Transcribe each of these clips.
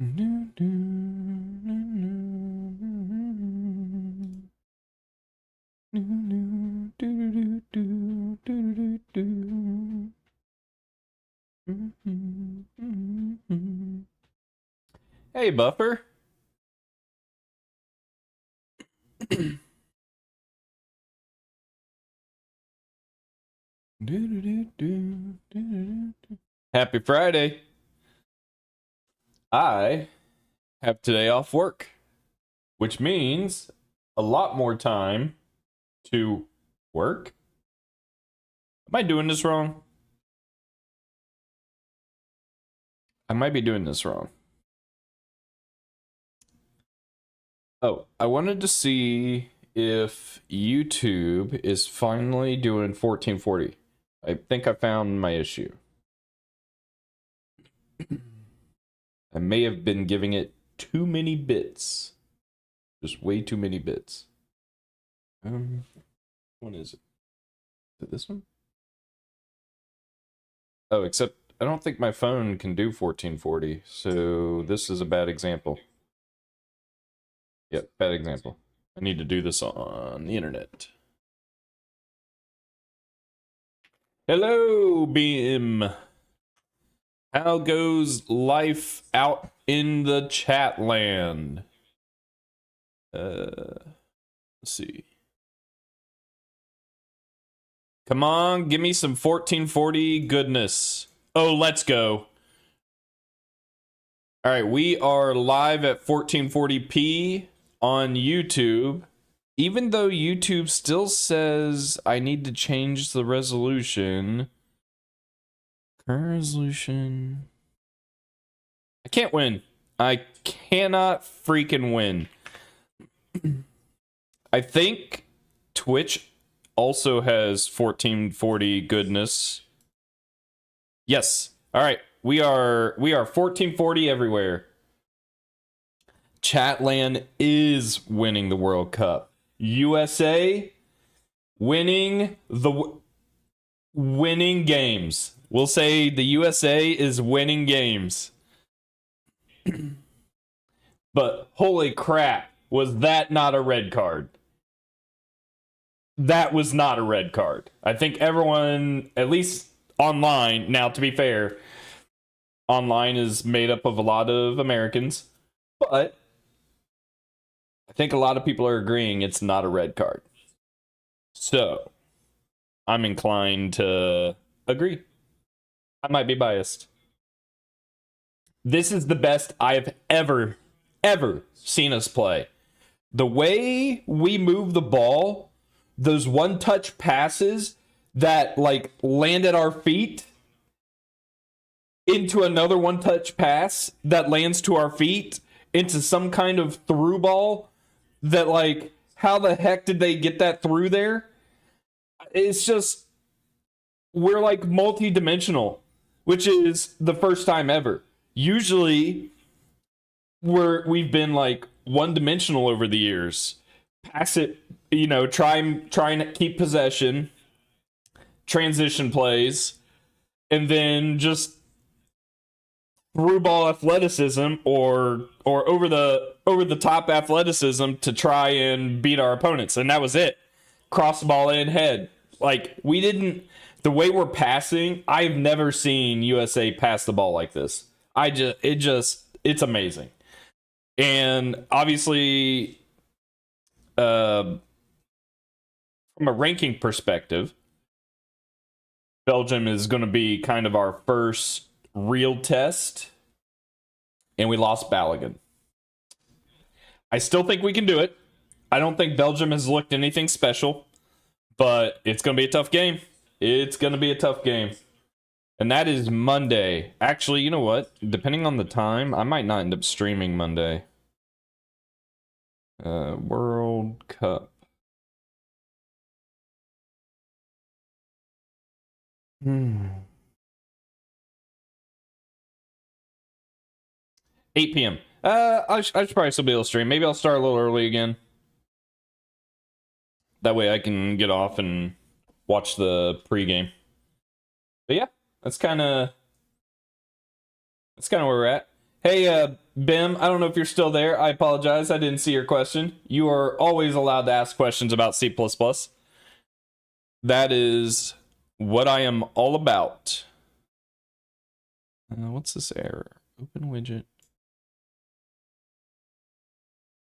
Hey, Buffer. Happy Friday. I have today off work, which means a lot more time to work. Am I doing this wrong? I might be doing this wrong. Oh, I wanted to see if YouTube is finally doing 1440. I think I found my issue. I may have been giving it too many bits. Just way too many bits. What is it? Is it this one? Oh, except I don't think my phone can do 1440, so this is a bad example. Yep, bad example. I need to do this on the internet. Hello, Beam. How goes life out in the chat land? Let's see. Come on, give me some 1440 goodness. Oh, let's go. All right, we are live at 1440p on YouTube. Even though YouTube still says I need to change the resolution. Current resolution. I can't win. I cannot freaking win. I think Twitch also has 1440 goodness. Yes. All right. We are 1440 everywhere. Chatland is winning the World Cup. USA winning games. We'll say the USA is winning games. But holy crap, was that not a red card? That was not a red card. I think everyone, at least online, now to be fair, online is made up of a lot of Americans, but I think a lot of people are agreeing it's not a red card. So, I'm inclined to agree. I might be biased. This is the best I've ever seen us play. The way we move the ball, those one-touch passes that like land at our feet into another one-touch pass that lands to our feet into some kind of through ball that, like, how the heck did they get that through there? It's just, we're like multi-dimensional, which is the first time ever. Usually we've been like one-dimensional over the years. Pass it, you know, trying to keep possession, transition plays, and then just through ball athleticism or over the top athleticism to try and beat our opponents, and that was it. Cross the ball in head. Like, we didn't, the way we're passing, I've never seen USA pass the ball like this. It's amazing. And obviously, from a ranking perspective, Belgium is going to be kind of our first real test, and we lost Balogun. I still think we can do it. I don't think Belgium has looked anything special, but it's going to be a tough game. It's going to be a tough game. And that is Monday. Actually, you know what? Depending on the time, I might not end up streaming Monday. World Cup. 8 p.m. I should probably still be able to stream. Maybe I'll start a little early again. That way I can get off and watch the pregame. But yeah, that's kind of where we're at. Hey, Bim, I don't know if you're still there. I apologize. I didn't see your question. You are always allowed to ask questions about C++. That is what I am all about. What's this error? Open widget.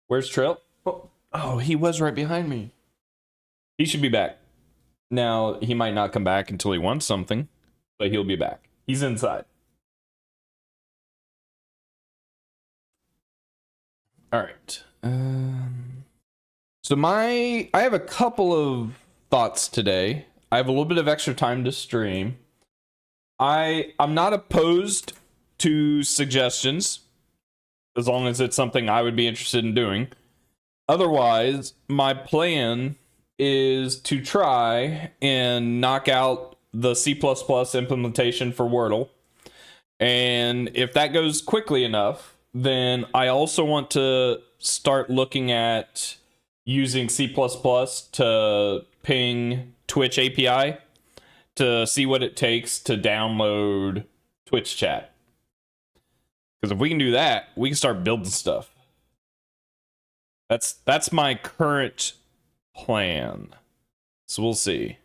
Where's Trail? Oh, he was right behind me. He should be back. Now, he might not come back until he wants something, but he'll be back. He's inside. All right. So I have a couple of thoughts today. I have a little bit of extra time to stream. I'm not opposed to suggestions as long as it's something I would be interested in doing. Otherwise, my plan is to try and knock out the C++ implementation for Wordle. And if that goes quickly enough, then I also want to start looking at using C++ to ping Twitch API to see what it takes to download Twitch chat. Because if we can do that, we can start building stuff. That's my current plan. So we'll see.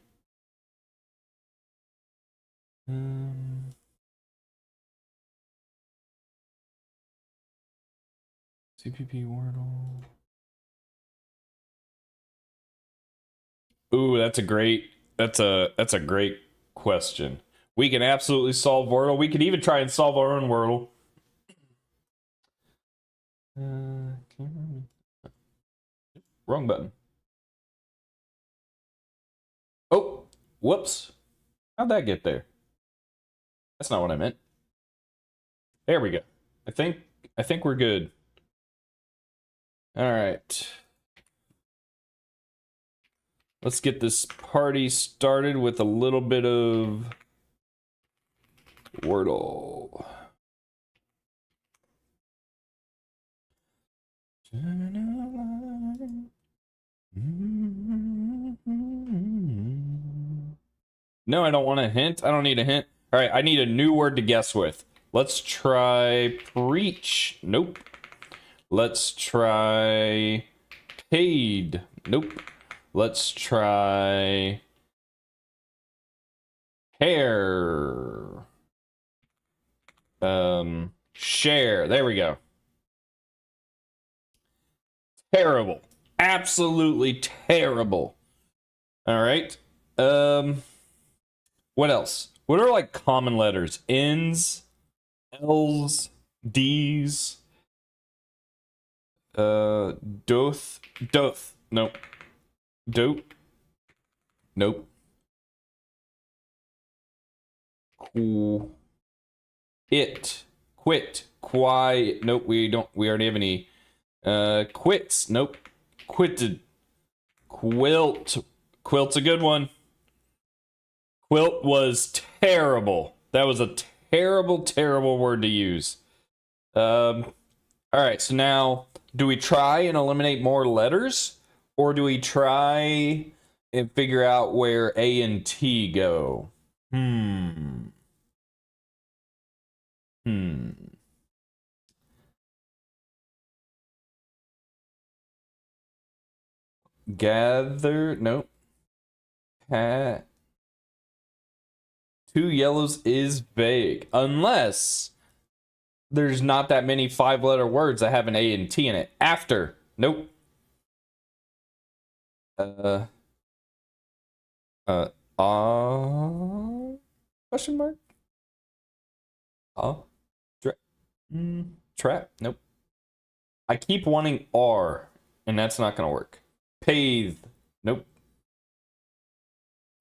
CPP Wordle. Ooh, that's a great question. We can absolutely solve Wordle. We could even try and solve our own Wordle. Wrong button. Oh, whoops. How'd that get there? That's not what I meant. There we go. I think we're good. All right. Let's get this party started with a little bit of Wordle. No, I don't want a hint. I don't need a hint. All right, I need a new word to guess with. Let's try preach. Nope. Let's try paid. Nope. Let's try hair. Share. There we go. Terrible. Absolutely terrible. All right. What else? What are like common letters? N's, L's, D's. Doth. Nope. Dope. Nope. Cool. It. Quit. Quiet. Nope, we already have any. Quits. Nope. Quitted. Quilt. Quilt's a good one. Quilt was terrible. That was a terrible word to use. All right, so now, do we try and eliminate more letters? Or do we try and figure out where A and T go? Gather, nope. Pat. Two yellows is vague. Unless there's not that many 5-letter words that have an A and T in it. After, nope. Question mark? Trap? Nope. I keep wanting R, and that's not gonna work. Pathe. Nope.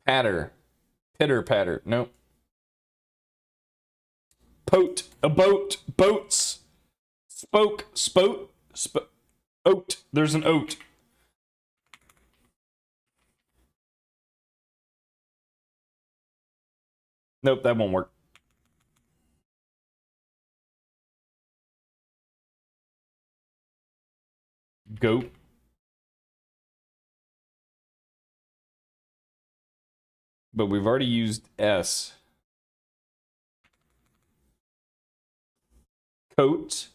Patter. Pitter patter. Nope. Pote. A boat. Boats. Spoke. Spote. Oat. There's an oat. Nope, that won't work. Goat. But we've already used S. Coat.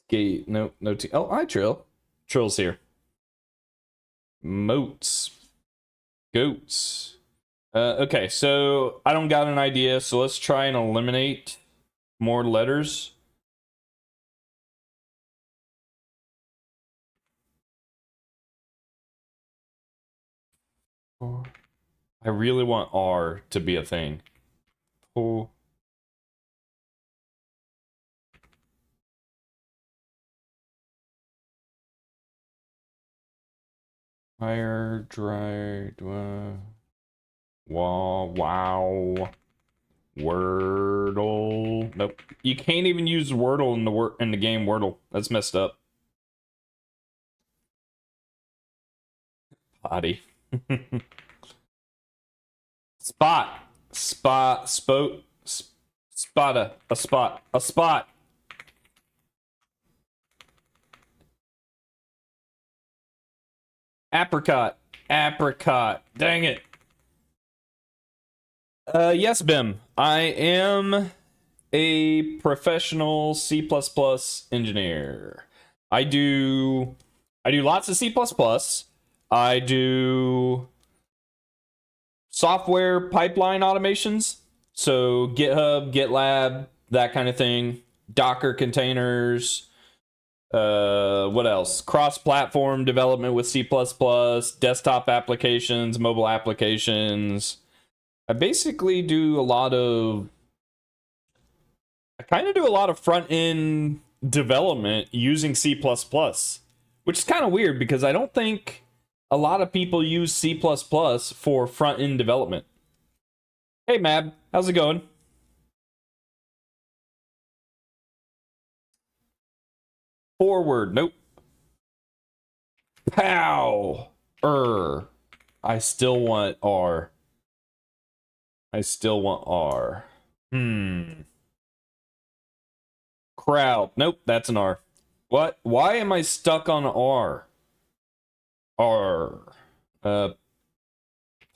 Skate. No, no T. Oh, hi, Trill. Trill's here. Moats. Goats. Okay, so I don't got an idea, so let's try and eliminate more letters. I really want R to be a thing. Oh. Fire, dry, wow. Wordle. Nope. You can't even use Wordle in the game Wordle. That's messed up. Potty. Spot. Spot. Spoke. Spotta. A spot. A spot. Apricot. Apricot. Dang it. Yes, Bim. I am a professional C++ engineer. I do lots of C++. I do software pipeline automations. So GitHub, GitLab, that kind of thing. Docker containers. What else? Cross-platform development with C++, desktop applications, mobile applications. I basically do a lot of front-end development using C++, which is kind of weird because I don't think a lot of people use C++ for front-end development. Hey, Mab, how's it going? Forward, nope. Pow! I still want R. I still want R. Crowd, nope, that's an R. What? Why am I stuck on R? R.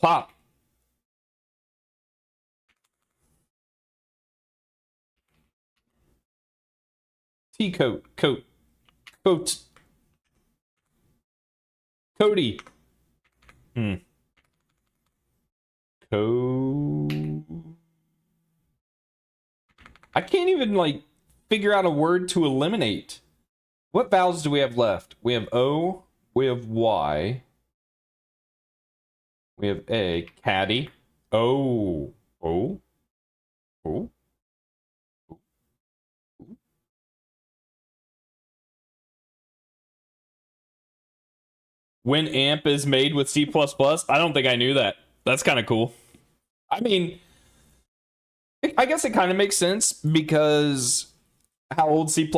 Pop. T-coat, coat. Coat. Cody. I can't even, like, figure out a word to eliminate. What vowels do we have left? We have O, we have Y, we have A, caddy, O, O, O. When amp is made with C++? I don't think I knew that. That's kind of cool. I mean, I guess it kind of makes sense because how old C++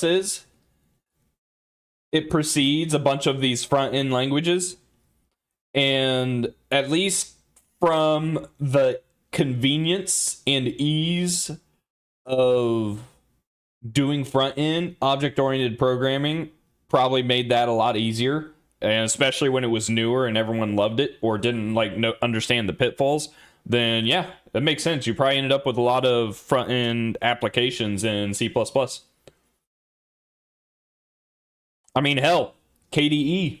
is. It precedes a bunch of these front-end languages. And at least from the convenience and ease of doing front-end, object-oriented programming probably made that a lot easier. And especially when it was newer and everyone loved it or didn't understand the pitfalls, then yeah, that makes sense. You probably ended up with a lot of front-end applications in C++. I mean, hell, KDE.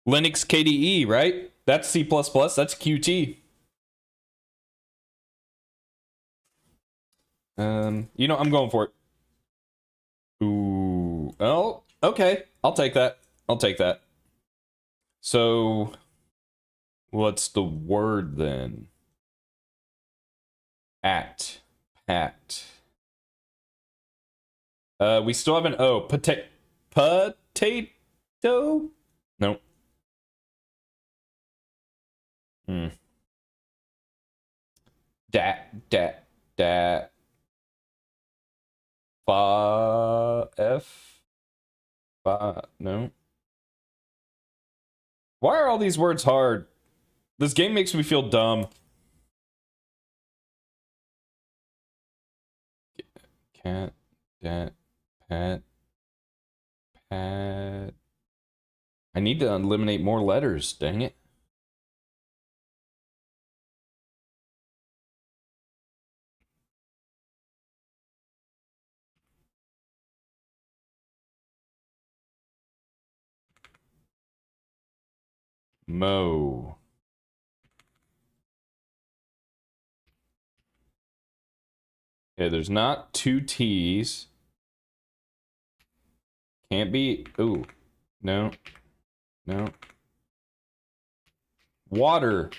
Linux KDE, right? That's C++, that's Qt. I'm going for it. Ooh. Oh, okay. I'll take that. I'll take that. So, what's the word then? At. We still have an O. Potato? Nope. Dat. No. Why are all these words hard? This game makes me feel dumb. Cat, dat, pat. I need to eliminate more letters, dang it. Mo. Okay, there's not two T's. Can't be. Ooh. No. No. Water.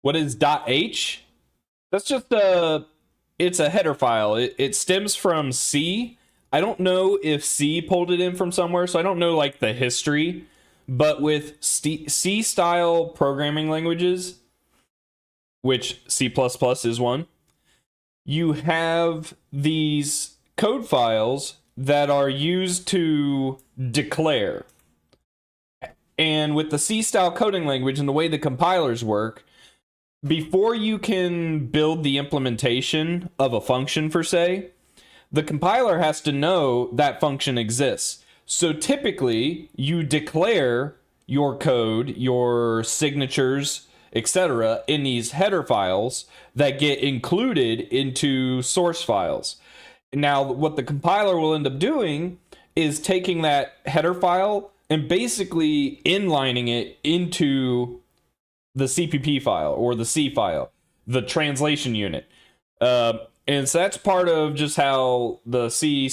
What is .h? That's just it's a header file. It stems from C. I don't know if C pulled it in from somewhere, so I don't know like the history. But with C style programming languages, which C++ is one, you have these code files that are used to declare. And with the C style coding language and the way the compilers work, before you can build the implementation of a function for say, the compiler has to know that function exists. So typically, you declare your code, your signatures, etc. in these header files that get included into source files. Now, what the compiler will end up doing is taking that header file and basically inlining it into the CPP file or the C file, the translation unit. And so that's part of just how the C++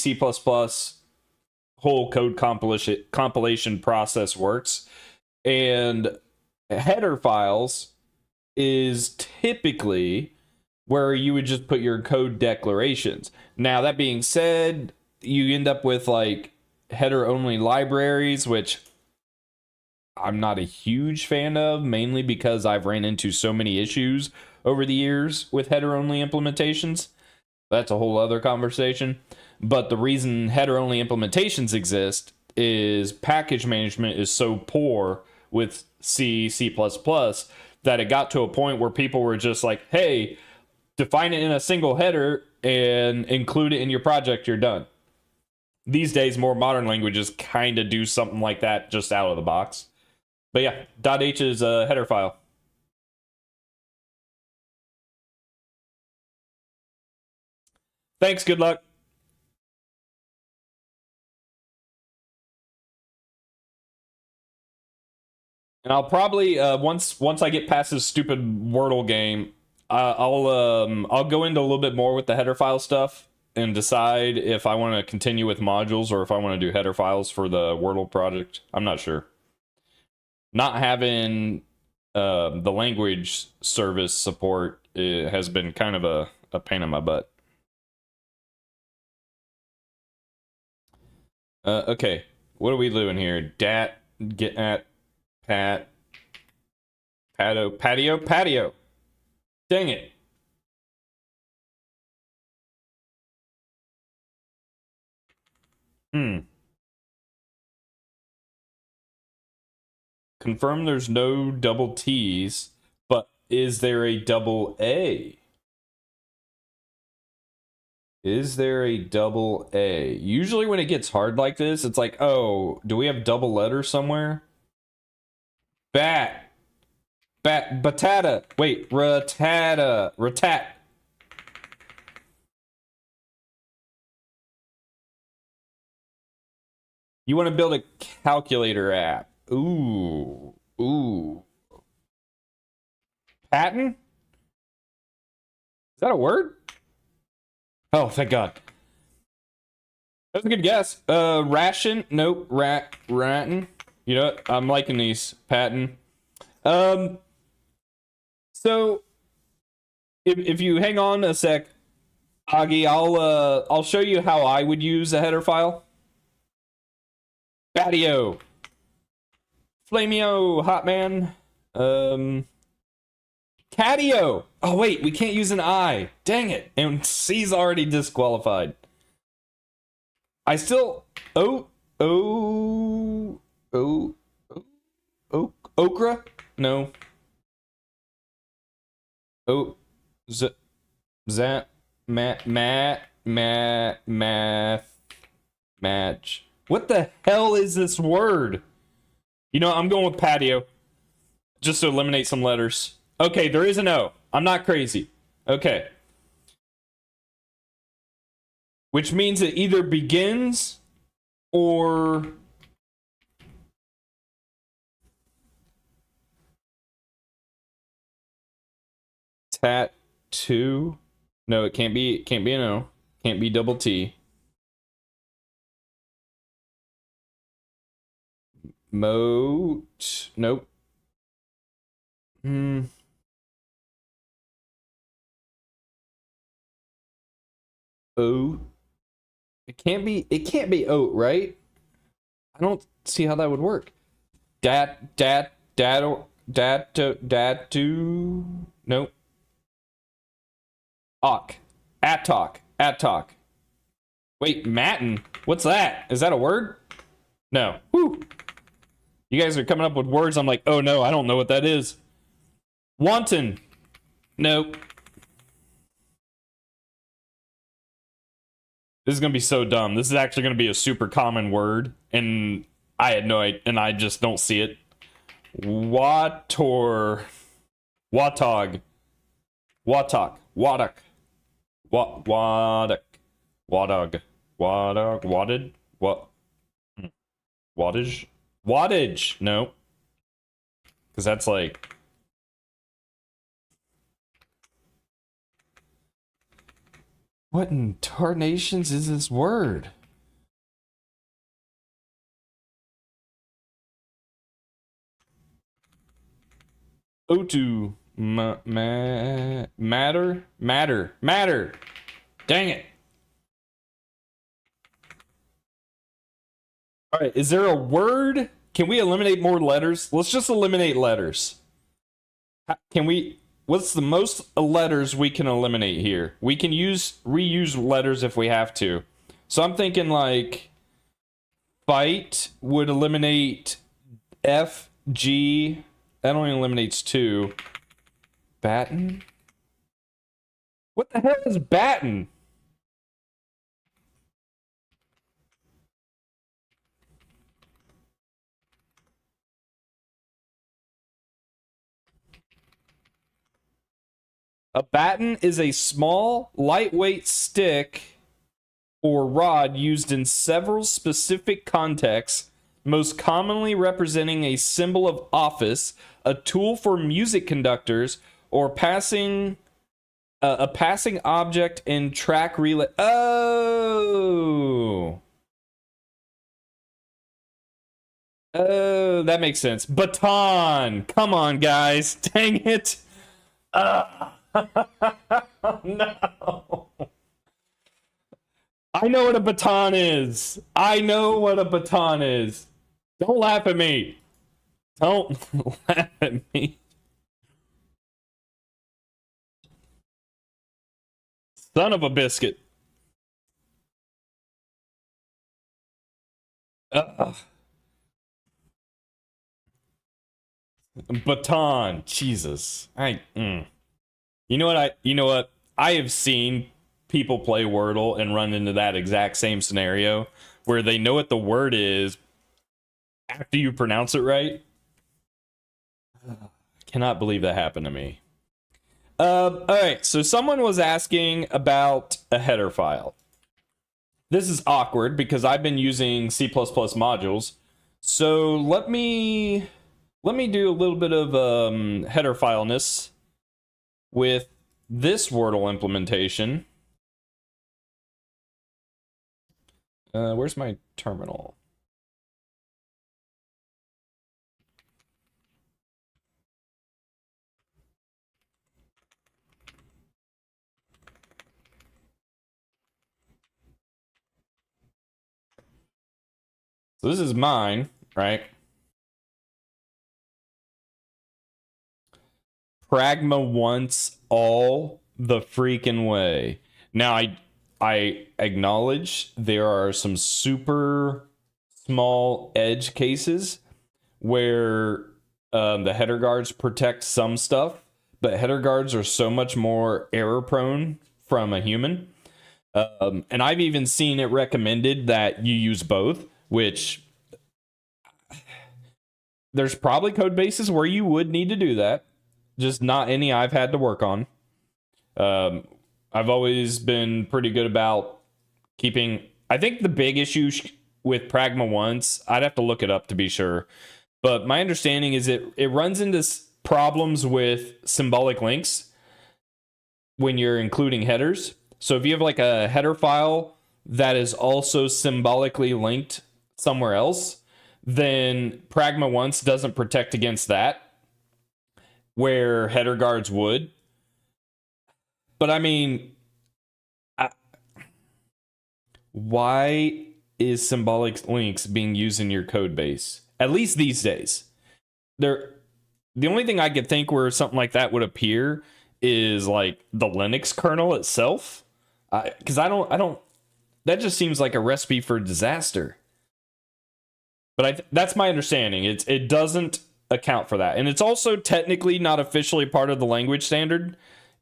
whole code compilation process works. And header files is typically where you would just put your code declarations. Now, that being said, you end up with like header only libraries, which I'm not a huge fan of, mainly because I've ran into so many issues over the years with header only implementations. That's a whole other conversation. But the reason header only implementations exist is package management is so poor with C, C++, that it got to a point where people were just like, hey, define it in a single header and include it in your project, you're done. These days, more modern languages kind of do something like that just out of the box. But yeah, .h is a header file. Thanks, good luck. And I'll probably once I get past this stupid Wordle game, I'll go into a little bit more with the header file stuff and decide if I want to continue with modules or if I want to do header files for the Wordle project. I'm not sure. Not having the language service support has been kind of a pain in my butt. Okay, what are we doing here? Get at patio. Dang it. Confirm there's no double T's, but is there a double A? Is there a double A? Usually when it gets hard like this, it's like, oh, do we have double letters somewhere? Batata. Wait, ratat. You want to build a calculator app. Ooh. Patent? Is that a word? Oh, thank God. That's a good guess. Ration? Nope. Ratten. You know what? I'm liking these. Patent. So if you hang on a sec, Augie, I'll show you how I would use a header file. Patio. Flamio, hot man. Catio. Oh wait, we can't use an I. Dang it. And C's already disqualified. I still okra? No. Match. What the hell is this word? You know, I'm going with patio. Just to eliminate some letters. Okay, there is an O. I'm not crazy. Okay. which means it either begins or tattoo. No, it can't be. It can't be an O. Can't be double T. Moat. Nope. Hmm. O. It can't be. It can't be oat, right? I don't see how that would work. Dat. Nope. Awk. At talk. Wait, Matin. What's that? Is that a word? No. Whew. You guys are coming up with words. I'm like, oh no, I don't know what that is. Wanton. Nope. This is gonna be so dumb. This is actually gonna be a super common word, and I had no idea, and I just don't see it. Wator. Watog. Watok. Wadak. Wadak. Wadog. Wadog. Wadded. What? Wattage? Wattage. No. Because that's like. What in tarnations is this word? Otu. Matter? Matter. Dang it. All right, is there a word? Can we eliminate more letters? Let's just eliminate letters. Can we? What's the most letters we can eliminate here? We can reuse letters if we have to. So I'm thinking like fight would eliminate F, G. That only eliminates 2. Batten? What the hell is batten? A batten is a small, lightweight stick or rod used in several specific contexts, most commonly representing a symbol of office, a tool for music conductors, or a passing object in track relay. Oh, that makes sense. Baton. Come on, guys. Dang it. No. I know what a baton is. I know what a baton is. Don't laugh at me. Don't laugh at me. Son of a biscuit. Baton. Jesus. You know what? I have seen people play Wordle and run into that exact same scenario where they know what the word is after you pronounce it right. I cannot believe that happened to me. All right, so someone was asking about a header file. This is awkward because I've been using C++ modules. So let me do a little bit of header fileness with this Wordle implementation. Where's my terminal? So this is mine, right? Pragma once all the freaking way. Now I acknowledge there are some super small edge cases where the header guards protect some stuff, but header guards are so much more error prone from a human. And I've even seen it recommended that you use both, which there's probably code bases where you would need to do that. Just not any I've had to work on. I've always been pretty good about keeping. I think the big issue with Pragma once, I'd have to look it up to be sure, but my understanding is it runs into problems with symbolic links when you're including headers. So if you have like a header file that is also symbolically linked somewhere else, then Pragma once doesn't protect against that, where header guards would. But I mean, why is symbolic links being used in your code base? At least these days. The only thing I could think where something like that would appear is like the Linux kernel itself. Because I don't, that just seems like a recipe for disaster. But that's my understanding. It doesn't account for that. And it's also technically not officially part of the language standard.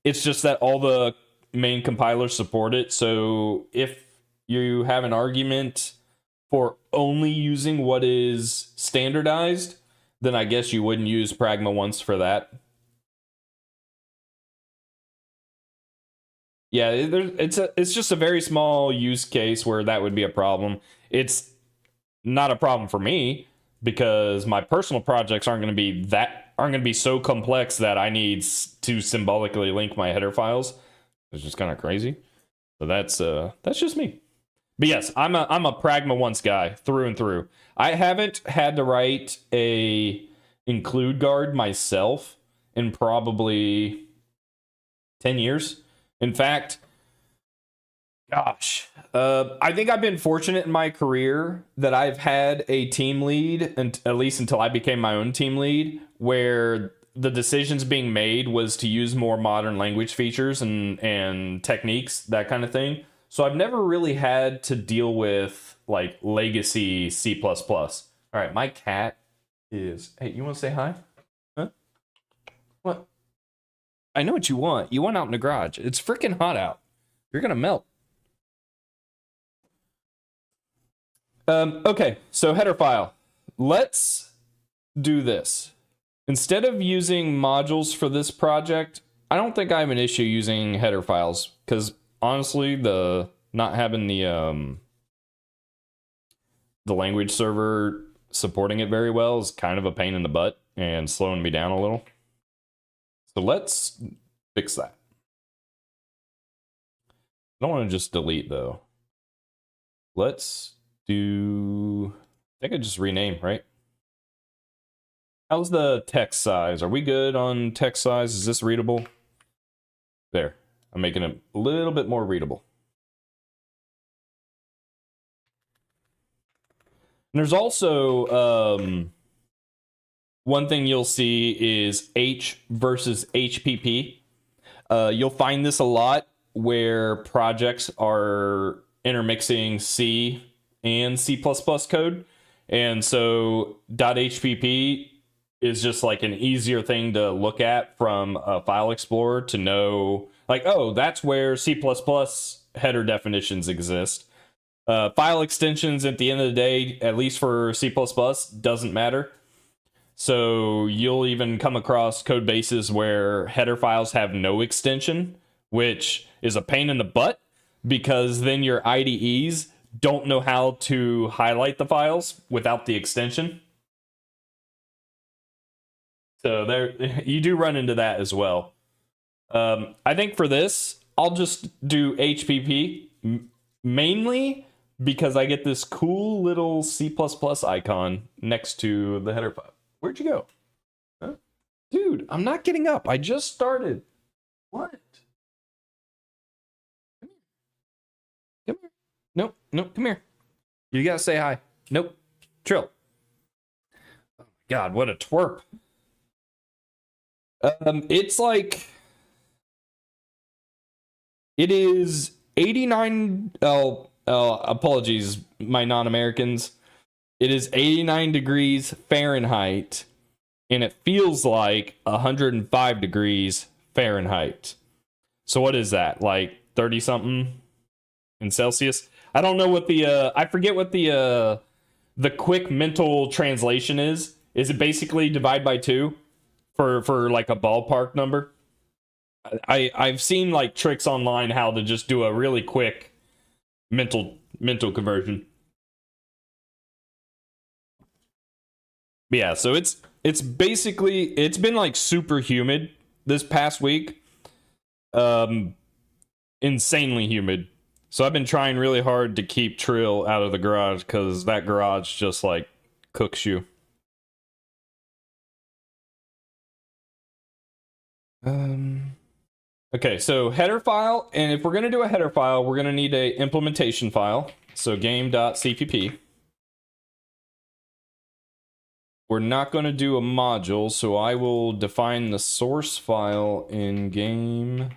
It's just that all the main compilers support it. So if you have an argument for only using what is standardized, then I guess you wouldn't use Pragma once for that. Yeah, it's just a very small use case where that would be a problem. It's not a problem for me because my personal projects aren't going to be so complex that I need to symbolically link my header files. It's just kind of crazy. So that's just me. But yes, I'm a Pragma once guy through and through. I haven't had to write a include guard myself in probably 10 years. In fact, gosh, I think I've been fortunate in my career that I've had a team lead, and at least until I became my own team lead, where the decisions being made was to use more modern language features and techniques, that kind of thing. So I've never really had to deal with like legacy C++. All right, my cat is... Hey, you want to say hi? Huh? What? I know what you want. You want out in the garage. It's freaking hot out. You're going to melt. Okay, so header file. Let's do this. Instead of using modules for this project, I don't think I have an issue using header files because honestly, the not having the language server supporting it very well is kind of a pain in the butt and slowing me down a little. So let's fix that. I don't want to just delete though. Let's do, I think I just rename, right? How's the text size? Are we good on text size? Is this readable? There. I'm making it a little bit more readable. And there's also one thing you'll see is H versus HPP. You'll find this a lot where projects are intermixing C and C++ code. And so .hpp is just like an easier thing to look at from a file explorer to know, like, oh, that's where C++ header definitions exist. File extensions at the end of the day, at least for C++, doesn't matter. So you'll even come across code bases where header files have no extension, which is a pain in the butt because then your IDEs don't know how to highlight the files without the extension. So there, you do run into that as well. I think for this, I'll just do HPP mainly because I get this cool little C++ icon next to the header file. Where'd you go? Huh? Dude, I'm not getting up. I just started. What? Come here. Nope, nope, come here. You gotta say hi. Nope. Trill. Oh my god, what a twerp. It's like... It is 89... apologies, my non-Americans. It is 89 degrees Fahrenheit, and it feels like 105 degrees Fahrenheit. So what is that? Like 30-something in Celsius? I don't know what the... I forget what the quick mental translation is. Is it basically divide by 2 for like a ballpark number? I've seen like tricks online how to just do a really quick mental conversion. Yeah, so it's basically it's been like super humid this past week. Um Insanely humid. So I've been trying really hard to keep Trill out of the garage cuz that garage just like cooks you. Um Okay, so header file, and if we're going to do a header file, we're going to need a implementation file. So game.cpp. We're not going to do a module, so I will define the source file in game.cpp.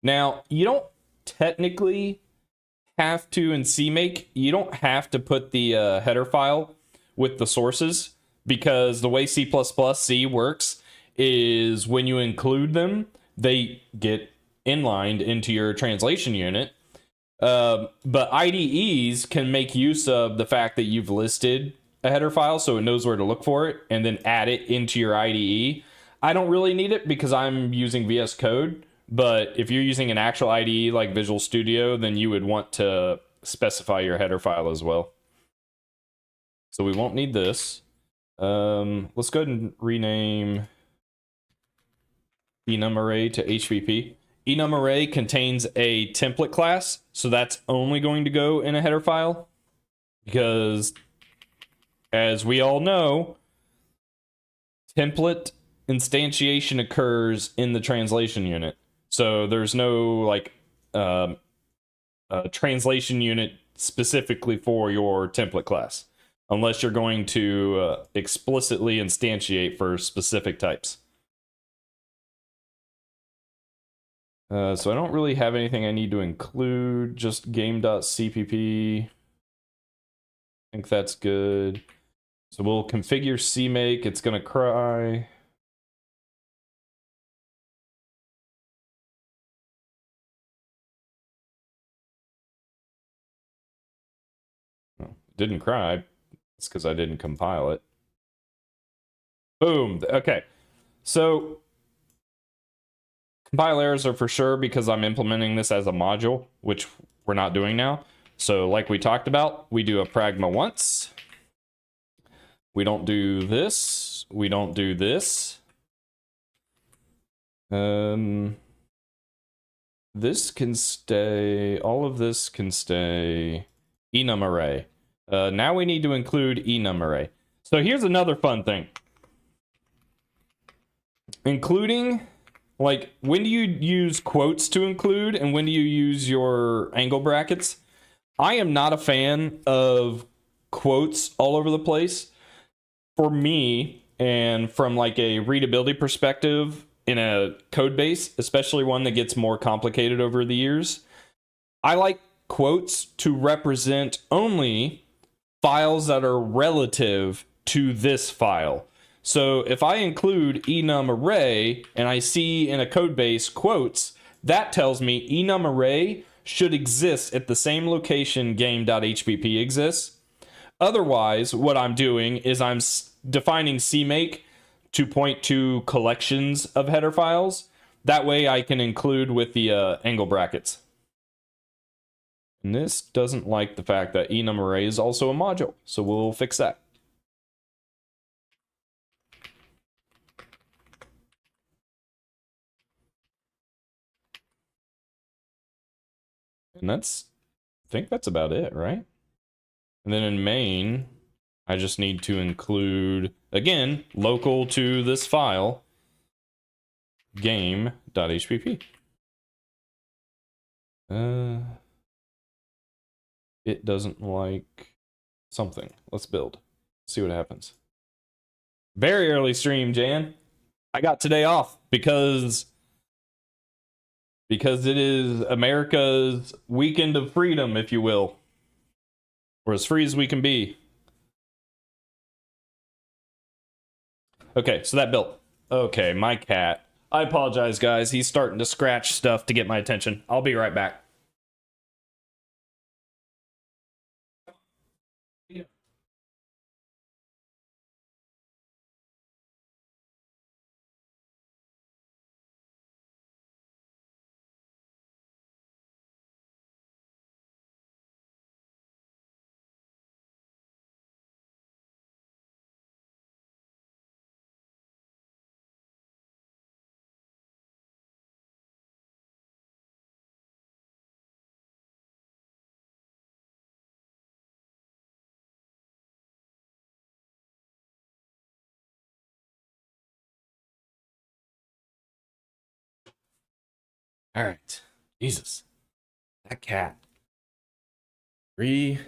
Now, you don't technically have to, in CMake, you don't have to put the header file with the sources, because the way C++ works is when you include them, they get inlined into your translation unit. But IDEs can make use of the fact that you've listed a header file so it knows where to look for it and then add it into your IDE. I don't really need it because I'm using VS Code, but if you're using an actual IDE like Visual Studio, then you would want to specify your header file as well. So we won't need this. Let's go ahead and rename enumArray to HPP. EnumArray contains a template class, so that's only going to go in a header file because, as we all know, template instantiation occurs in the translation unit. So there's no like translation unit specifically for your template class, unless you're going to explicitly instantiate for specific types. So I don't really have anything I need to include, just game.cpp. I think that's good. So we'll configure CMake, it's gonna cry. Oh, it didn't cry, it's because I didn't compile it. Boom, okay. So compile errors are for sure because I'm implementing this as a module, which we're not doing now. So like we talked about, we do a pragma once. We don't do this. We don't do this. This can stay. All of this can stay. enumArray. Now we need to include enumArray. So here's another fun thing. Including, like, when do you use quotes to include and when do you use your angle brackets? I am not a fan of quotes all over the place. For me, and from like a readability perspective in a code base, especially one that gets more complicated over the years, I like quotes to represent only files that are relative to this file. So if I include enumArray and I see in a code base quotes, that tells me enumArray should exist at the same location game.hpp exists. Otherwise, what I'm doing is I'm defining CMake to point to collections of header files. That way I can include with the angle brackets. And this doesn't like the fact that enumArray is also a module, so we'll fix that. And I think that's about it, right? And then in main, I just need to include, again, local to this file, game.hpp. It doesn't like something. Let's build. See what happens. Very early stream, Jan. I got today off because it is America's weekend of freedom, if you will. We're as free as we can be. Okay, so that built. Okay, my cat. I apologize, guys. He's starting to scratch stuff to get my attention. I'll be right back. All right. Jesus. That cat. Ridiculous.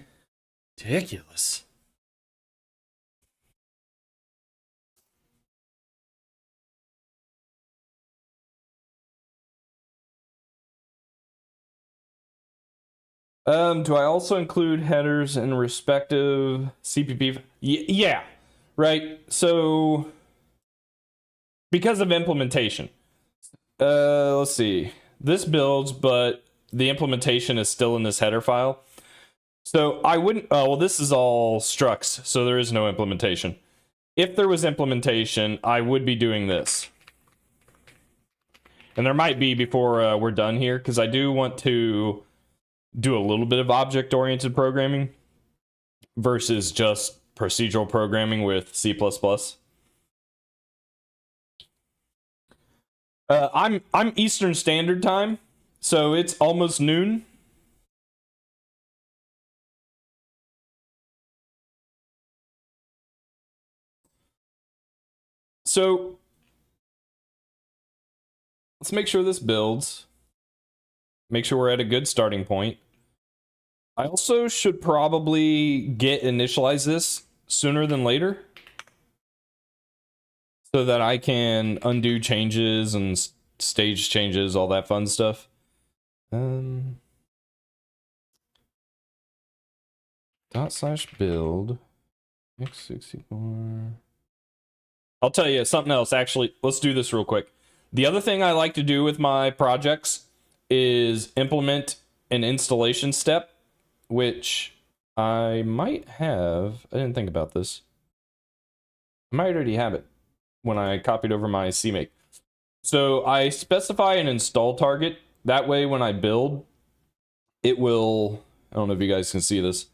Do I also include headers and respective CPP? Yeah, right. So because of implementation, let's see. This builds, but the implementation is still in this header file. So I wouldn't. Oh, well, this is all structs, so there is no implementation. If there was implementation, I would be doing this. And there might be before we're done here, because I do want to do a little bit of object-oriented programming versus just procedural programming with C++. I'm Eastern Standard Time, so it's almost noon. So let's make sure this builds. Make sure we're at a good starting point. I also should probably initialize this sooner than later so that I can undo changes and stage changes, all that fun stuff. ./build x64. I'll tell you something else. Actually, let's do this real quick. The other thing I like to do with my projects is implement an installation step, which I might have. I didn't think about this. I might already have it when I copied over my CMake. So I specify an install target. That way, when I build, it will, I don't know if you guys can see this,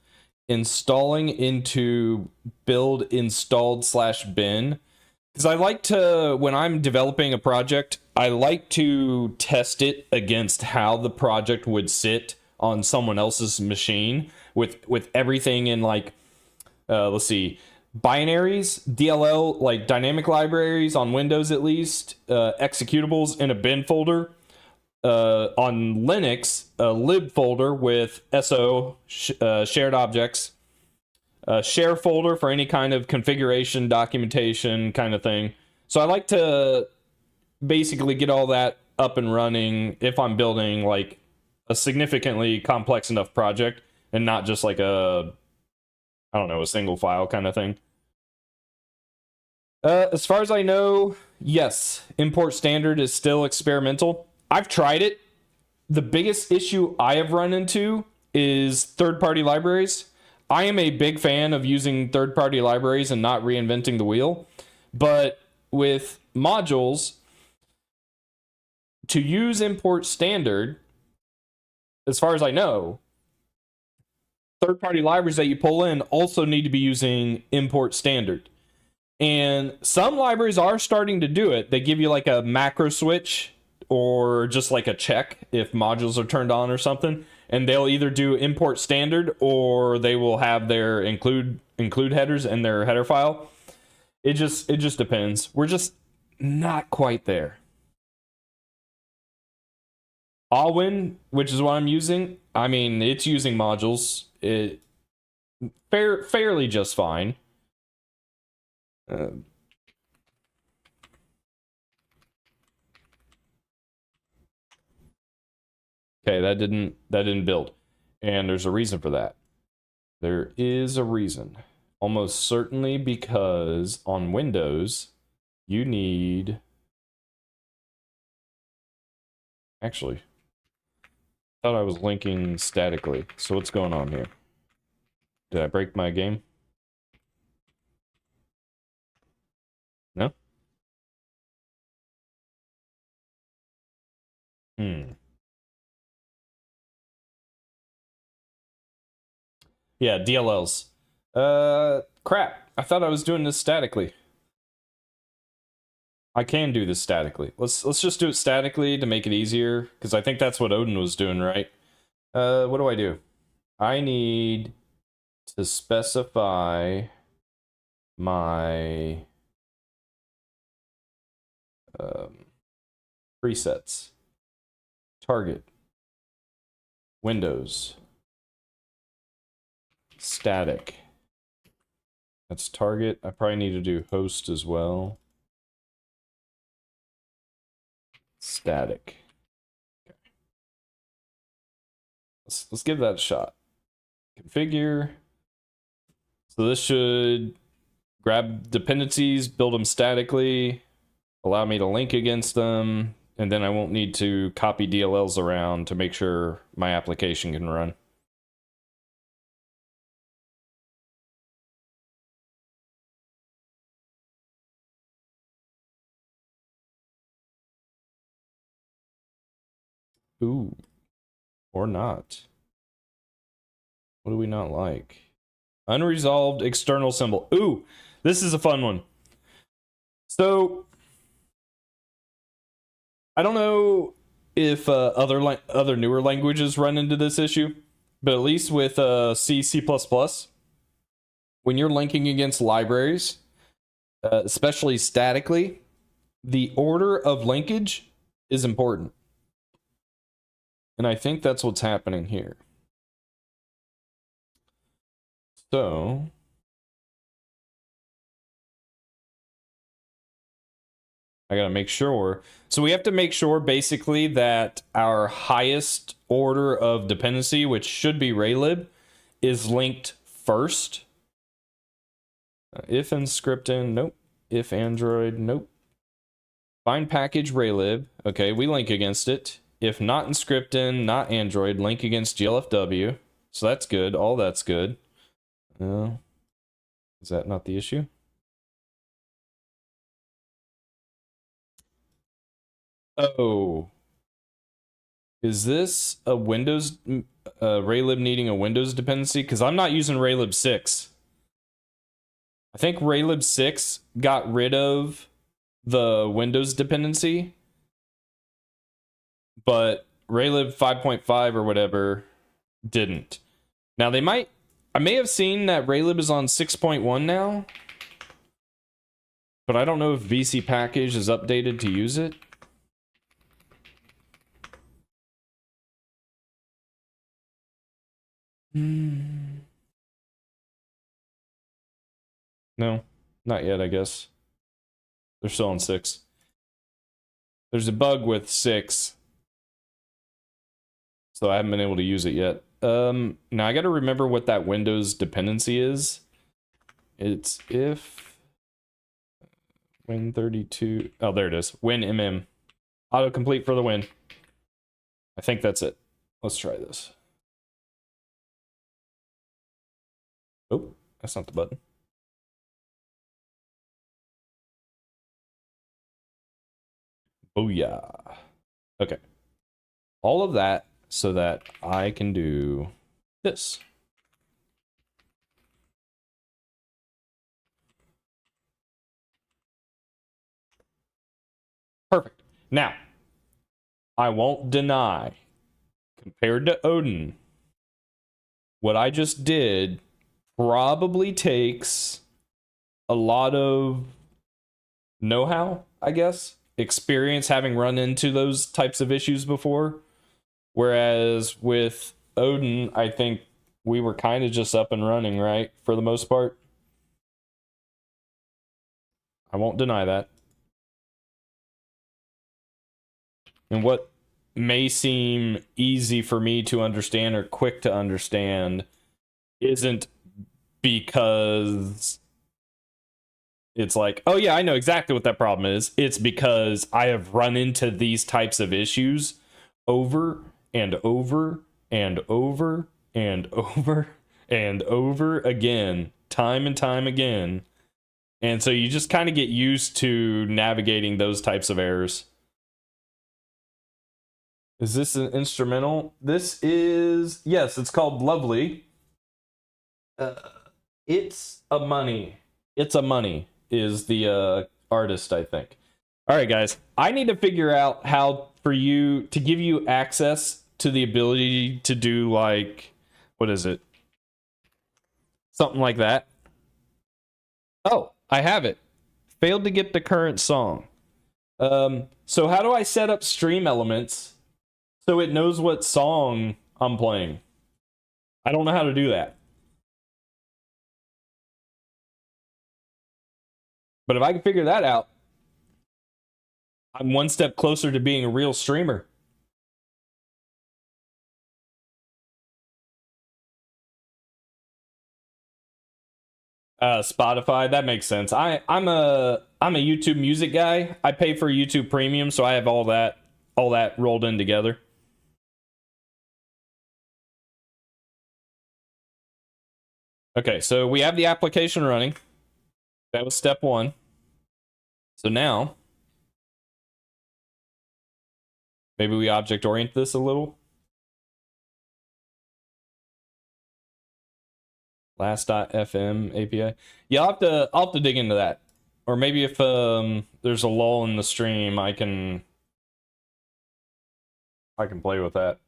installing into build installed /bin. Because I like to, when I'm developing a project, I like to test it against how the project would sit on someone else's machine with everything in like, let's see, binaries, DLL, like dynamic libraries on Windows at least, executables in a bin folder. On Linux, a lib folder with SO, shared objects, a share folder for any kind of configuration, documentation kind of thing. So I like to basically get all that up and running if I'm building like a significantly complex enough project and not just like a single file kind of thing. As far as I know, yes, import standard is still experimental. I've tried it. The biggest issue I have run into is third-party libraries. I am a big fan of using third-party libraries and not reinventing the wheel. But with modules, to use import standard, as far as I know, third-party libraries that you pull in also need to be using import standard. And some libraries are starting to do it. They give you like a macro switch or just like a check if modules are turned on or something, and they'll either do import standard or they will have their include headers in their header file. It just depends. We're just not quite there. Alwyn, which is what I'm using, I mean, it's using modules. It fairly just fine. Okay, that didn't build, and there's a reason for that. There is a reason, almost certainly because on Windows you need, actually, I thought I was linking statically. So what's going on here? Did I break my game? No? Yeah, DLLs. Crap. I thought I was doing this statically. I can do this statically. Let's just do it statically to make it easier, because I think that's what Odin was doing, right? What do? I need to specify my presets target, Windows, static. That's target. I probably need to do host as well. Static. Okay. Let's give that a shot. Configure. So this should grab dependencies, build them statically, allow me to link against them, and then I won't need to copy DLLs around to make sure my application can run. Ooh. Or not. What do we not like? Unresolved external symbol. Ooh, this is a fun one. So, I don't know if other newer languages run into this issue, but at least with C, C++, when you're linking against libraries, especially statically, the order of linkage is important. And I think that's what's happening here. So, I gotta make sure. So we have to make sure basically that our highest order of dependency, which should be raylib, is linked first. If in scriptin, nope. If Android, nope. Find package raylib, okay, we link against it. If not in scriptin, not Android, link against GLFW. So that's good, all that's good. Is that not the issue? Oh. Is this a Windows, raylib needing a Windows dependency? Because I'm not using raylib 6. I think raylib 6 got rid of the Windows dependency, but raylib 5.5 or whatever didn't. Now they might, I may have seen that raylib is on 6.1 now, but I don't know if VC package is updated to use it. No, not yet, I guess. They're still on 6. There's a bug with 6, so I haven't been able to use it yet. Now I gotta remember what that Windows dependency is. It's if Win32. Oh, there it is. WinMM. Autocomplete for the win. I think that's it. Let's try this. Oh, that's not the button. Booyah. Okay. All of that so that I can do this. Perfect. Now, I won't deny, compared to Odin, what I just did probably takes a lot of know-how, I guess, experience having run into those types of issues before. Whereas with Odin, I think we were kind of just up and running, right? For the most part. I won't deny that. And what may seem easy for me to understand or quick to understand isn't because it's like, oh yeah, I know exactly what that problem is. It's because I have run into these types of issues over and over and over and over and over again, time and time again. And so you just kind of get used to navigating those types of errors. Is this an instrumental? This is, yes, it's called Lovely. It's a money. It's a money is the artist, I think. All right, guys, I need to figure out how for you to give you access to the ability to do like, what is it? Something like that. Oh, I have it. Failed to get the current song. So how do I set up stream elements so it knows what song I'm playing. I don't know how to do that. But if I can figure that out, I'm one step closer to being a real streamer. Spotify, that makes sense. I'm a YouTube music guy. I pay for YouTube Premium, so I have all that rolled in together. Okay, so we have the application running. That was step one. So now, maybe we object orient this a little. Last.fm API. Yeah, I'll have to dig into that. Or maybe if there's a lull in the stream, I can play with that.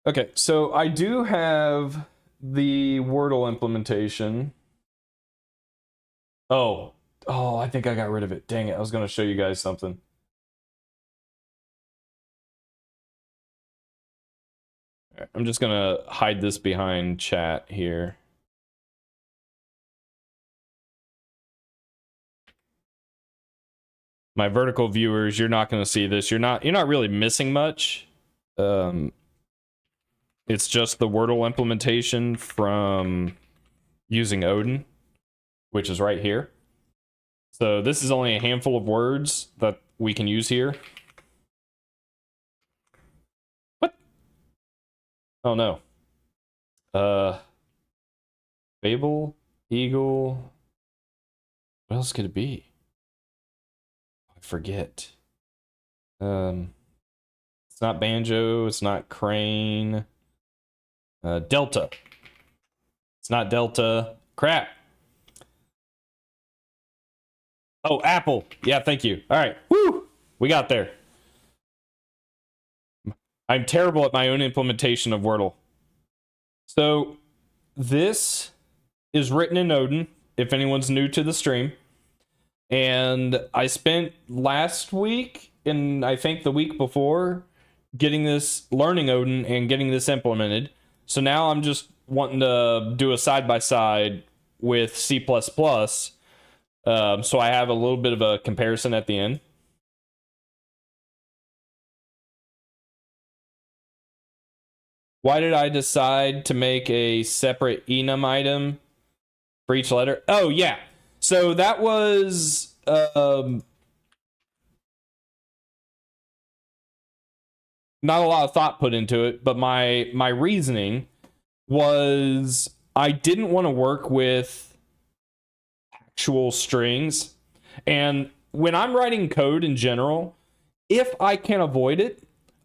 Okay, so I do have the Wordle implementation. Oh, I think I got rid of it. Dang it, I was going to show you guys something. I'm just going to hide this behind chat here. My vertical viewers, you're not going to see this. You're not really missing much. It's just the Wordle implementation from using Odin, which is right here. So this is only a handful of words that we can use here. What? Oh no. Fable, Eagle. What else could it be? I forget. It's not Banjo, it's not Crane. Delta. It's not Delta. Crap. Oh, Apple. Yeah, thank you. All right. Woo! We got there. I'm terrible at my own implementation of Wordle. So, this is written in Odin, if anyone's new to the stream. And I spent last week, and I think the week before, learning Odin and getting this implemented. So now I'm just wanting to do a side-by-side with C++. So I have a little bit of a comparison at the end. Why did I decide to make a separate enum item for each letter? Oh, yeah. So that was... not a lot of thought put into it, but my reasoning was I didn't want to work with actual strings. And when I'm writing code in general, if I can avoid it,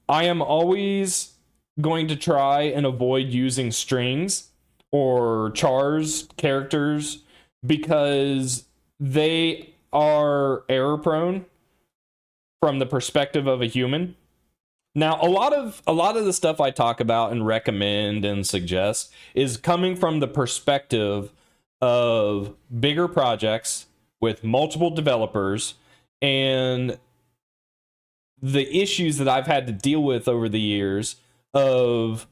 I am always going to try and avoid using strings or chars, characters, because they are error prone from the perspective of a human. Now, a lot of the stuff I talk about and recommend and suggest is coming from the perspective of bigger projects with multiple developers and the issues that I've had to deal with over the years of,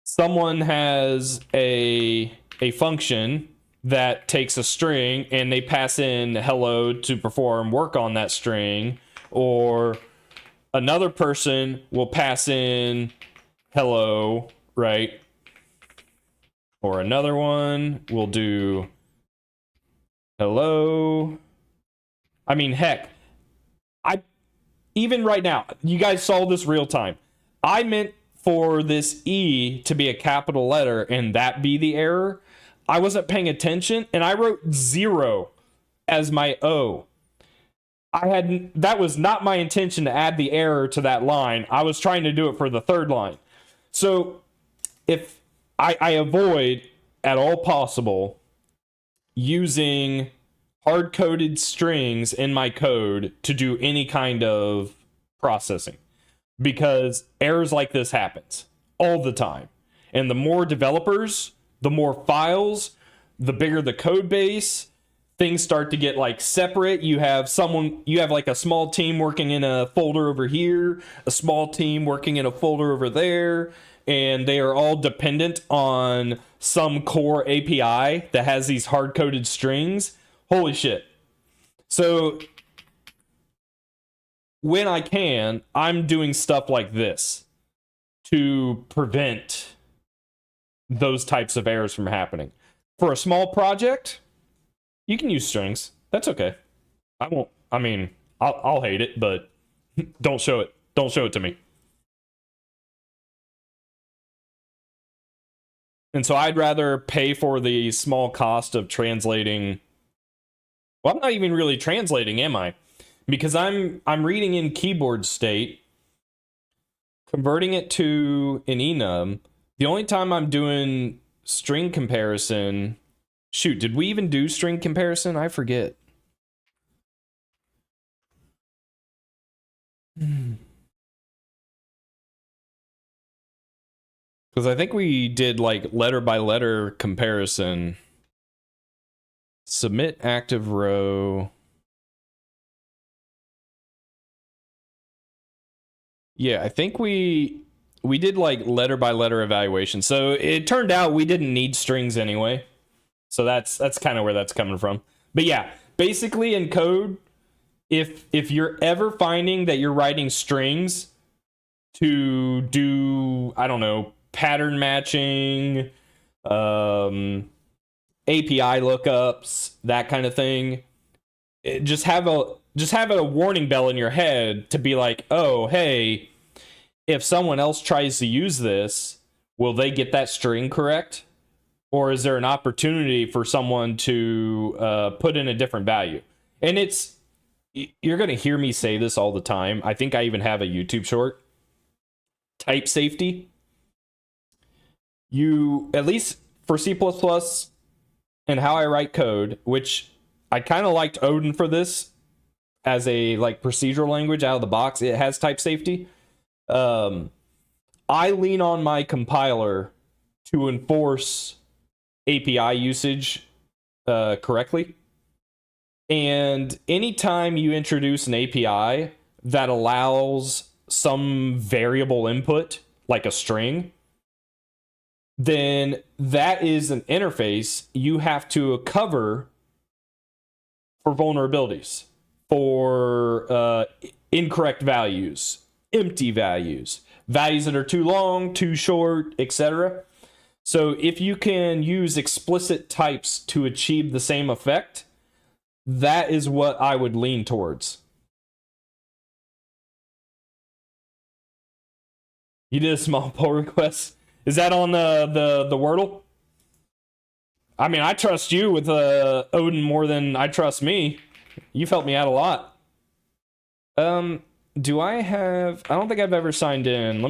someone has a function that takes a string and they pass in hello to perform work on that string, or another person will pass in hello, right? Or another one will do hello. I mean, heck, even right now, you guys saw this real time. I meant for this E to be a capital letter and that be the error. I wasn't paying attention and I wrote 0 as my O. That was not my intention to add the error to that line. I was trying to do it for the third line. So if I avoid at all possible using hard-coded strings in my code to do any kind of processing, because errors like this happens all the time. And the more developers, the more files, the bigger the code base, things start to get like separate. You have like a small team working in a folder over here, a small team working in a folder over there, and they are all dependent on some core API that has these hard-coded strings. Holy shit. So when I can, I'm doing stuff like this to prevent those types of errors from happening. For a small project, you can use strings. That's okay. I'll hate it, but don't show it. Don't show it to me. And so I'd rather pay for the small cost of translating. Well, I'm not even really translating, am I? Because I'm reading in keyboard state, converting it to an enum. The only time I'm doing string comparison... Shoot, did we even do string comparison? I forget. Because I think we did like letter by letter comparison. Submit active row. Yeah, I think we did like letter by letter evaluation. So it turned out we didn't need strings anyway. So that's kind of where that's coming from. But yeah, basically in code, if you're ever finding that you're writing strings to do, I don't know, pattern matching, API lookups, that kind of thing, just have a warning bell in your head to be like, oh, hey, if someone else tries to use this, will they get that string correct? Or is there an opportunity for someone to put in a different value? And you're going to hear me say this all the time. I think I even have a YouTube short. Type safety. You, at least for C++ and how I write code, which I kind of liked Odin for this as a like procedural language out of the box. It has type safety. I lean on my compiler to enforce API usage correctly. And anytime you introduce an API that allows some variable input, like a string, then that is an interface you have to cover for vulnerabilities, for incorrect values, empty values, values that are too long, too short, etc. So if you can use explicit types to achieve the same effect, that is what I would lean towards. You did a small pull request. Is that on the Wordle? I mean, I trust you with Odin more than I trust me. You've helped me out a lot. Do I have... I don't think I've ever signed in.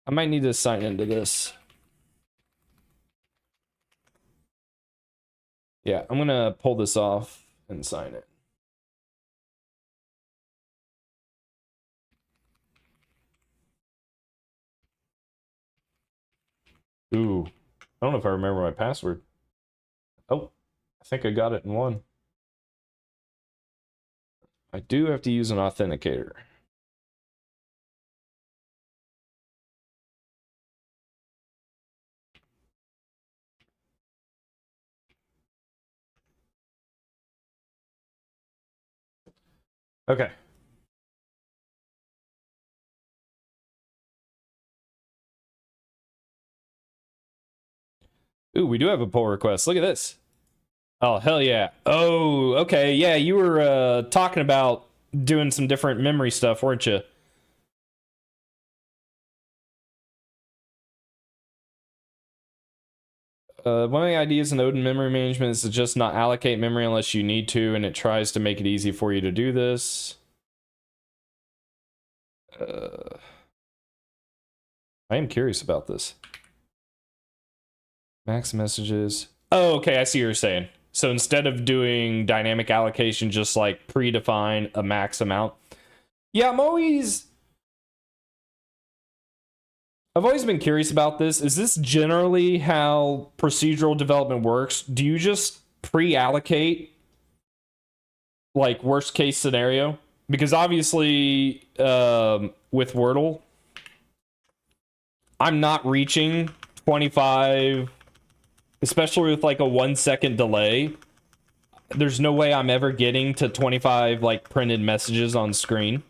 I might need to sign into this. Yeah, I'm gonna pull this off and sign it. Ooh, I don't know if I remember my password. Oh, I think I got it in one. I do have to use an authenticator. Okay. Ooh, we do have a pull request. Look at this. Oh, hell yeah. Oh, okay. Yeah, you were talking about doing some different memory stuff, weren't you? One of the ideas in Odin memory management is to just not allocate memory unless you need to, and it tries to make it easy for you to do this. I am curious about this. Max messages. Oh, okay, I see what you're saying. So instead of doing dynamic allocation, just like predefine a max amount. Yeah, I'm always... I've always been curious about this. Is this generally how procedural development works? Do you just pre-allocate like worst case scenario? Because obviously, with Wordle, I'm not reaching 25, especially with like a 1 second delay. There's no way I'm ever getting to 25 like printed messages on screen.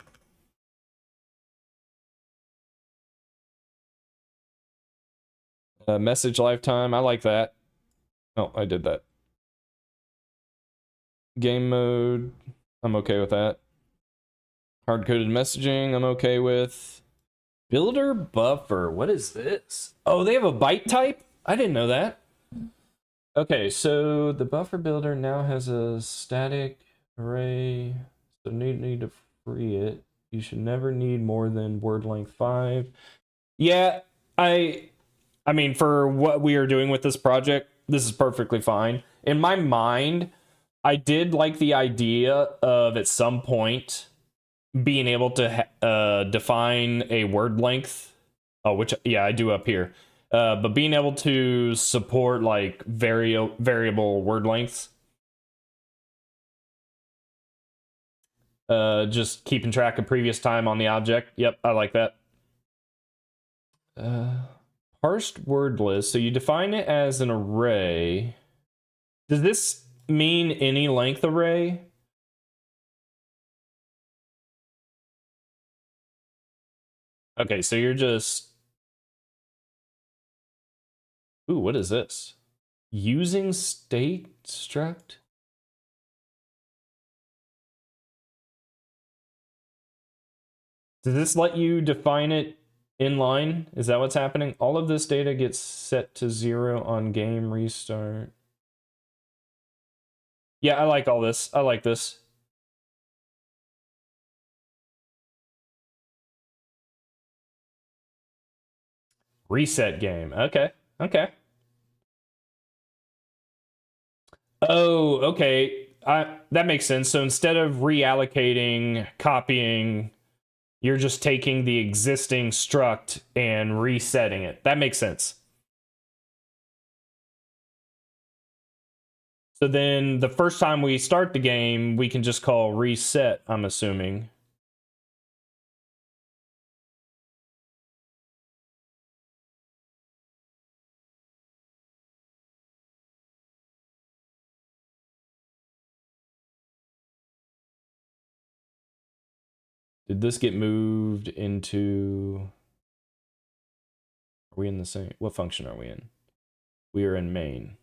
Message lifetime, I like that. Oh, I did that. Game mode, I'm okay with that. Hard-coded messaging, I'm okay with. Builder buffer, what is this? Oh, they have a byte type? I didn't know that. Okay, so the buffer builder now has a static array, so need to free it. You should never need more than word length 5. Yeah, I mean, for what we are doing with this project, this is perfectly fine. In my mind, I did like the idea of at some point being able to define a word length, which, yeah, I do up here. But being able to support like variable word lengths. Just keeping track of previous time on the object. Yep, I like that. Parsed word list. So you define it as an array. Does this mean any length array? Okay, so you're just... Ooh, what is this? Using state struct? Does this let you define it inline? Is that what's happening? All of this data gets set to 0 on game restart. Yeah, I like all this. I like this. Reset game. Okay. Okay. Oh, okay. That makes sense. So instead of reallocating, copying, you're just taking the existing struct and resetting it. That makes sense. So then the first time we start the game, we can just call reset, I'm assuming. Did this get moved into... Are we in the same... What function are we in? We are in main.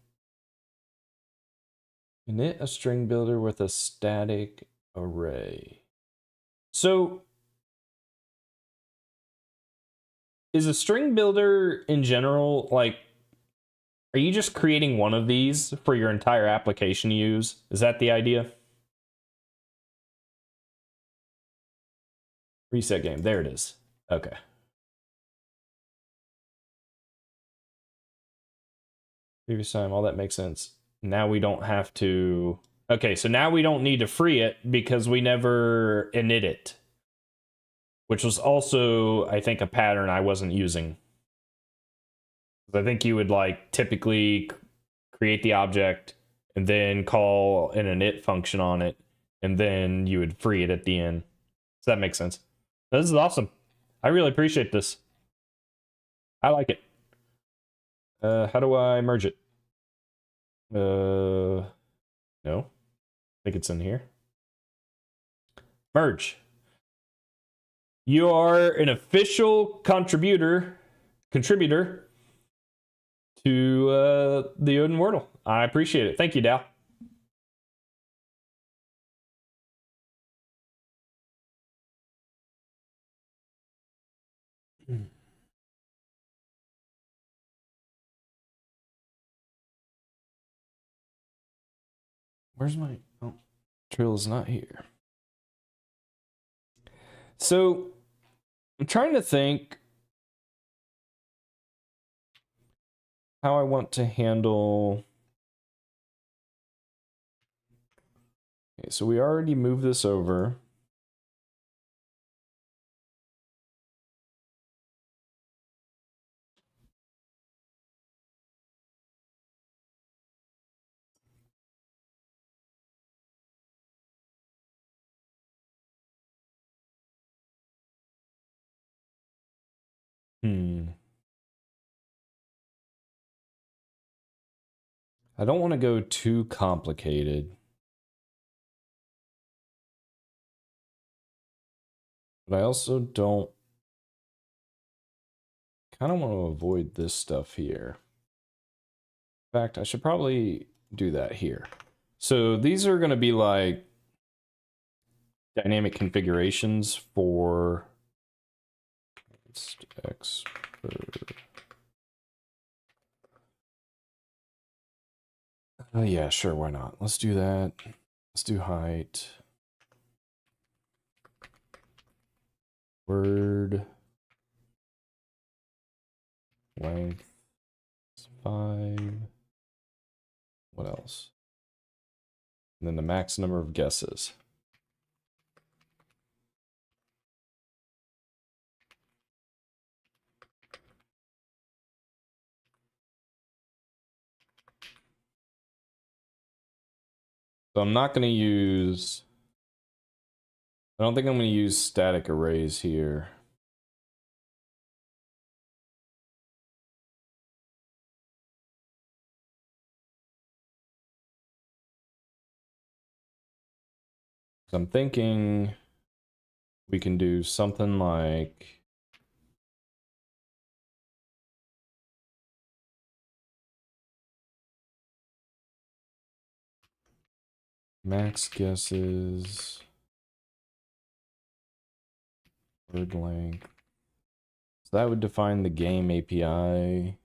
Init a string builder with a static array. So... Is a string builder in general, like... Are you just creating one of these for your entire application to use? Is that the idea? Reset game. There it is. Okay. Previous time, all that makes sense. Now we don't have to... Okay, so now we don't need to free it because we never init it. Which was also, I think, a pattern I wasn't using. I think you would like typically create the object and then call an init function on it, and then you would free it at the end. Does that make sense? This is awesome. I really appreciate this. I like it. How do I merge it? No. I think it's in here. Merge. You are an official contributor to the Odin Wordle. I appreciate it. Thank you, Dow. Where's my... Oh, Trill is not here. So, I'm trying to think how I want to handle... Okay, so we already moved this over. I don't want to go too complicated. But I also don't... kind of want to avoid this stuff here. In fact, I should probably do that here. So these are going to be like dynamic configurations for X. Yeah, sure, why not? Let's do that. Let's do height. Word. Length. 5. What else? And then the max number of guesses. So I'm not going to use... I don't think I'm going to use static arrays here. So I'm thinking we can do something like... max guesses... word length. So that would define the game API.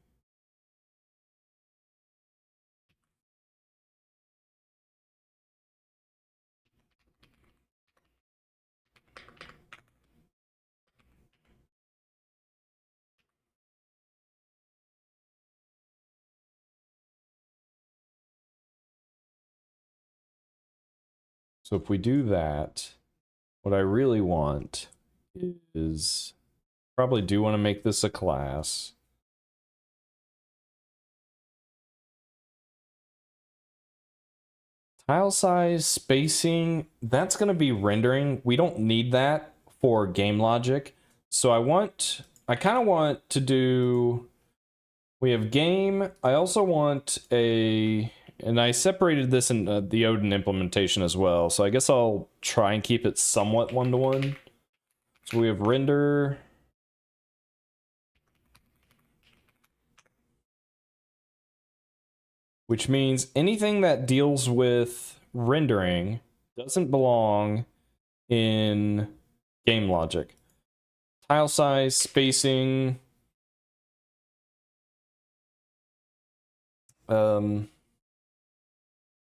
So if we do that, what I really want is... probably do want to make this a class. Tile size, spacing, that's going to be rendering. We don't need that for game logic. So I kind of want to do, we have game. I also want and I separated this in the Odin implementation as well. So I guess I'll try and keep it somewhat one-to-one. So we have render. Which means anything that deals with rendering doesn't belong in game logic. Tile size, spacing.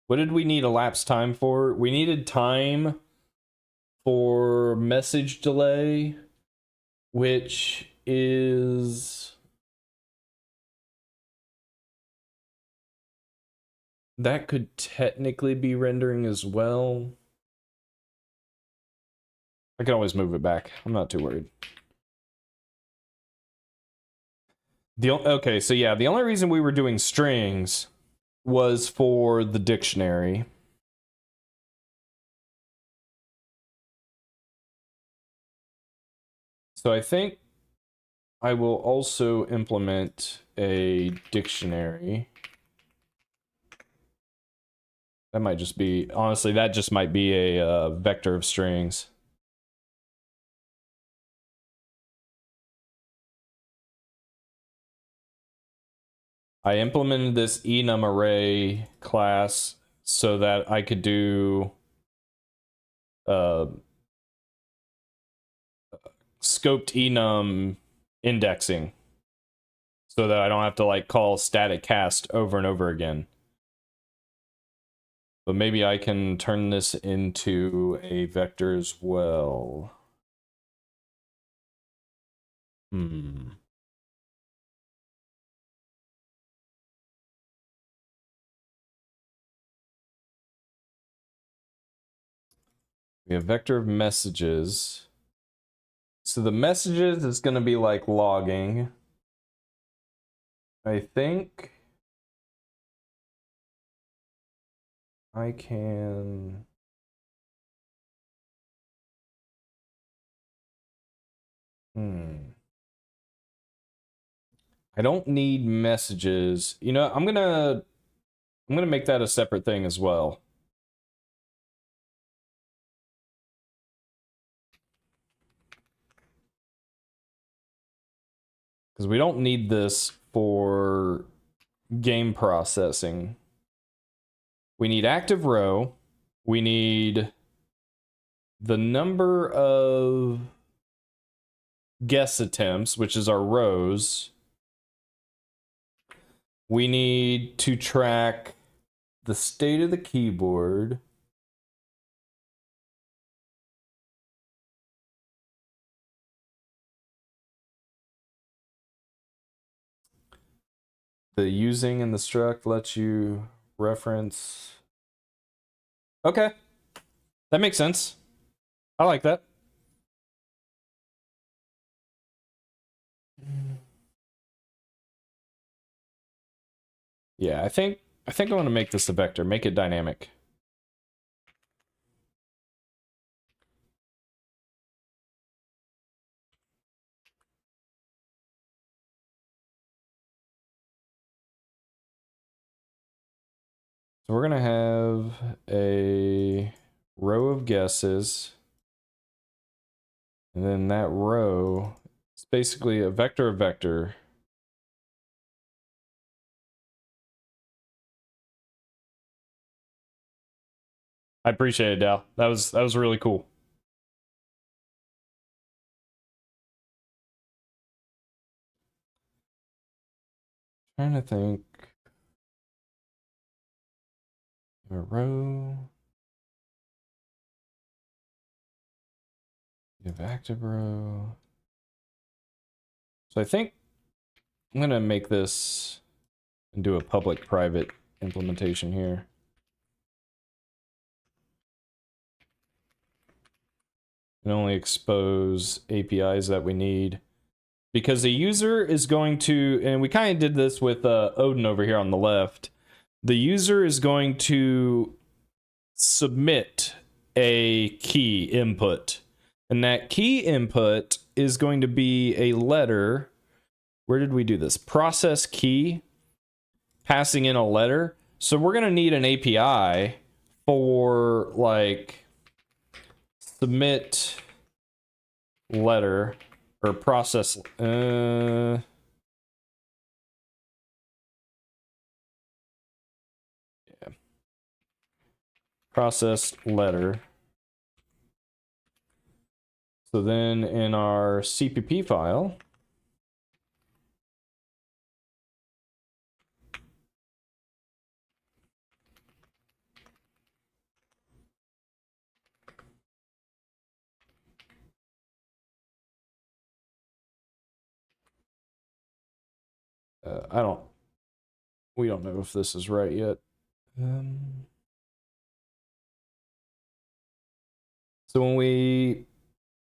What did we need elapsed time for? We needed time for message delay, which is... that could technically be rendering as well. I can always move it back. I'm not too worried. Okay, so yeah, the only reason we were doing strings was for the dictionary. So I think I will also implement a dictionary. That might just be, honestly, that just might be a vector of strings. I implemented this enum array class so that I could do scoped enum indexing so that I don't have to like call static cast over and over again. But maybe I can turn this into a vector as well. We have vector of messages. So the messages is going to be like logging. I think I can... I don't need messages. You know, I'm gonna make that a separate thing as well. Because we don't need this for game processing. We need active row. We need the number of guess attempts, which is our rows. We need to track the state of the keyboard. The using and the struct lets you reference. Okay. That makes sense. I like that. Yeah, I want to make this a vector, make it dynamic. So we're gonna have a row of guesses, and then that row is basically a vector of vector. I appreciate it, Dal. That was really cool. Trying to think. A row. You have active row. So I think I'm gonna make this and do a public private implementation here. And only expose APIs that we need. Because the user is going to, and we kind of did this with Odin over here on the left, the user is going to submit a key input. And that key input is going to be a letter. Where did we do this? Process key, passing in a letter. So we're going to need an API for like submit letter or process. Yeah. Process letter. So then in our CPP file, we don't know if this is right yet. So when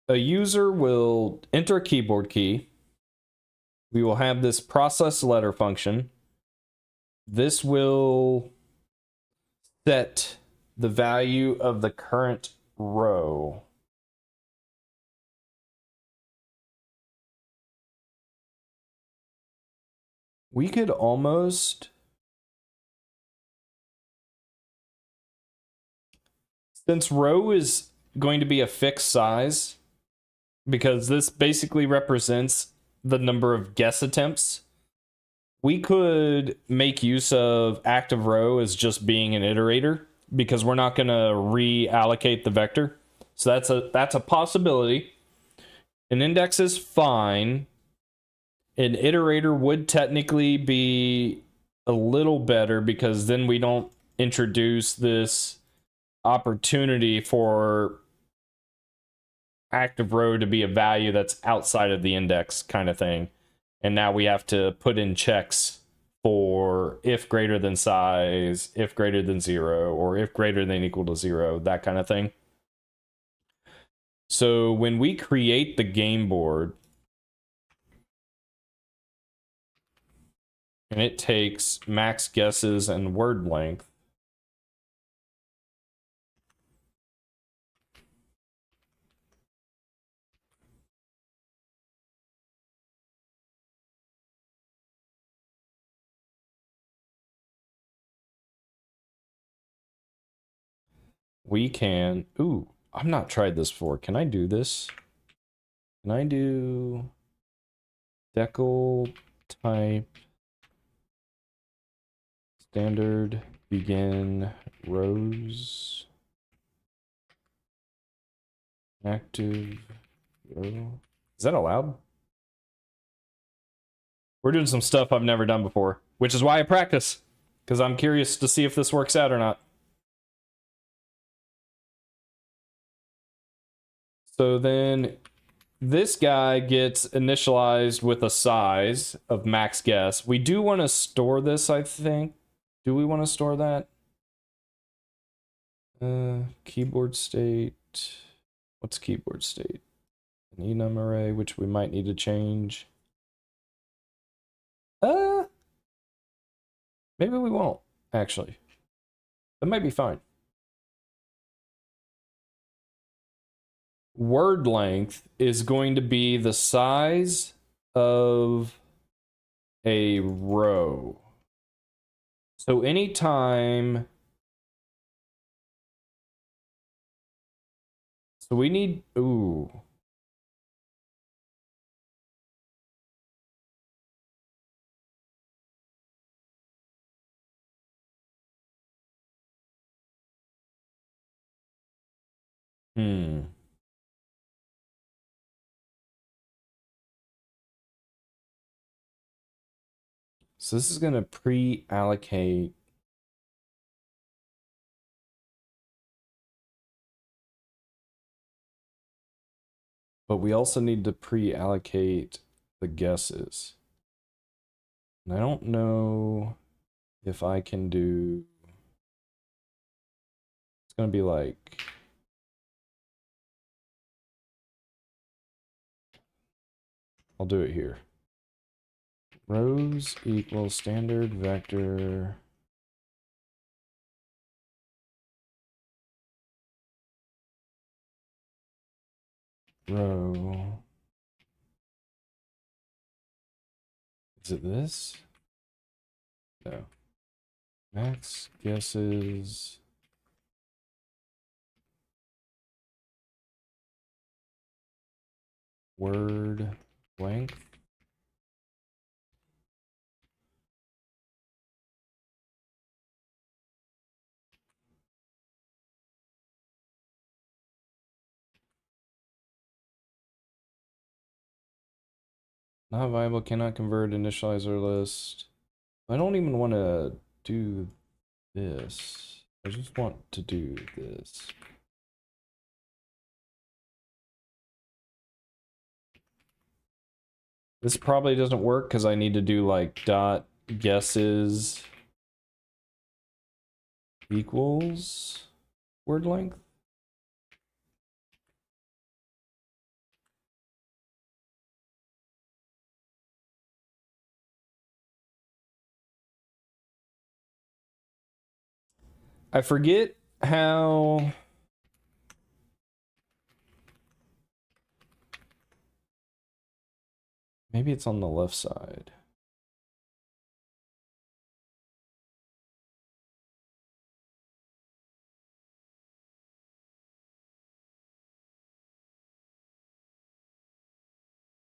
a user will enter a keyboard key, we will have this process letter function. This will set the value of the current row. We could almost, since row is going to be a fixed size, because this basically represents the number of guess attempts, we could make use of active row as just being an iterator, because we're not going to reallocate the vector. So that's a possibility. An index is fine. An iterator would technically be a little better, because then we don't introduce this opportunity for active row to be a value that's outside of the index kind of thing. And now we have to put in checks for if greater than size, if greater than 0, or if greater than equal to 0, that kind of thing. So when we create the game board, and it takes max guesses and word length, we can, ooh, I've not tried this before. Can I do this? Can I do decal type standard begin rows active row? Is that allowed? We're doing some stuff I've never done before, which is why I practice, because I'm curious to see if this works out or not. So then this guy gets initialized with a size of max guess. We do want to store this, I think. Do we want to store that? Keyboard state. What's keyboard state? An enum array, which we might need to change. Maybe we won't, actually. That might be fine. Word length is going to be the size of a row. So anytime, so we need, ooh. So this is going to pre-allocate. But we also need to pre-allocate the guesses. And I don't know if I can do... It's going to be like... I'll do it here. Rows equals standard vector... row. Is it this? No. Max guesses. Word length. Not viable, cannot convert initializer list. I don't even want to do this. I just want to do this. This probably doesn't work because I need to do like dot guesses equals word length. I forget how... Maybe it's on the left side.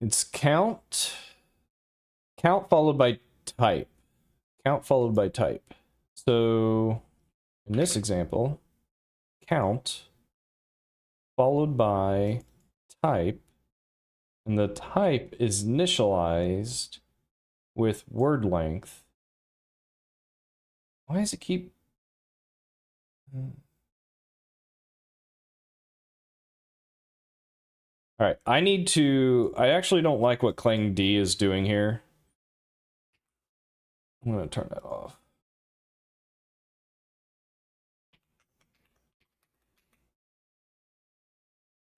It's count followed by type. Count followed by type. So in this example, count followed by type, and the type is initialized with word length. Why does it keep... All right, I need to... I actually don't like what Clang D is doing here. I'm going to turn that off.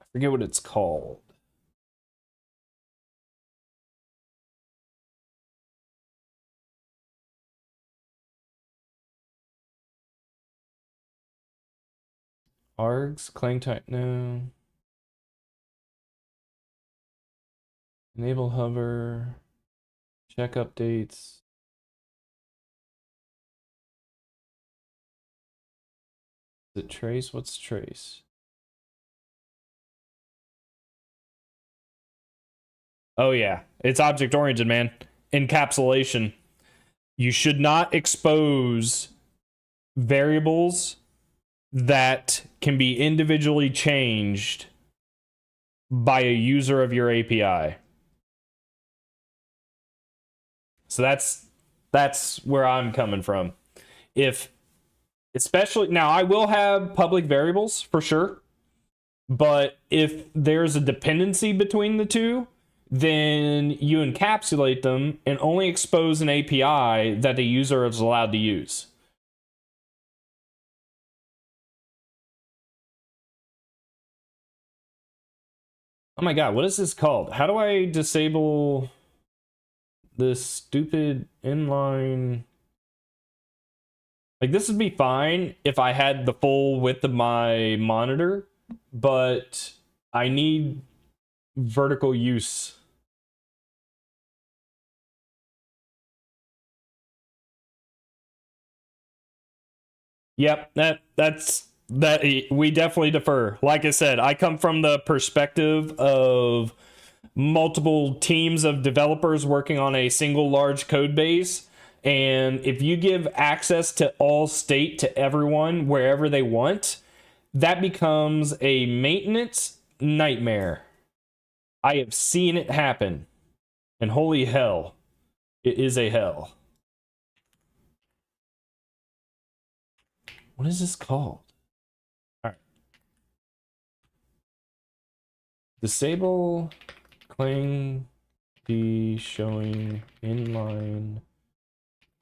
I forget what it's called. Args, Clang type, no. Enable hover, check updates. 'Cause it trace? What's trace? Oh yeah, it's object oriented, man. Encapsulation. You should not expose variables that can be individually changed by a user of your API. So that's where I'm coming from. If especially now, I will have public variables for sure, but if there's a dependency between the two, then you encapsulate them and only expose an API that the user is allowed to use. Oh my god, what is this called? How do I disable this stupid inline? Like, this would be fine if I had the full width of my monitor, but I need vertical use. Yep, that's that we definitely defer. Like I said, I come from the perspective of multiple teams of developers working on a single large code base, and if you give access to all state to everyone wherever they want, that becomes a maintenance nightmare. I have seen it happen, and holy hell, it is a hell. What is this called? All right. Disable cling D showing inline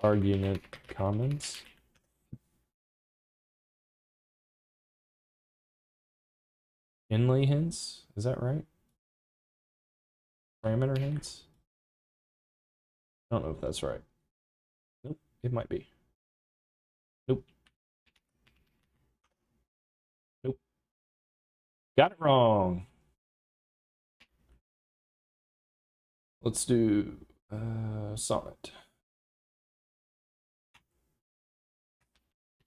argument comments. Inlay hints? Is that right? Parameter hints? I don't know if that's right. Nope, it might be. Nope. Nope. Got it wrong. Let's do Sonnet.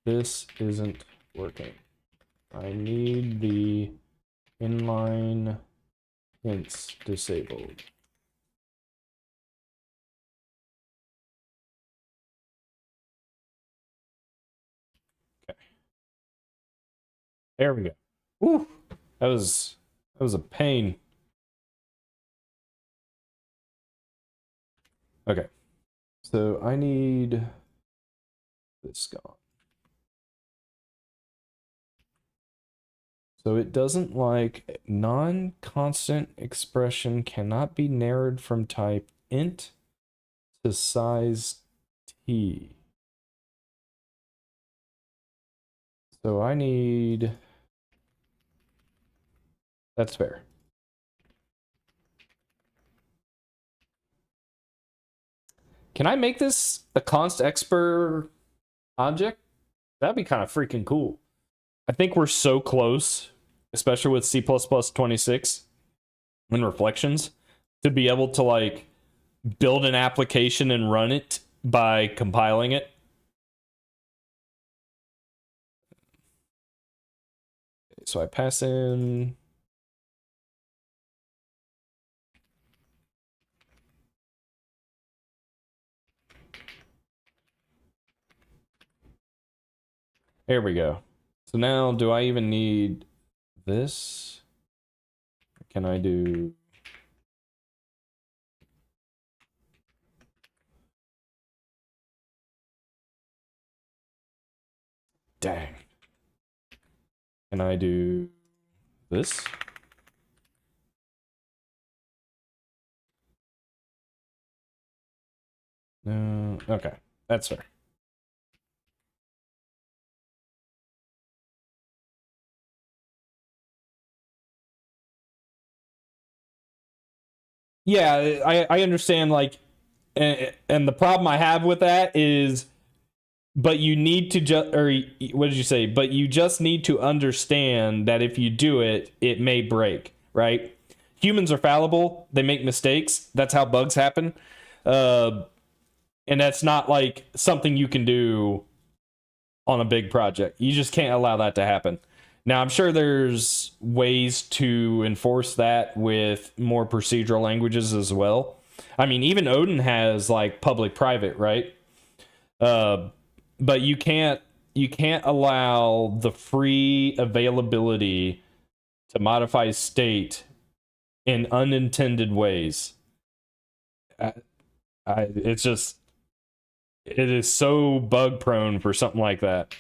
This isn't working. I need the inline hints disabled. Okay. There we go. Woo! That was a pain. Okay. So I need this gone. So it doesn't like non-constant expression cannot be narrowed from type int to size t. So I need, that's fair. Can I make this a const expr object? That'd be kind of freaking cool. I think we're so close, especially with C++ 26 and reflections, to be able to like build an application and run it by compiling it. So I pass in there we go. So now do I even need this? Can I do dang. Can I do this? No, okay, that's fair. Yeah, I understand, like, and the problem I have with that is, but you need to just, or what did you say? But you just need to understand that if you do it, it may break, right? Humans are fallible. They make mistakes. That's how bugs happen. And that's not like something you can do on a big project. You just can't allow that to happen. Now, I'm sure there's ways to enforce that with more procedural languages as well. I mean, even Odin has like public private, right? Uh, but you can't allow the free availability to modify state in unintended ways. I, it's just it is so bug prone for something like that.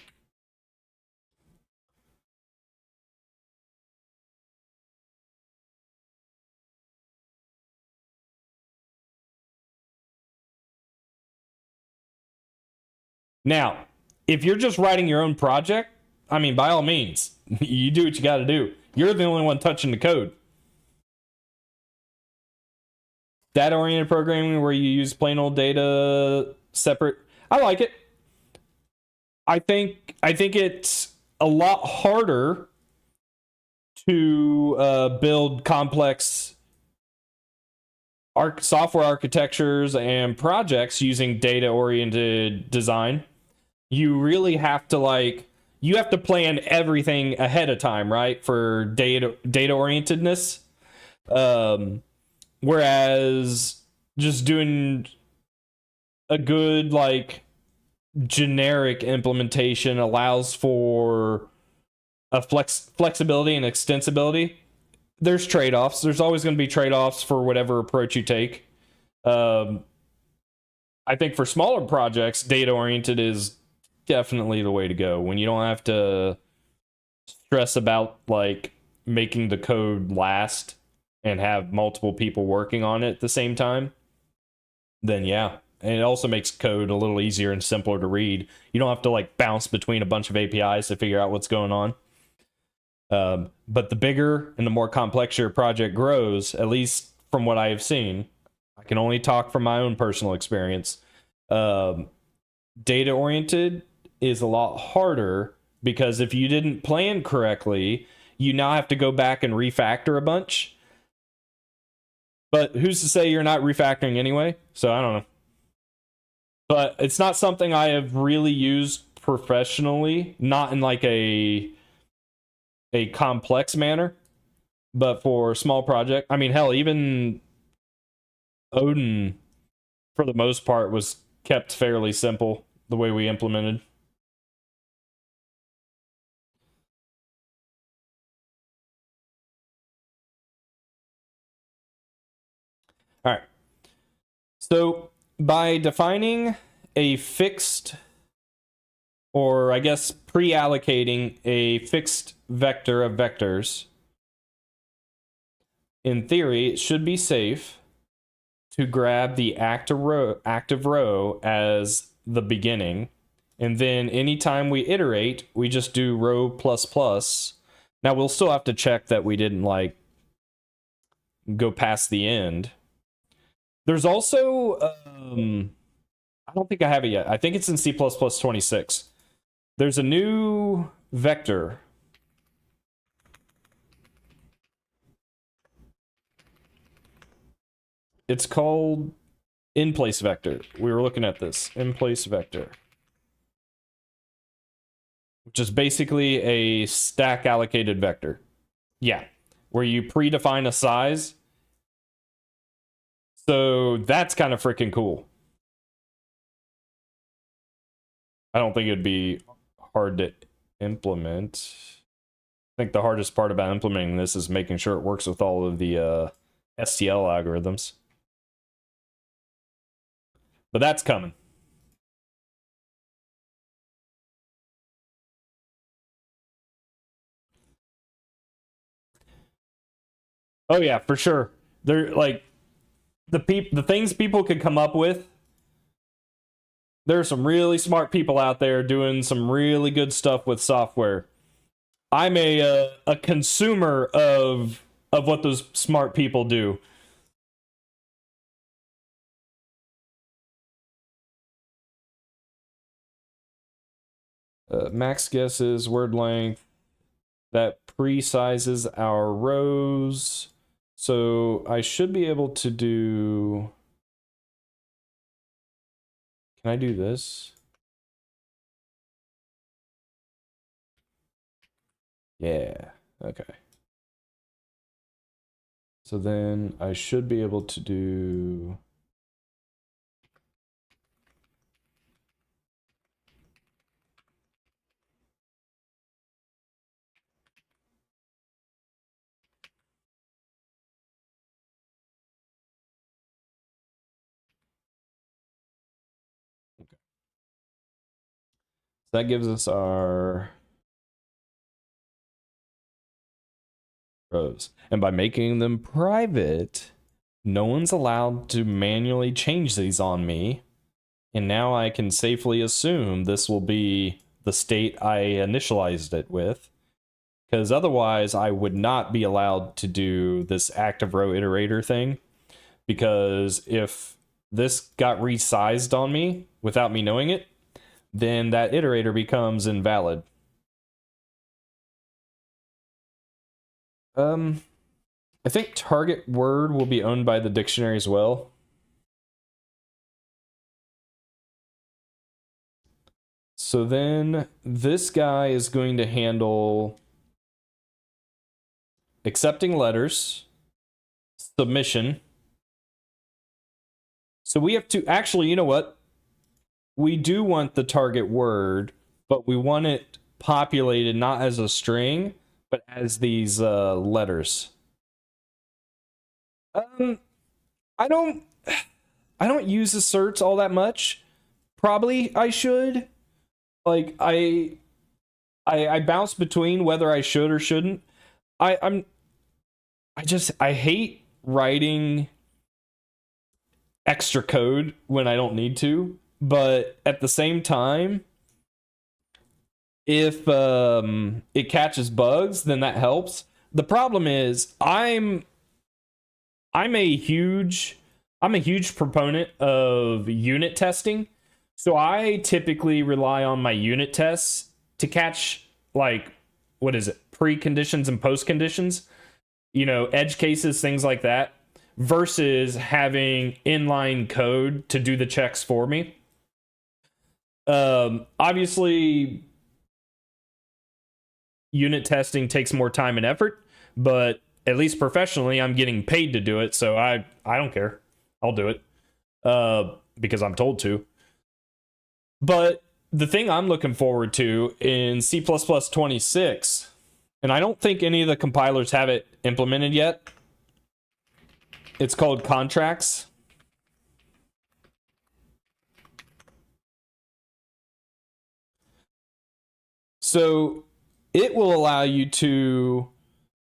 Now, if you're just writing your own project, I mean, by all means, you do what you got to do. You're the only one touching the code. Data oriented programming where you use plain old data separate. I like it. I think it's a lot harder to build complex software architectures and projects using data oriented design. You really have to you have to plan everything ahead of time, right? For data orientedness. Whereas just doing a good generic implementation allows for a flexibility and extensibility. There's trade-offs. There's always going to be trade-offs for whatever approach you take. Um, I think for smaller projects, data oriented is definitely the way to go when you don't have to stress about making the code last and have multiple people working on it at the same time. Then yeah, and it also makes code a little easier and simpler to read. You don't have to bounce between a bunch of APIs to figure out what's going on. But the bigger and the more complex your project grows, at least from what I have seen, I can only talk from my own personal experience. Data oriented is a lot harder because if you didn't plan correctly, you now have to go back and refactor a bunch. But who's to say you're not refactoring anyway? So I don't know. But it's not something I have really used professionally, not in a complex manner, but for small project. I mean, hell, even Odin for the most part was kept fairly simple the way we implemented. All right. So by defining a fixed, or I guess pre-allocating a fixed vector of vectors, in theory, it should be safe to grab the active row as the beginning. And then anytime we iterate, we just do row plus plus. Now we'll still have to check that we didn't go past the end. There's also, I don't think I have it yet. I think it's in C++ 26. There's a new vector. It's called in-place vector. We were looking at this. In-place vector. Which is basically a stack allocated vector. Yeah. Where you predefine a size. So that's kind of freaking cool. I don't think it'd be hard to implement. I think the hardest part about implementing this is making sure it works with all of the STL algorithms. But that's coming. Oh yeah, for sure. They're the things people could come up with. There are some really smart people out there doing some really good stuff with software. I'm a consumer of what those smart people do. Max guesses, word length. That pre-sizes our rows. So I should be able to do... Can I do this? Yeah, okay. So then I should be able to do... Okay. So that gives us our rows. And by making them private, no one's allowed to manually change these on me. And now I can safely assume this will be the state I initialized it with. Because otherwise, I would not be allowed to do this active row iterator thing. Because if this got resized on me without me knowing it, then that iterator becomes invalid. I think target word will be owned by the dictionary as well. So then this guy is going to handle accepting letters, submission. So we have to actually, you know what? We do want the target word, but we want it populated not as a string, but as these letters. I don't use asserts all that much. Probably I should. Like I bounce between whether I should or shouldn't. I hate writing extra code when I don't need to, but at the same time, if it catches bugs, then that helps. The problem is I'm a huge proponent of unit testing. So I typically rely on my unit tests to catch, like, what is it, preconditions and post conditions, edge cases, things like that, versus having inline code to do the checks for me. Obviously, unit testing takes more time and effort, but at least professionally, I'm getting paid to do it, so I don't care. I'll do it because I'm told to. But the thing I'm looking forward to in C++ 26, and I don't think any of the compilers have it implemented yet, it's called contracts. So it will allow you to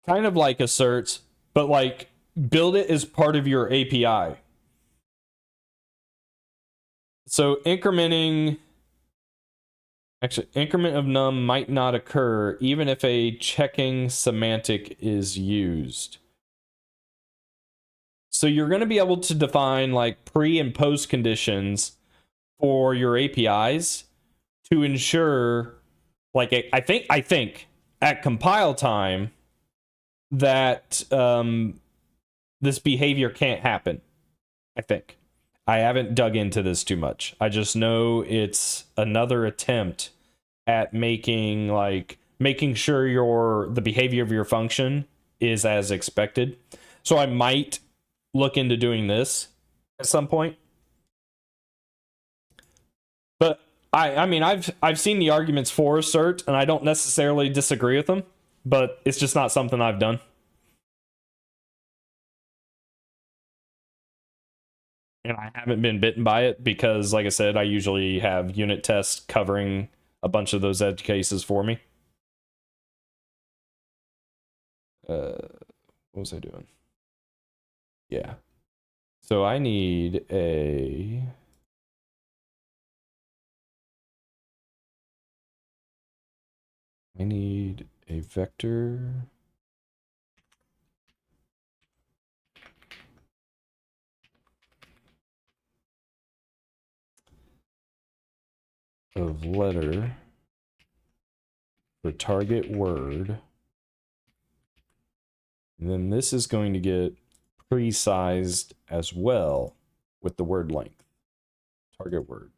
kind of like asserts, but like build it as part of your API. So increment of num might not occur even if a checking semantic is used. So you're going to be able to define like pre and post conditions for your APIs to ensure, like, I think at compile time that this behavior can't happen. I think. I haven't dug into this too much. I just know it's another attempt at making sure the behavior of your function is as expected. So I might look into doing this at some point. But I mean I've seen the arguments for assert, and I don't necessarily disagree with them, but it's just not something I've done. And I haven't been bitten by it because, like I said, I usually have unit tests covering a bunch of those edge cases for me. What was I doing? Yeah. So I need a... vector... of letter for target word. And then this is going to get pre-sized as well with the word length. Target word.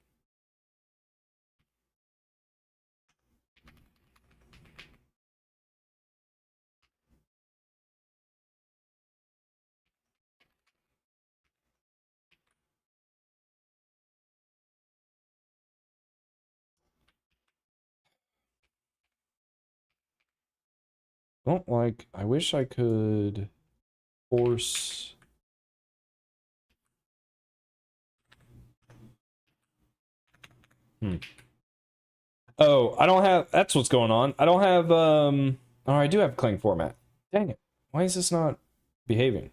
Don't like, I wish I could force. Oh, I don't have, that's what's going on. I don't have, oh, I do have cling format. Dang it. Why is this not behaving?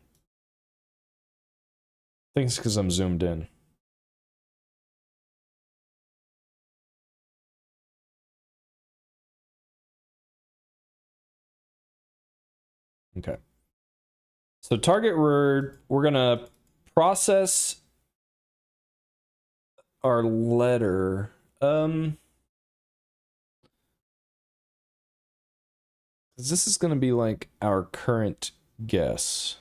I think it's because I'm zoomed in. Okay. So target word, we're gonna process our letter. This is gonna be like our current guess.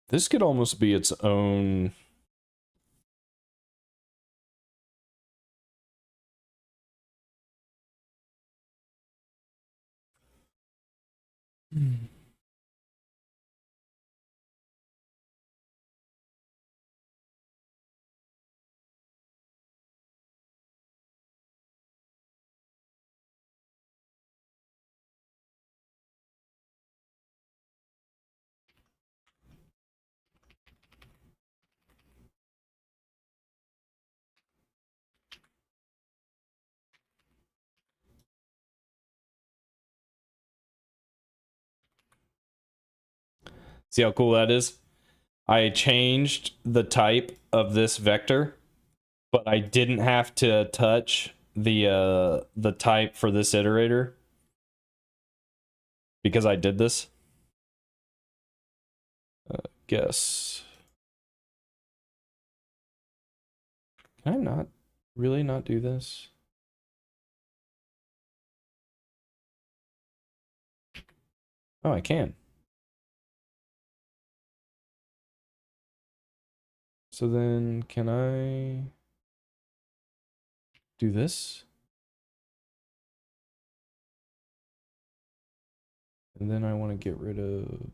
This could almost be its own. See how cool that is? I changed the type of this vector, but I didn't have to touch the type for this iterator because I did this. Guess. Can I not really not do this? Oh, I can. So then can I do this? And then I want to get rid of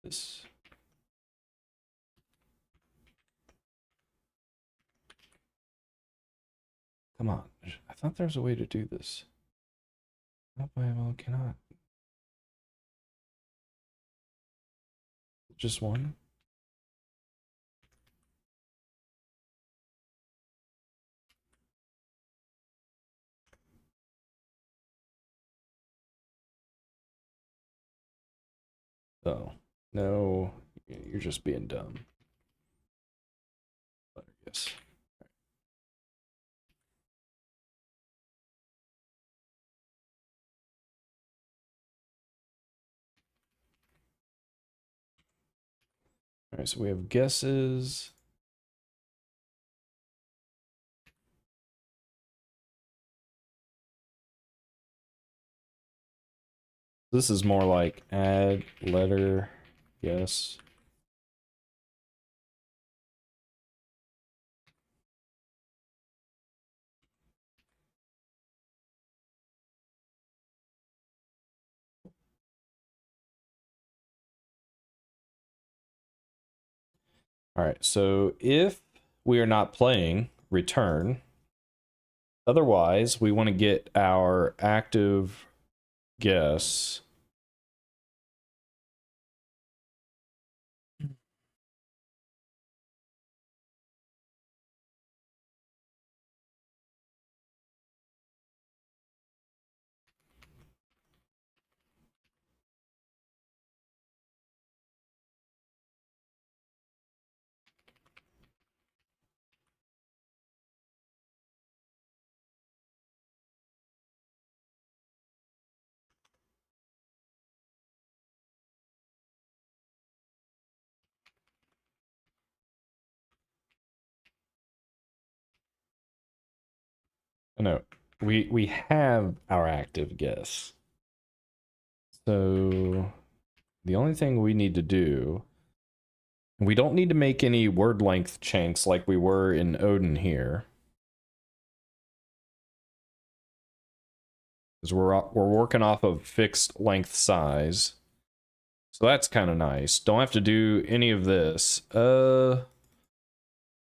this. Come on. I thought there was a way to do this. Not viable, cannot. Just one? Oh. No. You're just being dumb. But yes. All right, so we have guesses. This is more like add letter guess. All right, so if we are not playing, return. Otherwise, we want to get our active guess. No, we have our active guess. So the only thing we need to do, we don't need to make any word length chunks like we were in Odin here. Because we're working off of fixed length size. So that's kind of nice. Don't have to do any of this.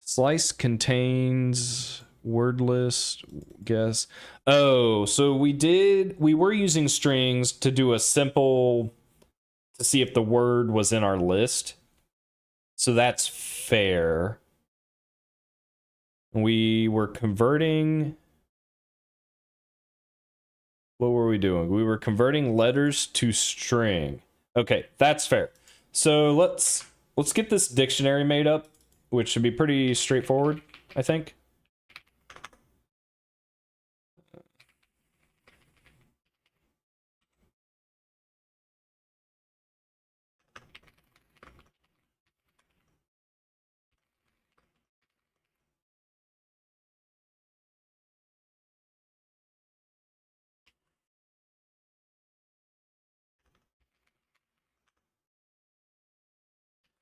Slice contains word list, guess. Oh, so we were using strings to do a simple, to see if the word was in our list. So that's fair. We were converting, what were we doing? We were converting letters to string. Okay, that's fair. So let's get this dictionary made up, which should be pretty straightforward, I think.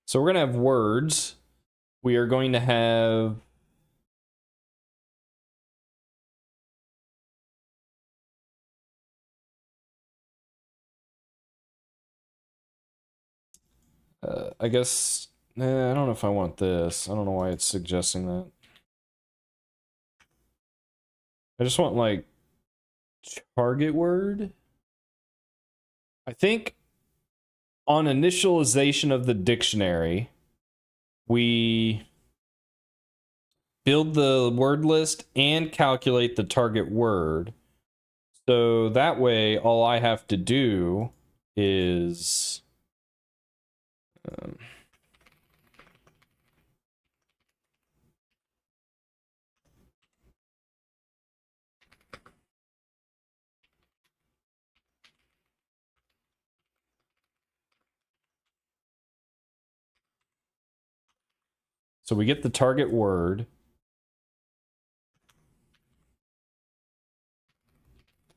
So we're going to have words. We are going to have I guess I don't know if I want this. I don't know why it's suggesting that. I just want like target word. I think on initialization of the dictionary, we build the word list and calculate the target word. So that way, all I have to do is so we get the target word.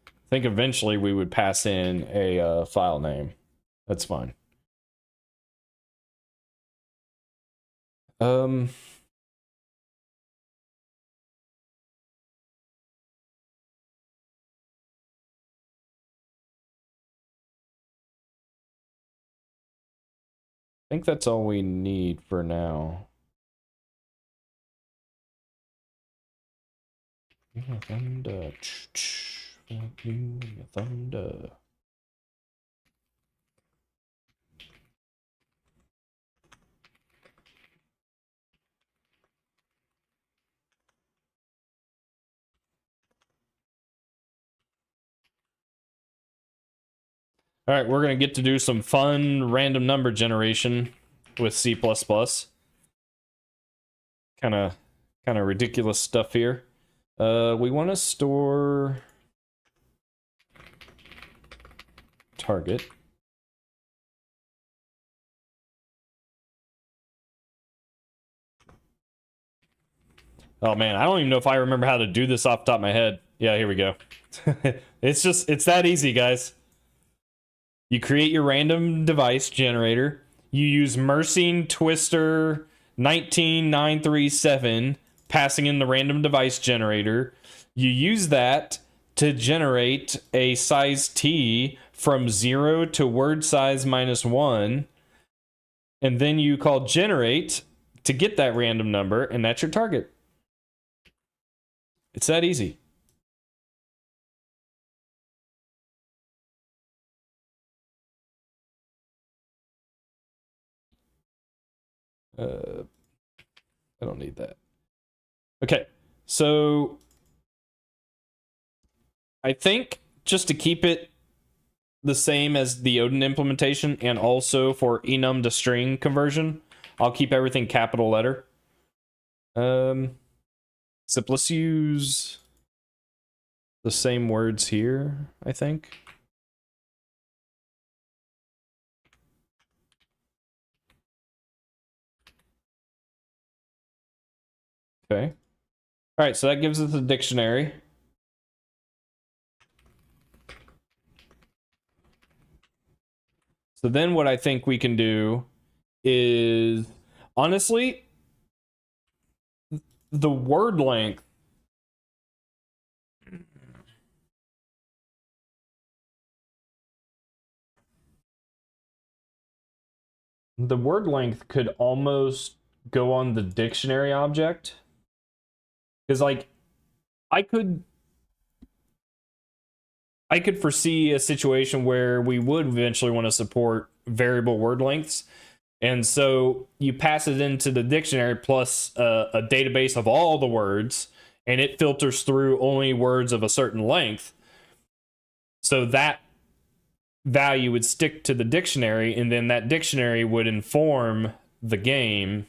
I think eventually we would pass in a file name. That's fine. I think that's all we need for now. Thunder. Thunder. All right, we're going to get to do some fun random number generation with C++. Kind of ridiculous stuff here. We want to store target. Oh man, I don't even know if I remember how to do this off the top of my head. Yeah, here we go. It's that easy, guys. You create your random device generator. You use Mersing Twister 19937, passing in the random device generator. You use that to generate a size t from 0 to word size -1. And then you call generate to get that random number, and that's your target. It's that easy. I don't need that. Okay, so I think just to keep it the same as the Odin implementation and also for enum to string conversion, I'll keep everything capital letter. So let's use the same words here, I think. Okay. All right, so that gives us a dictionary. So then what I think we can do is, honestly, the word length. The word length could almost go on the dictionary object. Because, like, I could foresee a situation where we would eventually want to support variable word lengths. And so you pass it into the dictionary plus a database of all the words, and it filters through only words of a certain length. So that value would stick to the dictionary, and then that dictionary would inform the game.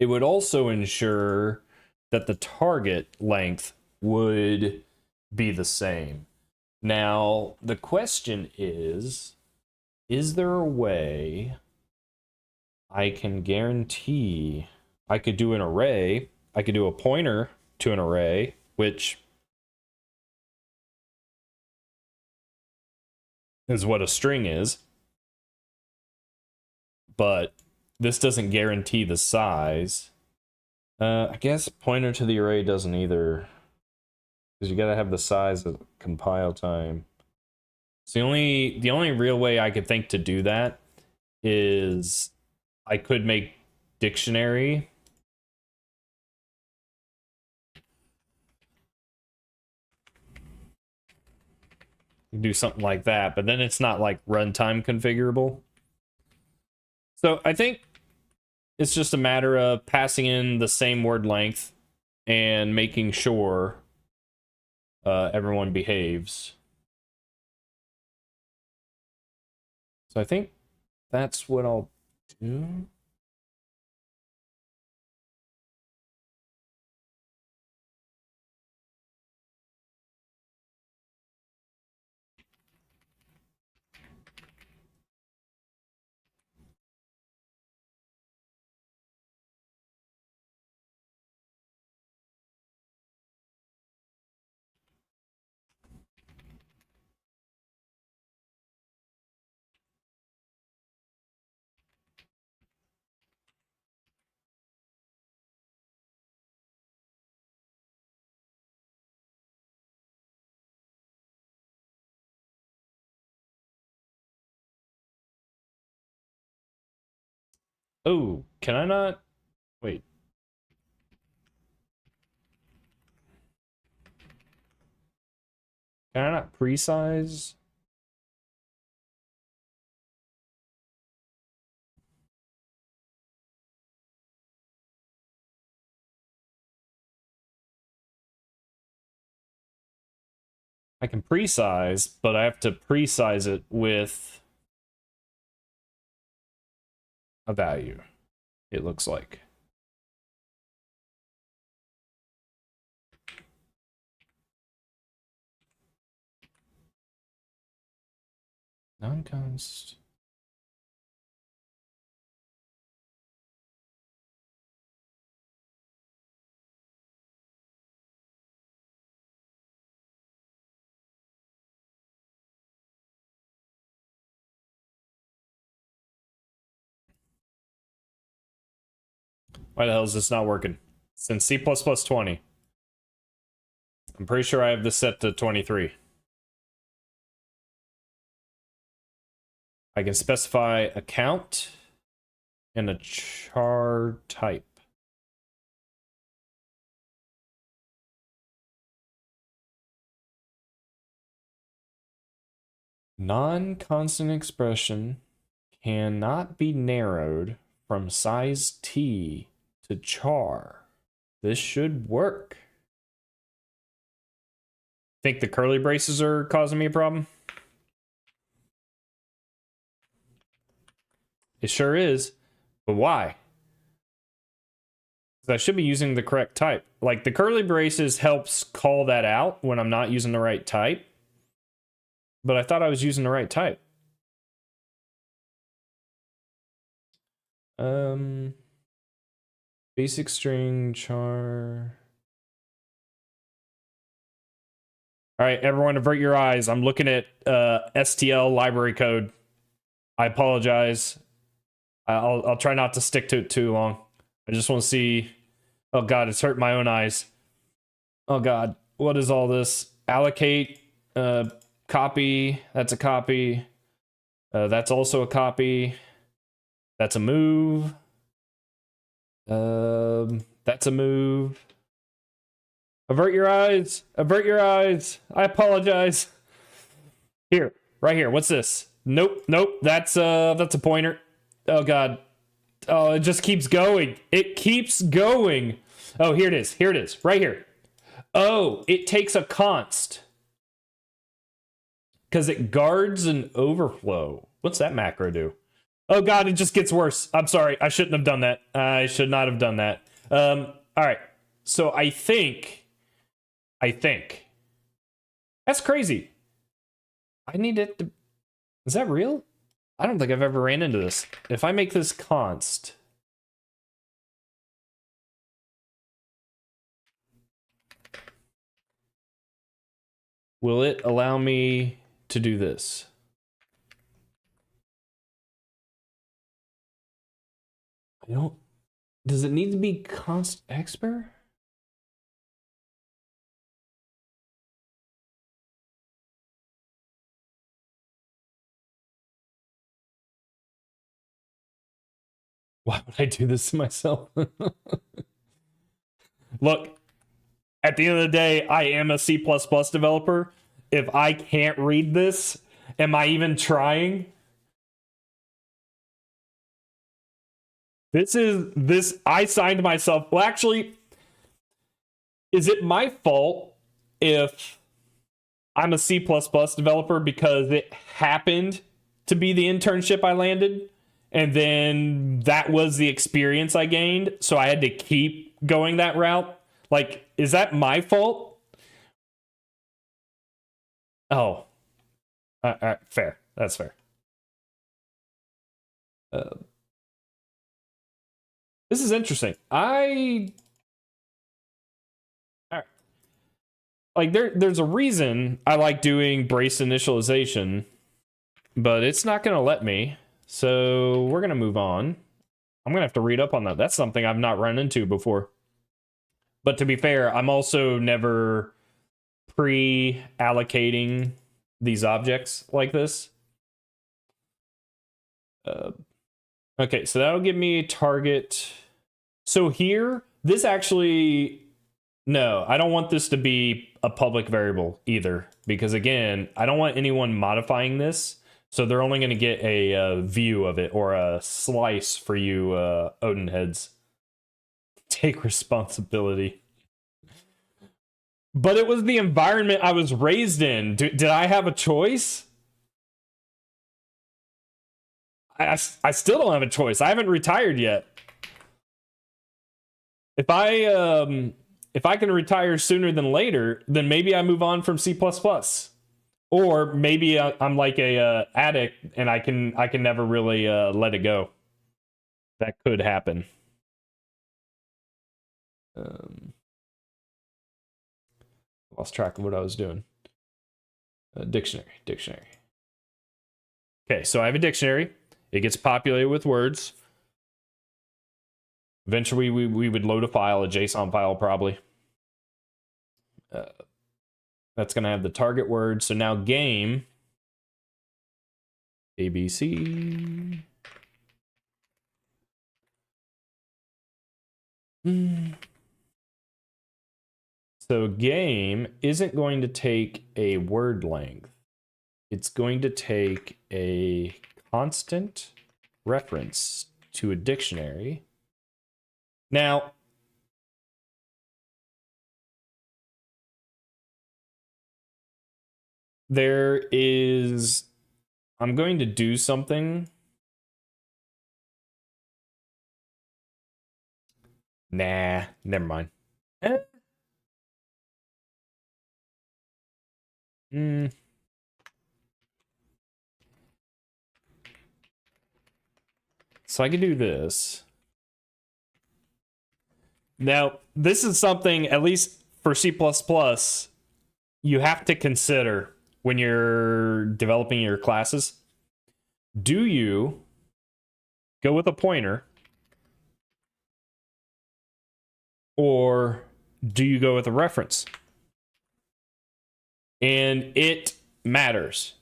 It would also ensure that the target length would be the same. Now, the question is there a way I can guarantee I could do an array? I could do a pointer to an array, which is what a string is. But this doesn't guarantee the size. I guess pointer to the array doesn't either, because you gotta have the size of compile time. So the only real way I could think to do that is I could make dictionary do something like that, but then it's not like runtime configurable. So I think it's just a matter of passing in the same word length and making sure everyone behaves. So I think that's what I'll do. Oh, can I not? Wait. Can I not pre-size? I can pre-size, but I have to pre-size it with a value, it looks like. Non-const. Why the hell is this not working? Since C++ 20. I'm pretty sure I have this set to 23. I can specify a count and a char type. Non-constant expression cannot be narrowed from size t to char. This should work. Think the curly braces are causing me a problem? It sure is. But why? I should be using the correct type. Like, the curly braces helps call that out when I'm not using the right type. But I thought I was using the right type. Basic string char. All right, everyone, avert your eyes. I'm looking at STL library code. I apologize. I'll try not to stick to it too long. I just want to see. Oh God, it's hurt my own eyes. Oh God, what is all this? Allocate, copy. That's a copy. That's also a copy. That's a move. That's a move. Avert your eyes. Avert your eyes. I apologize. Here, right here. What's this? Nope, nope. That's a pointer. Oh god. Oh, it just keeps going. It keeps going. Oh, here it is. Here it is. Right here. Oh, it takes a const. Because it guards an overflow. What's that macro do? Oh god, it just gets worse. I'm sorry. I shouldn't have done that. I should not have done that. All right. So I think. That's crazy. I need it to... Is that real? I don't think I've ever ran into this. If I make this const... Will it allow me to do this? I don't... Does it need to be const expr? Why would I do this to myself? Look, at the end of the day, I am a C++ developer. If I can't read this, am I even trying? I signed myself. Well, actually, is it my fault if I'm a C++ developer because it happened to be the internship I landed? And then that was the experience I gained, so I had to keep going that route. Like, is that my fault? Oh. Fair. That's fair. This is interesting. All right. Like, there's a reason I like doing brace initialization, but it's not going to let me. So we're going to move on. I'm going to have to read up on that. That's something I've not run into before. But to be fair, I'm also never pre-allocating these objects like this. Okay, so that'll give me a target. So here, this actually... No, I don't want this to be a public variable either. Because again, I don't want anyone modifying this. So they're only going to get a view of it, or a slice for you Odin heads. Take responsibility. But it was the environment I was raised in. Did I have a choice? I still don't have a choice. I haven't retired yet. If I can retire sooner than later, then maybe I move on from C++. Or maybe I'm like a addict and I can never really let it go. That could happen. Lost track of what I was doing. Dictionary. Okay, so I have a dictionary. It gets populated with words. Eventually, we would load a file, a JSON file probably. That's going to have the target word. So now game, ABC. So game isn't going to take a word length. It's going to take a constant reference to a dictionary. Now, I'm going to do something. Nah, never mind. So I can do this. Now, this is something, at least for C++, you have to consider when you're developing your classes. Do you go with a pointer, or do you go with a reference? And it matters.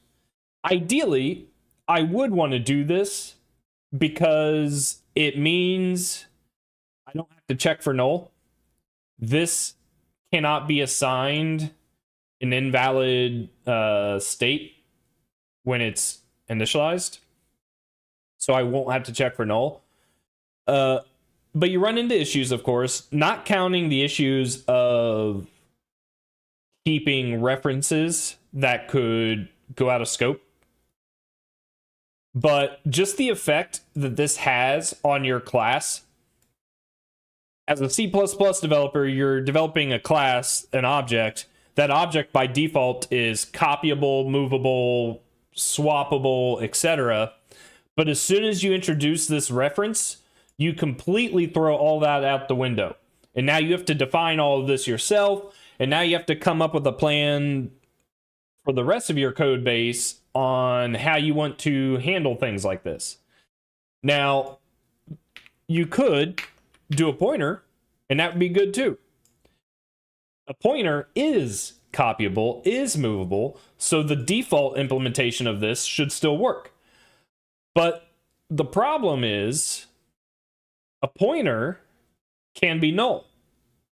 Ideally, I would want to do this because it means I don't have to check for null. This cannot be assigned an invalid state when it's initialized. So I won't have to check for null. But you run into issues, of course, not counting the issues of keeping references that could go out of scope. But just the effect that this has on your class. As a C++ developer, you're developing a class, an object. That object by default is copyable, movable, swappable, etc. But as soon as you introduce this reference, you completely throw all that out the window. And now you have to define all of this yourself. And now you have to come up with a plan for the rest of your code base on how you want to handle things like this. Now, you could do a pointer, and that would be good too. A pointer is copyable, is movable, so the default implementation of this should still work. But the problem is a pointer can be null.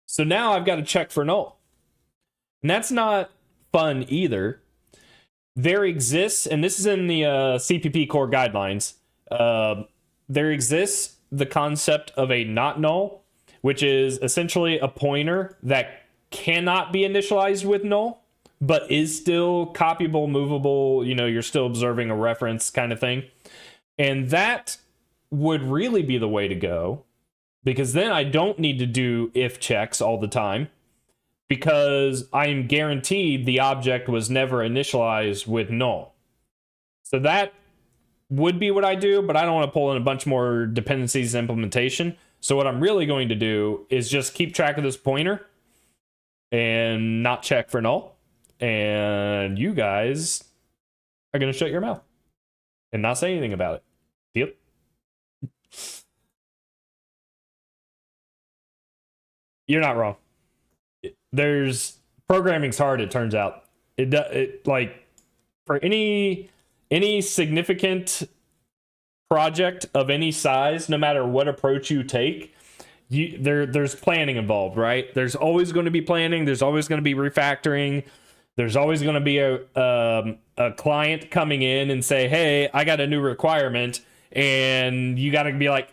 So now I've got to check for null. And that's not fun either. There exists, and this is in the CPP core guidelines, there exists the concept of a not null, which is essentially a pointer that cannot be initialized with null, but is still copyable, movable, you're still observing a reference kind of thing. And that would really be the way to go, because then I don't need to do if checks all the time, because I'm guaranteed the object was never initialized with null. So that would be what I do, but I don't want to pull in a bunch more dependencies implementation. So what I'm really going to do is just keep track of this pointer and not check for null. And you guys are going to shut your mouth and not say anything about it. Deal? You're not wrong. Programming's hard, it turns out. It like for any significant project of any size, no matter what approach you take, there's planning involved, right? There's always going to be planning. There's always going to be refactoring. There's always going to be a client coming in and say, "Hey, I got a new requirement," and you got to be like,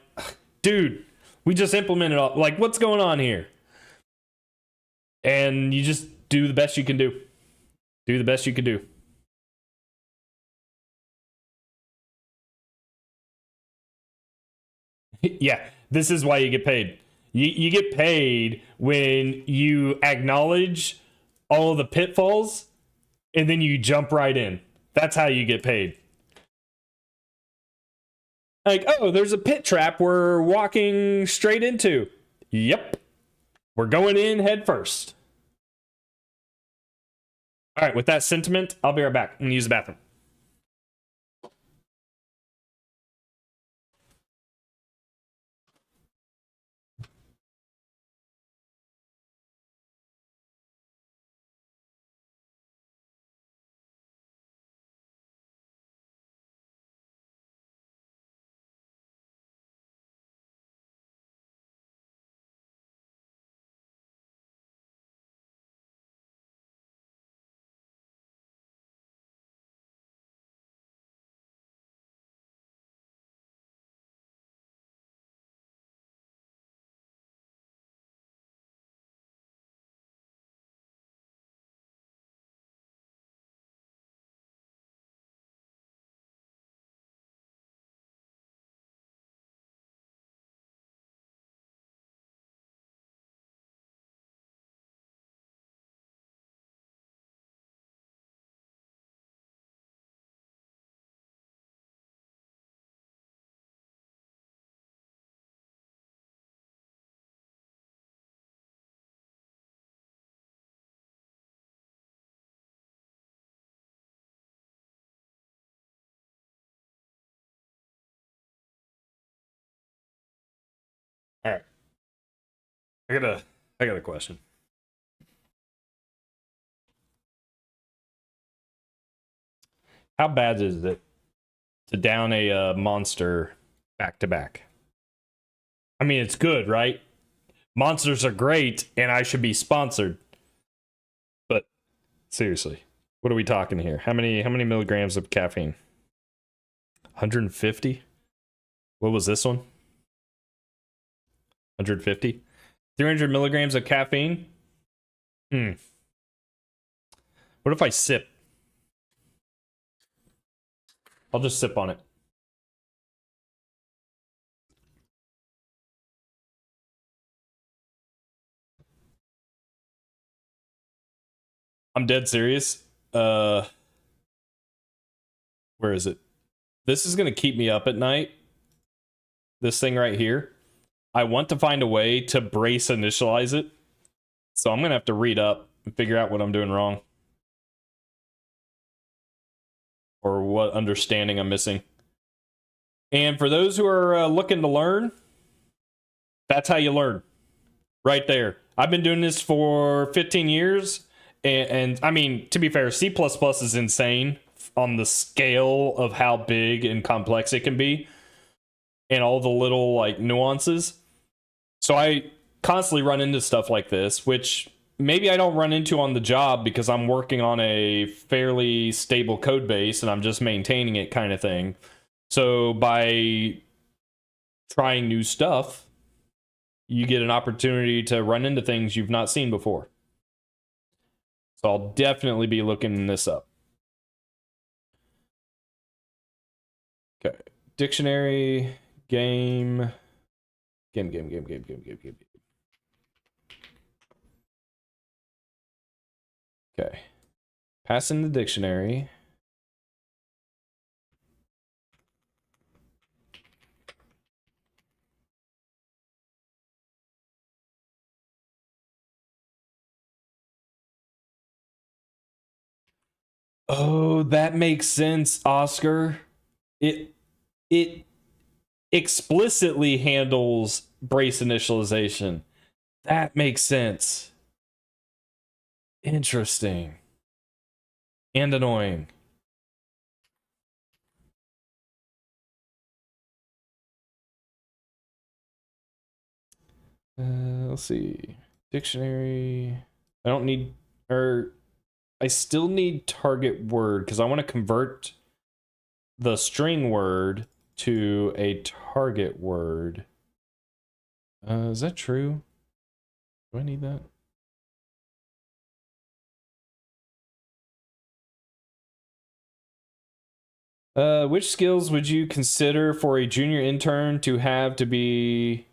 "Dude, we just implemented all. Like, what's going on here?" And you just do the best you can do. Do the best you can do. Yeah, this is why you get paid. You get paid when you acknowledge all of the pitfalls and then you jump right in. That's how you get paid. Like, oh, there's a pit trap we're walking straight into. Yep. We're going in head first. All right, with that sentiment, I'll be right back. I'm going to use the bathroom. All right. I got a question. How bad is it to down a monster back to back? I mean, it's good, right? Monsters are great, and I should be sponsored. Seriously. What are we talking here? How many milligrams of caffeine? 150? What was this one? 150? 300 milligrams of caffeine? What if I sip? I'll just sip on it. I'm dead serious. Where is it? This is going to keep me up at night. This thing right here. I want to find a way to brace initialize it. So I'm going to have to read up and figure out what I'm doing wrong. Or what understanding I'm missing. And for those who are looking to learn, that's how you learn. Right there. I've been doing this for 15 years. And I mean, to be fair, C++ is insane on the scale of how big and complex it can be. And all the little like nuances. So I constantly run into stuff like this, which maybe I don't run into on the job because I'm working on a fairly stable code base and I'm just maintaining it kind of thing. So by trying new stuff, you get an opportunity to run into things you've not seen before. So I'll definitely be looking this up. Okay. Dictionary, game. Okay. Pass in the dictionary. Oh, that makes sense, Oscar. It explicitly handles brace initialization. That makes sense. Interesting. And annoying. Let's see. Dictionary. I don't need, or I still need target word because I want to convert the string word to a target word. Is that true? Do I need that? Which skills would you consider for a junior intern to have to be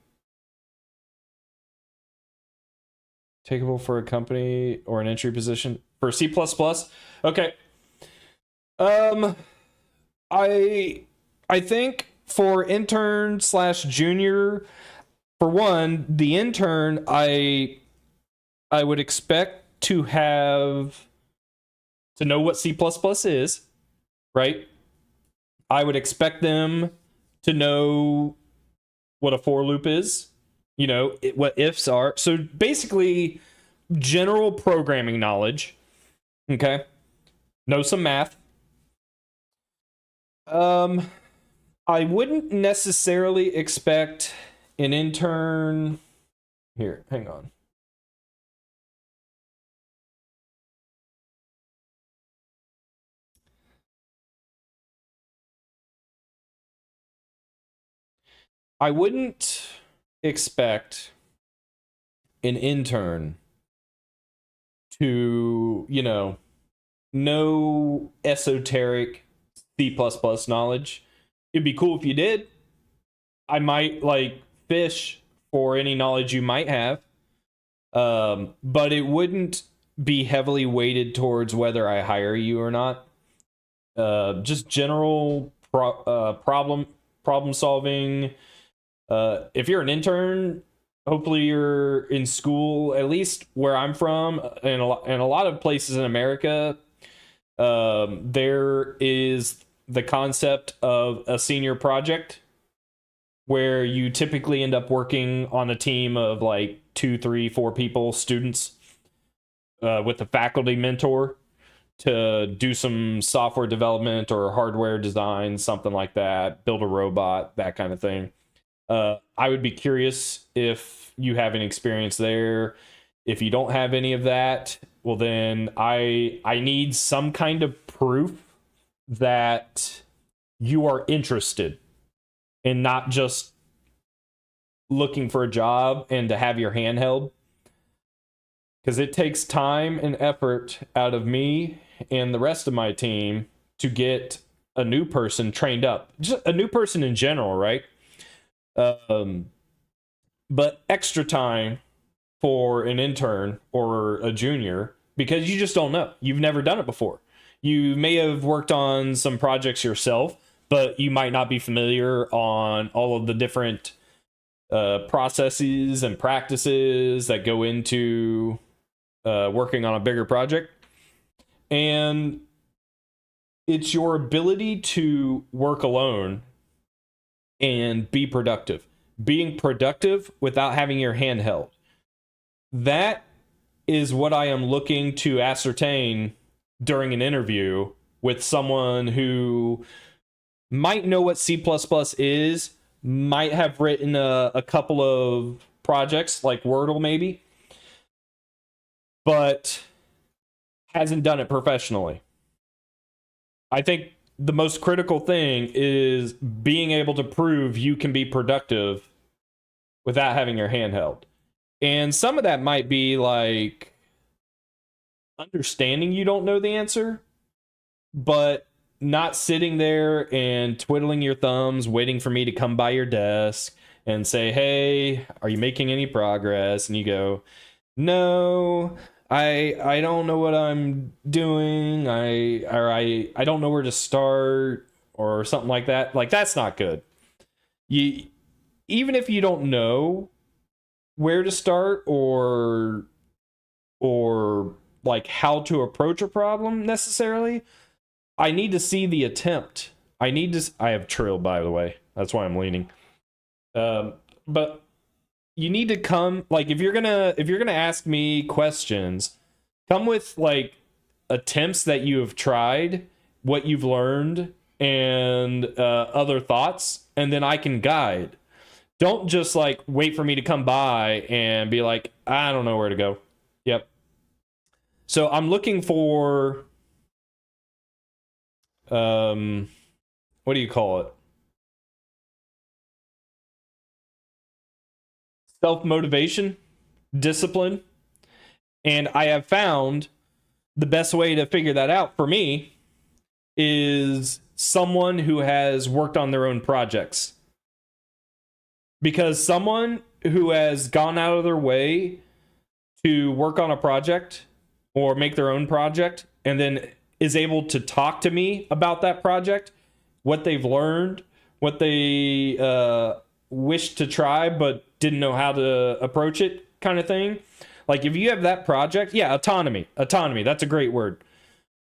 takeable for a company or an entry position for C++? Okay. I think for intern / junior, for one, the intern, I would expect to have to know what C++ is, right? I would expect them to know what a for loop is, you know, what ifs are. So basically, general programming knowledge. Okay. Know some math. I wouldn't necessarily expect an intern. Here, hang on. I wouldn't expect an intern to, you know esoteric C++ knowledge. It'd be cool if you did. I might like fish for any knowledge you might have. But it wouldn't be heavily weighted towards whether I hire you or not. Just general problem solving. If you're an intern, hopefully you're in school, at least where I'm from, and a lot of places in America, there is the concept of a senior project where you typically end up working on a team of like 2, 3, 4 people, students, with a faculty mentor to do some software development or hardware design, something like that, build a robot, that kind of thing. I would be curious if you have any experience there. If you don't have any of that, well then I need some kind of proof that you are interested and not just looking for a job and to have your hand held. Because it takes time and effort out of me and the rest of my team to get a new person trained up. Just a new person in general, right? Um, but extra time for an intern or a junior because you just don't know. You've never done it before. You may have worked on some projects yourself, but you might not be familiar on all of the different processes and practices that go into working on a bigger project. And it's your ability to work alone and be productive. Being productive without having your hand held. That is what I am looking to ascertain during an interview with someone who might know what C++ is, might have written a couple of projects like Wordle maybe, but hasn't done it professionally. I think the most critical thing is being able to prove you can be productive without having your hand held. And some of that might be like understanding you don't know the answer, but not sitting there and twiddling your thumbs, waiting for me to come by your desk and say, hey, are you making any progress? And you go, no, I don't know what I'm doing. I don't know where to start or something like that. Like, that's not good. You, even if you don't know where to start or like how to approach a problem necessarily, I need to see the attempt. I have Trill, by the way. That's why I'm leaning. But you need to come, like, if you're gonna ask me questions, come with like attempts that you have tried, what you've learned, and other thoughts, and then I can guide. Don't just like wait for me to come by and be like, I don't know where to go. Yep. So I'm looking for what do you call it? Self-motivation, discipline. And I have found the best way to figure that out for me is someone who has worked on their own projects. Because someone who has gone out of their way to work on a project or make their own project and then is able to talk to me about that project, what they've learned, what they wish to try but didn't know how to approach it, kind of thing. Like, if you have that project, yeah, autonomy, that's a great word.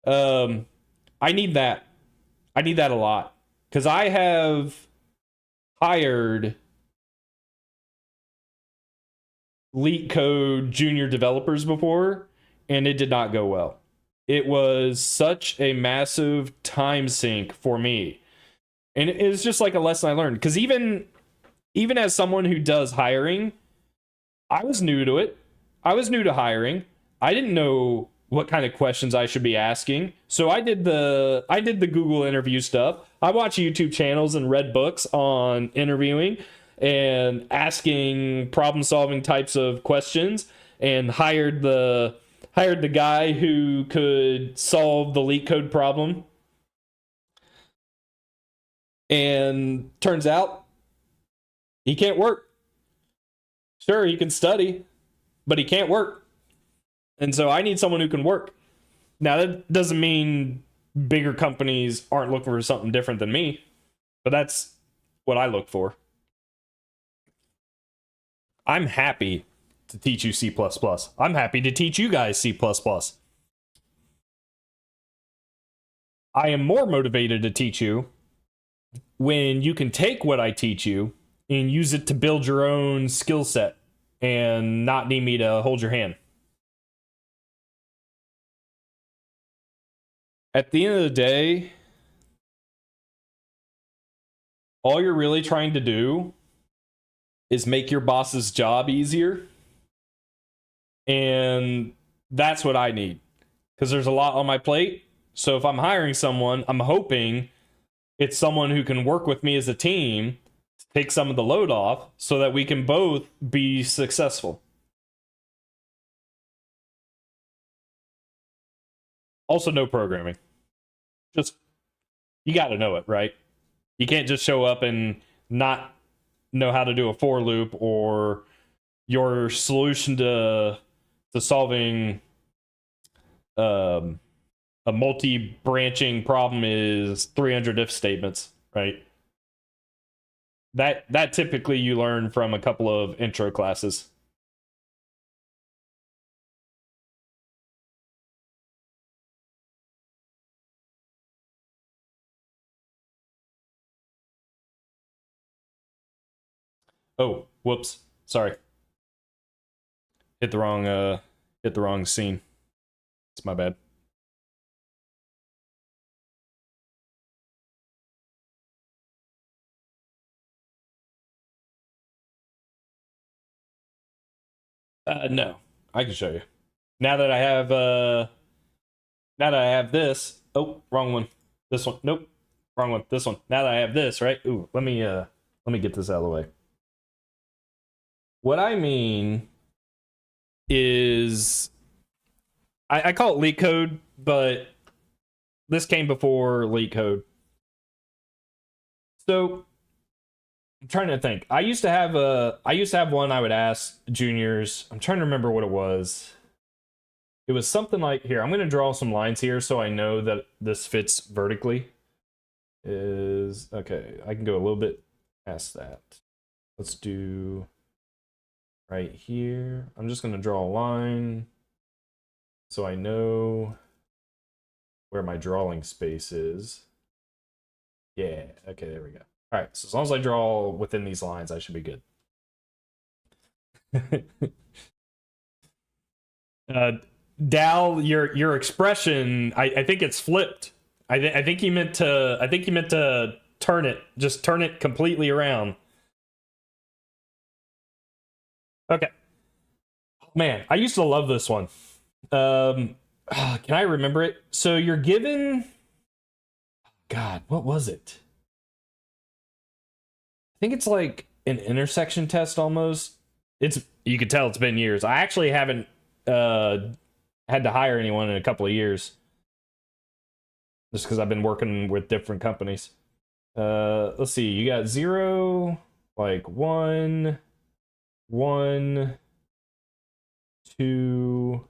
I need that. I need that a lot. Because I have hired leak code junior developers before, and it did not go well. It was such a massive time sink for me. And it was just like a lesson I learned. Because even as someone who does hiring, I was new to it. I was new to hiring. I didn't know what kind of questions I should be asking. So I did the Google interview stuff. I watched YouTube channels and read books on interviewing and asking problem solving types of questions, and hired the guy who could solve the leak code problem. And turns out he can't work. Sure, he can study, but he can't work. And so I need someone who can work. Now, that doesn't mean bigger companies aren't looking for something different than me, but that's what I look for. I'm happy to teach you C++. I'm happy to teach you guys C++. I am more motivated to teach you when you can take what I teach you and use it to build your own skill set and not need me to hold your hand. At the end of the day, all you're really trying to do is make your boss's job easier. And that's what I need because there's a lot on my plate. So if I'm hiring someone, I'm hoping it's someone who can work with me as a team to take some of the load off so that we can both be successful. Also, no programming. Just, you got to know it, right? You can't just show up and not know how to do a for loop, or your solution to solving a multi-branching problem is 300 if statements, right? That typically you learn from a couple of intro classes. Oh, whoops. Sorry. Hit the wrong scene. It's my bad. No. I can show you. Now that I have this. Oh, wrong one. This one. Nope. Wrong one. This one. Now that I have this, right? Ooh, let me get this out of the way. What I mean is I call it leak code, but this came before leak code. So I'm trying to think. I used to have one I would ask juniors. I'm trying to remember what it was. It was something like, here, I'm going to draw some lines here so I know that this fits vertically. Is okay, I can go a little bit past that. Let's do right here. I'm just going to draw a line so I know where my drawing space is. Yeah, okay, there we go. All right, so as long as I draw within these lines, I should be good. Dal, your expression, I think it's flipped. I think you meant to turn it, just turn it completely around. Okay. Man, I used to love this one. Can I remember it? So you're given, God, what was it? I think it's like an intersection test almost. You could tell it's been years. I actually haven't had to hire anyone in a couple of years, just because I've been working with different companies. Let's see. You got 0, like 1, 1, 2,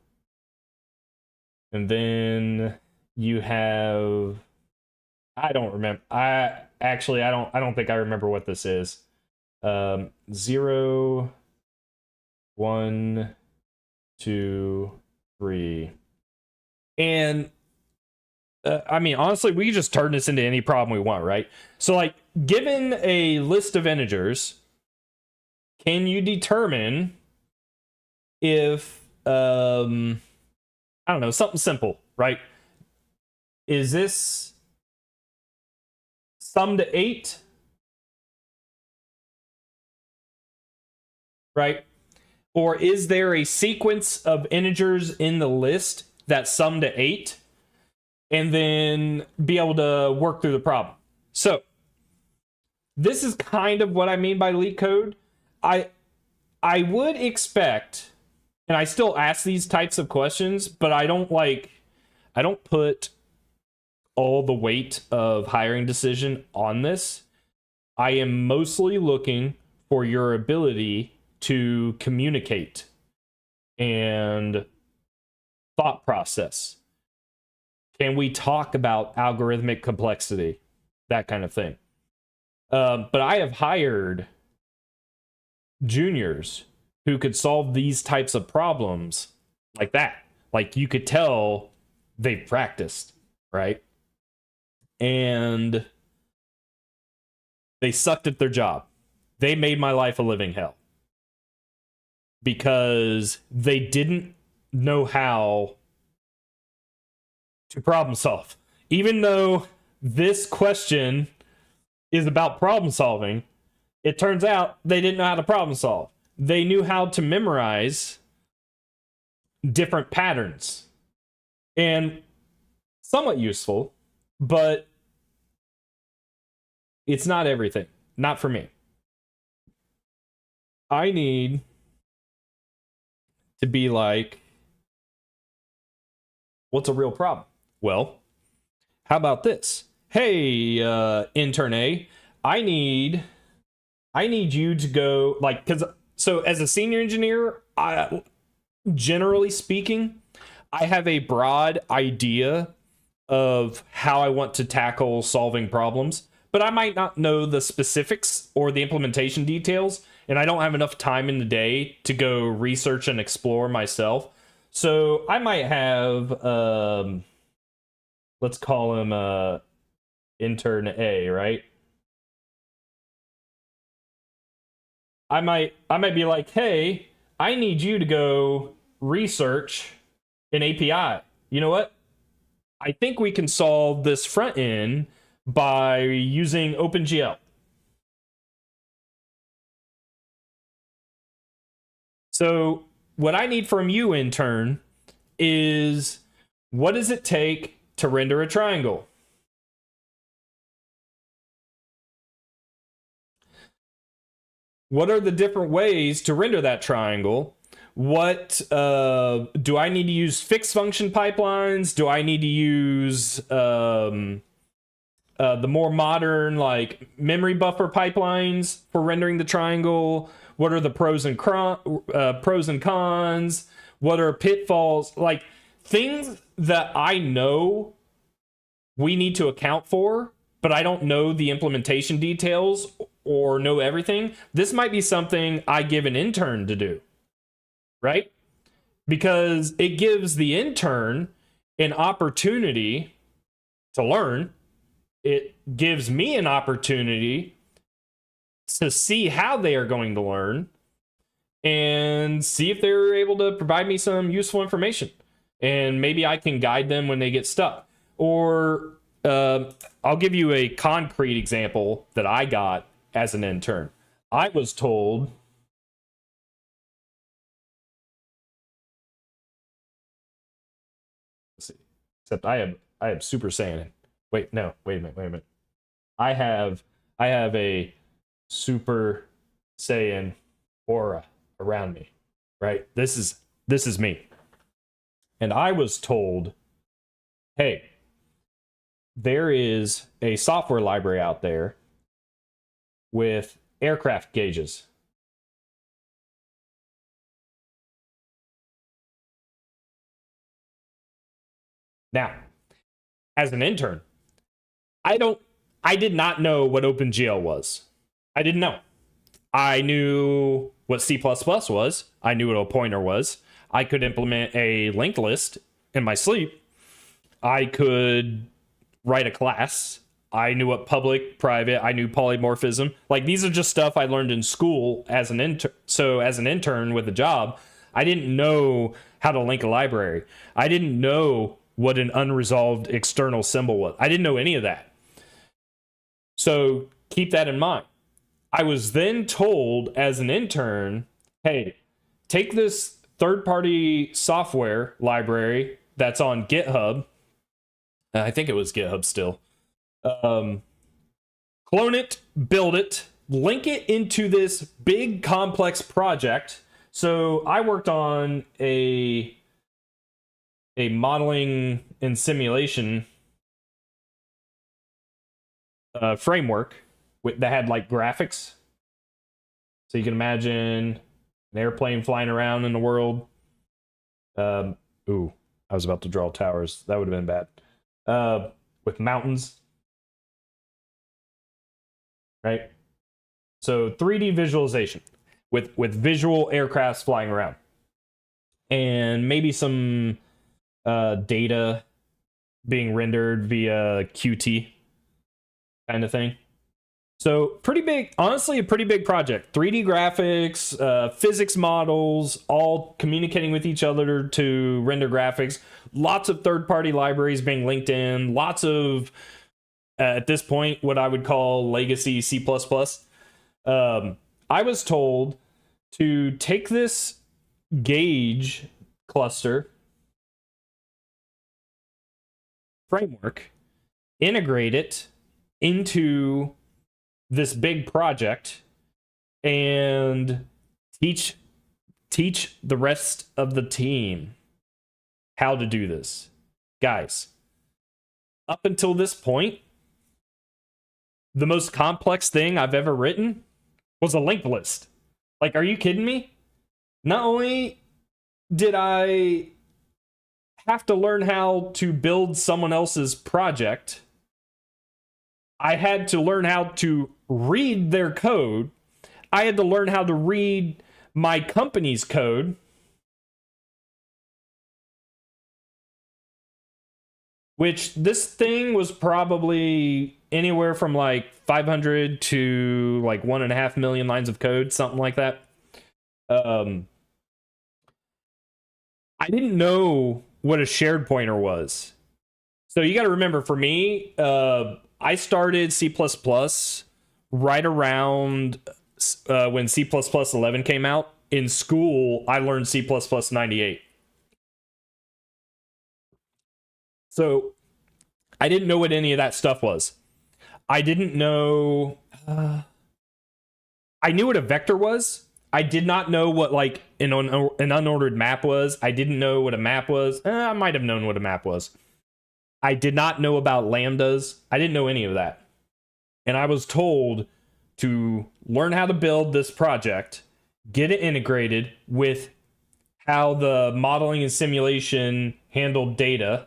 and then you have, I don't remember. I don't think I remember what this is. 0, 1, 2, 3. And I mean, honestly, we can just turn this into any problem we want, right? So, like, given a list of integers, can you determine if, I don't know, something simple, right? Is this sum to 8? Right? Or is there a sequence of integers in the list that sum to 8? And then be able to work through the problem. So this is kind of what I mean by leak code. I would expect, and I still ask these types of questions, but I don't put all the weight of hiring decision on this. I am mostly looking for your ability to communicate and thought process. Can we talk about algorithmic complexity? That kind of thing. But I have hired juniors who could solve these types of problems like that. Like, you could tell they've practiced, right? And they sucked at their job. They made my life a living hell because they didn't know how to problem solve. Even though this question is about problem solving, it turns out they didn't know how to problem solve. They knew how to memorize different patterns. And somewhat useful, but it's not everything. Not for me. I need to be like, what's a real problem? Well, how about this? Hey, intern A, I need you to go, like, because so as a senior engineer, generally speaking, I have a broad idea of how I want to tackle solving problems, but I might not know the specifics or the implementation details, and I don't have enough time in the day to go research and explore myself. So I might have, let's call him intern A, right? I might be like, hey, I need you to go research an API. You know what? I think we can solve this front end by using OpenGL. So what I need from you, intern, is what does it take to render a triangle? What are the different ways to render that triangle? What do I need to use fixed function pipelines? Do I need to use the more modern like memory buffer pipelines for rendering the triangle? What are the pros and cons? What are pitfalls? Like things that I know we need to account for, but I don't know the implementation details or know everything. This might be something I give an intern to do, right? Because it gives the intern an opportunity to learn. It gives me an opportunity to see how they are going to learn and see if they're able to provide me some useful information. And maybe I can guide them when they get stuck. Or I'll give you a concrete example that I got as an intern. I was told let's see, except I have Super Saiyan. Wait a minute. I have a Super Saiyan aura around me, right? This is me. And I was told, hey, there is a software library out there with aircraft gauges. Now, as an intern, I did not know what OpenGL was. I didn't know. I knew what C++ was. I knew what a pointer was. I could implement a linked list in my sleep. I could write a class. I knew what public, private, I knew polymorphism. Like these are just stuff I learned in school as an intern. So as an intern with a job, I didn't know how to link a library. I didn't know what an unresolved external symbol was. I didn't know any of that. So keep that in mind. I was then told as an intern, hey, take this third-party software library that's on GitHub. I think it was GitHub still. Clone it, build it, link it into this big complex project. So I worked on a modeling and simulation framework that had like graphics. So you can imagine an airplane flying around in the world. Ooh, I was about to draw towers. That would have been bad. With mountains. Right? So 3D visualization with visual aircrafts flying around. And maybe some data being rendered via Qt kind of thing. So pretty big, honestly, a pretty big project. 3D graphics, physics models, all communicating with each other to render graphics. Lots of third-party libraries being linked in. Lots of, at this point, what I would call legacy C++. I was told to take this gauge cluster framework, integrate it into this big project, and teach the rest of the team how to do this. Guys, up until this point, the most complex thing I've ever written was a linked list. Like, are you kidding me? Not only did I have to learn how to build someone else's project, I had to learn how to read their code. I had to learn how to read my company's code, which this thing was probably anywhere from like 500 to like 1.5 million lines of code, something like that. I didn't know what a shared pointer was. So you got to remember, for me, I started C++ right around when C++ 11 came out. In school, I learned C++ 98. So I didn't know what any of that stuff was. I didn't know... I knew what a vector was. I did not know what like an unordered map was. I didn't know what a map was. I might have known what a map was. I did not know about lambdas. I didn't know any of that. And I was told to learn how to build this project, get it integrated with how the modeling and simulation handled data,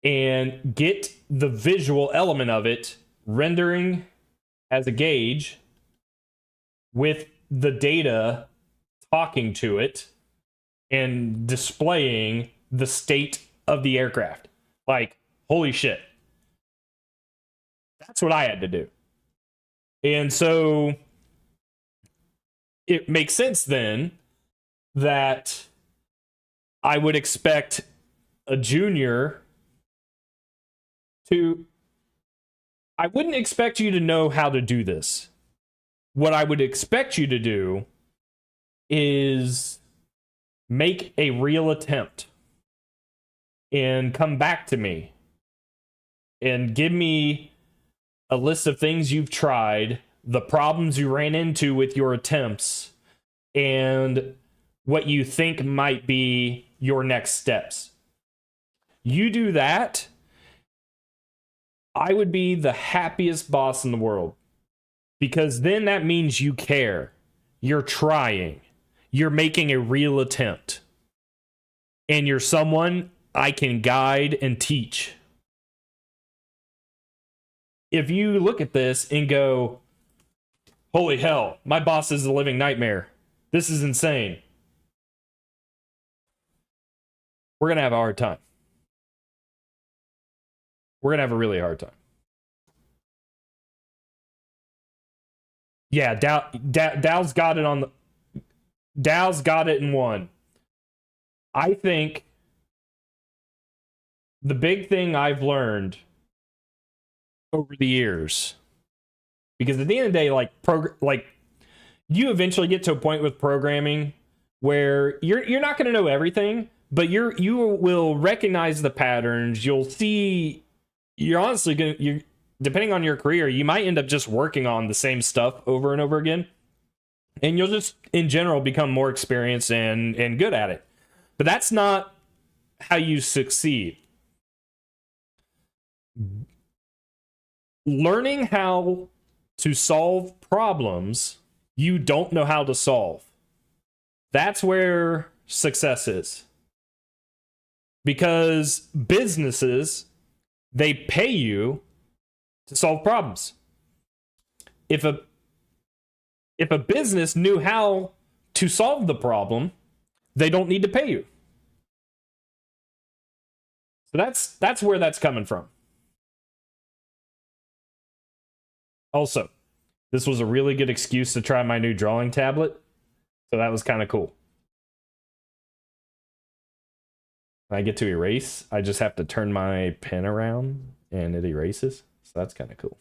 and get the visual element of it rendering as a gauge with the data talking to it and displaying the state of the aircraft. Like, holy shit. That's what I had to do. And so it makes sense then that I would expect a junior to... I wouldn't expect you to know how to do this. What I would expect you to do is make a real attempt and come back to me and give me a list of things you've tried, the problems you ran into with your attempts, and what you think might be your next steps. You do that, I would be the happiest boss in the world. Because then that means you care. You're trying. You're making a real attempt. And you're someone I can guide and teach. If you look at this and go, holy hell, my boss is a living nightmare. This is insane. We're going to have a hard time. We're going to have a really hard time. Yeah, Dow's got it on the... Dow's got it in one. I think the big thing I've learned over the years, because at the end of the day, like you eventually get to a point with programming where you're not going to know everything, but you will recognize the patterns. You'll see. You're honestly going to... Depending on your career, you might end up just working on the same stuff over and over again. And you'll just, in general, become more experienced and good at it. But that's not how you succeed. Learning how to solve problems you don't know how to solve. That's where success is. Because businesses, they pay you to solve problems. If a business knew how to solve the problem, they don't need to pay you. So that's where that's coming from. Also, this was a really good excuse to try my new drawing tablet, so that was kind of cool. When I get to erase, I just have to turn my pen around and it erases. So that's kind of cool.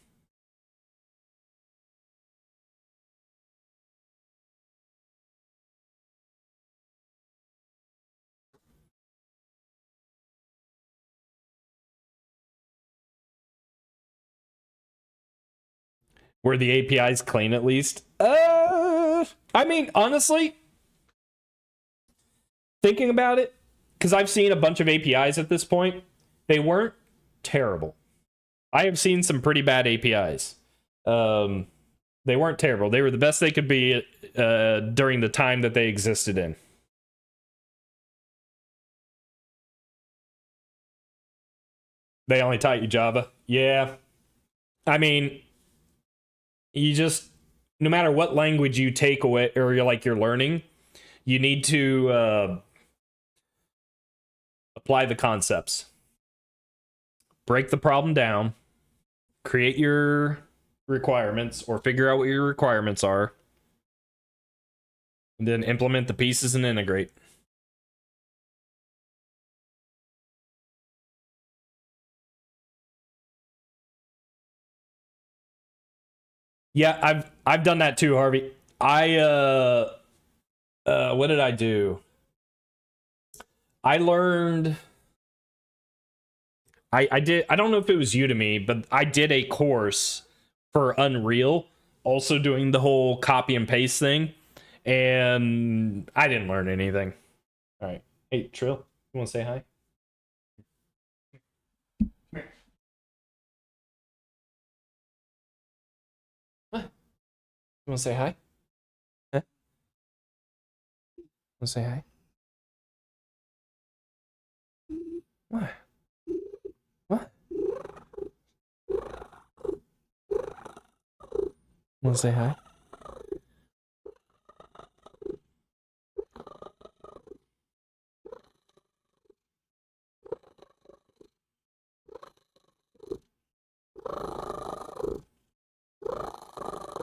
where the API is clean at least. I mean, honestly, thinking about it, because I've seen a bunch of APIs at this point, they weren't terrible. I have seen some pretty bad APIs. They weren't terrible. They were the best they could be during the time that they existed in. They only taught you Java. Yeah. I mean, you just, no matter what language you take away or you're learning, you need to apply the concepts. Break the problem down. Create your requirements or figure out what your requirements are. And then implement the pieces and integrate. Yeah, I've done that too, Harvey. What did I do? I learned I did, I don't know if it was Udemy, but I did a course for Unreal, also doing the whole copy and paste thing, and I didn't learn anything. All right. Hey, Trill, you want to say hi? What? You want to say hi? Huh? Want to say hi? What? What? Want to say hi?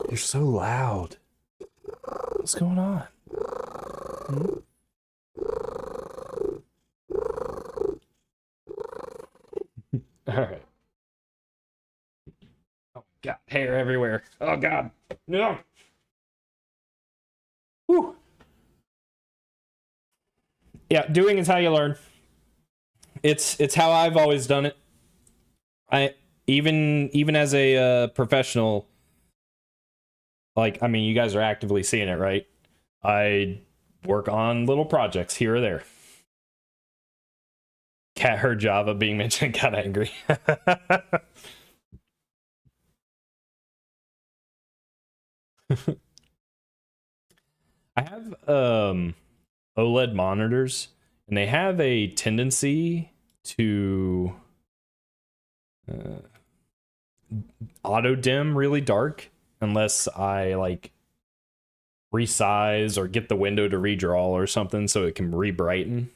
You're so loud. What's going on? Hmm? All right. Oh, got hair everywhere. Oh God, no. Whew. Yeah, doing is how you learn. It's how I've always done it. I even as a professional, like, I mean, you guys are actively seeing it, right? I work on little projects here or there. Cat heard Java being mentioned, got angry. I have OLED monitors, and they have a tendency to auto dim really dark unless I like resize or get the window to redraw or something so it can re-brighten.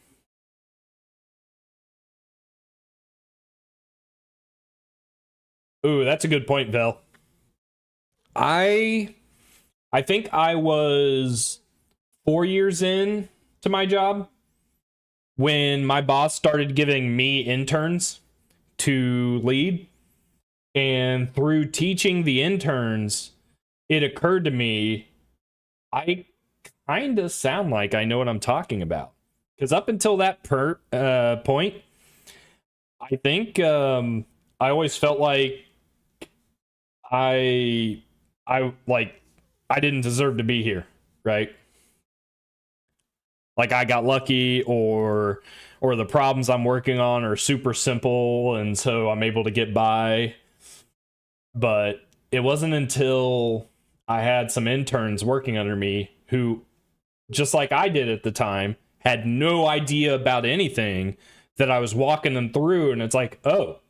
Ooh, that's a good point, Vel. I think I was 4 years in to my job when my boss started giving me interns to lead. And through teaching the interns, it occurred to me I kind of sound like I know what I'm talking about. Because up until that point, I think I always felt like I like I didn't deserve to be here, right? Like I got lucky, or the problems I'm working on are super simple and so I'm able to get by. But it wasn't until I had some interns working under me who, just like I did at the time, had no idea about anything, that I was walking them through, and it's like, oh,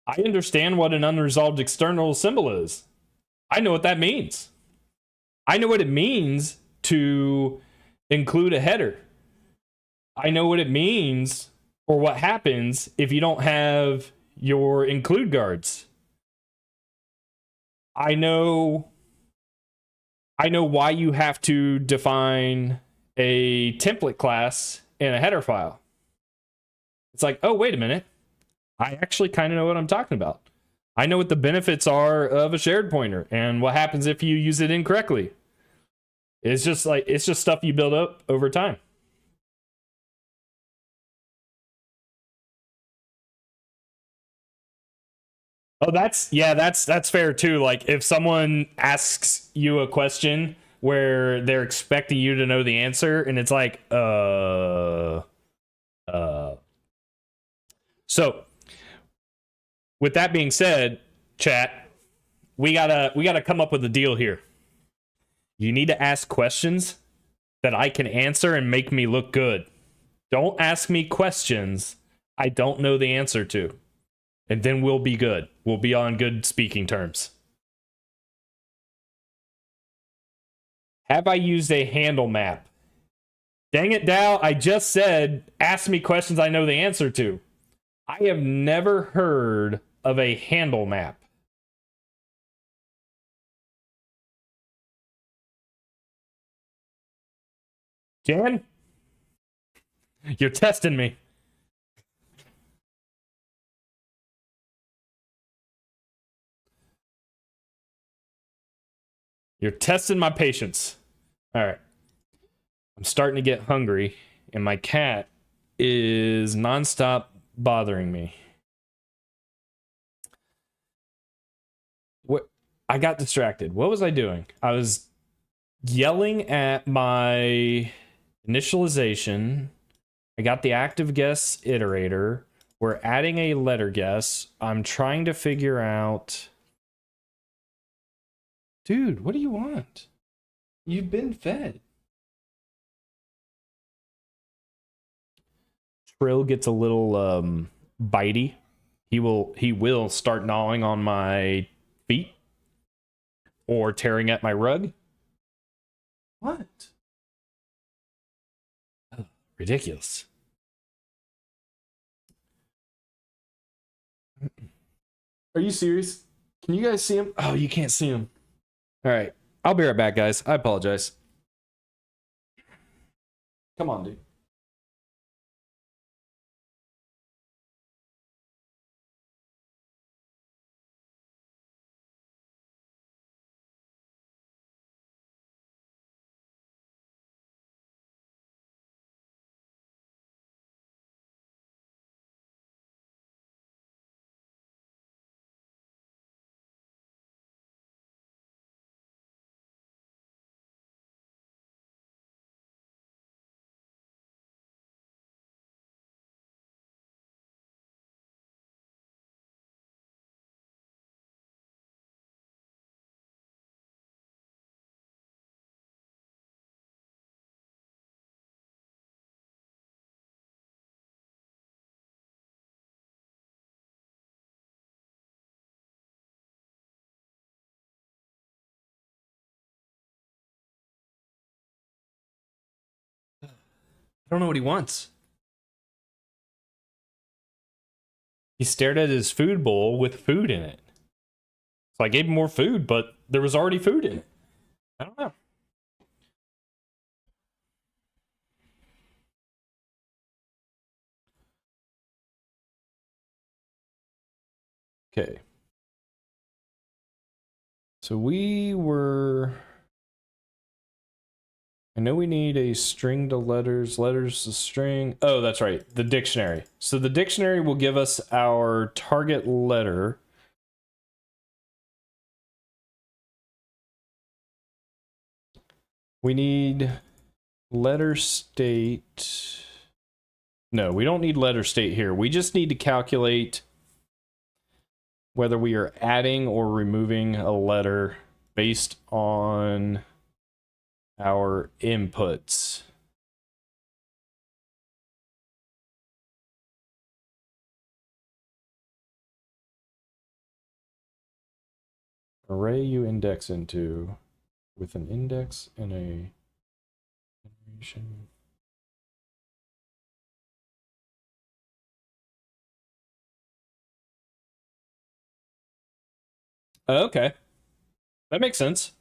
I understand what an unresolved external symbol is. I know what that means. I know what it means to include a header. I know what it means, or what happens if you don't have your include guards. I know why you have to define a template class in a header file. It's like, oh, wait a minute. I actually kind of know what I'm talking about. I know what the benefits are of a shared pointer and what happens if you use it incorrectly. It's just stuff you build up over time. Oh, that's fair too. Like if someone asks you a question where they're expecting you to know the answer, and it's like, uh. So, with that being said, chat, we gotta come up with a deal here. You need to ask questions that I can answer and make me look good. Don't ask me questions I don't know the answer to. And then we'll be good. We'll be on good speaking terms. Have I used a handle map? Dang it, Dow. I just said, ask me questions I know the answer to. I have never heard of a handle map. Jan, you're testing me. You're testing my patience. All right. I'm starting to get hungry, and my cat is nonstop bothering me. What? I got distracted. What was I doing? I was yelling at my initialization. I got the active guess iterator. We're adding a letter guess. I'm trying to figure out. Dude, what do you want? You've been fed. Trill gets a little bitey. He will start gnawing on my feet or tearing at my rug. What? Oh, ridiculous. Are you serious? Can you guys see him? Oh, you can't see him. All right. I'll be right back, guys. I apologize. Come on, dude. I don't know what he wants. He stared at his food bowl with food in it. So I gave him more food, but there was already food in it. I don't know. Okay. So we were. I know we need a string to letters, letters to string. Oh, that's right. The dictionary. So the dictionary will give us our target letter. We need letter state. No, we don't need letter state here. We just need to calculate whether we are adding or removing a letter based on our inputs. Array you index into with an index and a generation. Oh, okay. That makes sense.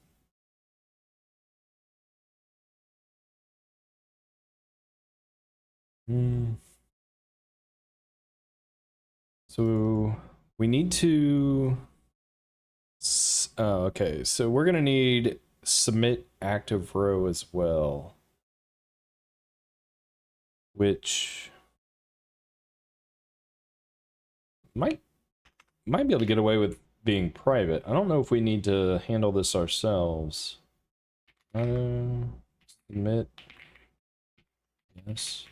So we need to. Okay, so we're gonna need submit active row as well, which might might be able to get away with being private. I don't know if we need to handle this ourselves. Submit. Yes.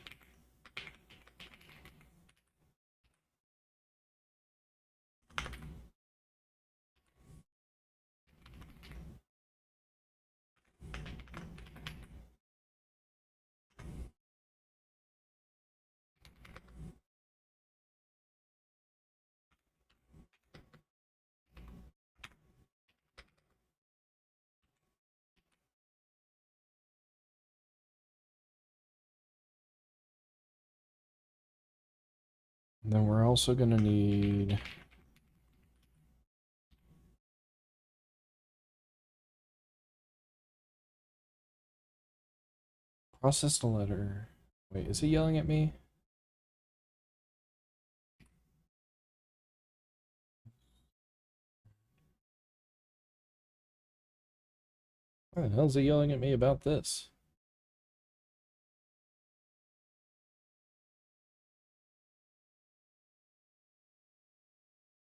And then we're also going to need... process the letter. Wait, is he yelling at me? Why the hell is he yelling at me about this?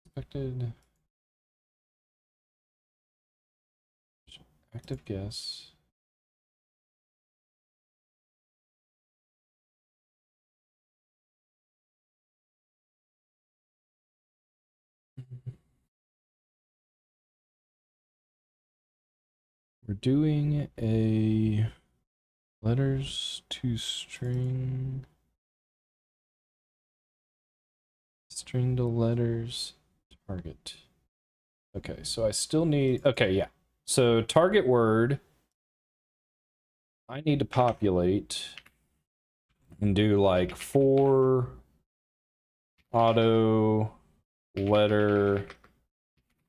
Expected... active guess. We're doing a letters to string to letters target. Okay, so I still need, okay, yeah. So target word, I need to populate and do like for auto letter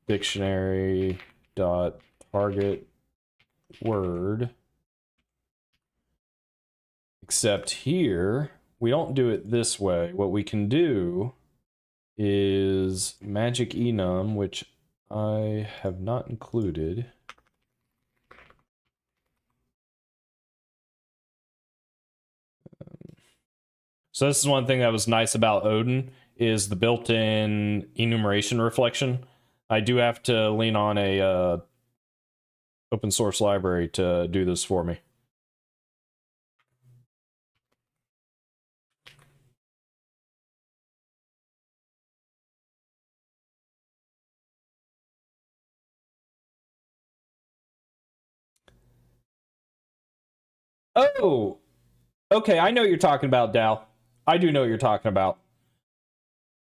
dictionary dot target word. Except here, we don't do it this way. What we can do is magic enum, which I have not included. So this is one thing that was nice about Odin is the built-in enumeration reflection. I do have to lean on a open source library to do this for me. Oh, okay. I know what you're talking about, Dal. I do know what you're talking about.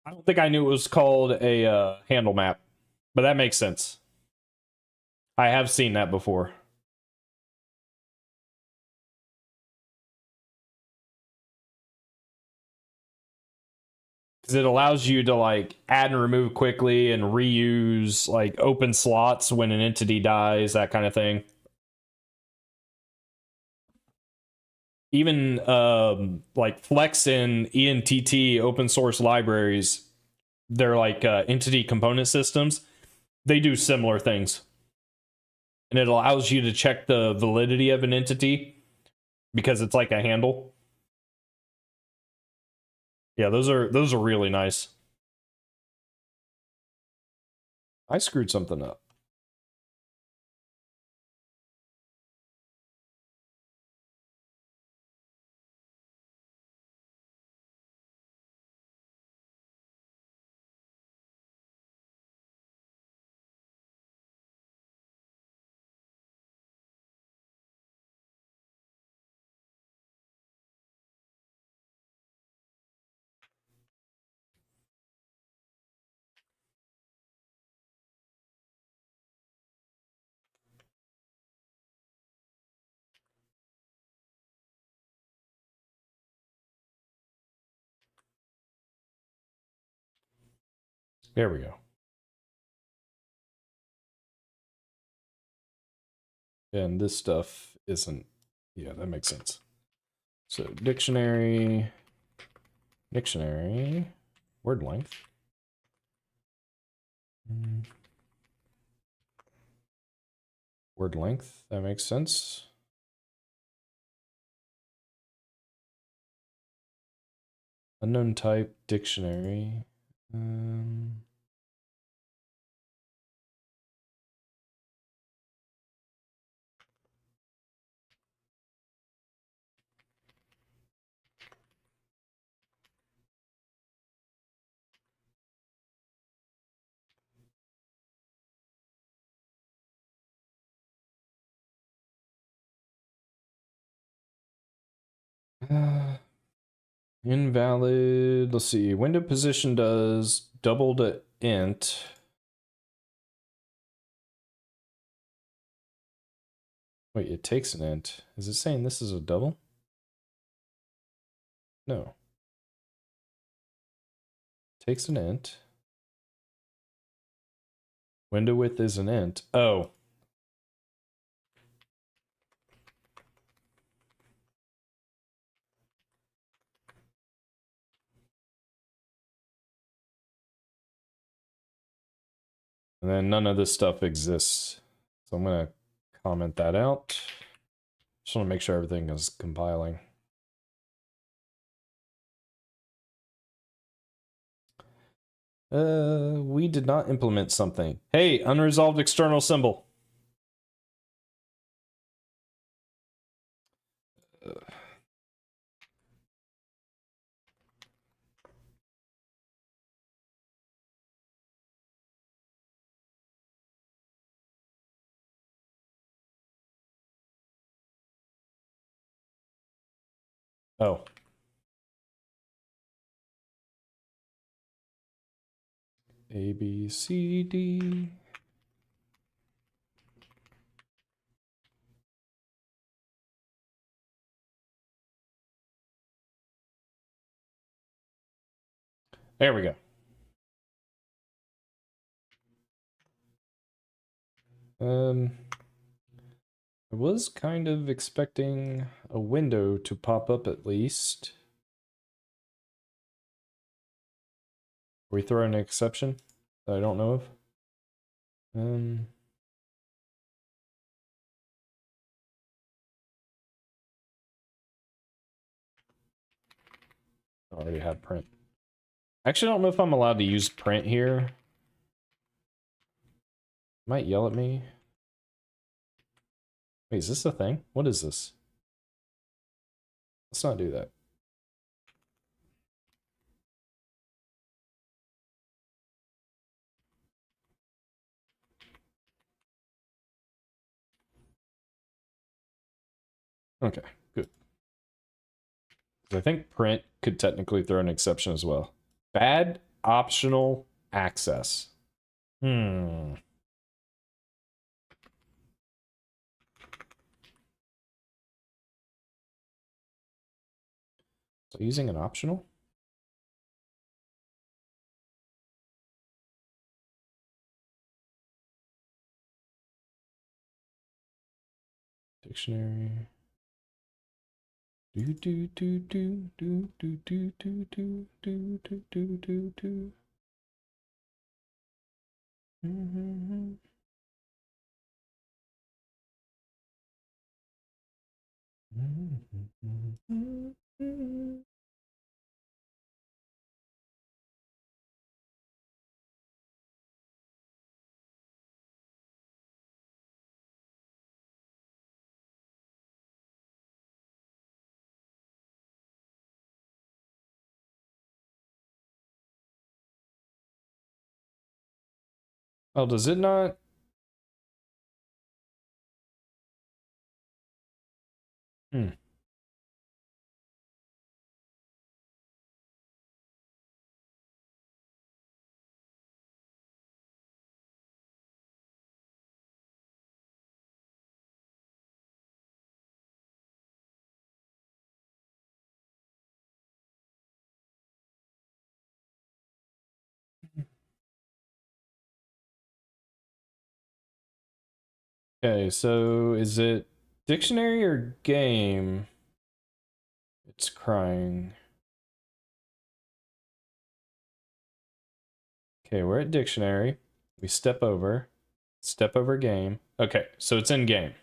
I don't think I knew it was called a handle map, but that makes sense. I have seen that before. Because it allows you to like add and remove quickly and reuse like open slots when an entity dies, that kind of thing. Even like Flex and ENTT open source libraries, they're like entity component systems. They do similar things, and it allows you to check the validity of an entity because it's like a handle. Yeah, those are really nice. I screwed something up. There we go. And this stuff isn't, yeah, that makes sense. So dictionary, word length. Word length, that makes sense. Unknown type, dictionary. Invalid. Let's see. Window position does double to int. Wait, it takes an int. Is it saying this is a double? No. Takes an int. Window width is an int. Oh. And then none of this stuff exists. So I'm going to comment that out. Just want to make sure everything is compiling. We did not implement something. Hey, unresolved external symbol. Oh. A, B, C, D. There we go. I was kind of expecting a window to pop up at least. We throw an exception that I don't know of. I already have print. Actually, I don't know if I'm allowed to use print here. Might yell at me. Wait, is this a thing? What is this? Let's not do that. Okay, good. I think print could technically throw an exception as well. Bad optional access. So using an optional? Dictionary. Do do do do do do do do do do do do do do. Oh, does it not? Okay, so is it dictionary or game? It's crying. Okay, we're at dictionary. We step over game. Okay, so it's in game.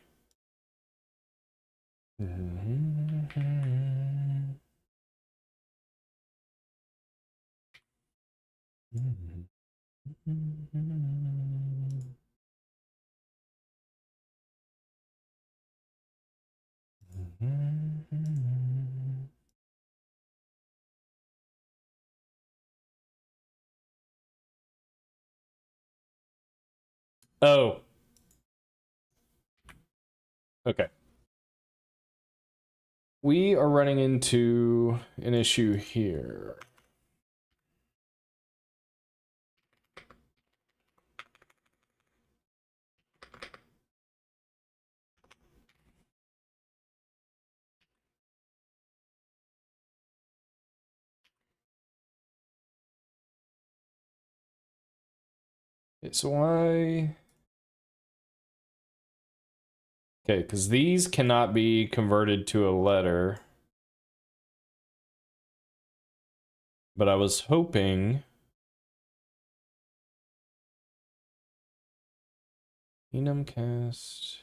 Oh. Okay. we are running into an issue here. Okay, so why? Okay, because these cannot be converted to a letter. But I was hoping... Enumcast...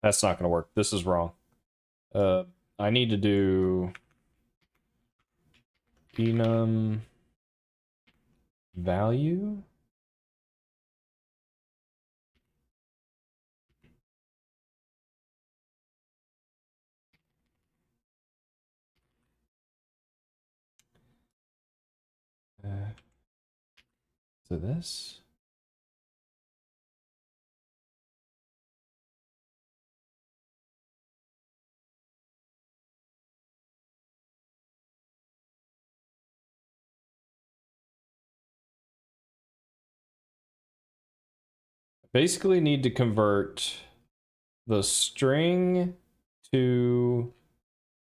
That's not going to work. This is wrong. I need to do enum value. So this. Basically need to convert the string to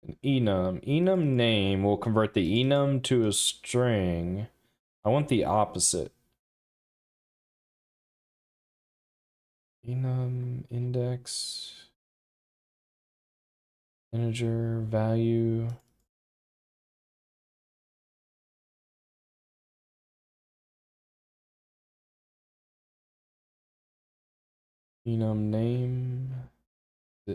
an enum. Enum name will convert the enum to a string. I want the opposite. Enum index integer value. Enum name. I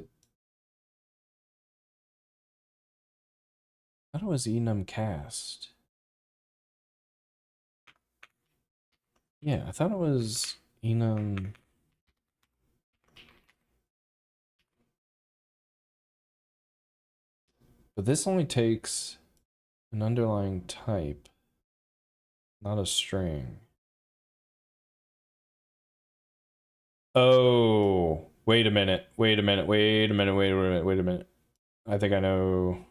thought it was enum cast. Yeah, I thought it was enum. But this only takes an underlying type, not a string. Oh, wait a minute. Wait a minute. Wait a minute. Wait a minute. Wait a minute. I think I know.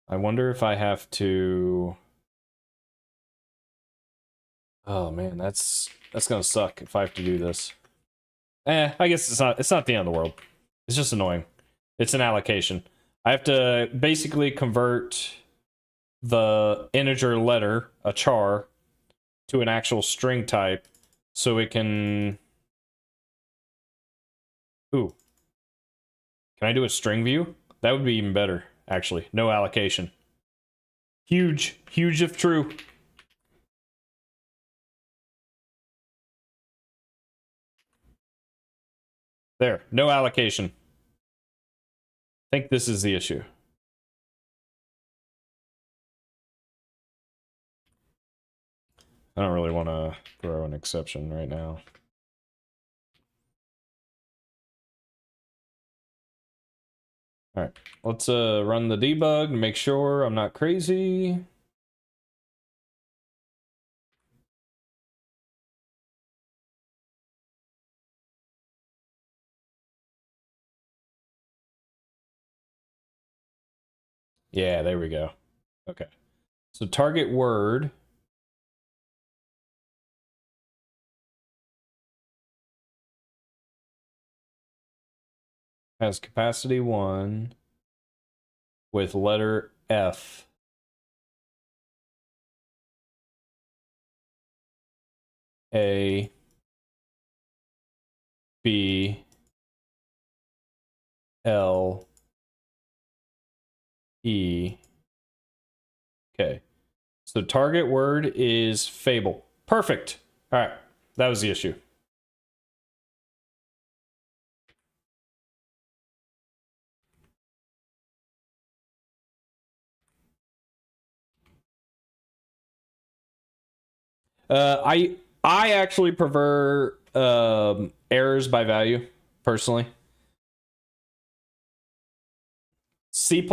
I wonder if I have to. Oh man, that's gonna suck if I have to do this. I guess it's not the end of the world. It's just annoying. It's an allocation. I have to basically convert the integer letter, a char, to an actual string type so it can... Ooh. Can I do a string view? That would be even better, actually. No allocation. Huge. Huge if true. There. No allocation. I think this is the issue. I don't really want to throw an exception right now. All right, let's run the debug to make sure I'm not crazy. Yeah, there we go. Okay. So target word has capacity 1 with letter F. A B L E. Okay. So target word is fable. Perfect. All right. That was the issue. I actually prefer errors by value personally. C++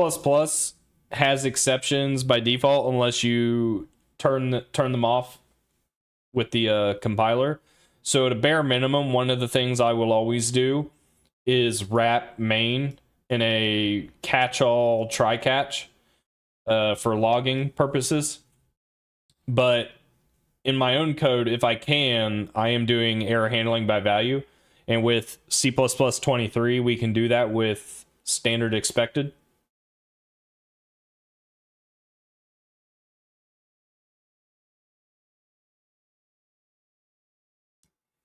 has exceptions by default unless you turn them off with the compiler. So at a bare minimum, one of the things I will always do is wrap main in a catch-all try-catch for logging purposes. But in my own code, if I can, I am doing error handling by value. And with C++ 23, we can do that with standard expected.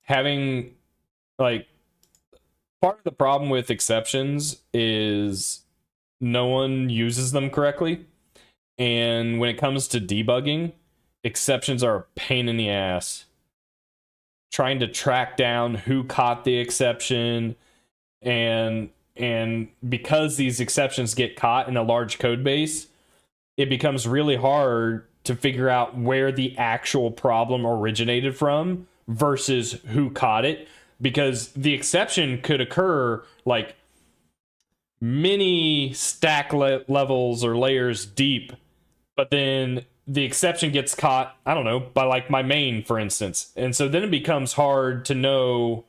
Having, like, part of the problem with exceptions is no one uses them correctly. And when it comes to debugging, exceptions are a pain in the ass. Trying to track down who caught the exception, and because these exceptions get caught in a large code base, it becomes really hard to figure out where the actual problem originated from versus who caught it, because the exception could occur like many stack levels or layers deep, but then the exception gets caught, I don't know, by like my main, for instance. And so then it becomes hard to know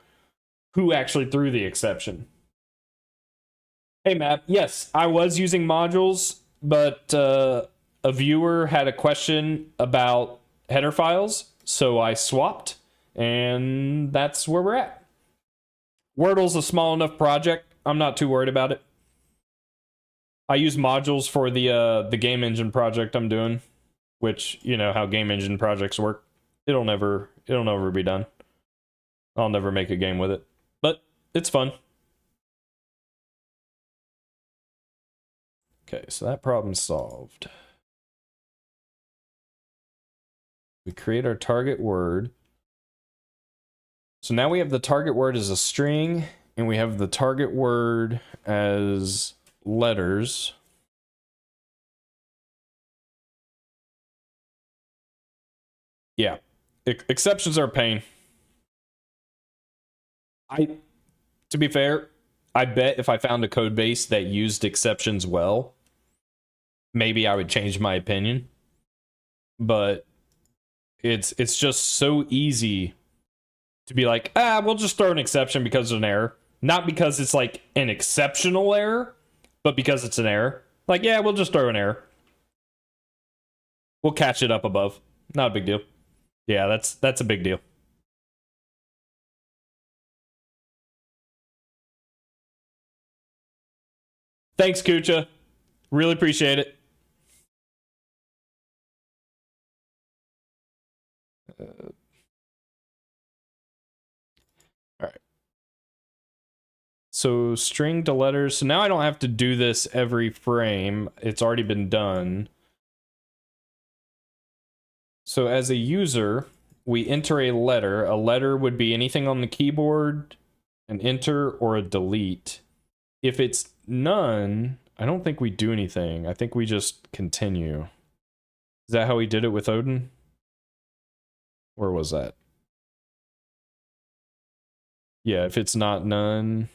who actually threw the exception. Hey, Matt. Yes, I was using modules, but a viewer had a question about header files, so I swapped, and that's where we're at. Wordle's a small enough project. I'm not too worried about it. I use modules for the game engine project I'm doing, which, you know how game engine projects work. It'll never be done. I'll never make a game with it, but it's fun. Okay, so that problem's solved. We create our target word. So now we have the target word as a string, and we have the target word as letters. Yeah, exceptions are a pain. To be fair, I bet if I found a code base that used exceptions well, maybe I would change my opinion. But it's just so easy to be like, we'll just throw an exception because of an error. Not because it's like an exceptional error, but because it's an error. Like, yeah, we'll just throw an error. We'll catch it up above. Not a big deal. Yeah, that's a big deal. Thanks, Kucha. Really appreciate it. All right. So string to letters. So now I don't have to do this every frame. It's already been done. So as a user, we enter a letter. A letter would be anything on the keyboard, an enter, or a delete. If it's none, I don't think we do anything. I think we just continue. Is that how we did it with Odin? Where was that? Yeah, if it's not none.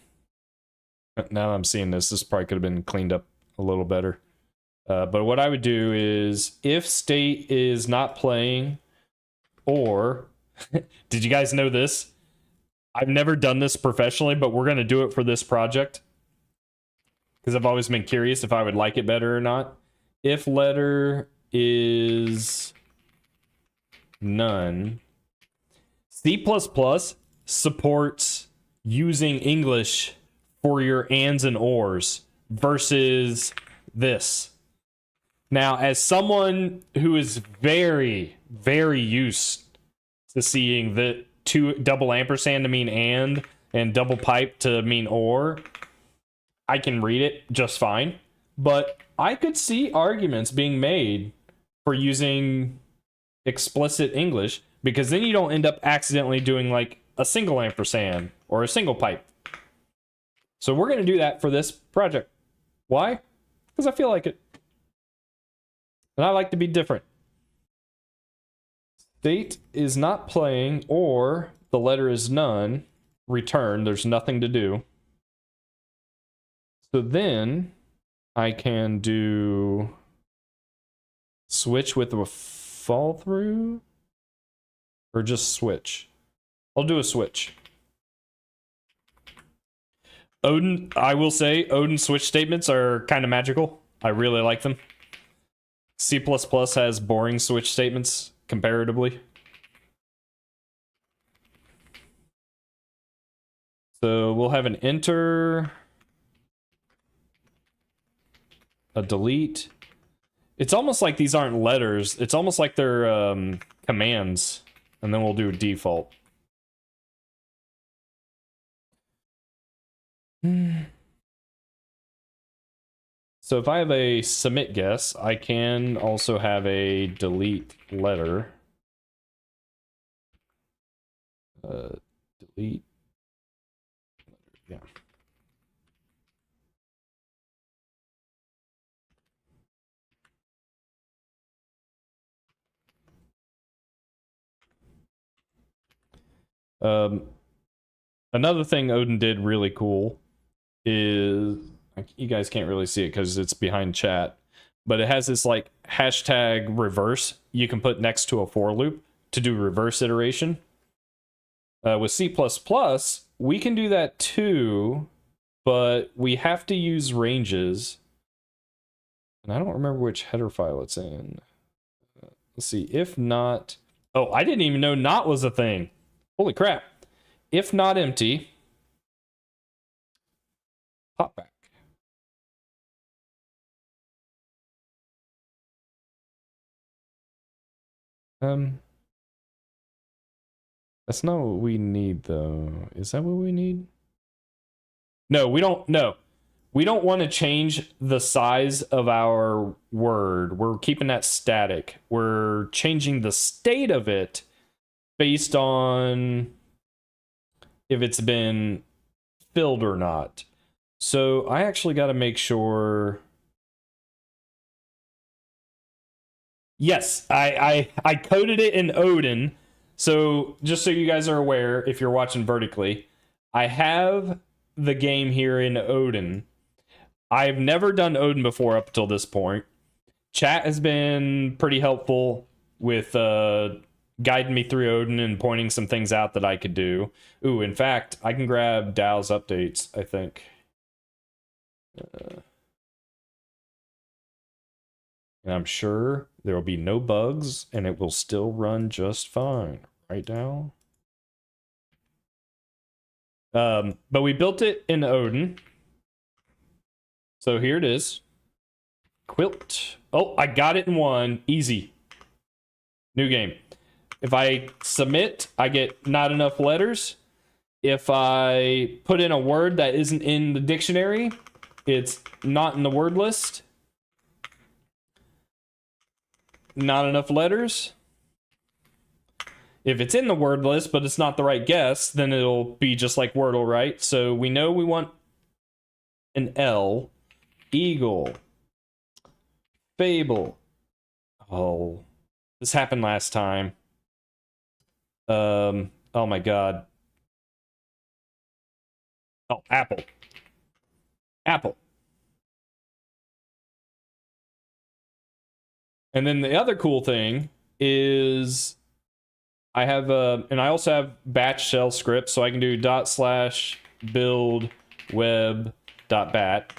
Now that I'm seeing this probably could have been cleaned up a little better. But what I would do is, if state is not playing, or, did you guys know this? I've never done this professionally, but we're going to do it for this project, because I've always been curious if I would like it better or not. If letter is none, C++ supports using English for your ands and ors versus this. Now, as someone who is very, very used to seeing the two double ampersand to mean and double pipe to mean or, I can read it just fine. But I could see arguments being made for using explicit English, because then you don't end up accidentally doing like a single ampersand or a single pipe. So we're going to do that for this project. Why? Because I feel like it. And I like to be different. State is not playing, or the letter is none. Return, there's nothing to do. So then I can do switch with a fall through, or just switch. I'll do a switch. Odin, I will say, Odin switch statements are kind of magical. I really like them. C++ has boring switch statements comparatively. So we'll have an enter, a delete. It's almost like these aren't letters. It's almost like they're commands. And then we'll do a default. So if I have a submit guess, I can also have a delete letter. Delete. Yeah. Another thing Odin did really cool is, you guys can't really see it because it's behind chat, but it has this like hashtag reverse you can put next to a for loop to do reverse iteration. With C++, we can do that too, but we have to use ranges. And I don't remember which header file it's in. Let's see, if not... Oh, I didn't even know not was a thing. Holy crap. If not empty, pop back. That's not what we need, though. Is that what we need? No, we don't. No, we don't want to change the size of our word. We're keeping that static. We're changing the state of it based on if it's been filled or not. So I actually got to make sure. Yes, I coded it in Odin. So just so you guys are aware, if you're watching vertically, I have the game here in Odin. I've never done Odin before up until this point. Chat has been pretty helpful with guiding me through Odin and pointing some things out that I could do. Ooh, in fact, I can grab Dow's updates, I think. And I'm sure there will be no bugs and it will still run just fine. Right, Dow? But we built it in Odin. So here it is. Quilt. Oh, I got it in one. Easy. New game. If I submit, I get not enough letters. If I put in a word that isn't in the dictionary, it's not in the word list. Not enough letters. If it's in the word list, but it's not the right guess, then it'll be just like Wordle, right? So we know we want an L. Eagle. Fable. Oh, this happened last time. Oh my god. Oh, apple. Apple. And then the other cool thing is I have and I also have batch shell scripts, so I can do /build web.bat.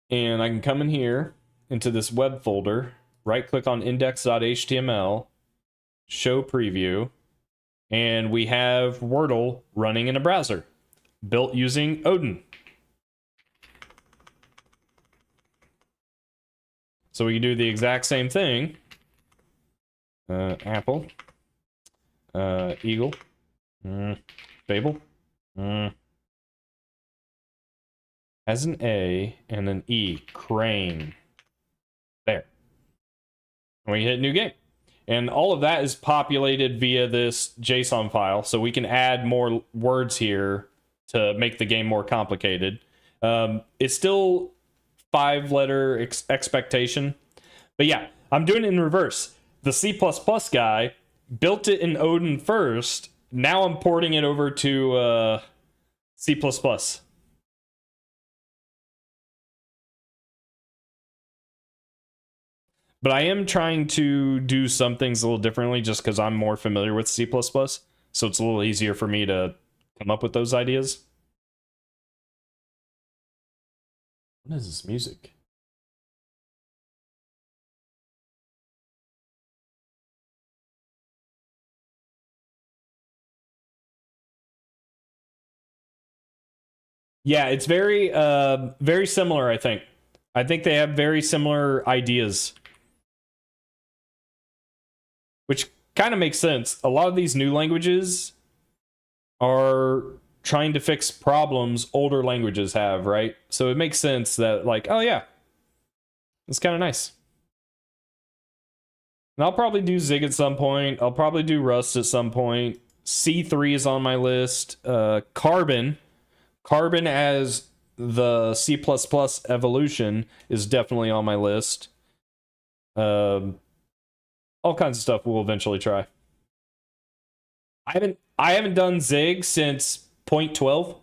And I can come in here into this web folder, right click on index.html, show preview, and we have Wordle running in a browser built using Odin. So we can do the exact same thing. Apple. Eagle. Fable. Has an A and an E. Crane. There. And we hit new game. And all of that is populated via this JSON file. So we can add more words here to make the game more complicated. It's still 5-letter expectation. But yeah, I'm doing it in reverse. The C++ guy built it in Odin first. Now I'm porting it over to C++. But I am trying to do some things a little differently just because I'm more familiar with C++. So it's a little easier for me to come up with those ideas. What is this music? Yeah, it's very similar, I think. I think they have very similar ideas. Which kind of makes sense. A lot of these new languages are trying to fix problems older languages have, right? So it makes sense that, like, oh yeah, it's kind of nice. And I'll probably do Zig at some point. I'll probably do Rust at some point. C3 is on my list. Carbon as the C++ evolution is definitely on my list. All kinds of stuff we'll eventually try. I haven't done Zig since 0.12.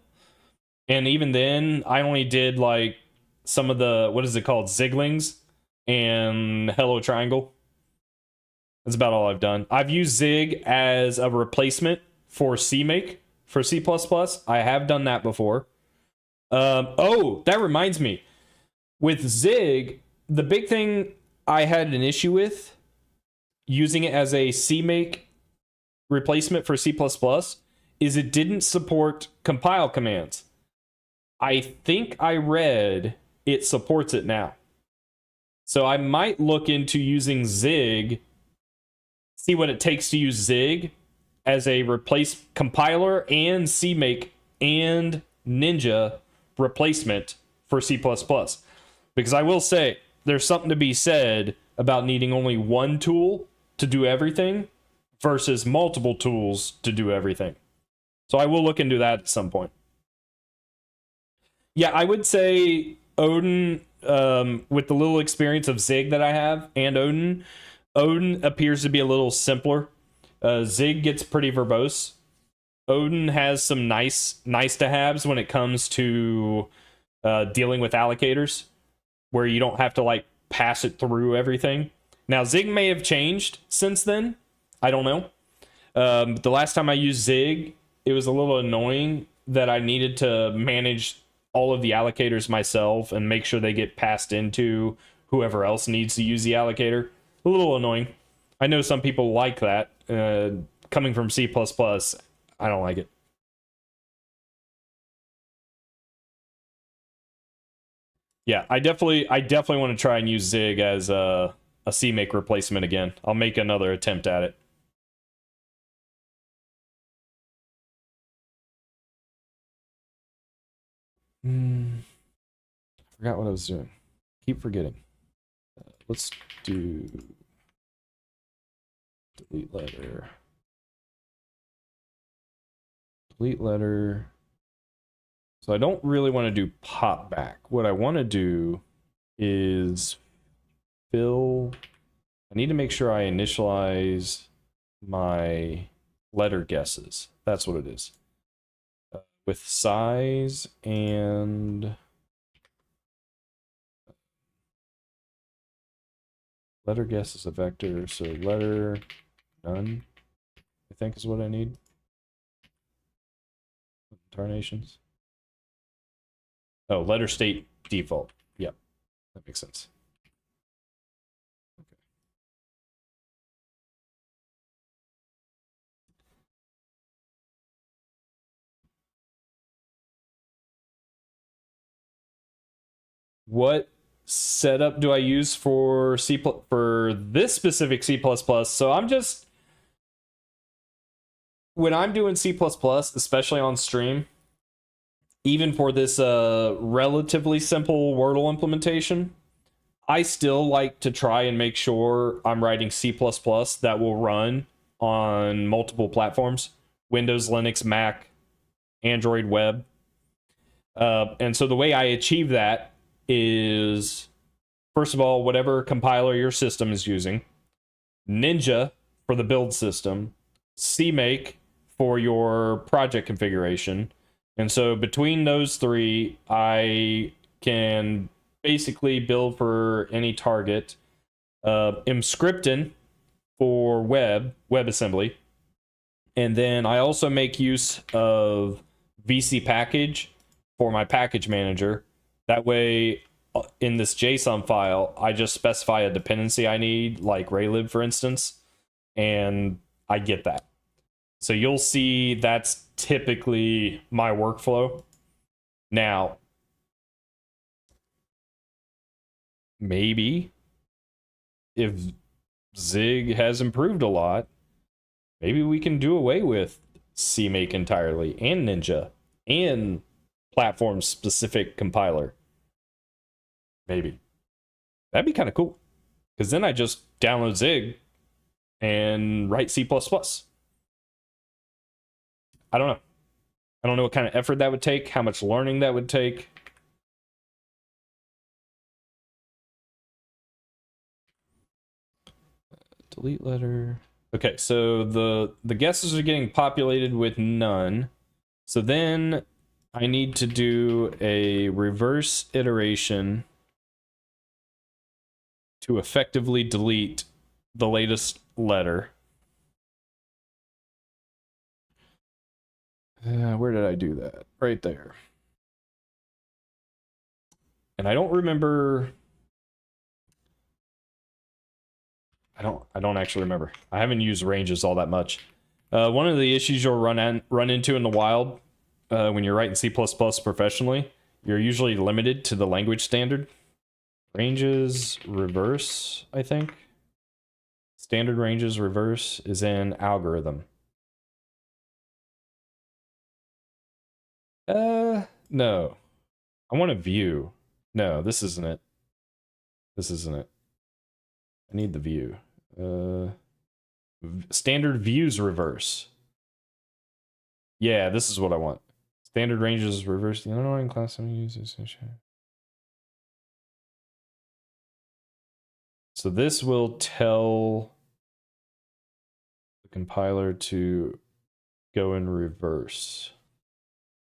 And even then, I only did like some of the, what is it called? Ziglings and Hello Triangle. That's about all I've done. I've used Zig as a replacement for CMake for C++. I have done that before. Oh, that reminds me. With Zig, the big thing I had an issue with using it as a CMake replacement for C++ is it didn't support compile commands. I think I read it supports it now. So I might look into using Zig, see what it takes to use Zig as a replace compiler and CMake and Ninja replacement for C++. Because I will say, there's something to be said about needing only one tool to do everything versus multiple tools to do everything. So I will look into that at some point. Yeah, I would say Odin, with the little experience of Zig that I have, and Odin appears to be a little simpler. Zig gets pretty verbose. Odin has some nice to haves when it comes to dealing with allocators, where you don't have to like pass it through everything. Now Zig may have changed since then. I don't know. But the last time I used Zig, it was a little annoying that I needed to manage all of the allocators myself and make sure they get passed into whoever else needs to use the allocator. A little annoying. I know some people like that. Coming from C++, I don't like it. Yeah, I definitely want to try and use Zig as a CMake replacement again. I'll make another attempt at it. Forgot what I was doing. Keep forgetting. Let's do delete letter. Delete letter. So I don't really want to do pop back. What I want to do is fill. I need to make sure I initialize my letter guesses. That's what it is. With size and letter guess is a vector, so letter none, I think is what I need. Tarnations. Oh, letter state default. Yep, that makes sense. Okay. What setup do I use for for this specific C++? So I'm just, when I'm doing C++, especially on stream, even for this relatively simple Wordle implementation, I still like to try and make sure I'm writing C++ that will run on multiple platforms: Windows, Linux, Mac, Android Web. And so the way I achieve that is, first of all, whatever compiler your system is using, Ninja for the build system, CMake for your project configuration. And so between those three, I can basically build for any target. Emscripten for WebAssembly. And then I also make use of VC package for my package manager. That way, in this JSON file, I just specify a dependency I need, like raylib, for instance, and I get that. So you'll see that's typically my workflow. Now, maybe if Zig has improved a lot, maybe we can do away with CMake entirely and Ninja and platform specific compiler. Maybe. That'd be kind of cool. Because then I just download Zig and write C++. I don't know. I don't know what kind of effort that would take, how much learning that would take. Delete letter. Okay, so the guesses are getting populated with none. So then I need to do a reverse iteration to effectively delete the latest letter. Where did I do that? Right there. And I don't remember. I don't actually remember. I haven't used ranges all that much. One of the issues you'll run into in the wild when you're writing C++ professionally, you're usually limited to the language standard. Ranges reverse, I think. Standard ranges reverse is in algorithm. No. I want a view. No, this isn't it. This isn't it. I need the view. Standard views reverse. Yeah, this is what I want. Standard ranges reverse the underlying class I'm using. So this will tell the compiler to go in reverse.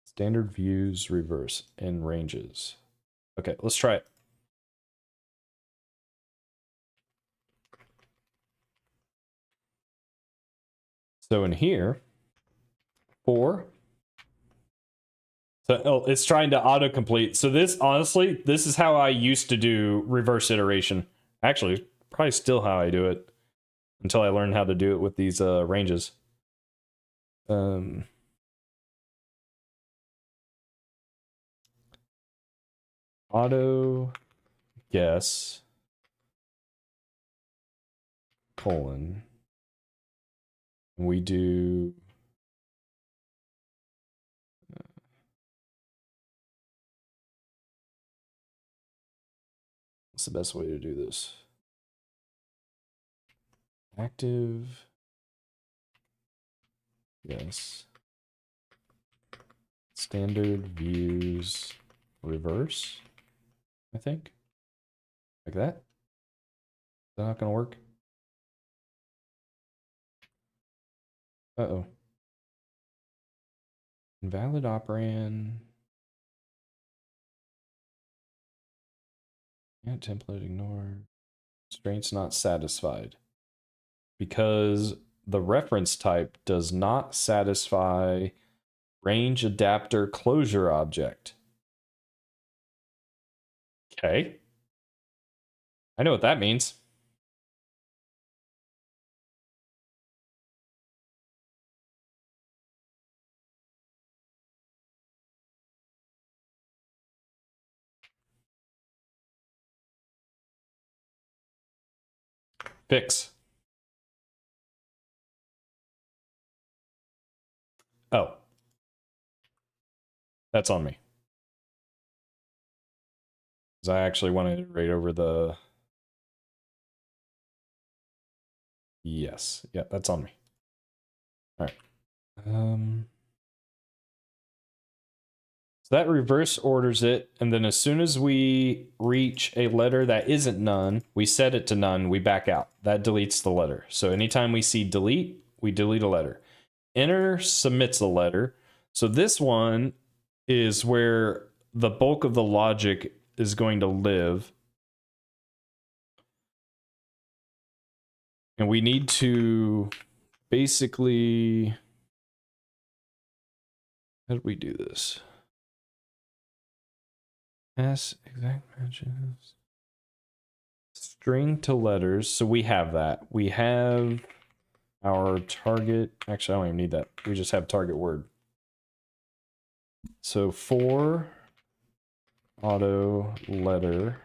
Standard views reverse and ranges. Okay, let's try it. So in here, 4. So it's trying to autocomplete. So this, honestly, this is how I used to do reverse iteration. Actually, probably still how I do it until I learn how to do it with these ranges. Auto guess colon. We do what's the best way to do this? Active yes. Standard views reverse, I think. Like that. Is that not gonna work? Uh-oh. Invalid operand. Yeah, template ignored. Constraints not satisfied. Because the reference type does not satisfy range adapter closure object. Okay. I know what that means. Fix. Oh. That's on me. Because I actually wanted to iterate over the... Yes. Yeah, that's on me. All right. So that reverse orders it, and then as soon as we reach a letter that isn't none, we set it to none, we back out. That deletes the letter. So anytime we see delete, we delete a letter. Enter submits a letter. So this one is where the bulk of the logic is going to live. And we need to basically, how did we do this? S exact matches. String to letters. So we have that. We have our target. Actually, I don't even need that. We just have target word. So for auto letter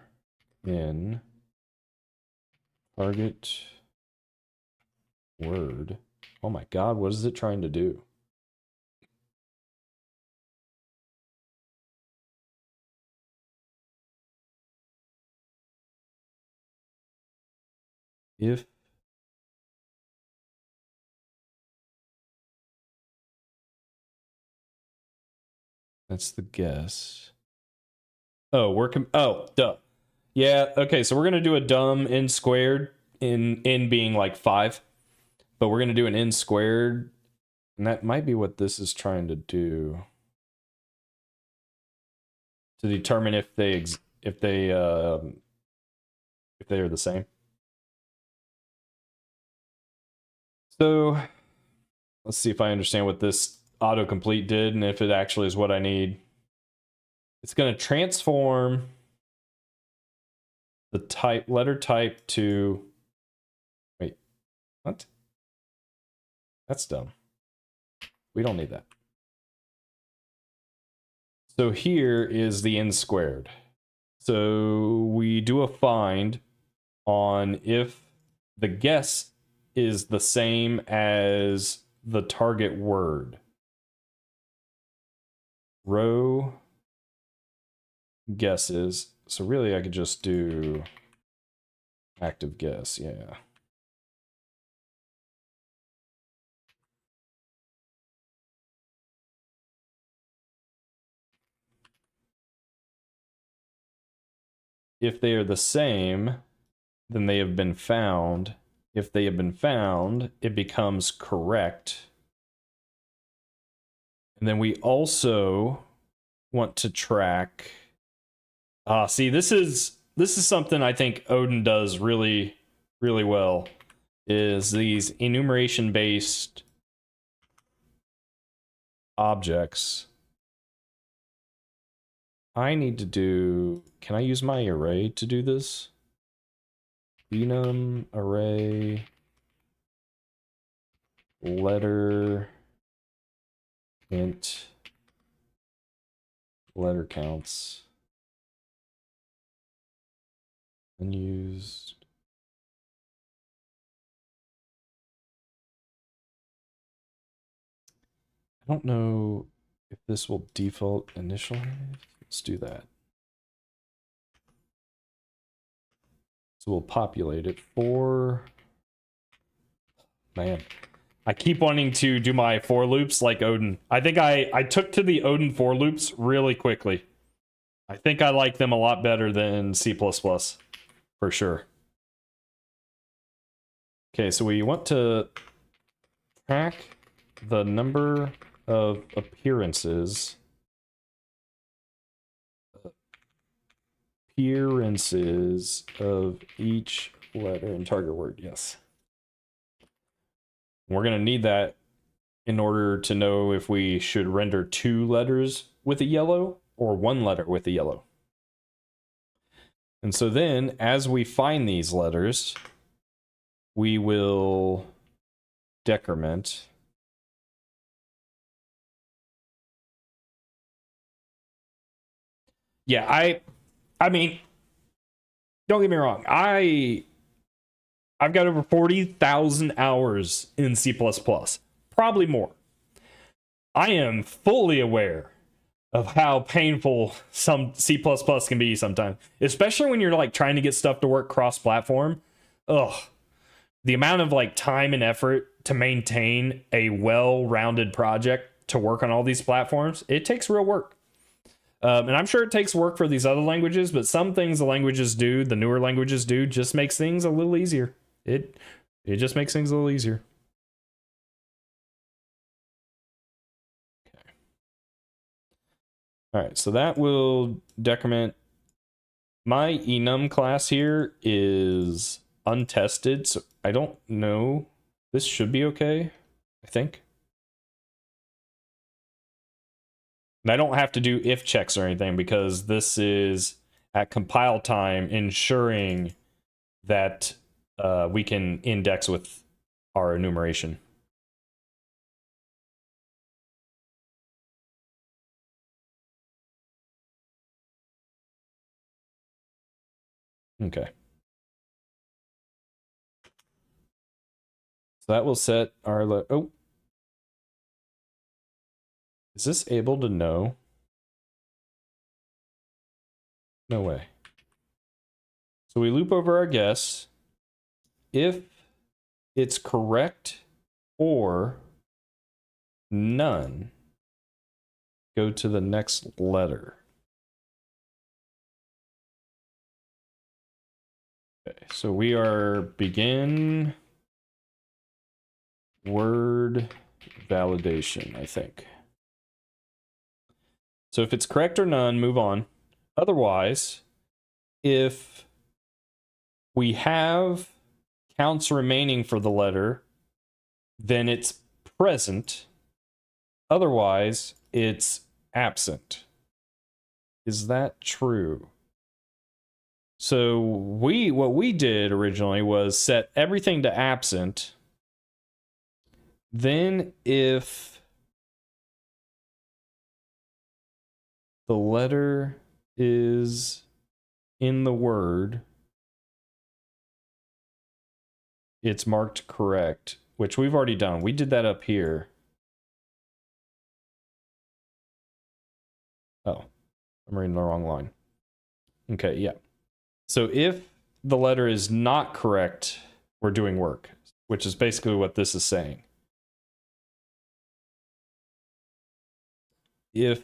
in target word. Oh my God, what is it trying to do? If that's the guess. Oh, oh, duh. Yeah, okay, so we're gonna do a dumb n squared in n being like 5, but we're gonna do an n squared, and that might be what this is trying to do to determine if they are the same. So let's see if I understand what this autocomplete did and if it actually is what I need. It's going to transform the letter type to, wait, what? That's dumb. We don't need that. So here is the n squared. So we do a find on if the guess is the same as the target word. Row guesses. So really I could just do active guess, yeah. If they are the same, then they have been found. If they have been found, it becomes correct. And then we also want to track. See, this is something I think Odin does really, really well. Is these enumeration based objects. I need to do. Can I use my array to do this? Enum array letter int letter counts unused. I don't know if this will default initialize. Let's do that. So we'll populate it for, man, I keep wanting to do my for loops like Odin. I think I took to the Odin for loops really quickly. I think I like them a lot better than C++, for sure. Okay, so we want to track the number of appearances of each letter in target word, yes. We're going to need that in order to know if we should render 2 letters with a yellow or 1 letter with a yellow. And so then, as we find these letters, we will decrement. Yeah, I mean, don't get me wrong. I've got over 40,000 hours in C++, probably more. I am fully aware of how painful some C++ can be sometimes, especially when you're like trying to get stuff to work cross-platform. Ugh, the amount of like time and effort to maintain a well-rounded project to work on all these platforms, it takes real work. And I'm sure it takes work for these other languages, but some things the languages do, the newer languages do, just makes things a little easier. It just makes things a little easier. Okay. All right, so that will decrement. My enum class here is untested, so I don't know. This should be okay, I think. And I don't have to do if checks or anything because this is at compile time ensuring that we can index with our enumeration. Okay. So that will set our... Oh. Is this able to know? No way. So we loop over our guess. If it's correct or none, go to the next letter. Okay, so we are begin word validation, I think. So if it's correct or none, move on. Otherwise, if we have counts remaining for the letter, then it's present. Otherwise, it's absent. Is that true? So what we did originally was set everything to absent. Then if the letter is in the word, it's marked correct, which we've already done. We did that up here. Oh, I'm reading the wrong line. Okay, yeah. So if the letter is not correct, we're doing work, which is basically what this is saying. If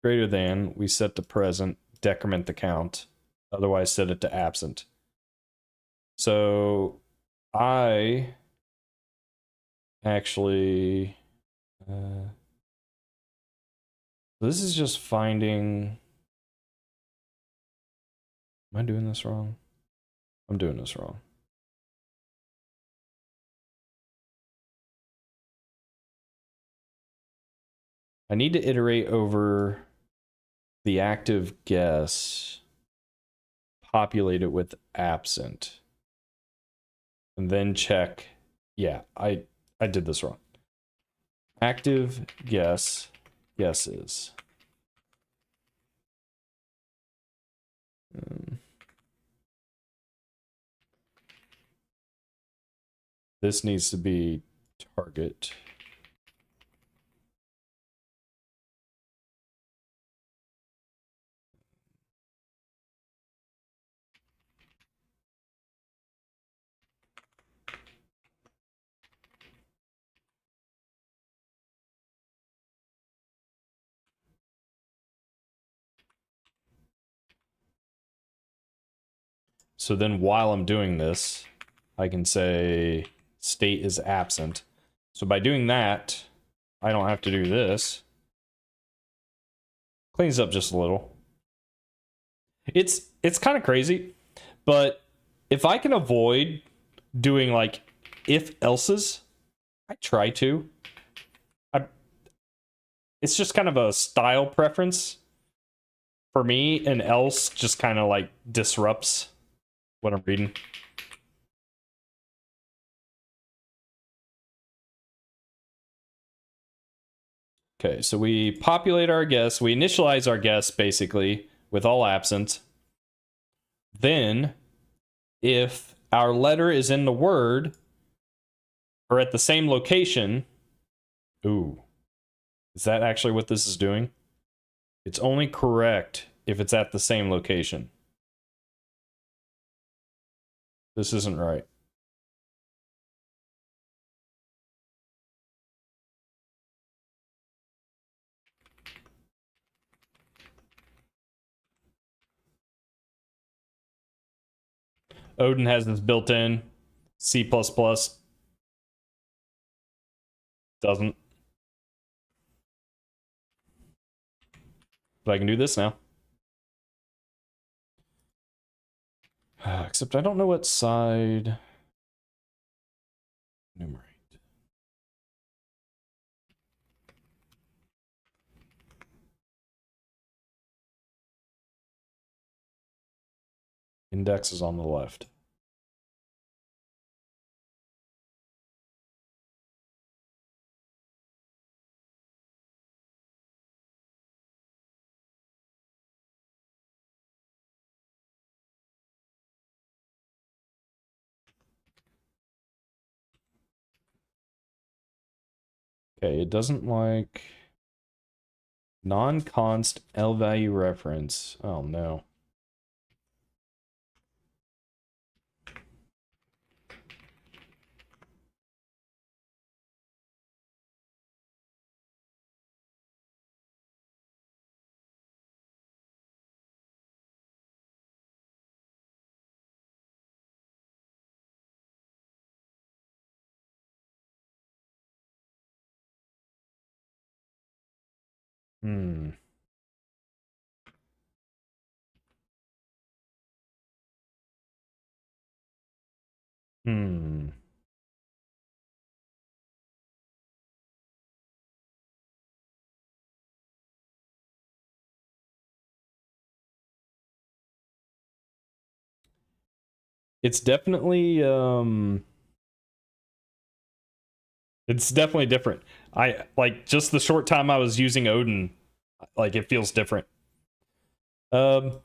greater than, we set to present, decrement the count, otherwise set it to absent. So I actually, this is just finding, am I doing this wrong? I'm doing this wrong. I need to iterate over the active guess, populate it with absent, and then check. Yeah, I did this wrong. Active guess, guesses. This needs to be target. So then while I'm doing this, I can say state is absent. So by doing that, I don't have to do this. Cleans up just a little. It's kind of crazy, but if I can avoid doing like if else's, I try to. It's just kind of a style preference for me, and else just kind of like disrupts what I'm reading. Okay, so we populate our guess, we initialize our guess basically with all absent. Then, if our letter is in the word or at the same location, ooh, is that actually what this is doing? It's only correct if it's at the same location. This isn't right. Odin has this built in. C++ doesn't. But I can do this now. Except I don't know what side. Enumerate. Index is on the left. Okay, it doesn't like non-const L value reference. Oh no. Hmm. Hmm. It's definitely it's definitely different. I like just the short time I was using Odin, like it feels different. Um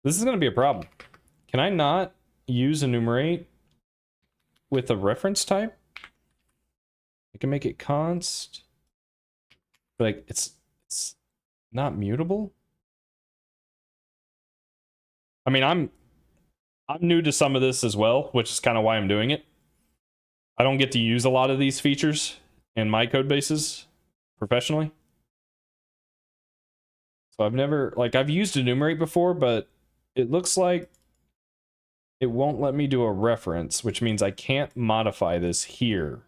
this is gonna be a problem. Can I not use enumerate with a reference type? I can make it const. Like it's not mutable. I mean, I'm new to some of this as well, which is kind of why I'm doing it. I don't get to use a lot of these features in my code bases professionally. So I've never, like, I've used enumerate before, but it looks like it won't let me do a reference, which means I can't modify this here.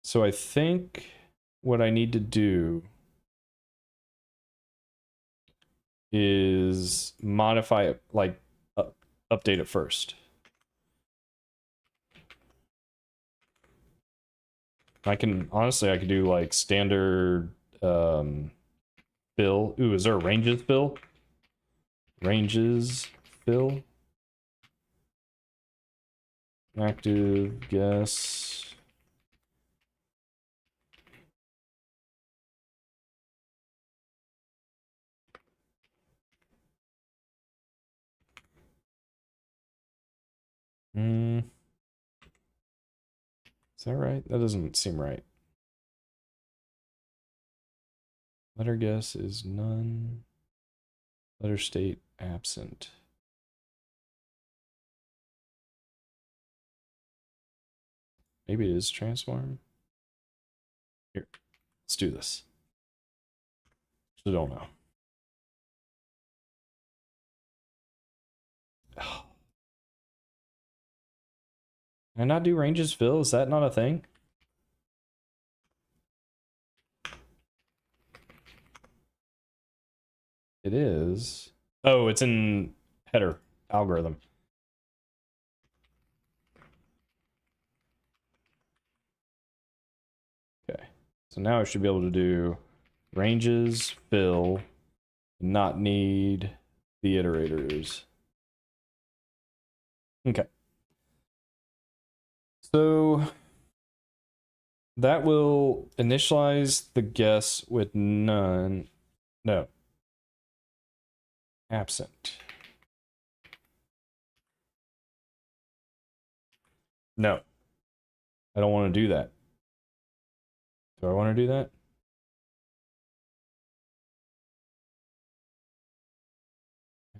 So I think what I need to do is modify it, like, update it first. I can, honestly, I could do, like, standard, fill. Ooh, is there a ranges fill? Ranges fill. Active guess. Hmm. Is that right? That doesn't seem right. Letter guess is none. Letter state absent. Maybe it is transform. Here, let's do this. I don't know. Can I not do ranges fill? Is that not a thing? It is. Oh, it's in header algorithm. Okay. So now I should be able to do ranges fill, not need the iterators. Okay. So that will initialize the guess with none. No. Absent. No. I don't want to do that. Do I want to do that?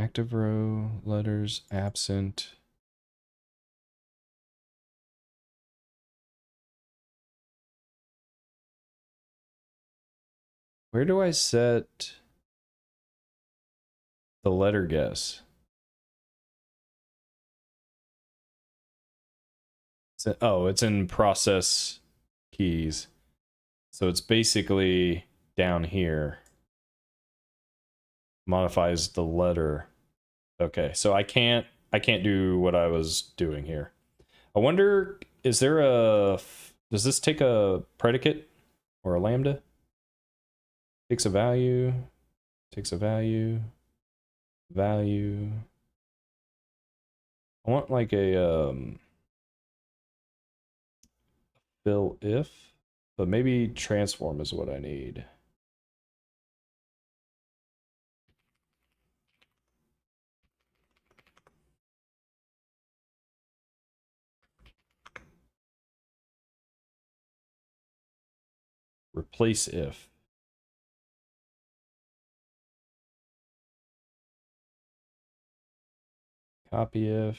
Active row, letters, absent. Where do I set the letter guess? Oh, it's in process keys. So it's basically down here. Modifies the letter. Okay, so I can't do what I was doing here. I wonder, is there a, does this take a predicate or a lambda? Takes a value, value. I want like a fill if, but maybe transform is what I need. Replace if. Copy if.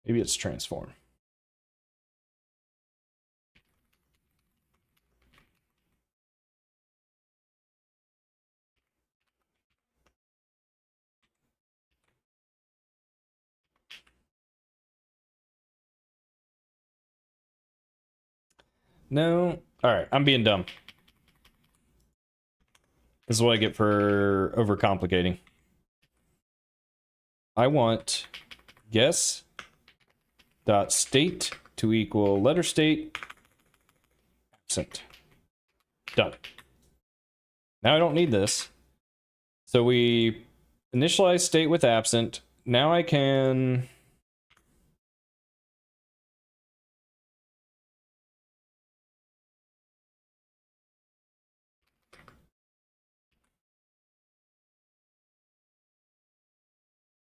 Maybe it's transform. No. All right, I'm being dumb. This is what I get for overcomplicating. I want guess dot state to equal letter state absent. Done. Now I don't need this. So we initialize state with absent. Now I can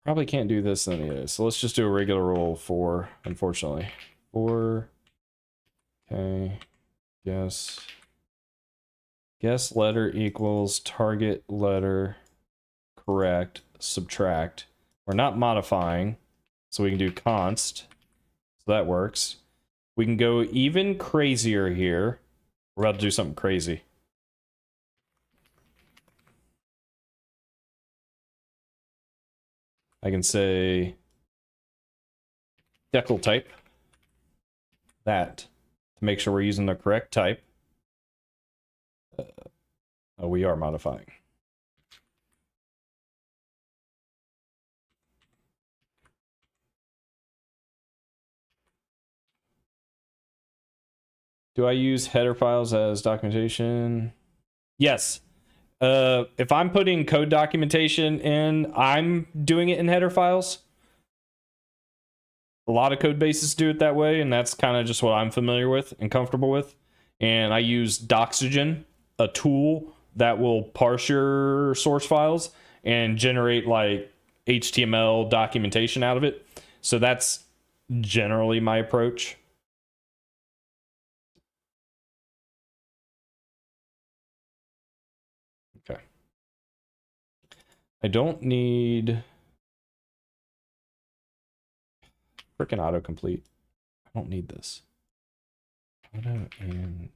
probably can't do this anyway. So let's just do a regular roll for, unfortunately. For okay. Guess letter equals target letter correct subtract. We're not modifying, so we can do const. So that works. We can go even crazier here. We're about to do something crazy. I can say decal type that to make sure we're using the correct type. Oh, we are modifying. Do I use header files as documentation? Yes. If I'm putting code documentation in, I'm doing it in header files. A lot of code bases do it that way, and that's kind of just what I'm familiar with and comfortable with. And I use Doxygen, a tool that will parse your source files and generate like HTML documentation out of it. So that's generally my approach. Okay. I don't need freaking autocomplete. I don't need this. Auto and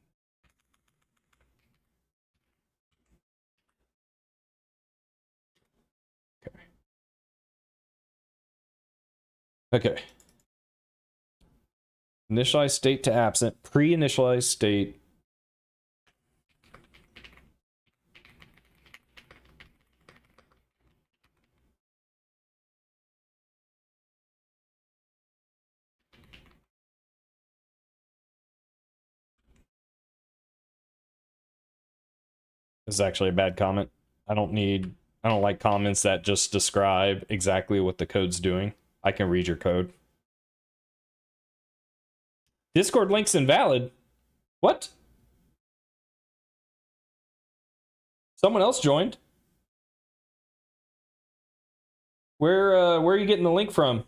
okay. Initialize state to absent, pre-initialize state. This is actually a bad comment. I don't like comments that just describe exactly what the code's doing. I can read your code. Discord link's invalid. What? Someone else joined. Where are you getting the link from?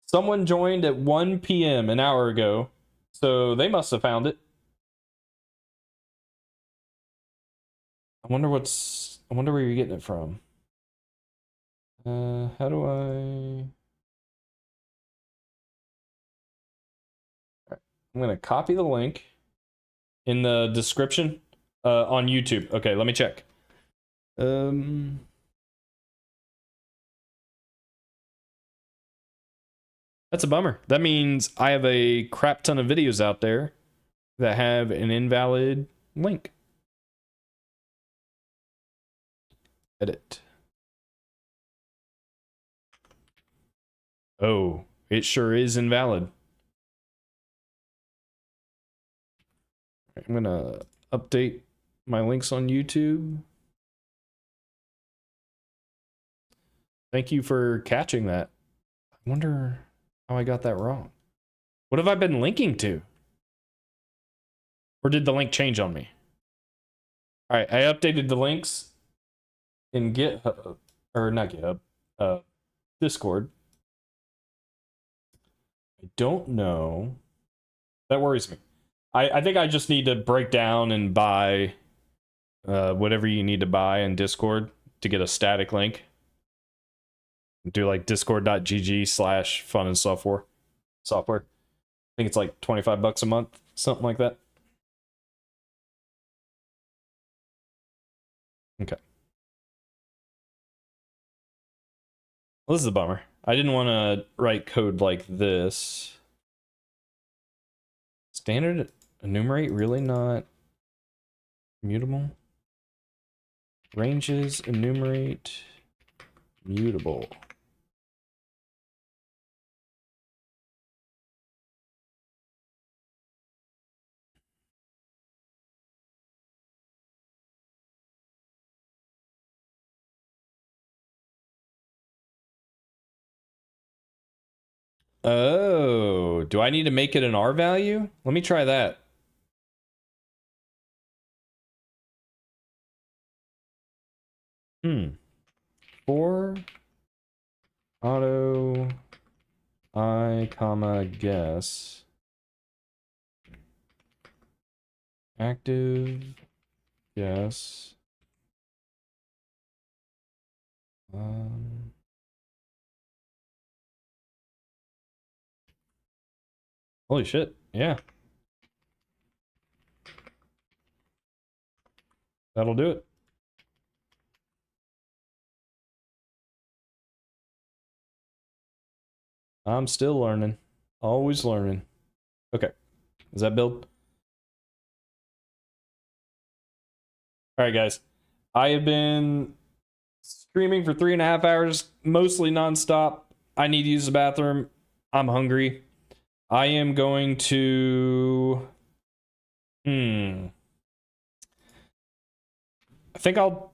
Someone joined at 1 p.m. an hour ago, so they must have found it. I wonder where you're getting it from. How do I? I'm gonna copy the link in the description on YouTube. Okay, let me check. That's a bummer. That means I have a crap ton of videos out there that have an invalid link. Edit. Oh, it sure is invalid. I'm gonna update my links on YouTube. Thank you for catching that. I wonder how I got that wrong. What have I been linking to? Or did the link change on me? All right, I updated the links in GitHub, or not GitHub, Discord. I don't know. That worries me. I think I just need to break down and buy whatever you need to buy in Discord to get a static link. Do like discord.gg/fun and software. I think it's like 25 bucks a month, something like that. Okay. Well, this is a bummer. I didn't want to write code like this. Standard enumerate, really not mutable? Ranges enumerate mutable. Oh, do I need to make it an R value? Let me try that. For auto I comma guess active guess holy shit, yeah, that'll do it. I'm still learning, always learning. Okay, is that build? All right, guys, I have been streaming for 3.5 hours, mostly nonstop. I need to use the bathroom. I'm hungry. I am going to I think I'll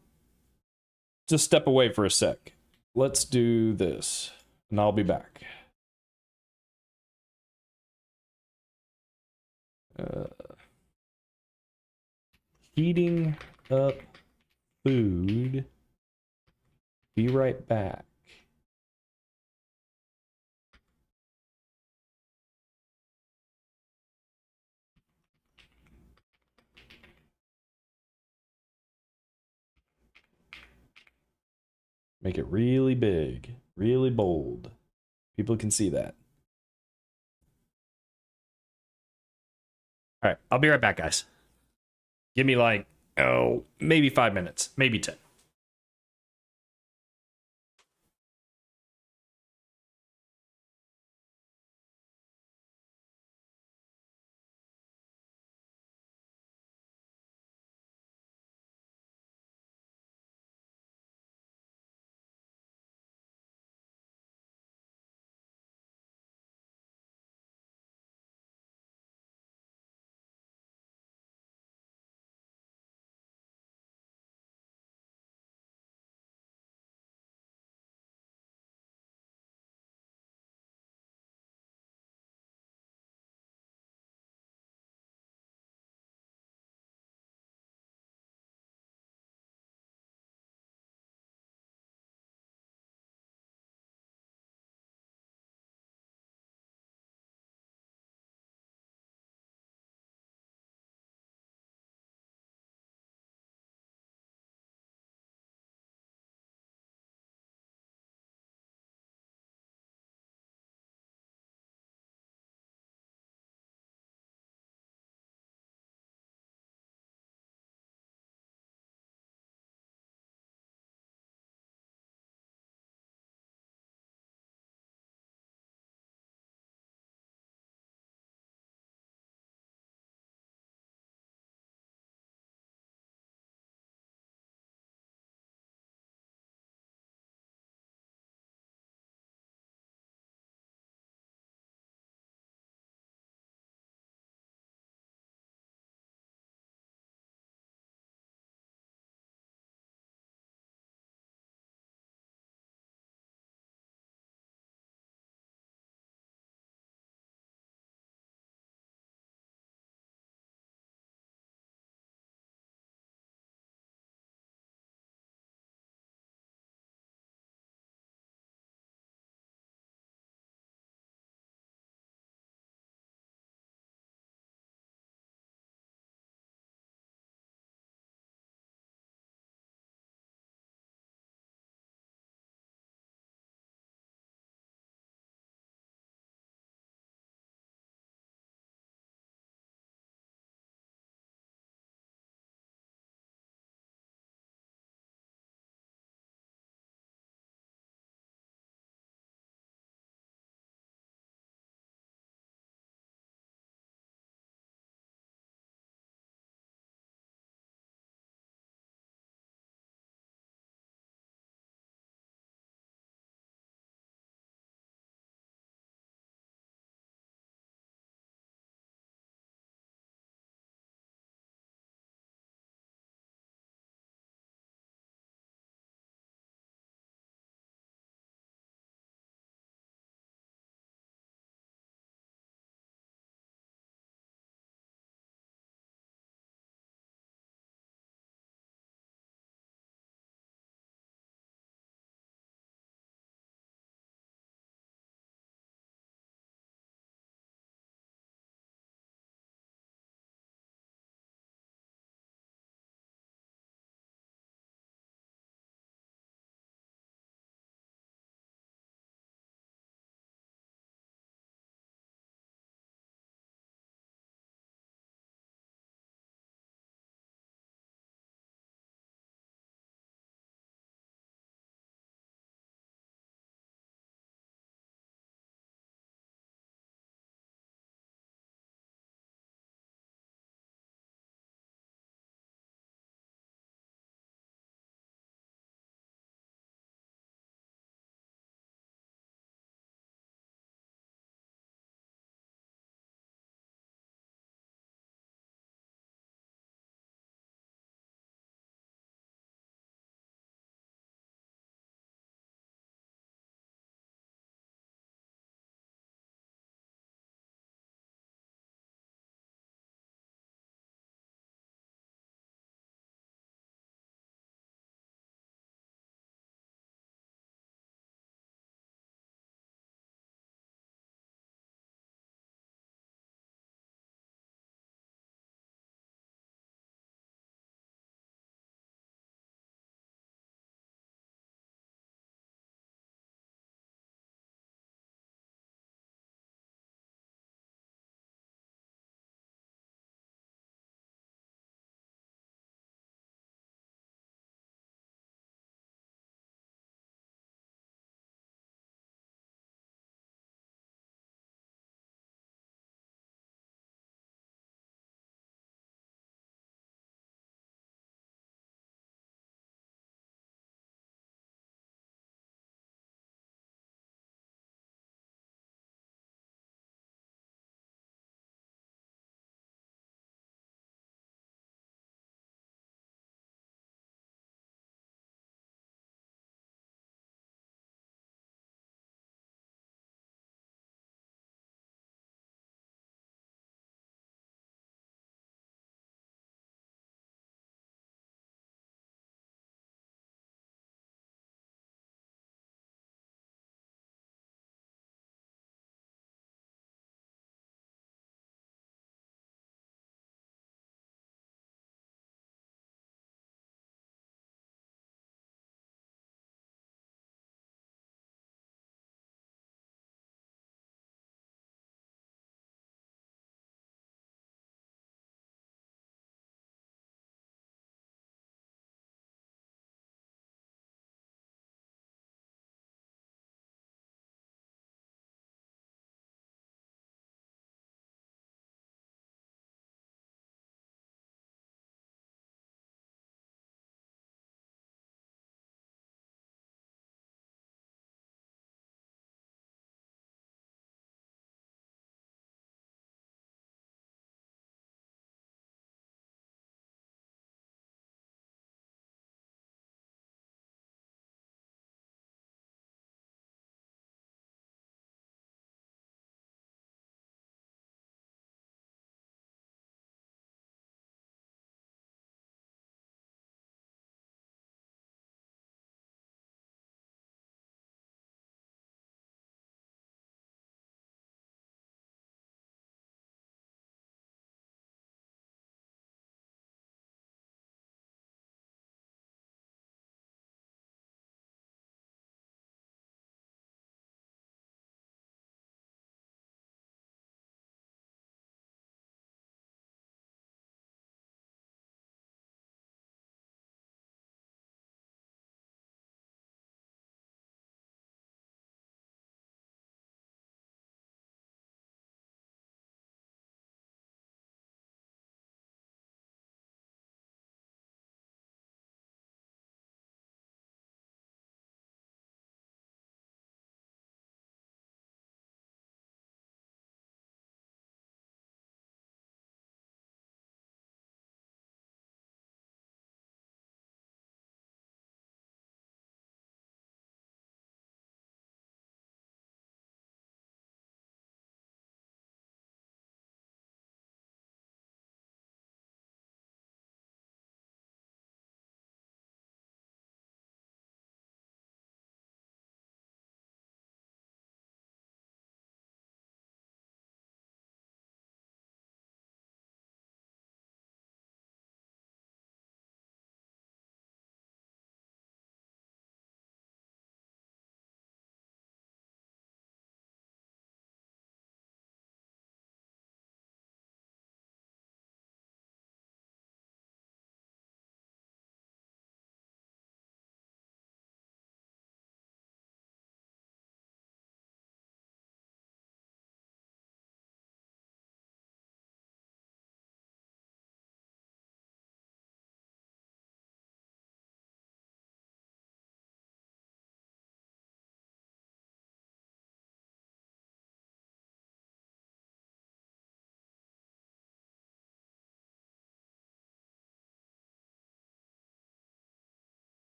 just step away for a sec. Let's do this, and I'll be back. Heating up food. Be right back. Make it really big, really bold. People can see that. All right, I'll be right back, guys. Give me like, maybe 5 minutes, maybe 10.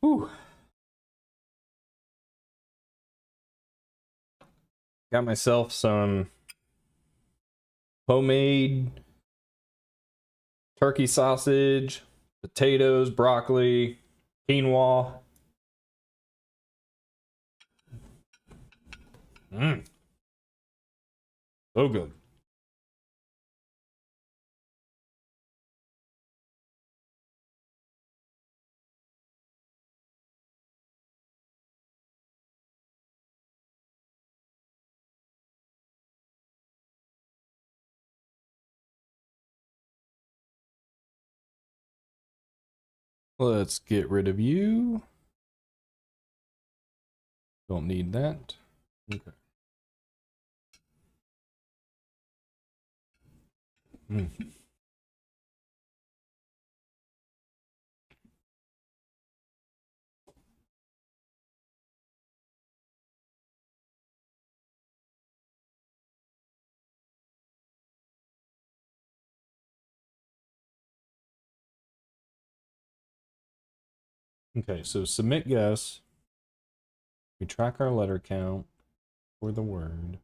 Whew. Got myself some homemade turkey sausage, potatoes, broccoli, quinoa. Mmm. So good. Let's get rid of you. Don't need that. Okay. Mm. Okay, so submit guess. We track our letter count for the word.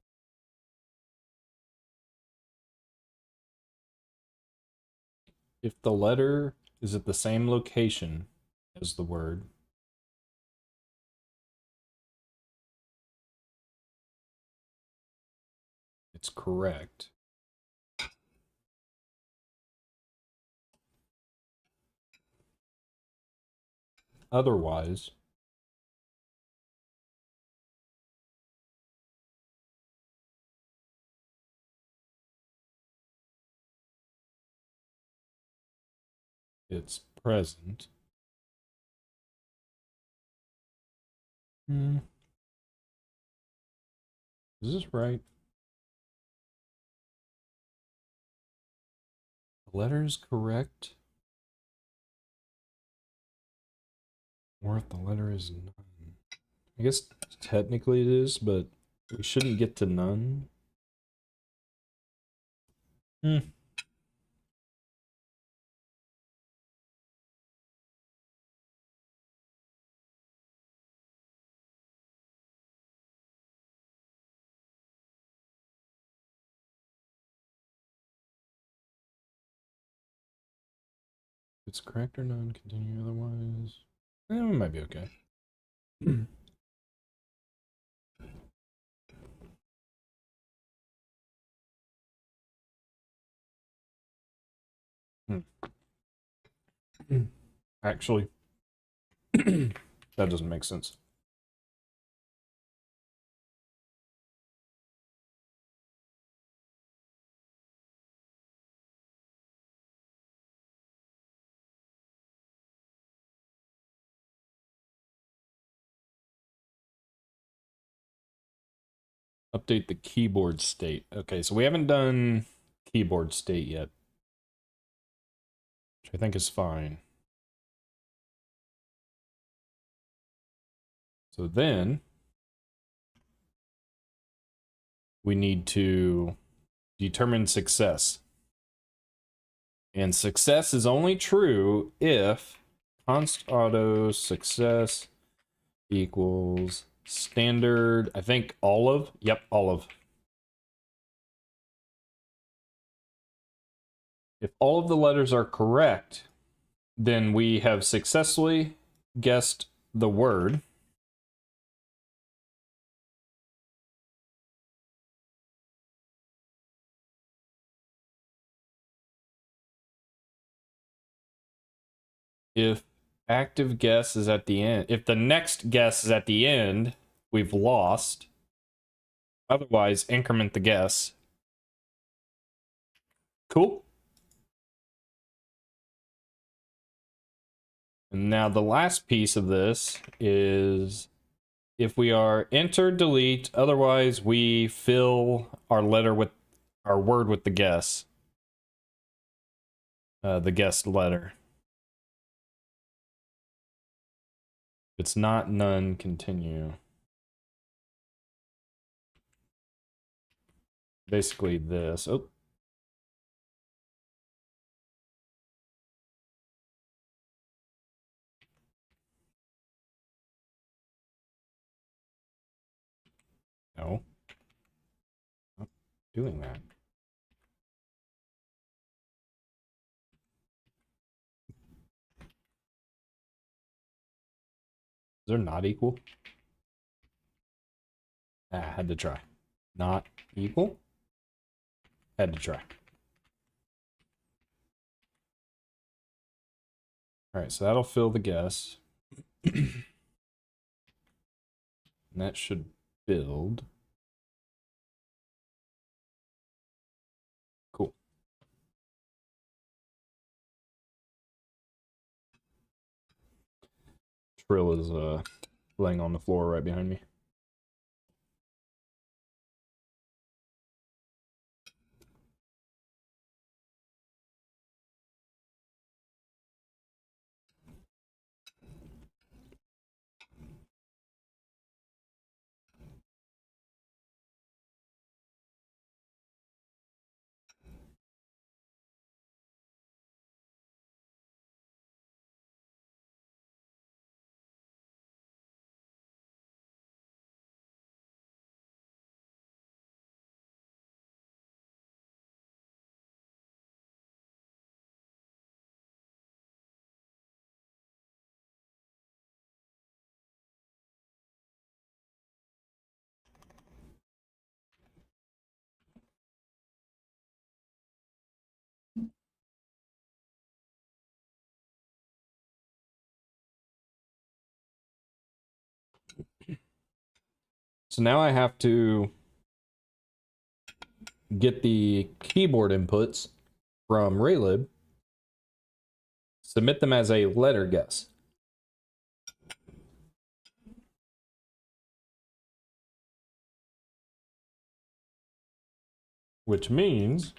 If the letter is at the same location as the word, it's correct. Otherwise, it's present. Hmm. Is this right? The letter is correct. Or if the letter is none. I guess technically it is, but we shouldn't get to none. Hmm. If it's correct or none, continue otherwise. We might be okay. Actually, that doesn't make sense. Update the keyboard state. Okay, so we haven't done keyboard state yet, which I think is fine. So then we need to determine success. And success is only true if const auto success equals standard, I think olive. Yep, olive. If all of the letters are correct, then we have successfully guessed the word. If active guess is at the end, if the next guess is at the end, we've lost. Otherwise, increment the guess. Cool. And now the last piece of this is if we are enter, delete, otherwise we fill our letter with our word with the guess. The guessed letter. If it's not none, continue. Basically this. Oh. No. Not doing that. Is there not equal? Ah, had to try. Not equal? Had to try. Alright, so that'll fill the guess. And that should build. Cool. Trill is laying on the floor right behind me. So now I have to get the keyboard inputs from Raylib, submit them as a letter guess. Which means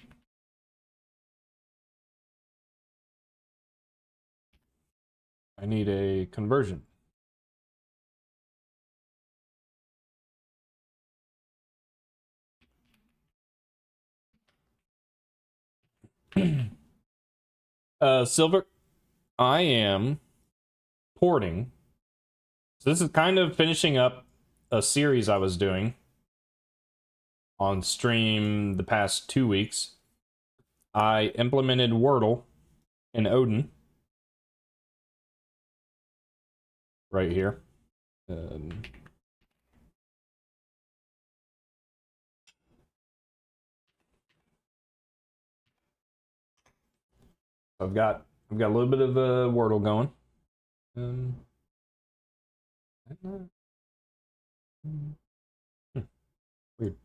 I need a conversion. Silver, I am porting. So this is kind of finishing up a series I was doing on stream the past 2 weeks. I implemented Wordle in Odin right here. I've got a little bit of Wordle going. Weird.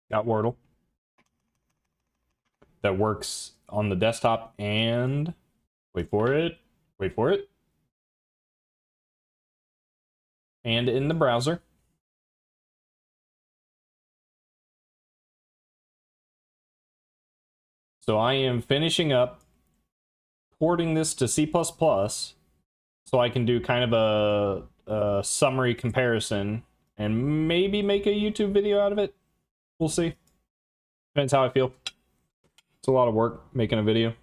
Got Wordle that works on the desktop and wait for it, and in the browser. So I am finishing up porting this to C++ so I can do kind of a summary comparison and maybe make a YouTube video out of it. We'll see. Depends how I feel. It's a lot of work making a video.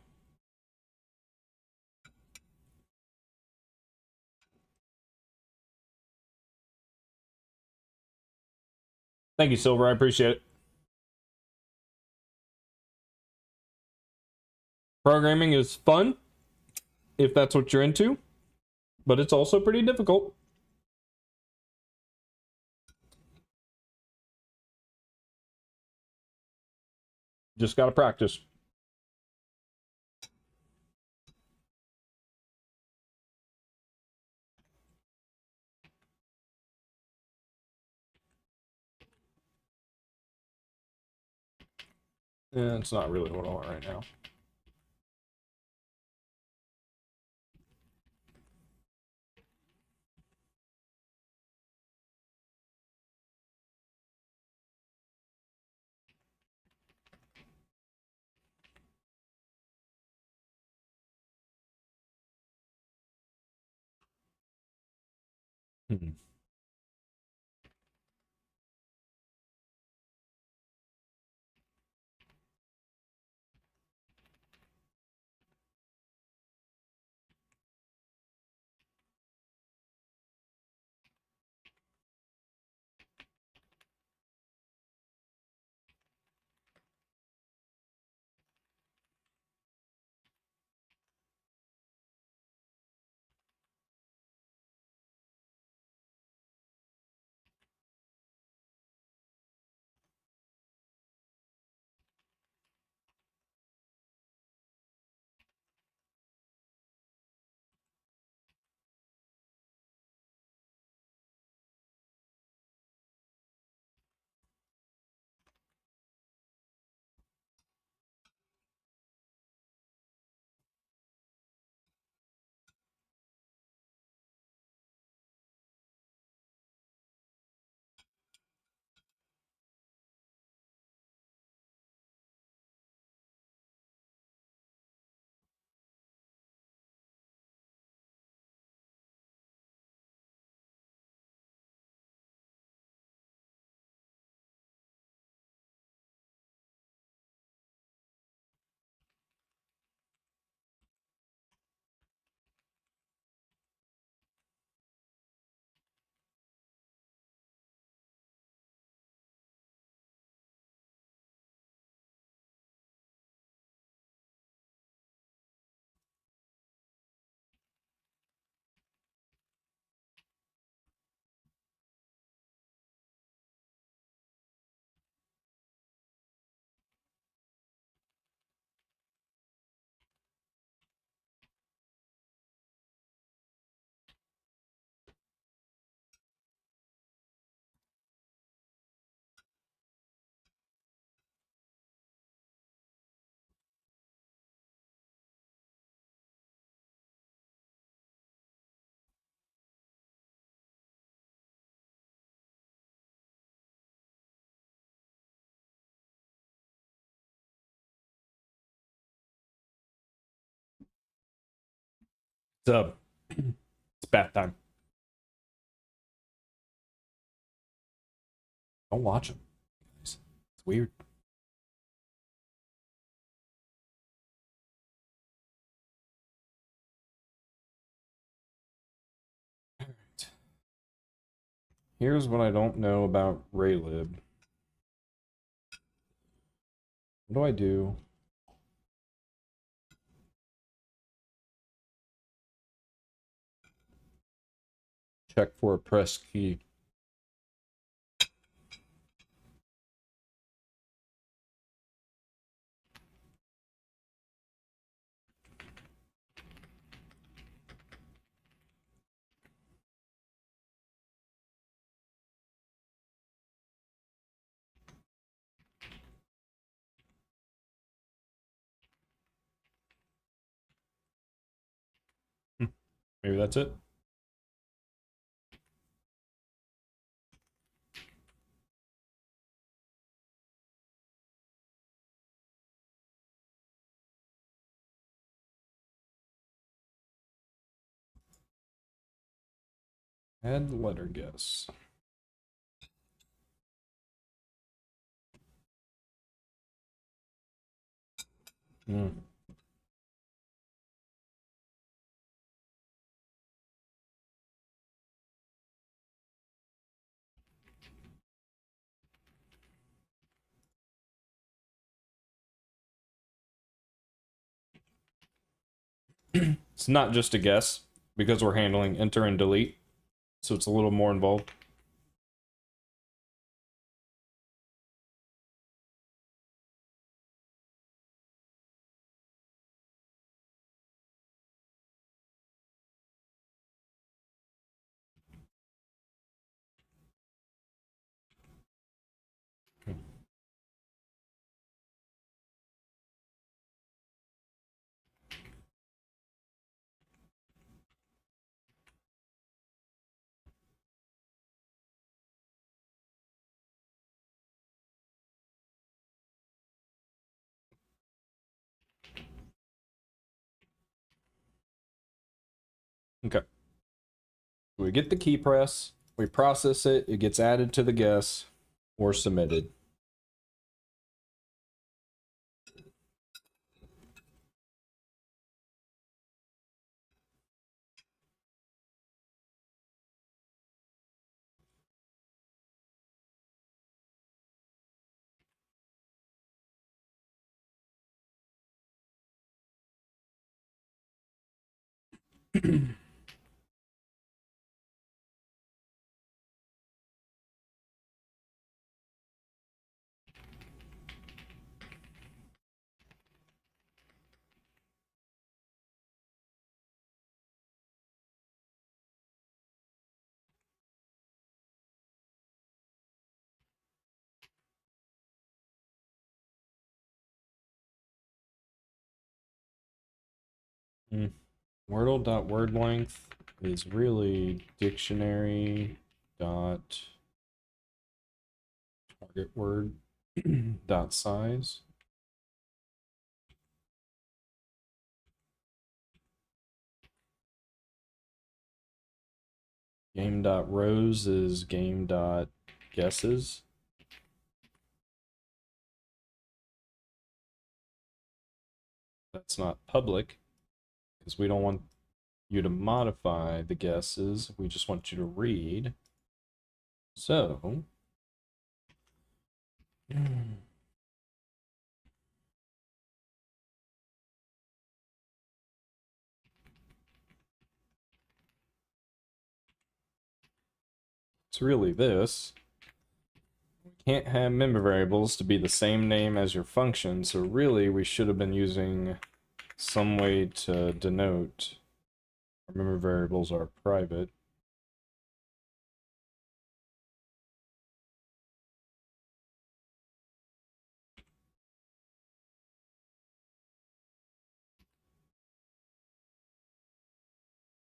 Thank you, Silver. I appreciate it. Programming is fun, if that's what you're into, but it's also pretty difficult. Just gotta practice. Yeah, it's not really what I want right now. Hmm. So it's bath time. Don't watch them. It's weird. All right. Here's what I don't know about Raylib. What do I do? Check for a press key. Maybe that's it. Add letter guess. Hmm. It's not just a guess because we're handling enter and delete, so it's a little more involved. Okay. We get the key press, we process it, it gets added to the guess, or submitted. Mm. Wordle.word length is really dictionary dot target word dot size. Game dot rows is game dot guesses. That's not public because we don't want you to modify the guesses. We just want you to read. So it's really this. We can't have member variables to be the same name as your function, so really we should have been using some way to denote our member variables are private.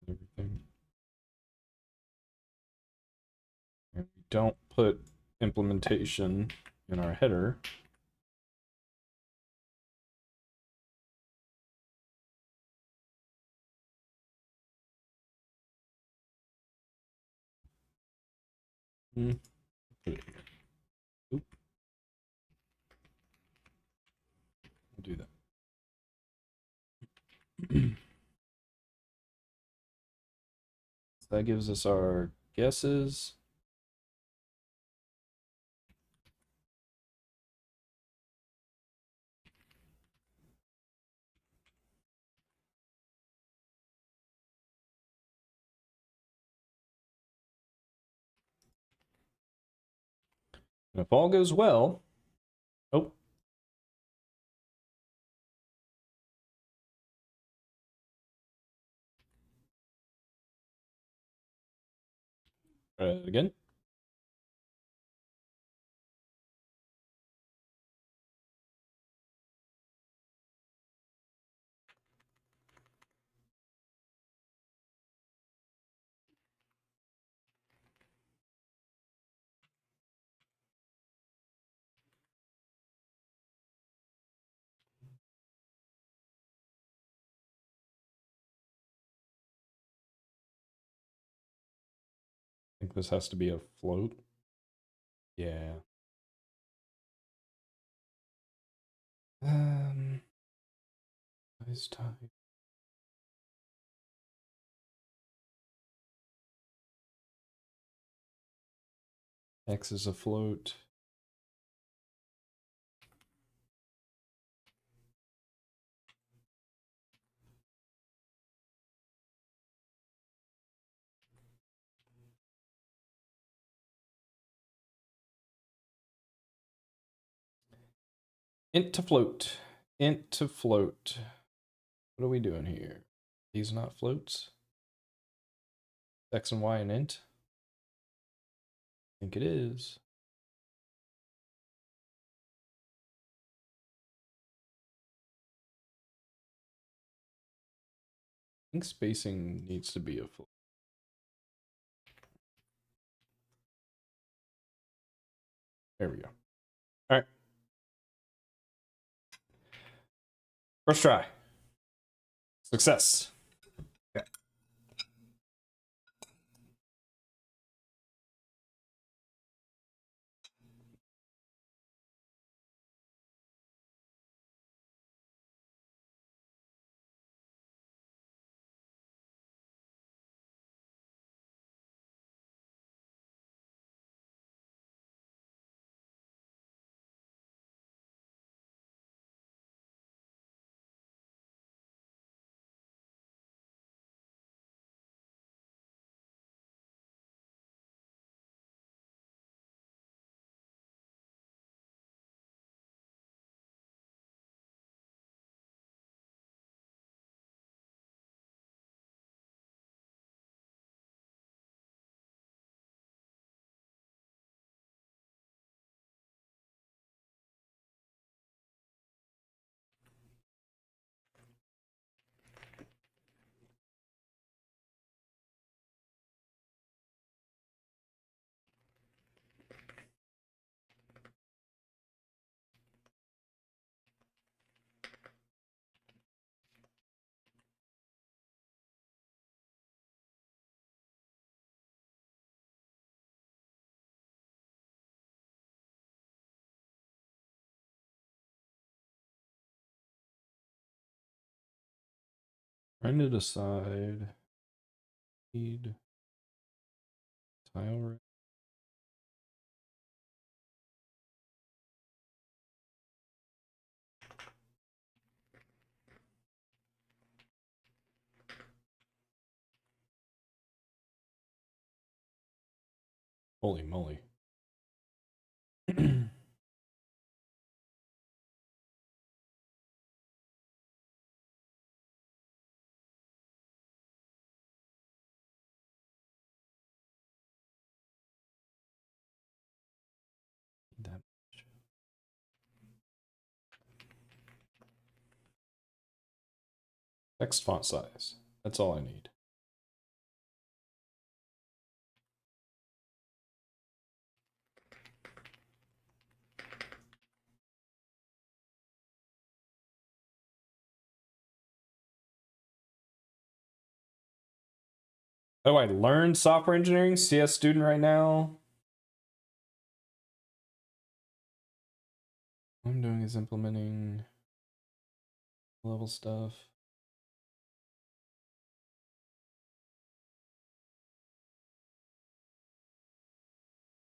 Everything. And we don't put implementation in our header. Put it here. Oop. We'll do that. So that gives us our guesses. And if all goes well, oh, again. I think this has to be a float. Yeah. Size type. X is a float. Int to float. Int to float. What are we doing here? These not floats? X and Y and int? I think it is. I think spacing needs to be a float. There we go. All right. First try. Success. Okay. Trying to decide. Need tile. Holy moly. That text font size. That's all I need. Oh, I learned software engineering, CS student right now. I'm doing is implementing level stuff.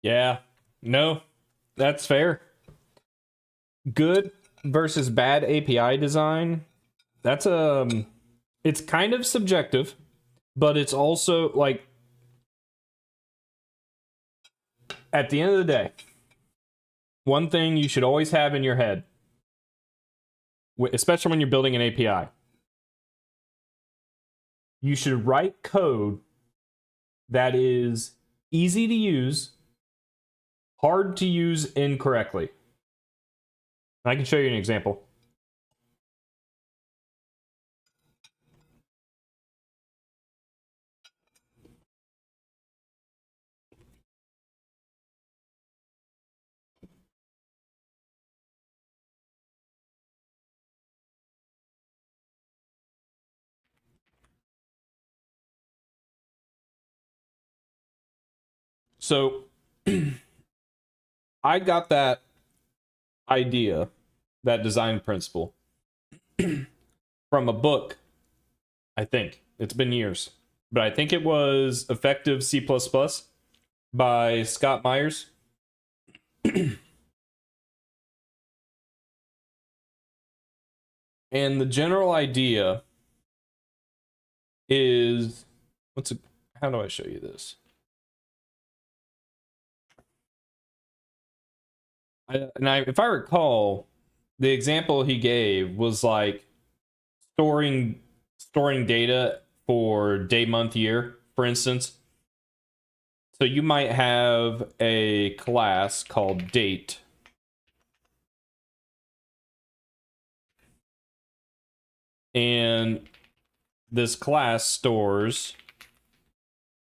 Yeah, no, that's fair. Good versus bad API design. That's it's kind of subjective, but it's also like at the end of the day, one thing you should always have in your head, especially when you're building an API, you should write code that is easy to use, hard to use incorrectly. I can show you an example. So I got that idea, that design principle, from a book. I think it's been years, but I think it was Effective C++ by Scott Myers. And the general idea is how do I show you this? If I recall, the example he gave was like storing data for day, month, year, for instance. So you might have a class called date. And this class stores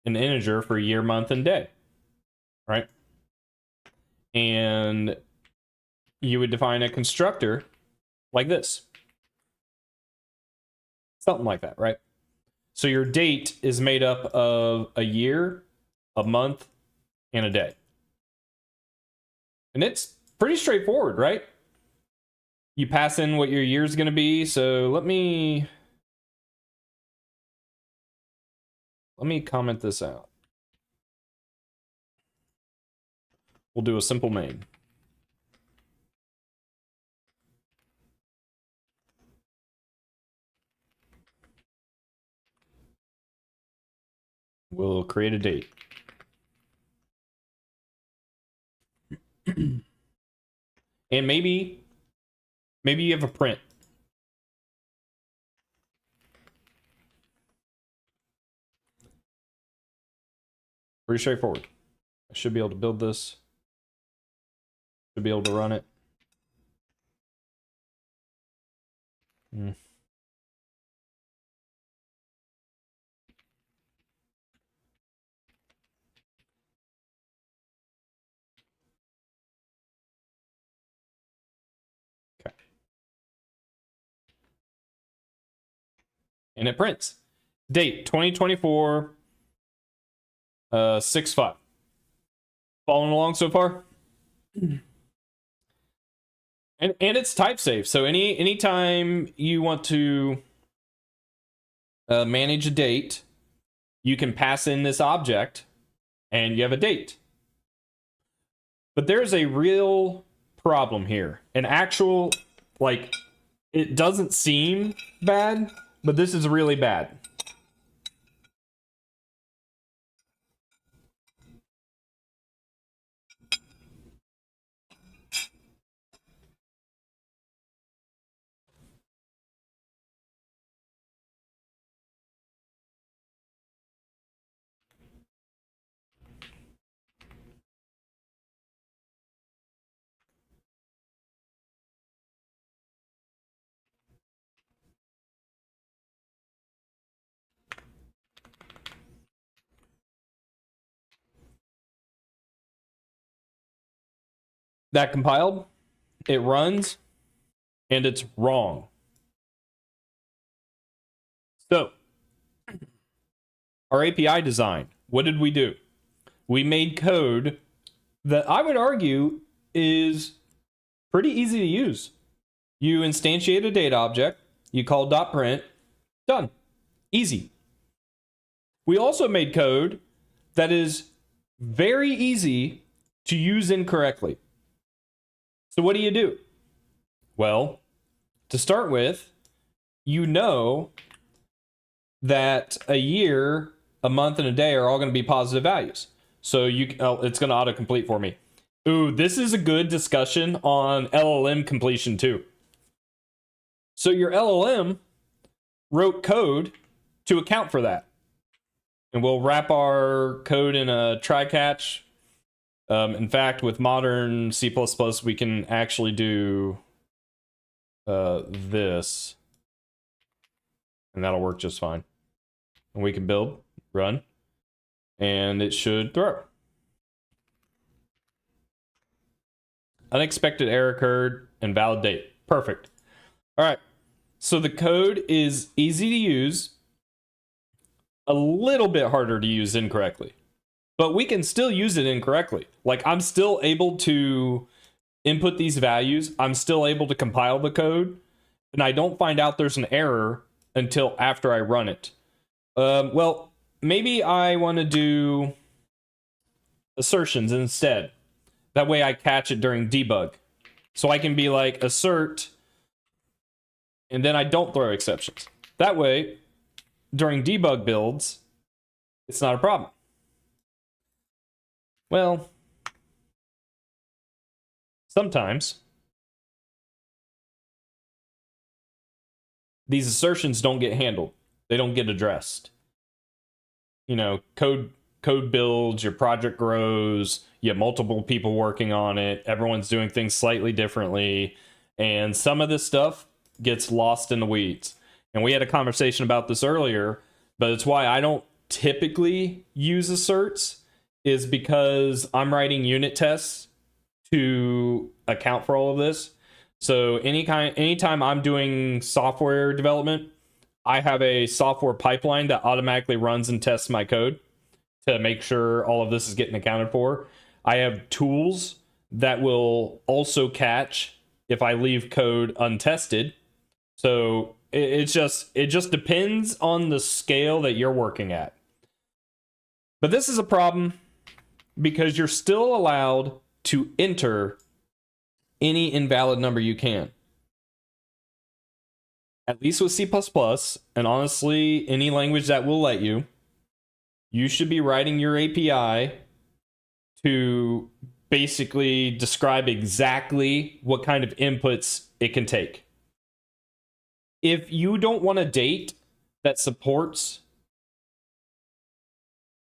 an integer for year, month, and day, right? And you would define a constructor like this. Something like that, right? So your date is made up of a year, a month, and a day. And it's pretty straightforward, right? You pass in what your year's going to be. So let me comment this out. We'll do a simple main. We'll create a date. And maybe you have a print. Pretty straightforward. I should be able to build this. Should be able to run it. Okay. And it prints. Date 2024 6/5. Following along so far? And it's type safe. So anytime you want to manage a date, you can pass in this object and you have a date. But there's a real problem here. An actual, like, it doesn't seem bad, but this is really bad. That compiled, it runs, and it's wrong. So, our API design, what did we do? We made code that I would argue is Pretty easy to use. You instantiate a data object, you call .print, done. Easy. We also made code that is very easy to use incorrectly. So what do? Well, to start with, you know that a year, a month, and a day are all going to be positive values. So it's going to autocomplete for me. Ooh, this is a good discussion on LLM completion too. So your LLM wrote code to account for that. And we'll wrap our code in a try-catch. In fact, with modern C++, we can actually do this. And that'll work just fine. And we can build, run, and it should throw. Unexpected error occurred and validate. Perfect. All right. So the code is easy to use, a little bit harder to use incorrectly, but we can still use it incorrectly. Like, I'm still able to input these values. I'm still able to compile the code, and I don't find out there's an error until after I run it. Well, maybe I want to do assertions instead. That way I catch it during debug. So I can be like assert, and then I don't throw exceptions. That way, during debug builds, it's not a problem. Well, sometimes these assertions don't get handled. They don't get addressed. You know, code builds, your project grows, you have multiple people working on it, everyone's doing things slightly differently, and some of this stuff gets lost in the weeds. And we had a conversation about this earlier, but it's why I don't typically use asserts, is because I'm writing unit tests to account for all of this. So anytime I'm doing software development, I have a software pipeline that automatically runs and tests my code to make sure all of this is getting accounted for. I have tools that will also catch if I leave code untested. So it just depends on the scale that you're working at. But this is a problem because you're still allowed to enter any invalid number you can. At least with C++, and honestly, any language that will let you, you should be writing your API to basically describe exactly what kind of inputs it can take. If you don't want a date that supports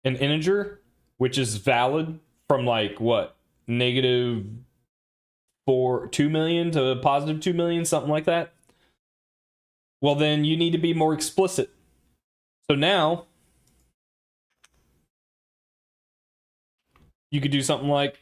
an integer, which is valid from like what, -2 million to +2 million, something like that, well, then you need to be more explicit. So now you could do something like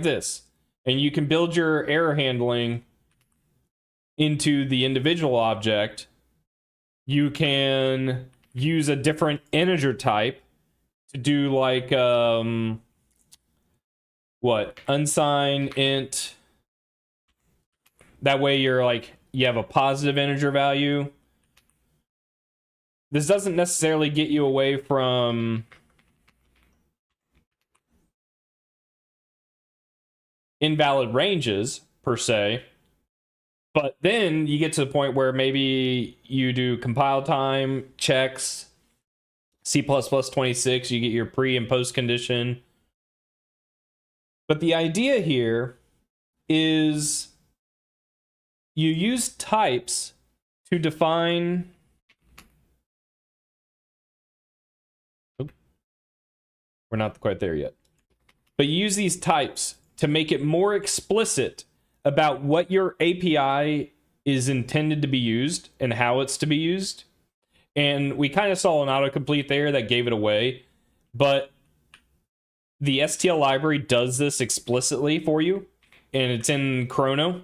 this, and you can build your error handling into the individual object. You can use a different integer type to do like unsigned int. That way you're like, you have a positive integer value. This doesn't necessarily get you away from invalid ranges per se, but then you get to the point where maybe you do compile time checks, C++26, you get your pre and post condition. But the idea here is you use types to define. We're not quite there yet. But you use these types to make it more explicit about what your API is intended to be used and how it's to be used. And we kind of saw an autocomplete there that gave it away, but the STL library does this explicitly for you, and it's in Chrono.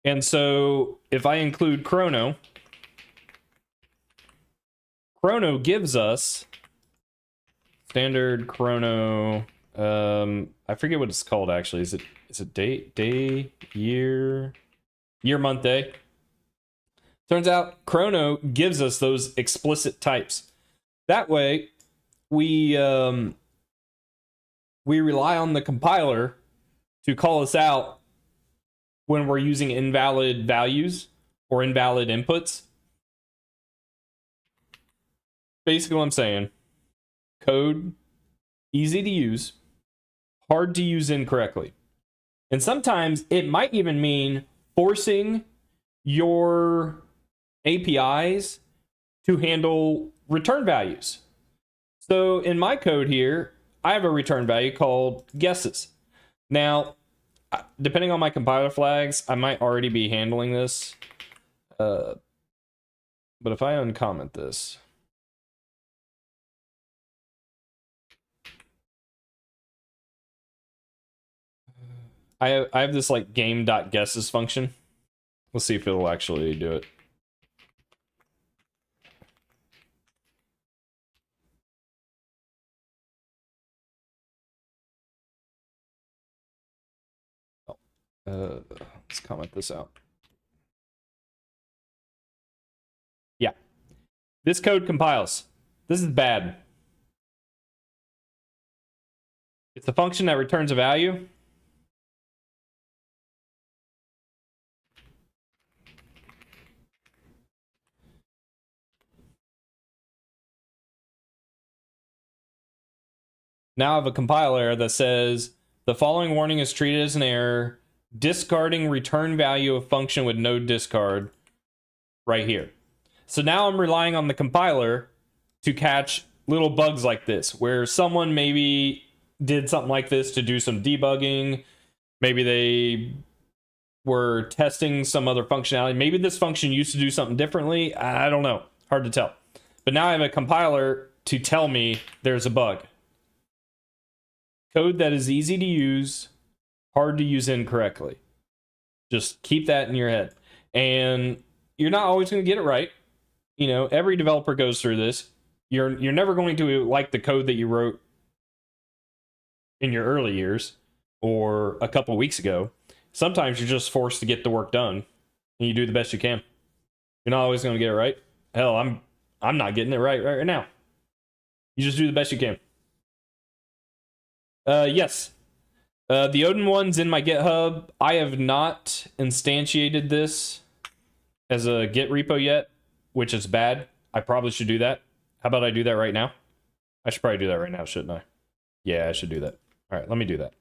And so if I include chrono gives us standard chrono. I forget what it's called actually. Is it day, year, month, day? Turns out chrono gives us those explicit types. That way, we rely on the compiler to call us out when we're using invalid values or invalid inputs. Basically what I'm saying, code, easy to use, hard to use incorrectly. And sometimes it might even mean forcing your APIs to handle return values. So in my code here, I have a return value called guesses. Now, depending on my compiler flags, I might already be handling this. But if I uncomment this, I have this like game.guesses function. Let's see if it'll actually do it. Let's comment this out. Yeah. This code compiles. This is bad. It's a function that returns a value. Now I have a compile error that says the following warning is treated as an error, discarding return value of function with no discard right here. So now I'm relying on the compiler to catch little bugs like this, where someone maybe did something like this to do some debugging. Maybe they were testing some other functionality. Maybe this function used to do something differently. I don't know. Hard to tell. But now I have a compiler to tell me there's a bug. Code that is easy to use, hard to use incorrectly. Just keep that in your head. And you're not always going to get it right. You know, every developer goes through this. You're never going to like the code that you wrote in your early years or a couple weeks ago. Sometimes you're just forced to get the work done and you do the best you can. You're not always going to get it right. Hell, I'm not getting it right now. You just do the best you can. Yes. The Odin one's in my GitHub. I have not instantiated this as a Git repo yet, which is bad. I probably should do that. How about I do that right now? I should probably do that right now, shouldn't I? Yeah, I should do that. All right, let me do that.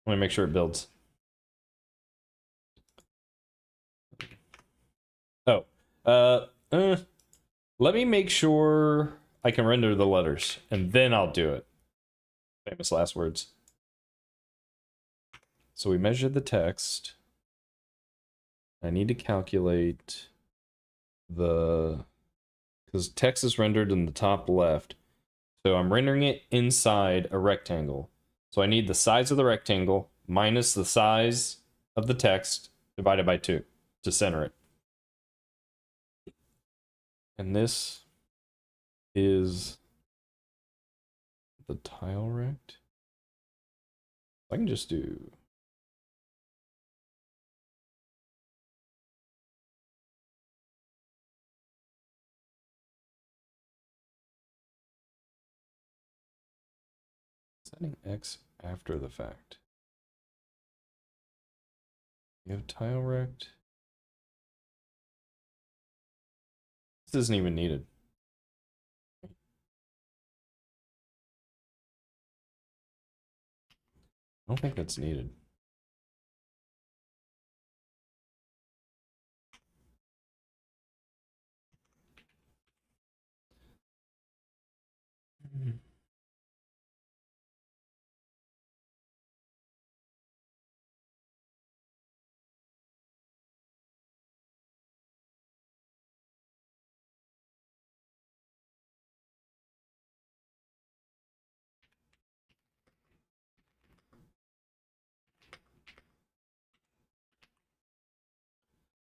Let me make sure it builds. Oh, let me make sure I can render the letters, and then I'll do it. Famous last words. So we measured the text. I need to calculate the... because text is rendered in the top left. So I'm rendering it inside a rectangle. So I need the size of the rectangle minus the size of the text divided by 2 to center it. And this is the tile rect. I can just do... setting X after the fact. You have tile rect. This isn't even needed. I don't think that's needed.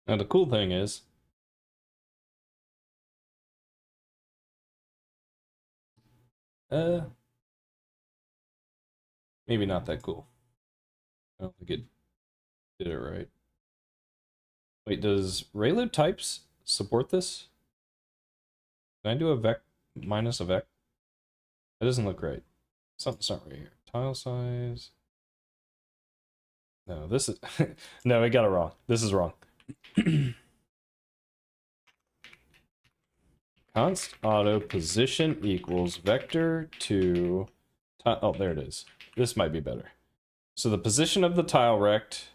Now the cool thing is, maybe not that cool. I don't think it did it right. Wait, does Rayload types support this? Can I do a vec minus a vec? That doesn't look right. Something's not right here. Tile size. No, this is no, I got it wrong. This is wrong. Const auto position equals vector to oh, there it is. This might be better. So the position of the tile rect,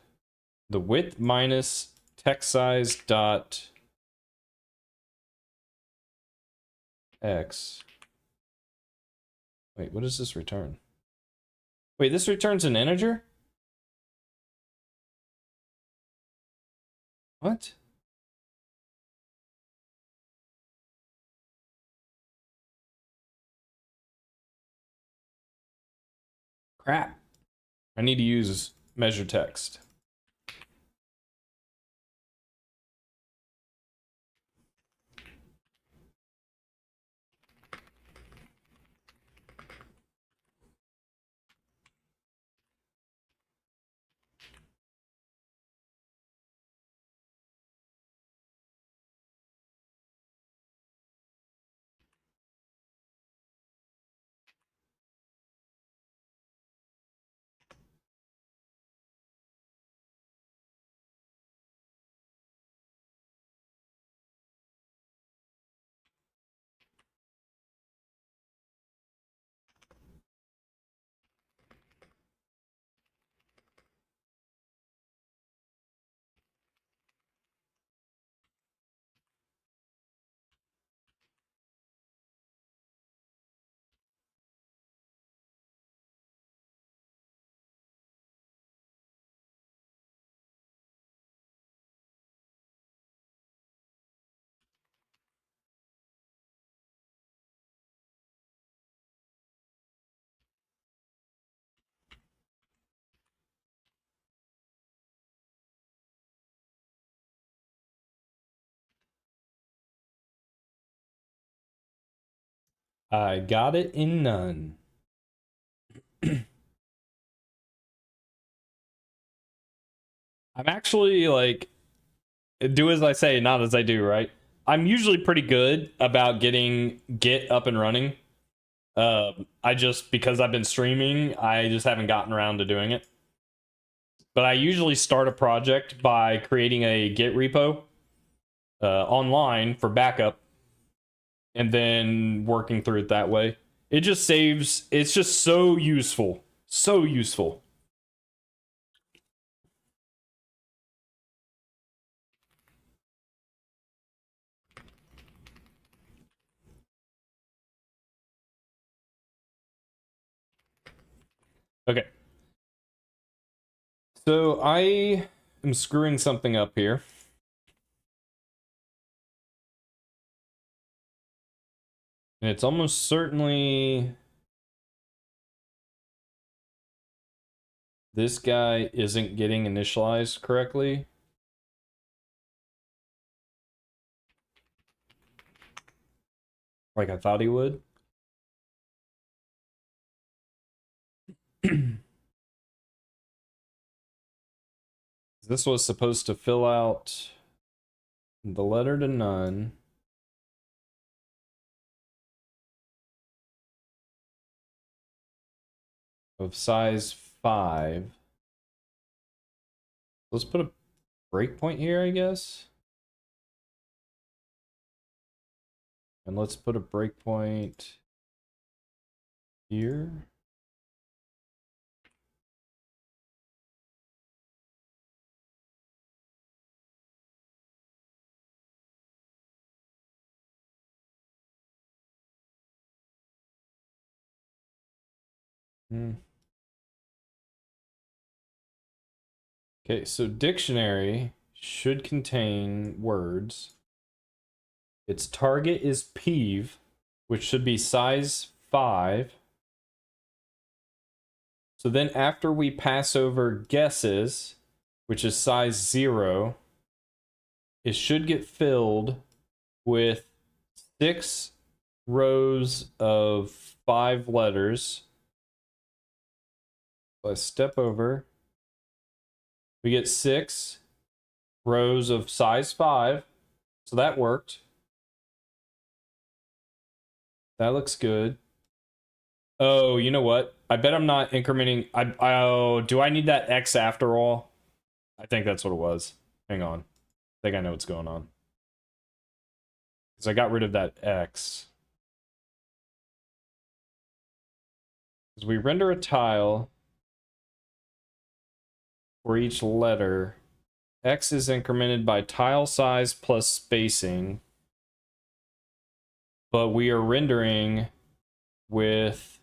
the width minus text size dot x. Wait, what does this return? Wait, this returns an integer? What? Crap. I need to use measure text. I got it in none. I'm actually like, do as I say, not as I do, right? I'm usually pretty good about getting Git up and running. I just, because I've been streaming, I just haven't gotten around to doing it. But I usually start a project by creating a Git repo online for backup and then working through it that way. It just saves, it's just so useful. So useful. Okay. So I am screwing something up here. And it's almost certainly this guy isn't getting initialized correctly. Like I thought he would. This was supposed to fill out the letter to none. Of size 5. Let's put a breakpoint here, I guess. And let's put a breakpoint here. Okay, so dictionary should contain words. Its target is peeve, which should be size 5. So then after we pass over guesses, which is size 0, it should get filled with 6 rows of 5 letters. So I step over. We get 6 rows of size 5. So that worked. That looks good. Oh, you know what? I bet I'm not incrementing. Oh, do I need that X after all? I think that's what it was. Hang on. I think I know what's going on. Because I got rid of that X. Because we render a tile for each letter. X is incremented by tile size plus spacing. But we are rendering with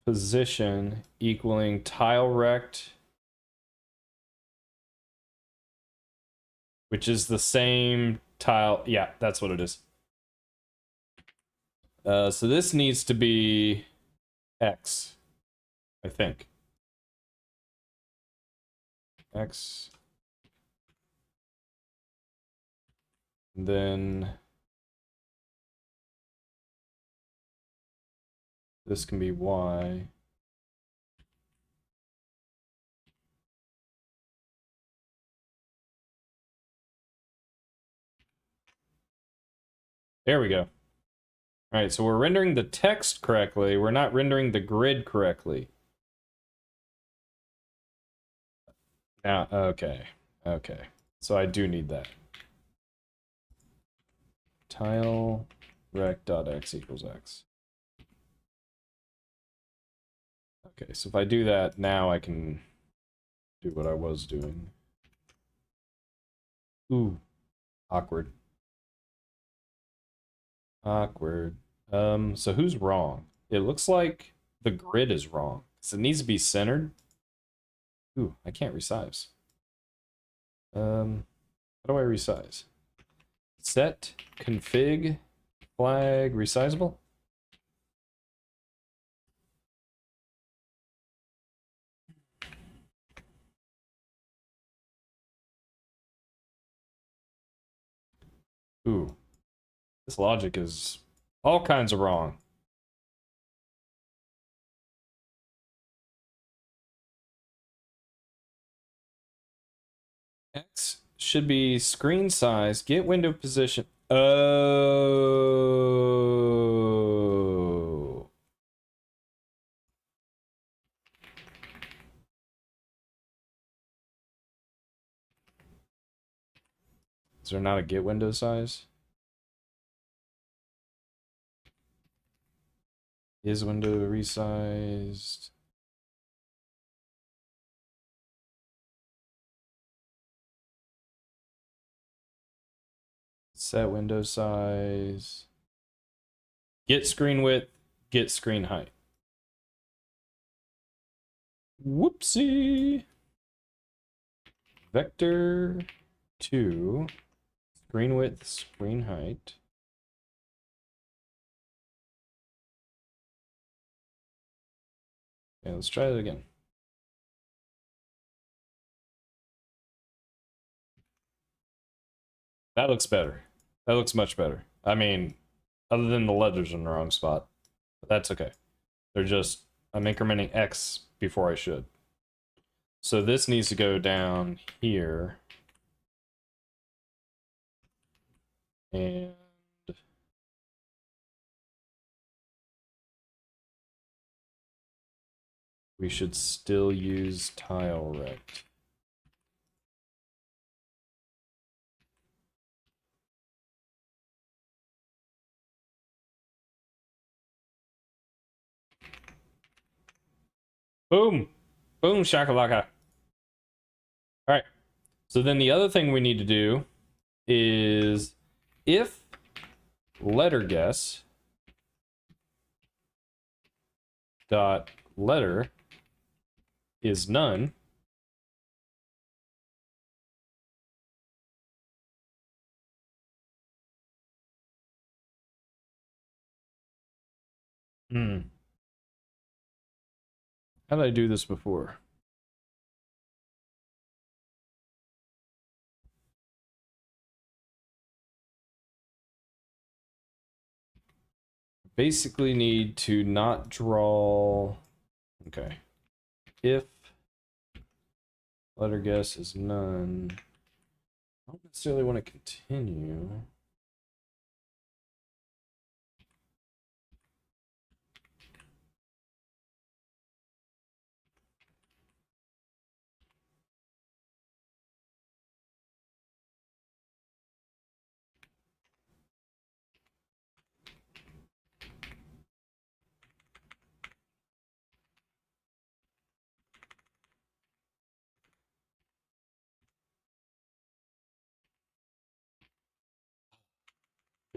position equaling tile rect, which is the same tile. Yeah, that's what it is. So this needs to be X, I think. X. And then this can be Y. There we go. All right, so we're rendering the text correctly. We're not rendering the grid correctly. Now, okay. Okay. So I do need that. Tile rect.x equals x. Okay, so if I do that, now I can do what I was doing. Ooh, awkward. Awkward. So who's wrong? It looks like the grid is wrong. So it needs to be centered. Ooh, I can't resize. How do I resize? Set config flag resizable. Ooh, this logic is all kinds of wrong. X should be screen size, get window position. Oh. Is there not a get window size? Is window resized? Set window size. Get screen width, get screen height. Whoopsie. Vector 2, screen width, screen height. Okay, let's try it again. That looks better. That looks much better. I mean, other than the letters in the wrong spot. But that's okay. They're just, I'm incrementing X before I should. So this needs to go down here. And we should still use tile rect. Boom! Boom, shakalaka. All right. So then the other thing we need to do is if letter guess dot letter is none, How did I do this before? Basically need to not draw. Okay. If letter guess is none, I don't necessarily want to continue.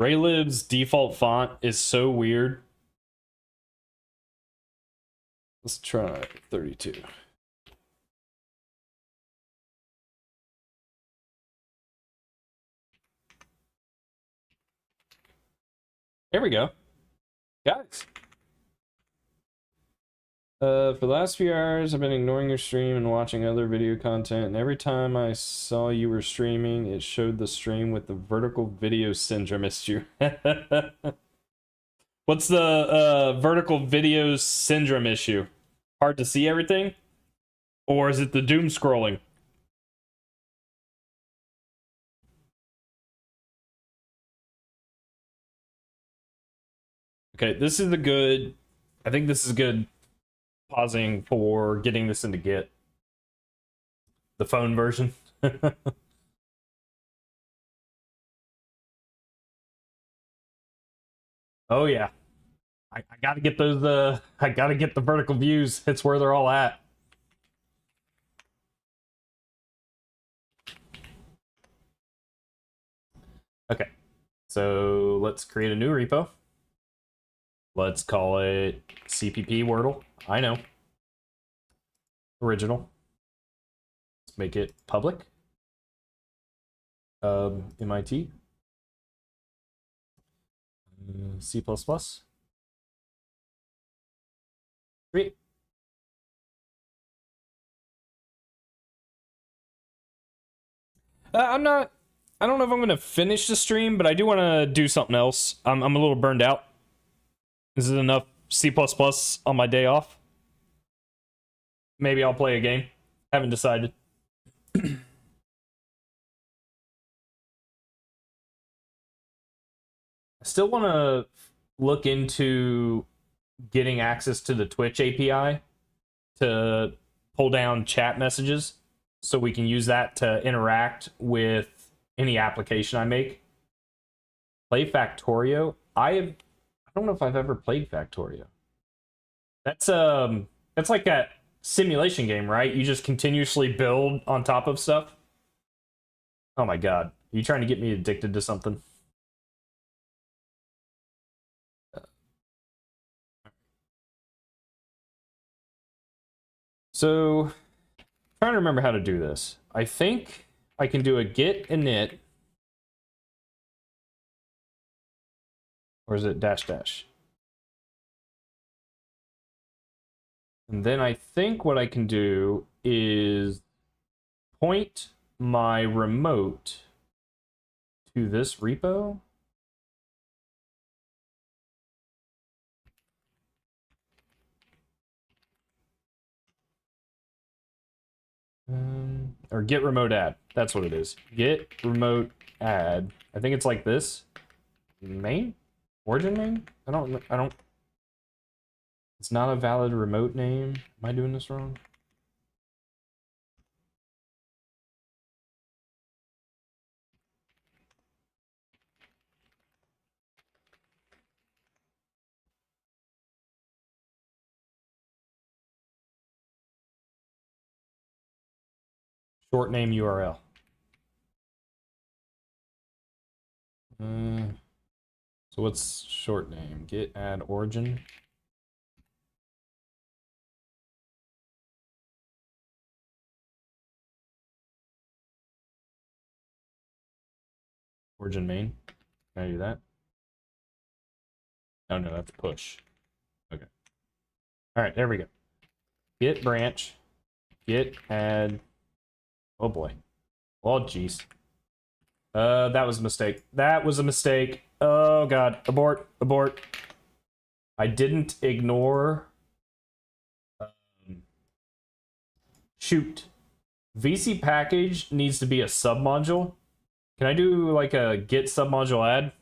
Raylib's default font is so weird. Let's try 32. There we go. Guys. For the last few hours, I've been ignoring your stream and watching other video content, and every time I saw you were streaming, it showed the stream with the vertical video syndrome issue. What's the vertical video syndrome issue? Hard to see everything? Or is it the doom scrolling? Okay, this is I think this is good pausing for getting this into Git. The phone version. Oh yeah. I gotta get those I gotta get the vertical views. It's where they're all at. Okay. So let's create a new repo. Let's call it CPP Wordle. I know. Original. Let's make it public. MIT. C++. Great. I don't know if I'm going to finish the stream, but I do want to do something else. I'm a little burned out. Is it enough C++ on my day off? Maybe I'll play a game. Haven't decided. I still want to look into getting access to the Twitch API to pull down chat messages so we can use that to interact with any application I make. Play Factorio. I don't know if I've ever played Factorio. That's like that simulation game, right? You just continuously build on top of stuff. Oh my god. Are you trying to get me addicted to something? So, trying to remember how to do this. I think I can do a git init. Or is it dash dash? And then I think what I can do is point my remote to this repo. Or get remote add. That's what it is. Get remote add. I think it's like this. Main? Origin main? I don't. It's not a valid remote name. Am I doing this wrong? Short name URL. So what's short name? Get add origin. Origin main. Can I do that? Oh no, that's push. Okay. All right, there we go. Git branch. Git add. Oh boy. Oh jeez. That was a mistake. That was a mistake. Oh god. Abort. Abort. I didn't ignore. Shoot. VC package needs to be a submodule. Can I do like a git submodule add?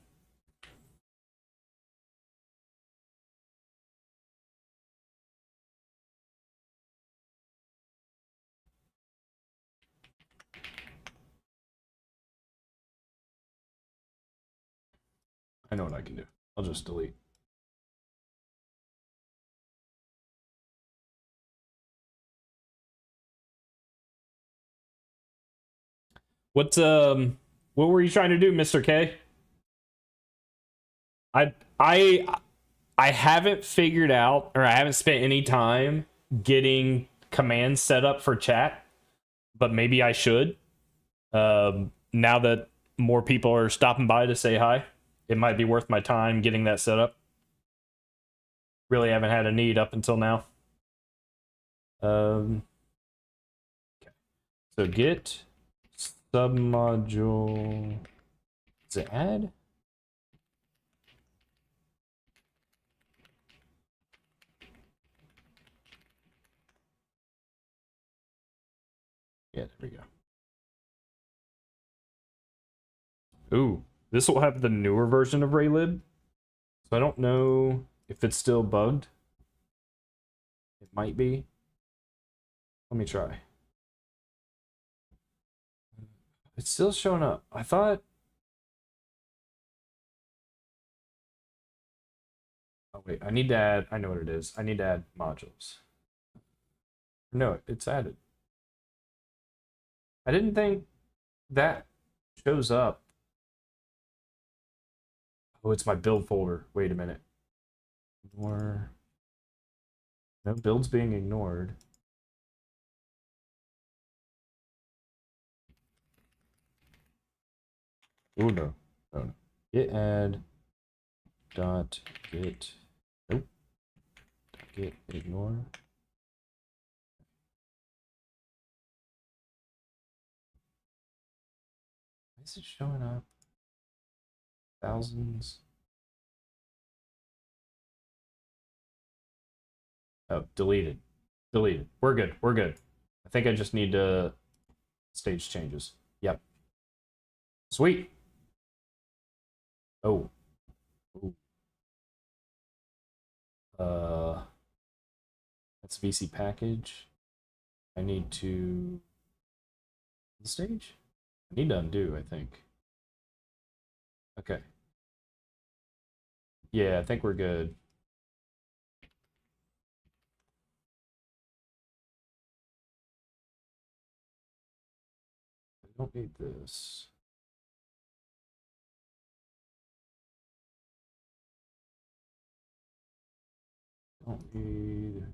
I know what I can do. I'll just delete. What were you trying to do, Mr. K? I I I haven't figured out, or I haven't spent any time getting commands set up for chat, but maybe I should. Now that more people are stopping by to say hi, it might be worth my time getting that set up. Really haven't had a need up until now. Okay. So git submodule. Is it add? Yeah, there we go. Ooh, this will have the newer version of Raylib. So I don't know if it's still bugged. It might be. Let me try. It's still showing up. I thought. Oh, wait. I need to add. I know what it is. I need to add modules. No, it's added. I didn't think that shows up. Oh, it's my build folder. Wait a minute. Ignore. No, build's being ignored. Oh no. Oh no. Git add dot git. Nope. Git ignore. Why is it showing up? Thousands. Oh, deleted. Deleted. We're good. We're good. I think I just need to stage changes. Yep. Sweet. Oh. Ooh. That's VC package. I need to the stage? I need to undo, I think. Okay. Yeah, I think we're good. I don't need this. Don't need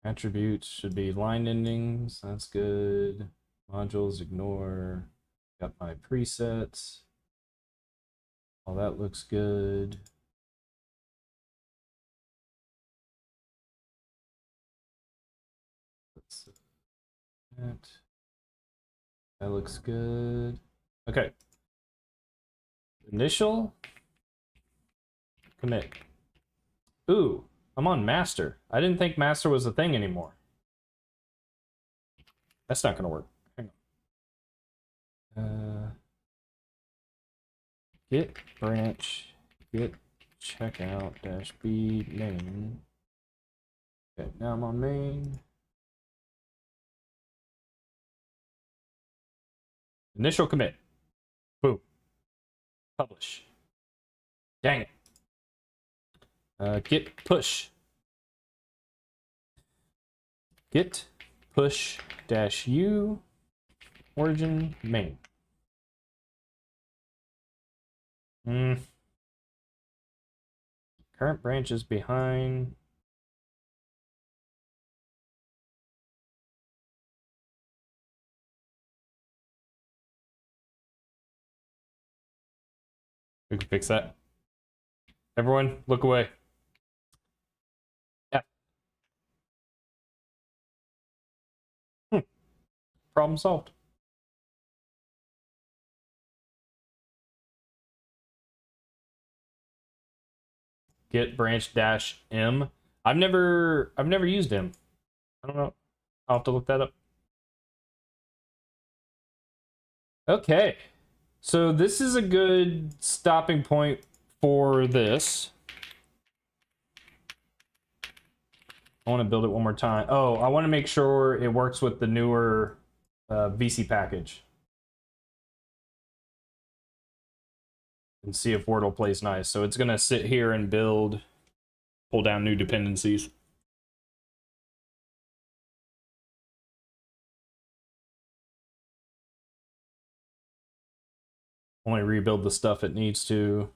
attributes should be line endings. That's good. Modules, ignore. Got my presets. All that looks good. Let's that. That looks good. Okay. Initial commit. Ooh, I'm on master. I didn't think master was a thing anymore. That's not gonna work. Hang on. Git branch git checkout dash b main. Okay, now I'm on main. Initial commit. Boom. Publish. Dang it. Git push. Git push dash u origin main. Current branch is behind. We can fix that. Everyone, look away. Yeah. Problem solved. Git branch dash m. I've never used m. I don't know. I'll have to look that up. Okay. So this is a good stopping point for this. I want to build it one more time. Oh, I want to make sure it works with the newer VC package. And see if Wordle plays nice. So it's going to sit here and build, pull down new dependencies. Only rebuild the stuff it needs to.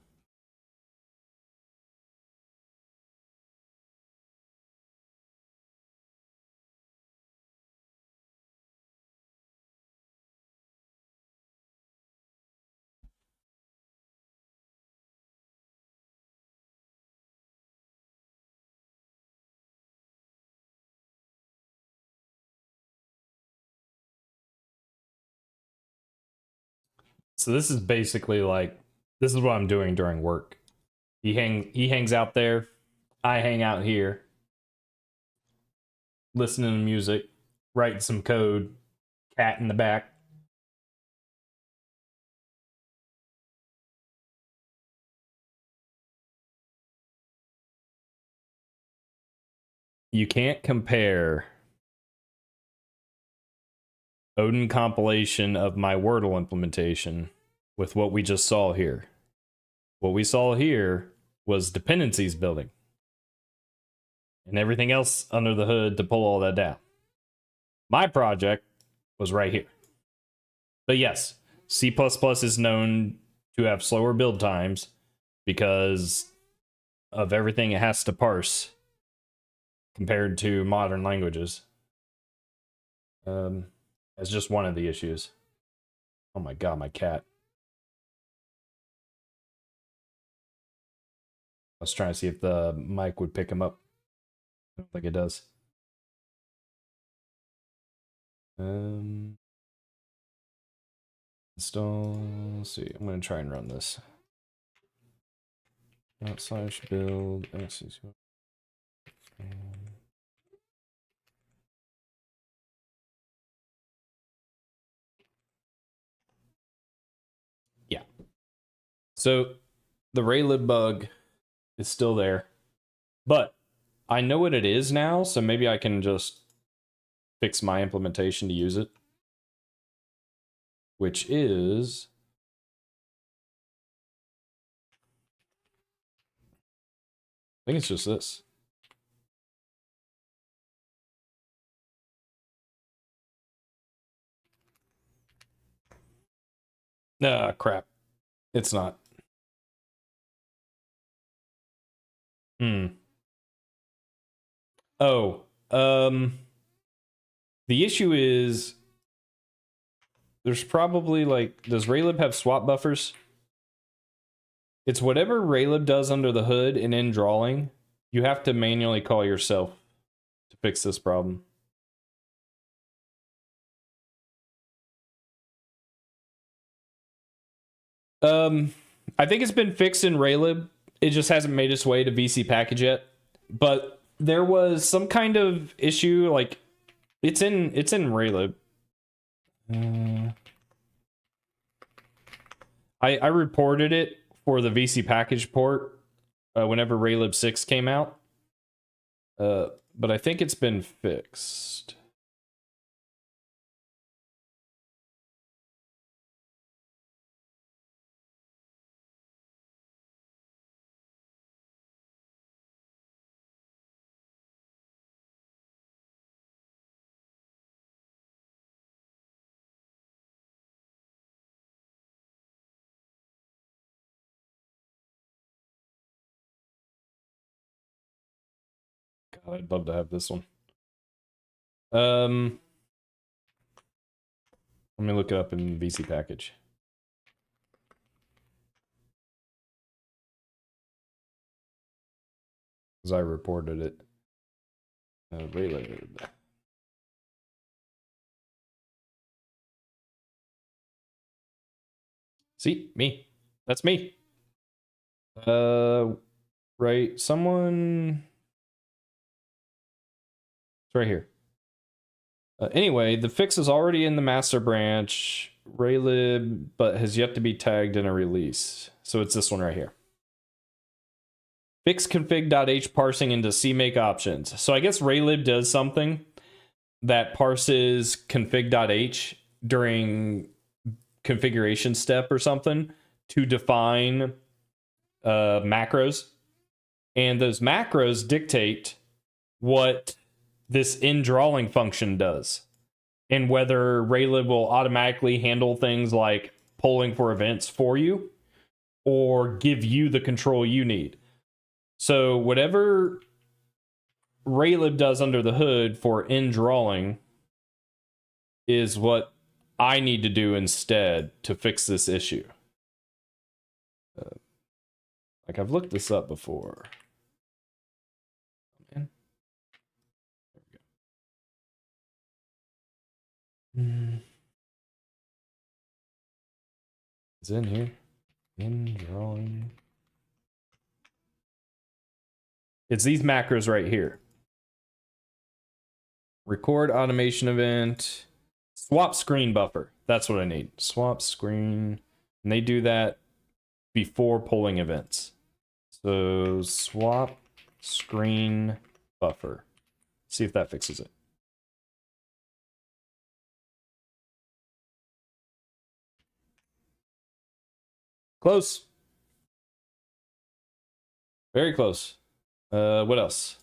So this is basically like, this is what I'm doing during work. He hangs out there. I hang out here. Listening to music, writing some code, cat in the back. You can't compare Odin compilation of my Wordle implementation with what we just saw here. What we saw here was dependencies building and everything else under the hood to pull all that down. My project was right here. But yes, C++ is known to have slower build times because of everything it has to parse compared to modern languages. That's just one of the issues. Oh my god, my cat. I was trying to see if the mic would pick him up. I don't think it does. Install. Let's see. I'm gonna try and run this. Slash build. Yeah. So the raylib bug is still there, but I know what it is now, so maybe I can just fix my implementation to use it, which is I think it's just this. Ah, crap. It's not. Oh, the issue is there's probably like, does raylib have swap buffers? It's whatever raylib does under the hood and in drawing, you have to manually call yourself to fix this problem. I think it's been fixed in raylib. It just hasn't made its way to VC package yet. But there was some kind of issue, like it's in raylib. I reported it for the VC package port whenever raylib 6 came out. But I think it's been fixed. God, I'd love to have this one. Let me look it up in VC package. because I reported it. Raylib. See, me. That's me. Right. Someone. It's right here. Anyway, the fix is already in the master branch, Raylib, but has yet to be tagged in a release. So it's this one right here. Fix config.h parsing into CMake options. So I guess Raylib does something that parses config.h during configuration step or something to define macros. And those macros dictate what this indrawing function does, and whether Raylib will automatically handle things like polling for events for you or give you the control you need. So whatever Raylib does under the hood for indrawing is what I need to do instead to fix this issue. Like, I've looked this up before. Man. It's in here. Indrawing. It's these macros right here. Record automation event. Swap screen buffer. That's what I need. Swap screen. And they do that before polling events. So swap screen buffer. See if that fixes it. Close. Very close. What else?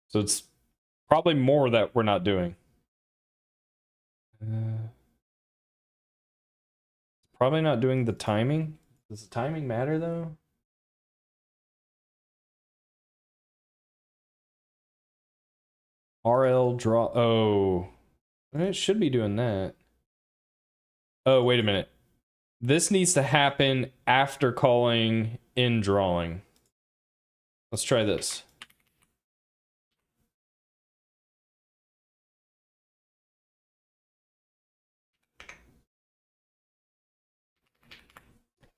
So it's probably more that we're not doing. Probably not doing the timing. Does the timing matter though? RL draw. Oh, it should be doing that. Oh, wait a minute. This needs to happen after calling indrawing. Let's try this.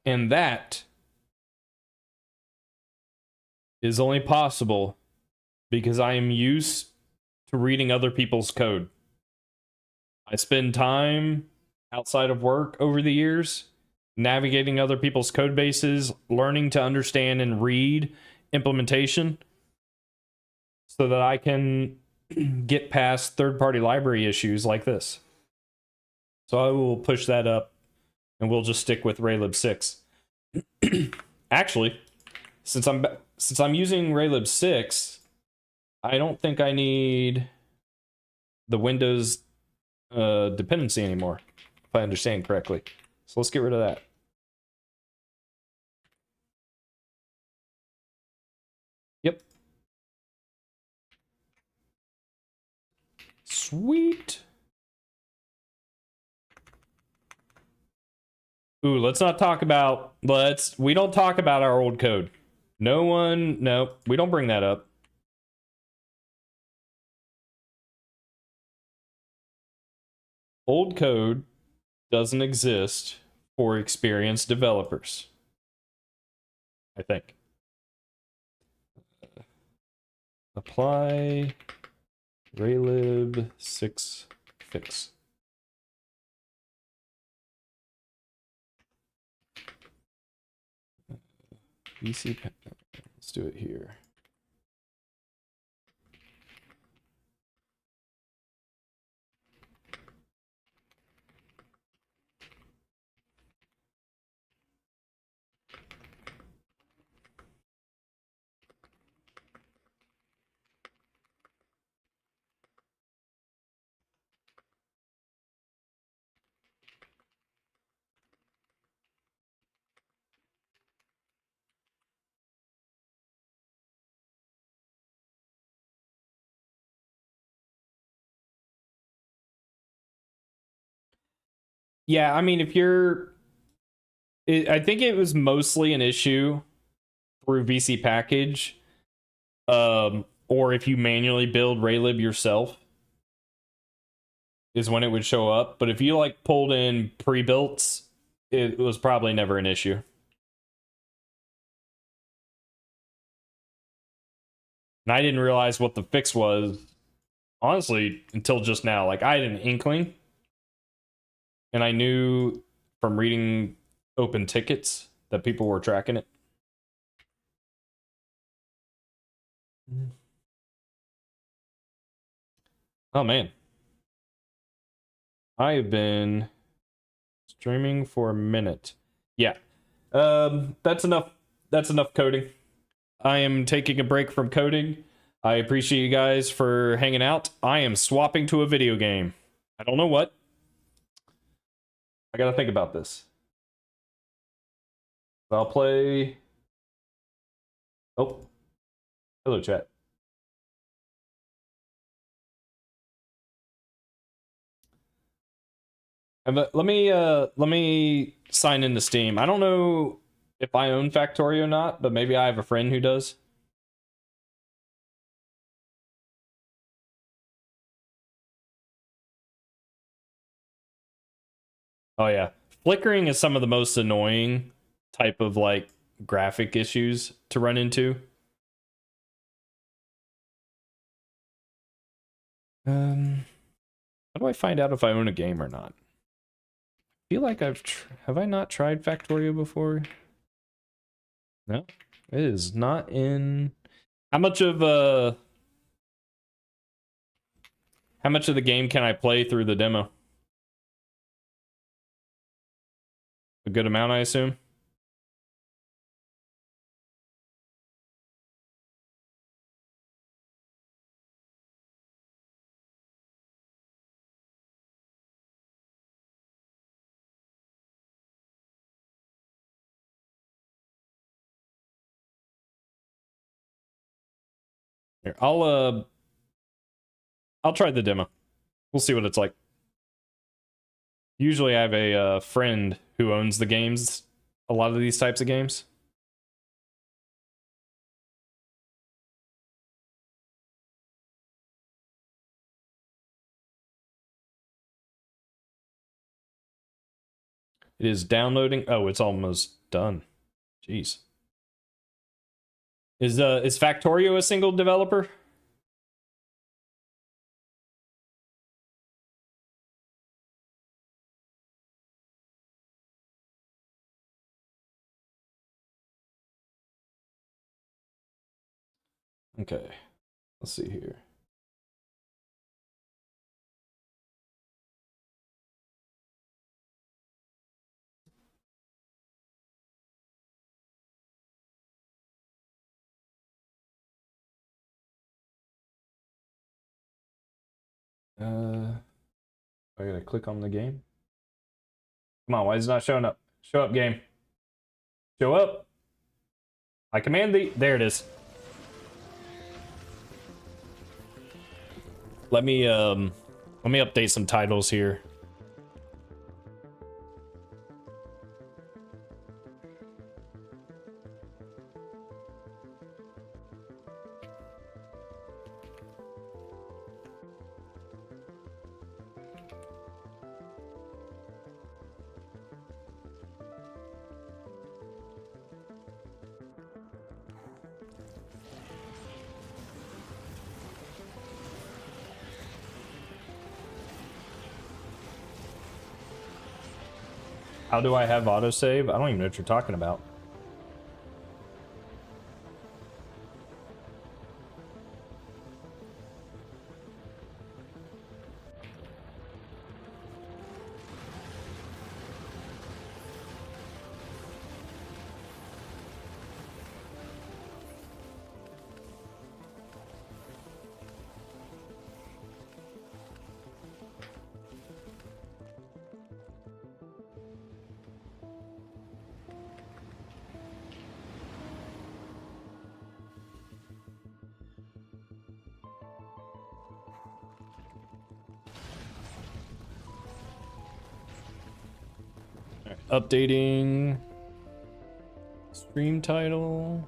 And that is only possible because I am used to reading other people's code. I spend time outside of work over the years navigating other people's code bases, learning to understand and read implementation so that I can get past third-party library issues like this. So I will push that up and we'll just stick with Raylib 6. Actually, since I'm using Raylib 6, I don't think I need the Windows dependency anymore, if I understand correctly. So let's get rid of that. Yep. Sweet. Ooh, let's not talk about, we don't talk about our old code. No, we don't bring that up. Old code doesn't exist for experienced developers, I think. Apply Raylib 6 fix. VC, let's do it here. Yeah, I mean, if you're... I think it was mostly an issue through VC package Or if you manually build Raylib yourself, is when it would show up. But if you like pulled in pre-builts, it was probably never an issue. And I didn't realize what the fix was, honestly, until just now. Like, I had an inkling, and I knew from reading open tickets that people were tracking it. Oh man, I have been streaming for a minute. Yeah, that's enough. That's enough coding. I am taking a break from coding. I appreciate you guys for hanging out. I am swapping to a video game. I don't know what. I gotta think about this. I'll play. Oh, hello, chat. Let me sign into Steam. I don't know if I own Factorio or not, but maybe I have a friend who does. Oh yeah, flickering is some of the most annoying type of like graphic issues to run into. How do I find out if I own a game or not? I feel like have I not tried Factorio before? No, it is not in. How much of the game can I play through the demo? A good amount, I assume. Here, I'll try the demo. We'll see what it's like. Usually I have a friend who owns the games, a lot of these types of games. It is downloading. Oh, it's almost done. Jeez. Is Factorio a single developer? Okay. Let's see here. I gotta click on the game. Come on, why is it not showing up? Show up, game. Show up. I command thee. There it is. Let me update some titles here. How do I have autosave? I don't even know what you're talking about. Updating stream title.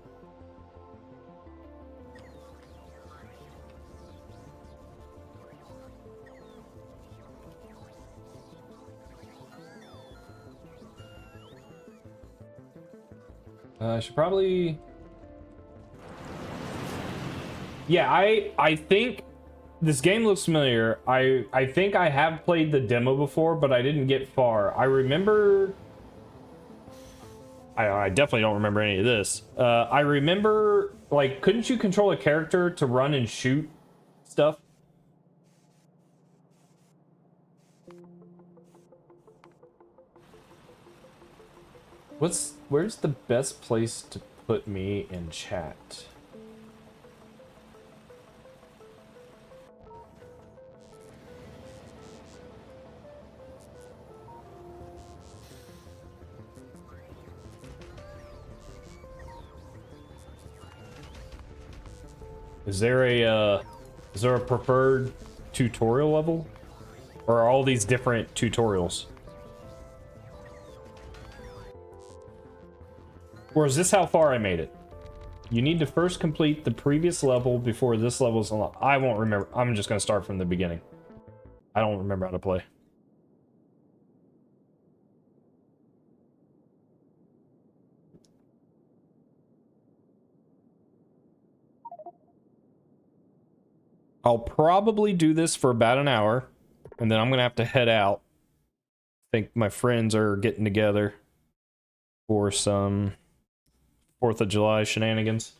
I should probably... Yeah, I think this game looks familiar. I think I have played the demo before, but I didn't get far. I remember... I definitely don't remember any of this. I remember, like, couldn't you control a character to run and shoot stuff? Where's the best place to put me in chat? Is there a preferred tutorial level? Or are all these different tutorials? Or is this how far I made it? You need to first complete the previous level before this level is unlocked. I won't remember. I'm just gonna start from the beginning. I don't remember how to play. I'll probably do this for about an hour, and then I'm gonna have to head out. I think my friends are getting together for some 4th of July shenanigans.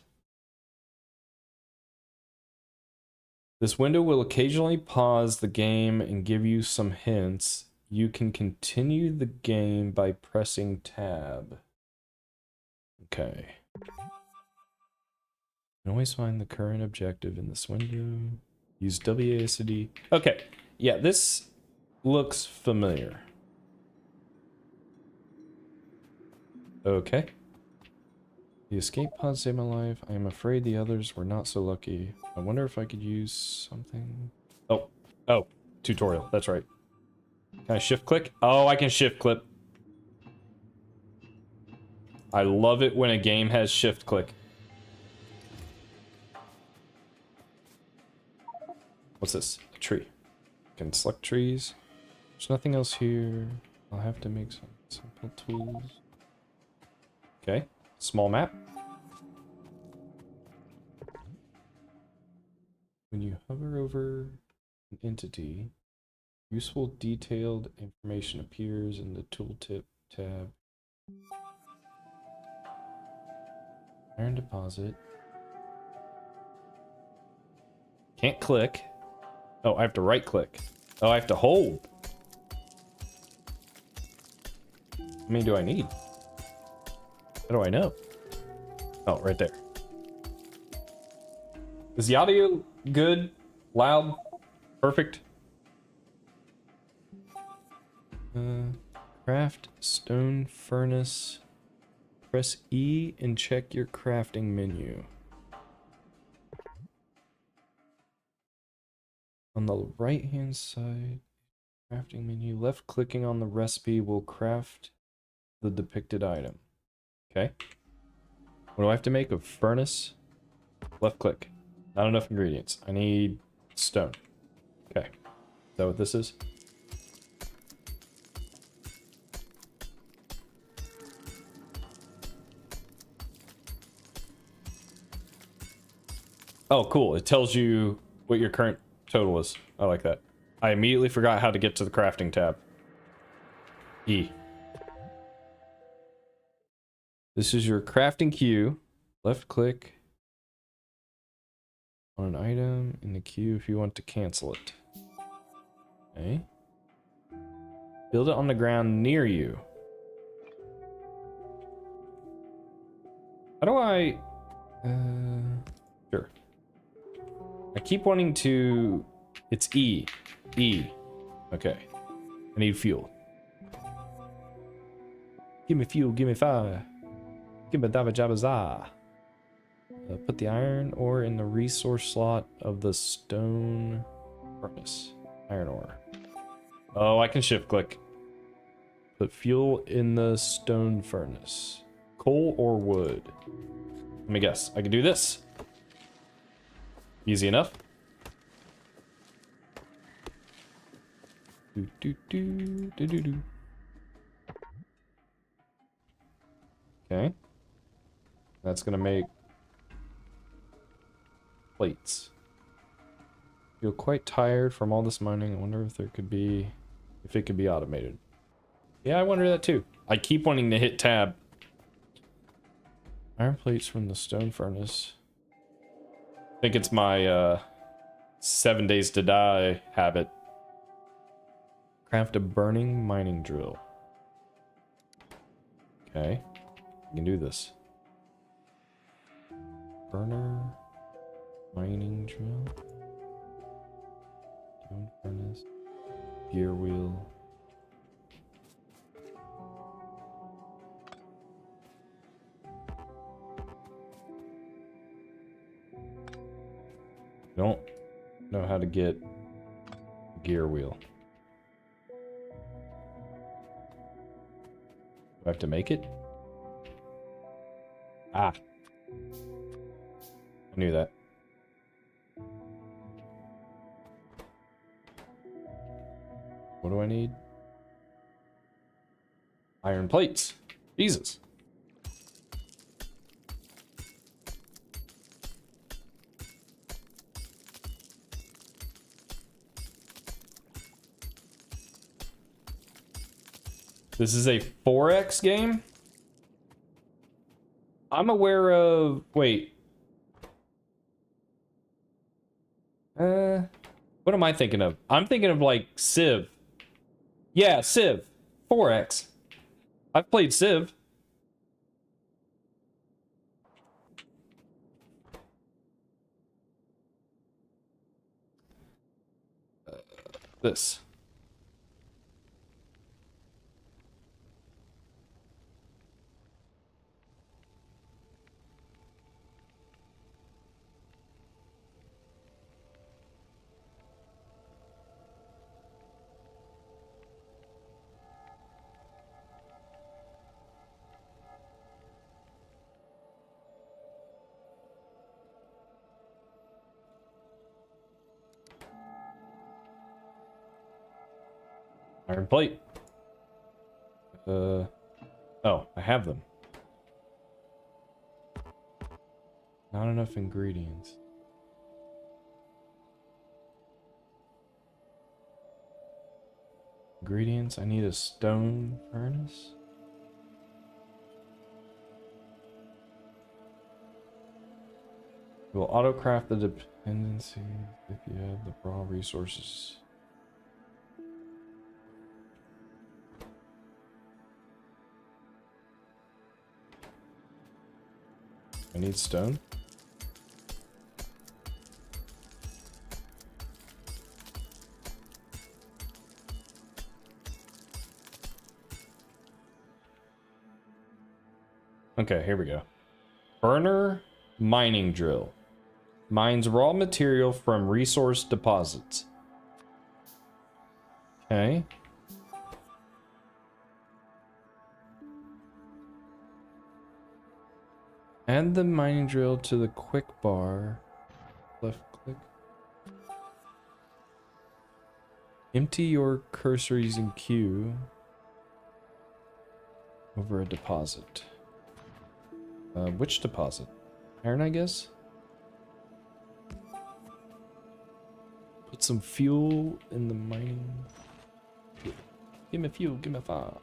This window will occasionally pause the game and give you some hints. You can continue the game by pressing tab. Okay. You can always find the current objective in this window. Use WASD. Okay. Yeah, this looks familiar. Okay. The escape pod saved my life. I am afraid the others were not so lucky. I wonder if I could use something. Oh, tutorial. That's right. Can I shift click? Oh, I can shift click. I love it when a game has shift click. What's this? A tree. Can select trees. There's nothing else here. I'll have to make some simple tools. Okay. Small map. When you hover over an entity, useful detailed information appears in the tooltip tab. Iron deposit. Can't click. Oh, I have to right click. Oh, I have to hold. How many do I need? How do I know? Oh, right there. Is the audio good? Loud? Perfect? Craft stone furnace. Press E and check your crafting menu. On the right hand side, crafting menu, left clicking on the recipe will craft the depicted item. Okay. What do I have to make? A furnace? Left click. Not enough ingredients. I need stone. Okay. Is that what this is? Oh, cool. It tells you what your current total is. I like that. I immediately forgot how to get to the crafting tab. E. This is your crafting queue. Left click on an item in the queue if you want to cancel it. Okay. Build it on the ground near you. How do I... Sure. I keep wanting to... It's E. E. Okay. I need fuel. Give me fuel, give me fire. Give me dabba jabba za. Put the iron ore in the resource slot of the stone furnace. Iron ore. Oh, I can shift click. Put fuel in the stone furnace. Coal or wood? Let me guess. I can do this. Easy enough. Do do do do do do. Okay. That's gonna make plates. Feel quite tired from all this mining. I wonder if it could be automated. Yeah, I wonder that too. I keep wanting to hit tab. Iron plates from the stone furnace. I think it's my 7 days to die habit. Craft a burning mining drill. Okay, we can do this. Burner mining drill. Stone furnace. Gear wheel. Don't know how to get a gear wheel. Do I have to make it? Ah. I knew that. What do I need? Iron plates. Jesus. This is a 4X game? I'm aware of... Wait. What am I thinking of? I'm thinking of, like, Civ. Yeah, Civ. 4X. I've played Civ. This. Iron plate. Oh, I have them. Not enough ingredients. Ingredients, I need a stone furnace. Will autocraft the dependency if you have the raw resources. I need stone. Okay, here we go. Burner mining drill. Mines raw material from resource deposits. Okay. Add the mining drill to the quick bar. Left click. Empty your cursor using Q over a deposit. Which deposit? Iron, I guess? Put some fuel in the mining. Give me fuel, give me fire.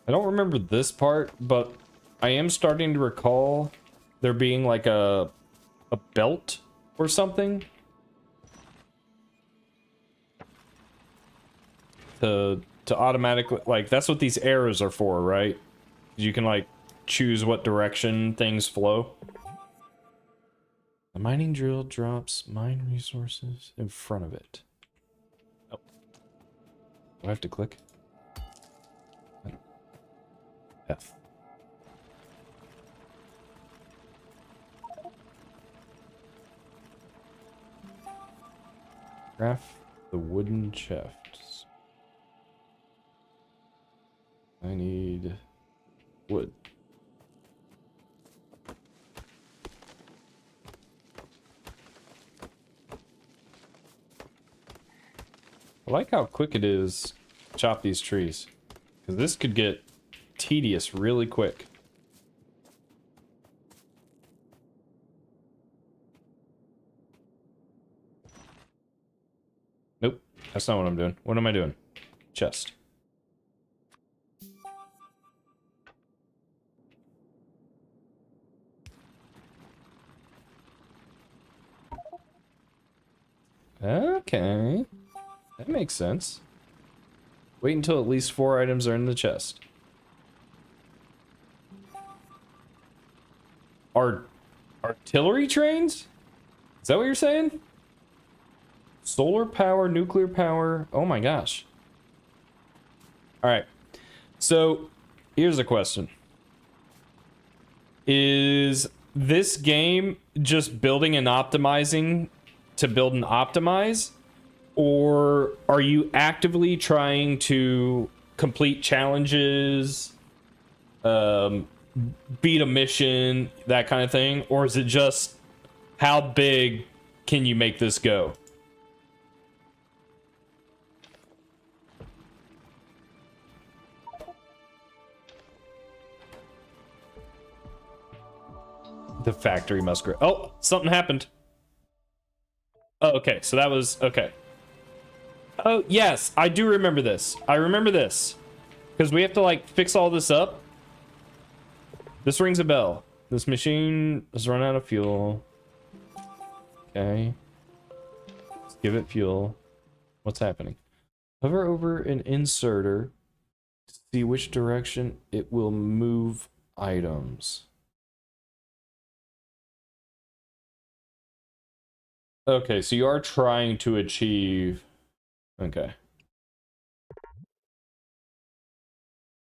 I don't remember this part, but I am starting to recall there being like a belt or something to automatically, like, that's what these arrows are for, right? You can like choose what direction things flow. The mining drill drops mine resources in front of it. Oh. Do I have to click? F. Craft the wooden shafts. I need wood. I like how quick it is to chop these trees. Because this could get tedious really quick. Nope, that's not what I'm doing. What am I doing? Chest. Okay. That makes sense. Wait until at least 4 items are in the chest. Artillery trains? Is that what you're saying? Solar power, nuclear power. Oh my gosh. Alright. So, here's a question. Is this game just building and optimizing to build and optimize? Or are you actively trying to complete challenges, beat a mission, that kind of thing? Or is it just how big can you make this go? The factory must grow. Oh, something happened. Oh, okay, so that was okay. Oh, yes, I do remember this. I remember this. Because we have to, like, fix all this up. This rings a bell. This machine has run out of fuel. Okay. Let's give it fuel. What's happening? Hover over an inserter to see which direction it will move items. Okay, so you are trying to achieve... Okay.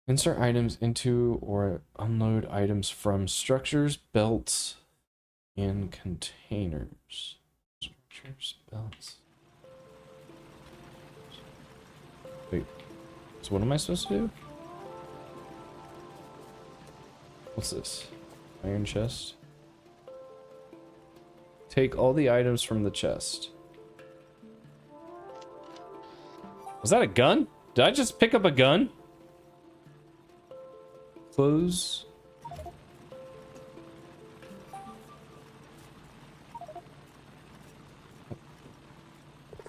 Insert items into or unload items from structures, belts, and containers. Structures, belts. Wait. So what am I supposed to do? What's this? Iron chest. Take all the items from the chest. Was that a gun? Did I just pick up a gun? Close.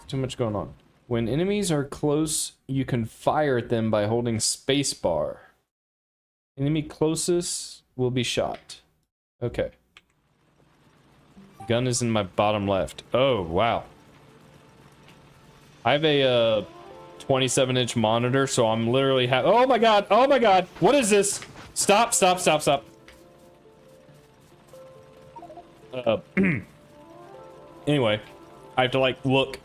Too much going on. When enemies are close, you can fire at them by holding spacebar. Enemy closest will be shot. Okay. Gun is in my bottom left. Oh, wow. I have a 27-inch monitor, so I'm literally oh my god, oh my god, what is this? Stop, stop, stop, stop. Anyway, I have to like look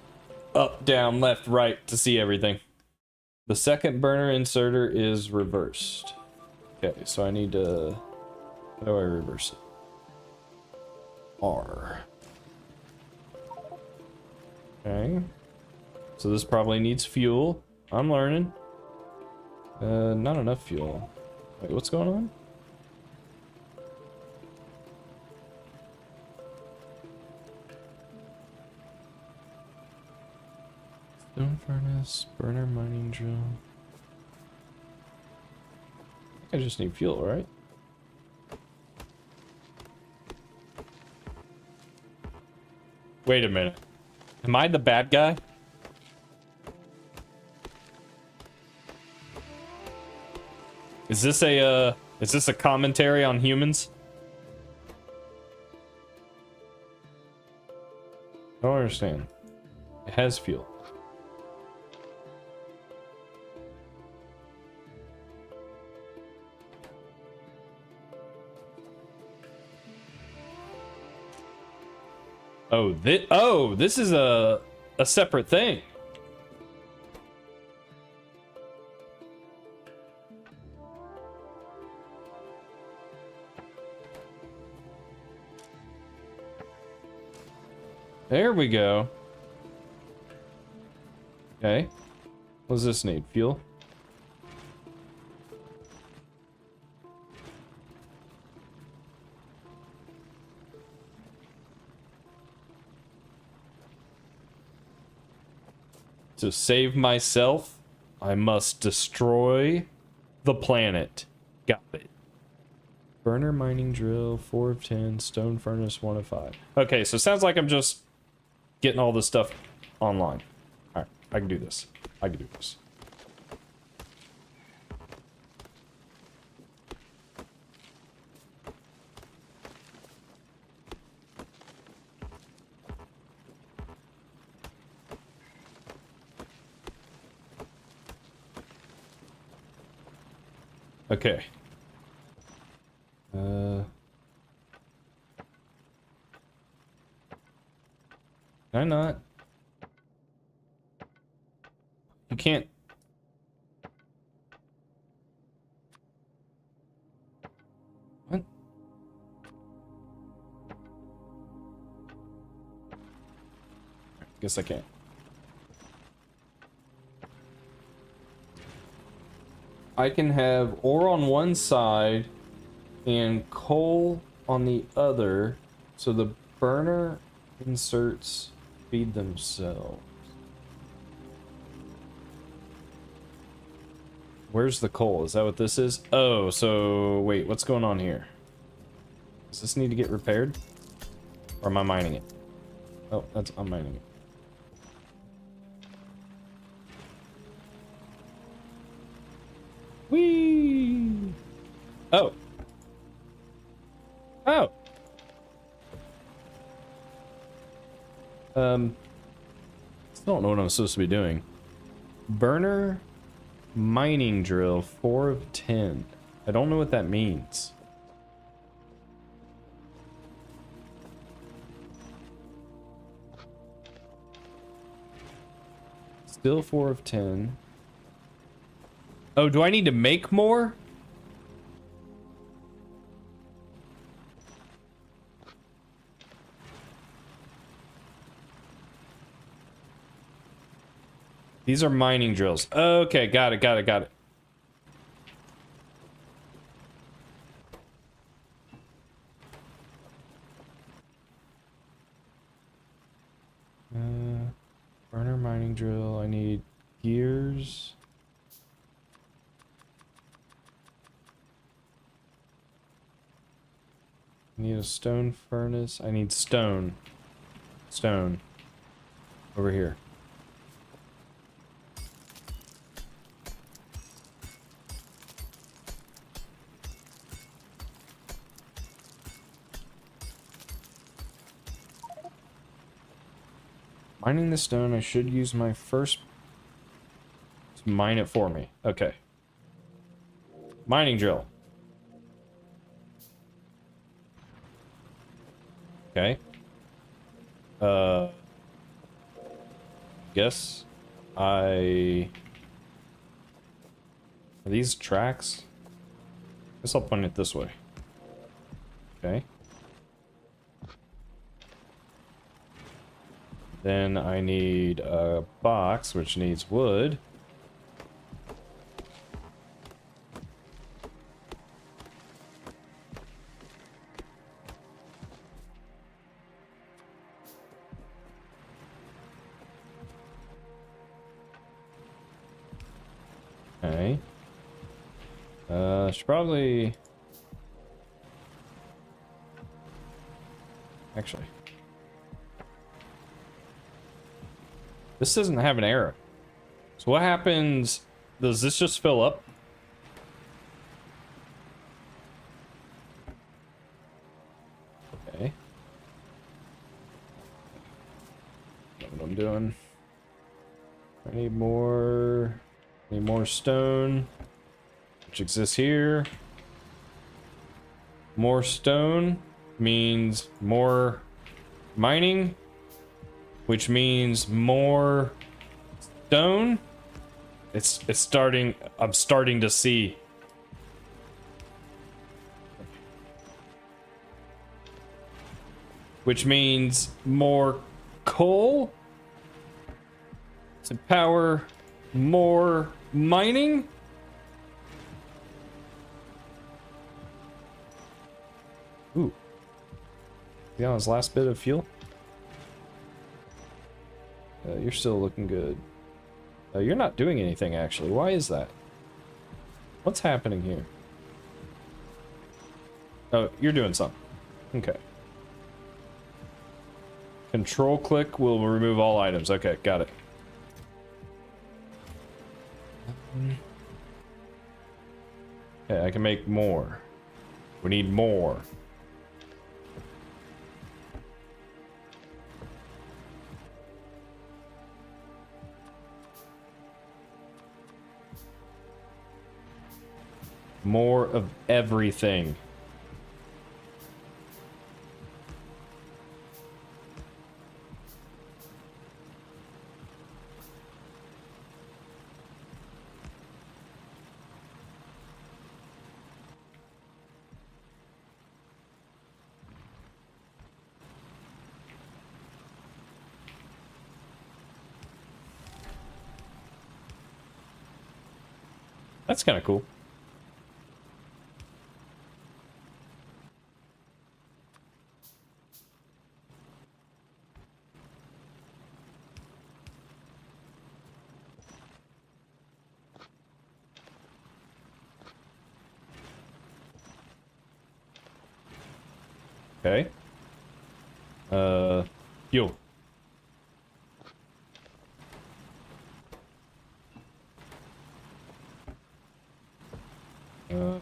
up, down, left, right to see everything. The second burner inserter is reversed. Okay, so I need to... How do I reverse it? R. Okay. So this probably needs fuel. I'm learning. Not enough fuel. Wait, what's going on? Stone furnace, burner mining drill. I think I just need fuel, right? Wait a minute. Am I the bad guy? Is this a commentary on humans? I don't understand. It has fuel. Oh, this is a separate thing. There we go. Okay. What does this need? Fuel? To save myself, I must destroy the planet. Got it. Burner mining drill, 4 of 10. Stone furnace, 1 of 5. Okay, so it sounds like I'm just getting all this stuff online. Alright, I can do this. I can do this. Okay. Can I not? You can't. What? Guess I can't. I can have ore on one side and coal on the other, so the burner inserts feed themselves. Where's the coal? Is that what this is? Oh, so wait, what's going on here? Does this need to get repaired? Or am I mining it? Oh, I'm mining it. Whee! Oh. Oh. Still don't know what I'm supposed to be doing. Burner mining drill, 4 of 10. I don't know what that means. Still 4 of 10. Oh, do I need to make more? These are mining drills. Okay, got it, got it, got it. Burner mining drill. I need gears. I need a stone furnace. I need stone. Stone. Over here. Mining the stone, I should use my first to mine it for me. Okay. Mining drill. Okay. Guess I... Are these tracks? Guess I'll point it this way. Okay. Then I need a box, which needs wood. Okay. Should probably... Actually... This doesn't have an arrow. So what happens? Does this just fill up? Okay. Know what I'm doing. I need more. Need more stone, which exists here. More stone means more mining, which means more stone. It's starting. I'm starting to see. Which means more coal to power more mining. Ooh. Be on his last bit of fuel. You're still looking good. You're not doing anything, actually. Why is that? What's happening here? Oh, you're doing something. Okay. Control click will remove all items. Okay, got it. Okay, I can make more. We need more. More of everything. That's kind of cool. Okay. Fuel.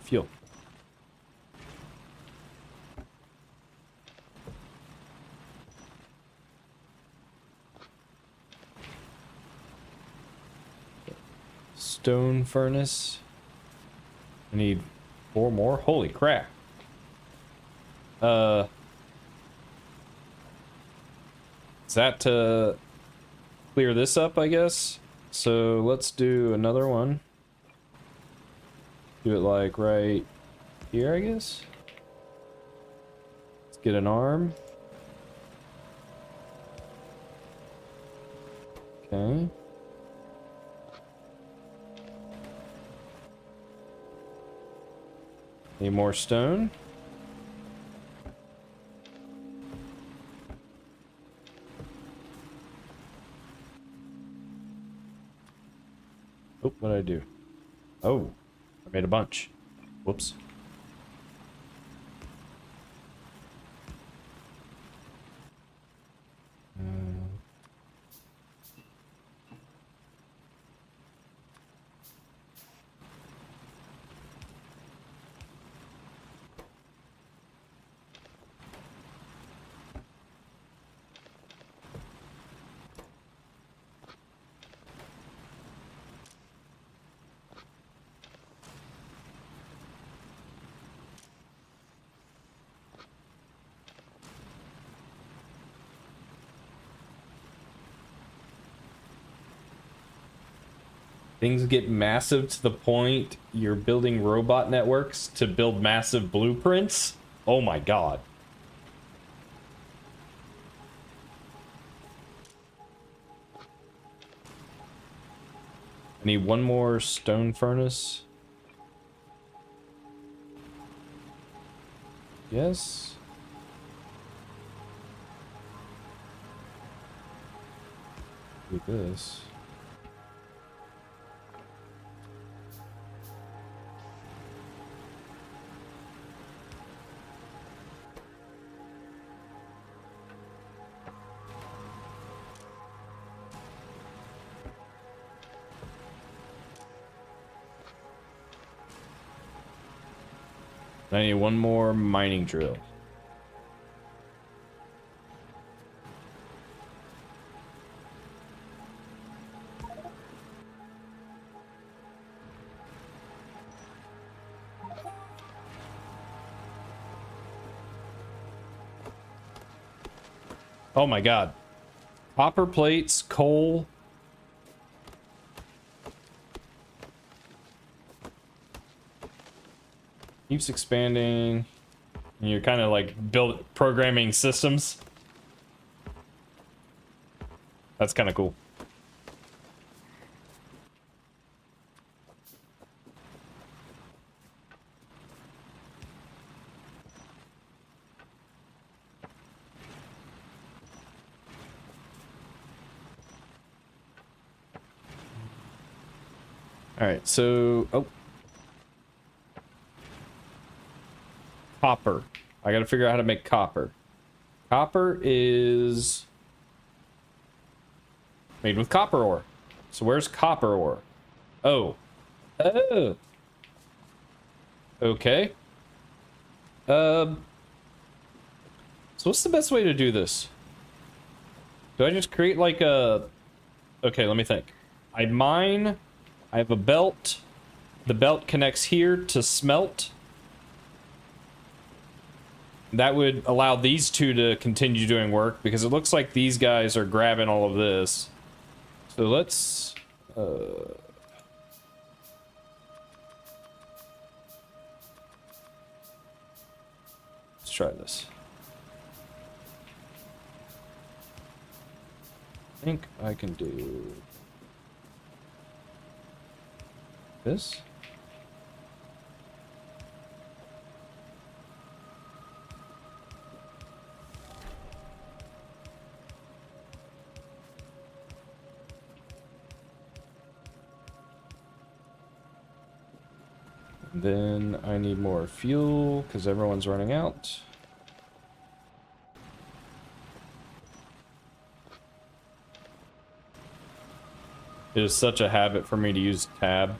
Fuel. Stone furnace. I need 4 more. Holy crap. Is that to clear this up, I guess? So let's do another one. Do it like right here, I guess. Let's get an arm. Okay. Need more stone. Oh, what did I do? Oh, I made a bunch. Whoops. Things get massive to the point you're building robot networks to build massive blueprints. Oh my god. I need one more stone furnace. Yes. Do this. I need one more mining drill. Oh my god. Copper plates, coal. Keeps expanding. And you're kind of like programming systems. That's kind of cool. Alright, so... Oh. Copper. I gotta figure out how to make copper. Copper is... made with copper ore. So where's copper ore? Oh. Oh. Okay. So what's the best way to do this? Do I just create like a... Okay, let me think. I mine. I have a belt. The belt connects here to smelt. That would allow these two to continue doing work because it looks like these guys are grabbing all of this. So let's... let's try this. I think I can do this. Then I need more fuel because everyone's running out. It is such a habit for me to use tab.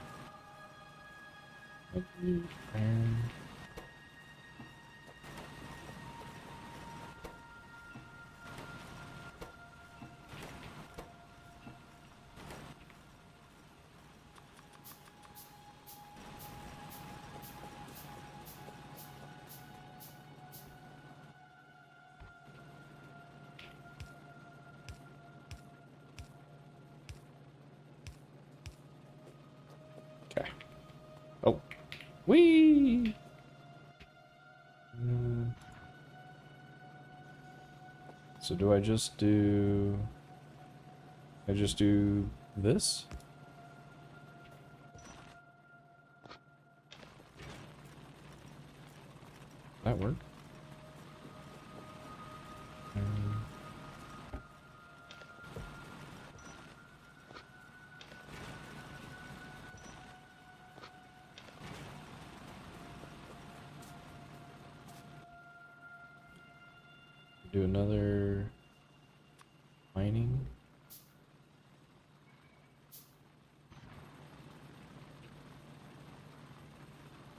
Okay. Oh. Whee! So do I just do... I just do this? That work? Do another mining.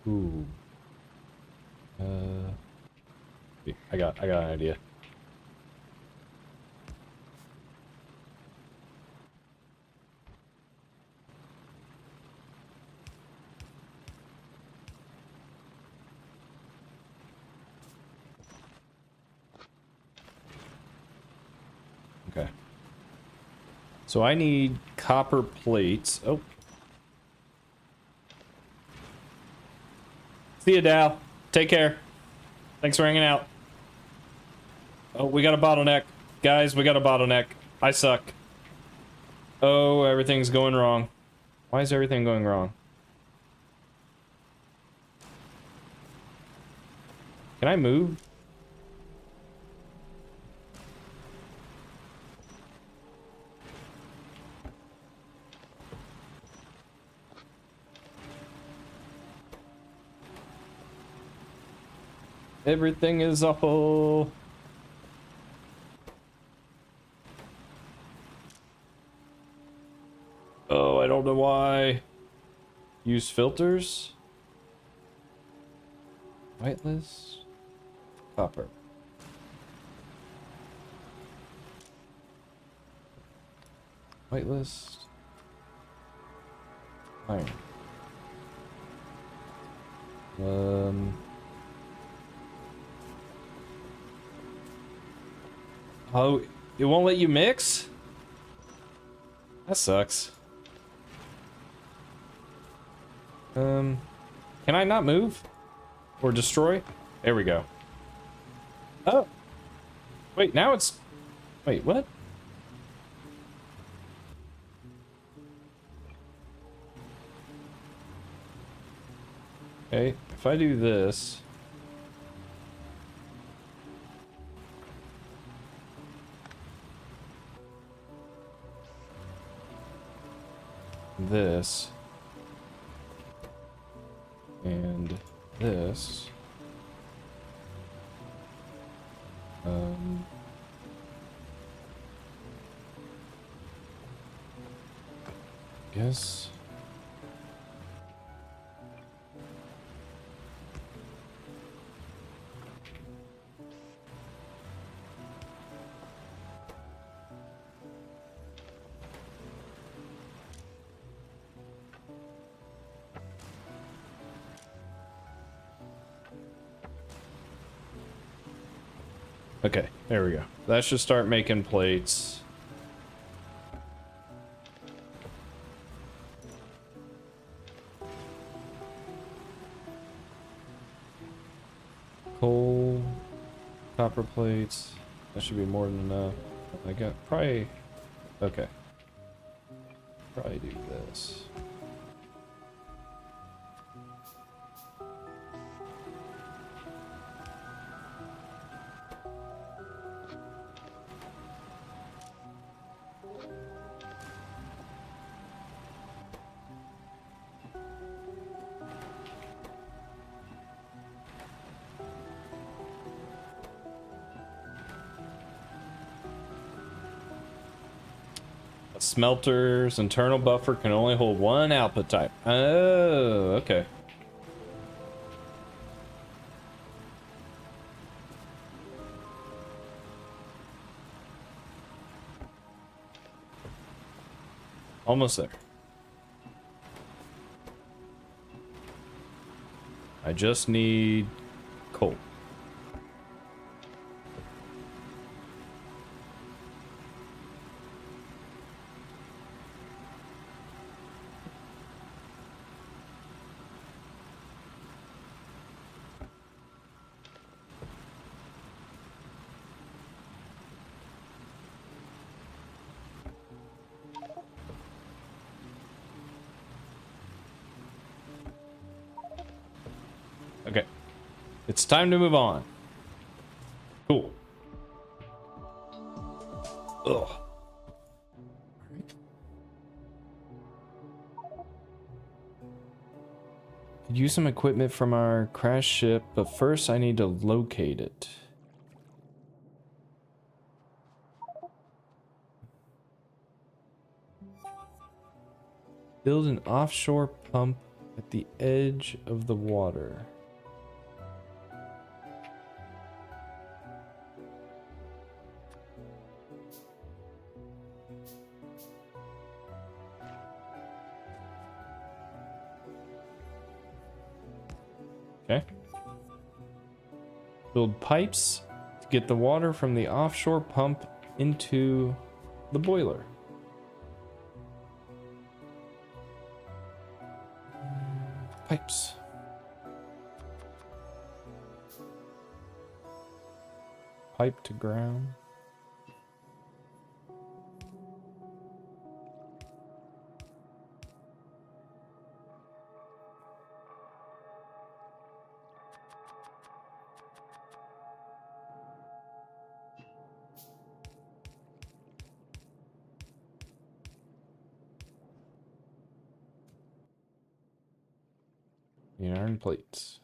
Ooh. I got an idea. Okay. So I need copper plates. Oh. See you, Dal. Take care. Thanks for hanging out. Oh, we got a bottleneck. Guys, we got a bottleneck. I suck. Oh, everything's going wrong. Why is everything going wrong? Can I move? Everything is awful. Oh, I don't know why. Use filters. Whitelist. Copper. Whitelist. Iron. Oh, it won't let you mix? That sucks. Can I not move? Or destroy? There we go. Oh. Wait, now it's... Wait, what? Okay, if I do this... this... And this. Guess. Okay, there we go. That should start making plates. Coal, copper plates. That should be more than enough. I got probably. Okay. Probably do this. A smelter's internal buffer can only hold one output type. Oh, okay. Almost there. I just need coal. Okay. It's time to move on. Cool. Ugh. Could use some equipment from our crash ship, but first I need to locate it. Build an offshore pump at the edge of the water. Okay. Build pipes to get the water from the offshore pump into the boiler. Pipes. Pipe to ground. Iron plates.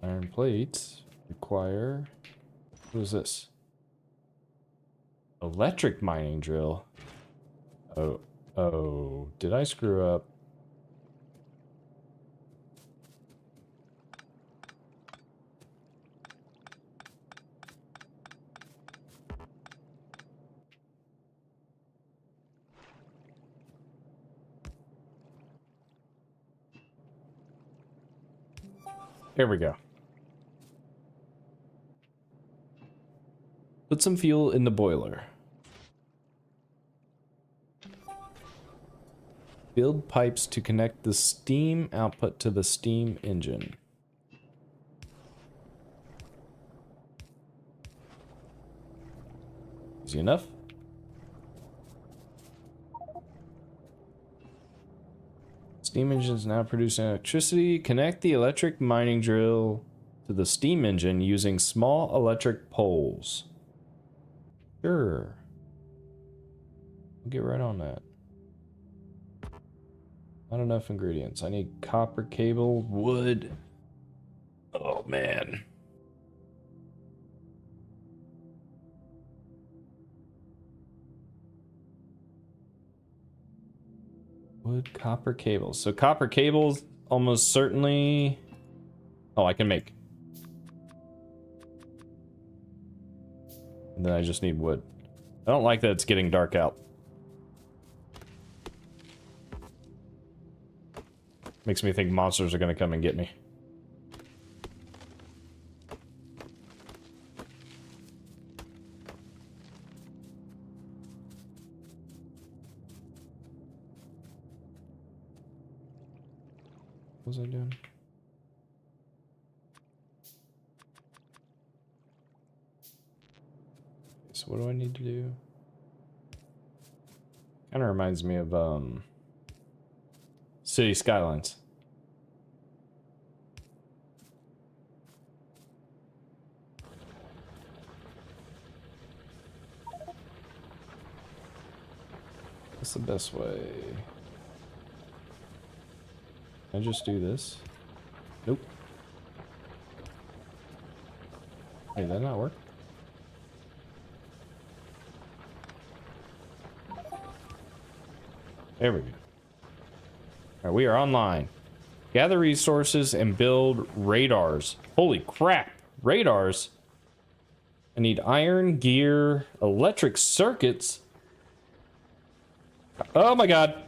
Iron plates require... What is this? Electric mining drill. Oh, did I screw up? Here we go. Put some fuel in the boiler. Build pipes to connect the steam output to the steam engine. Easy enough. Steam engine is now producing electricity. Connect the electric mining drill to the steam engine using small electric poles. Sure. We'll get right on that. Not enough ingredients. I need copper cable, wood. Oh, man. Wood, copper cables. So copper cables almost certainly... Oh, I can make. And then I just need wood. I don't like that it's getting dark out. Makes me think monsters are gonna come and get me. What was I doing? So what do I need to do? Kind of reminds me of City Skylines. What's the best way? Can I just do this? Nope. Hey, did that not work? There we go. Alright, we are online. Gather resources and build radars. Holy crap! Radars? I need iron, gear, electric circuits. Oh my god.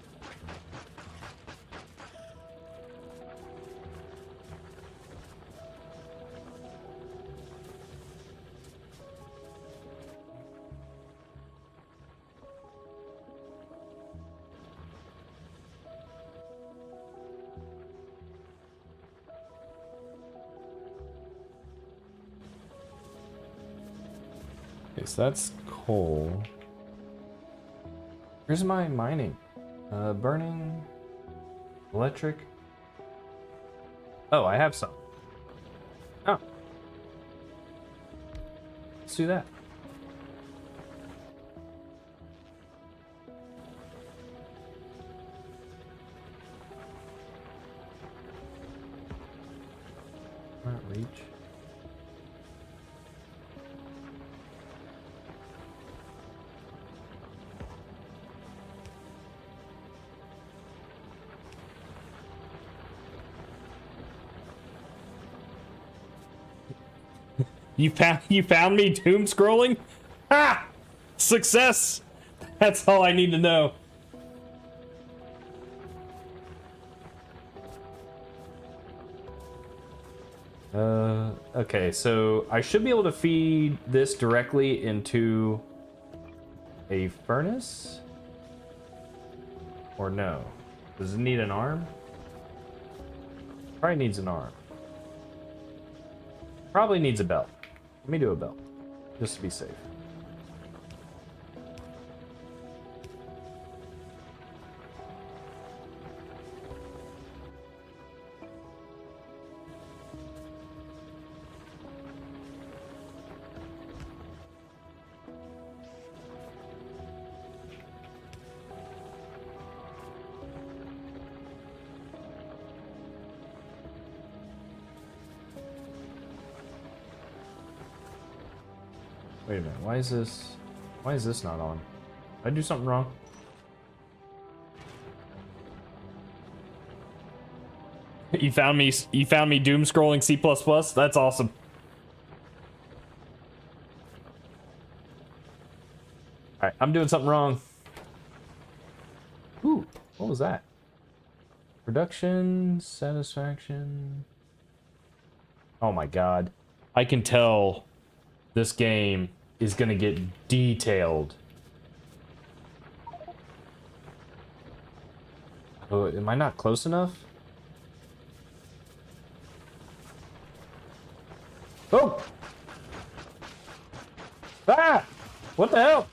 Okay, so that's coal. Where's my mining? Burning, electric. Oh, I have some. Oh. Let's do that. Not reach. You found me doom scrolling? Ha! Success! That's all I need to know. Okay, so I should be able to feed this directly into a furnace? Or no? Does it need an arm? Probably needs an arm. Probably needs a belt. Let me do a belt, just to be safe. Wait a minute, why is this not on? Did I do something wrong? You found me doom scrolling C++? That's awesome. Alright, I'm doing something wrong. Ooh, what was that? Production, satisfaction. Oh my god. I can tell this game is gonna get detailed. Oh, am I not close enough? Oh! Ah! What the hell?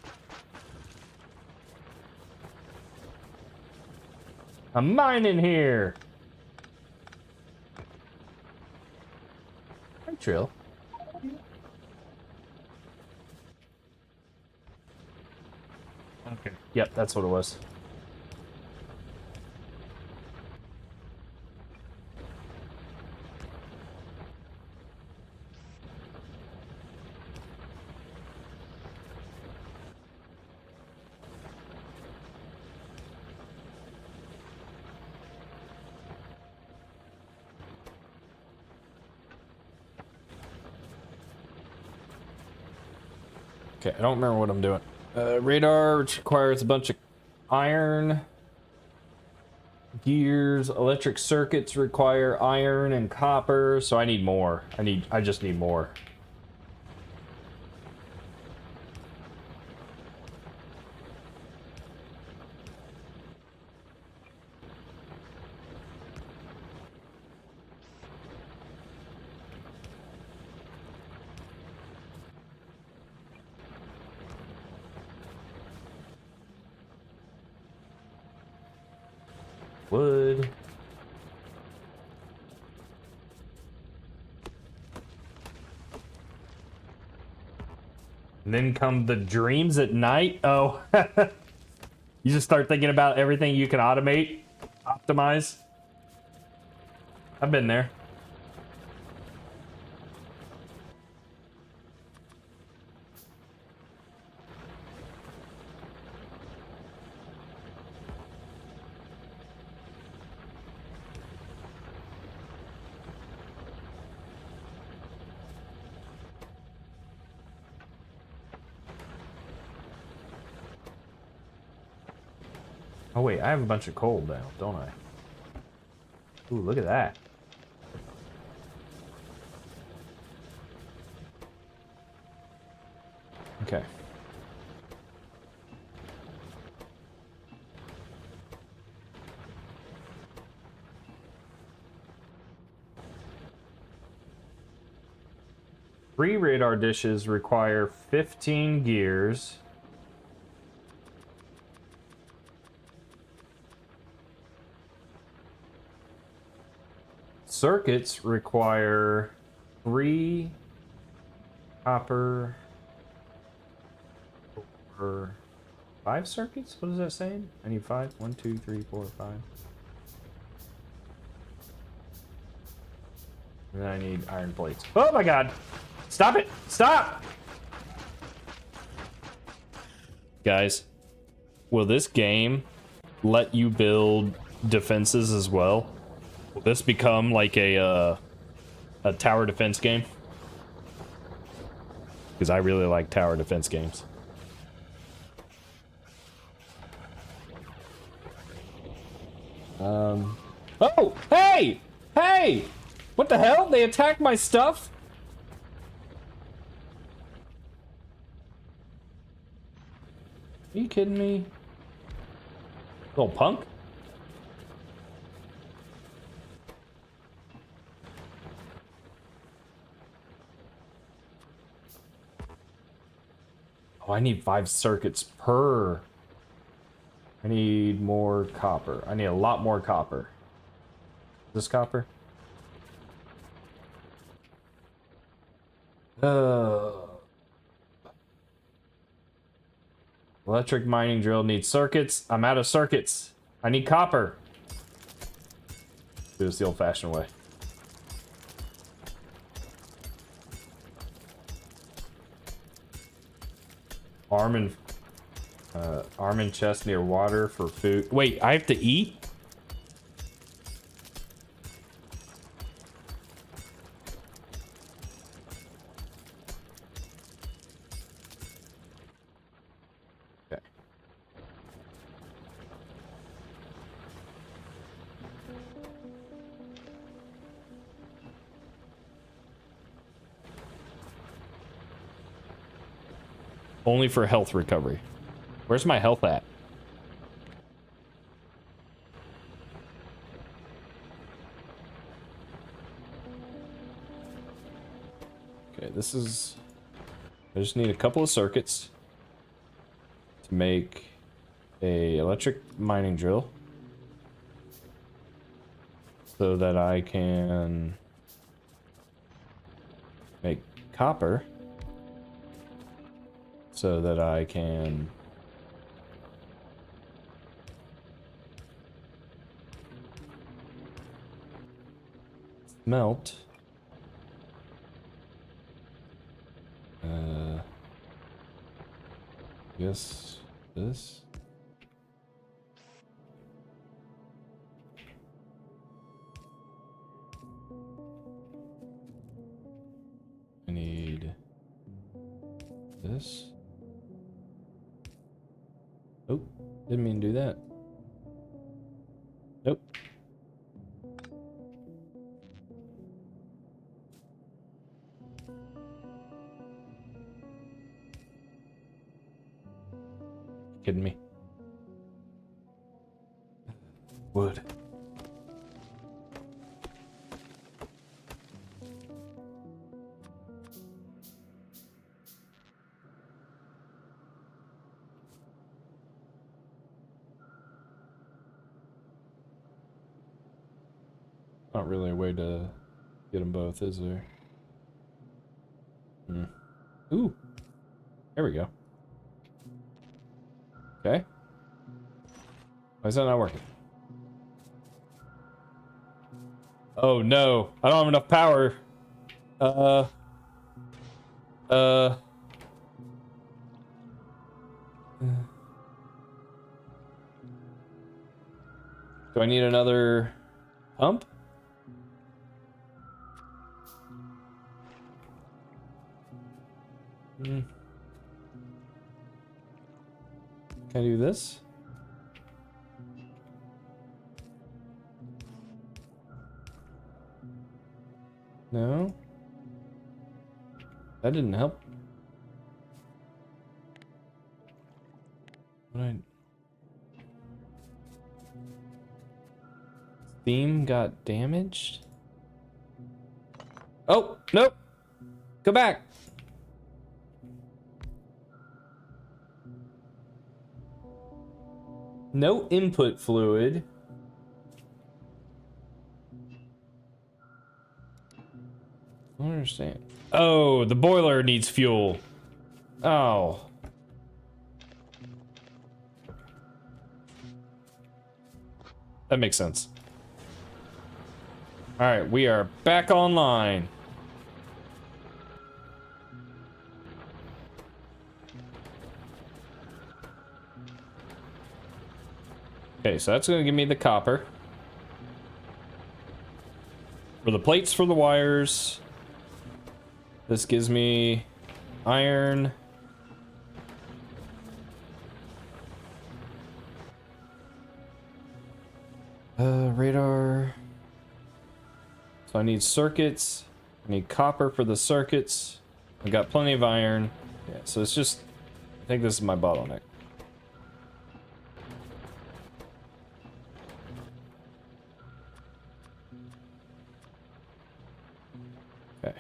I'm mining here. Hi, Trill. Okay. Yep, that's what it was. Okay, I don't remember what I'm doing. Radar, which requires a bunch of iron. Gears, electric circuits require iron and copper, so I need more. I just need more. Wood. And then come the dreams at night. Oh, you just start thinking about everything you can automate, optimize. I've been there. Oh wait, I have a bunch of coal now, don't I? Ooh, look at that. Okay. Three radar dishes require 15 gears. Circuits require 3 copper or 5 circuits? What is that saying? I need 5. 1, 2, 3, 4, 5. And then I need iron plates. Oh my god! Stop it! Stop! Guys, will this game let you build defenses as well? Will this become like a tower defense game? Because I really like tower defense games. Oh! Hey! Hey! What the hell? They attacked my stuff? Are you kidding me? Little punk? Oh, I need 5 circuits per. I need more copper. I need a lot more copper. This copper? Electric mining drill needs circuits. I'm out of circuits. I need copper. Do this the old-fashioned way. Arm and chest near water for food. Wait, I have to eat? Okay. Only for health recovery. Where's my health at? Okay, this is... I just need a couple of circuits to make a electric mining drill so that I can make copper so that I can melt guess this. I need this. Didn't mean to do that. Nope. Kidding me? Wood. Not really a way to get them both, is there? Hmm. Ooh. There we go. Okay. Why is that not working? Oh no, I don't have enough power. Uh. Do I need another pump? Can I do this? No. That didn't help. What Theme got damaged? Oh, nope. Go back. No input fluid. I don't understand. Oh, the boiler needs fuel. Oh. That makes sense. All right, we are back online. Okay, so that's gonna give me the copper. For the plates for the wires. This gives me iron. Radar. So I need circuits. I need copper for the circuits. I got plenty of iron. Yeah, so it's just, I think this is my bottleneck. Okay.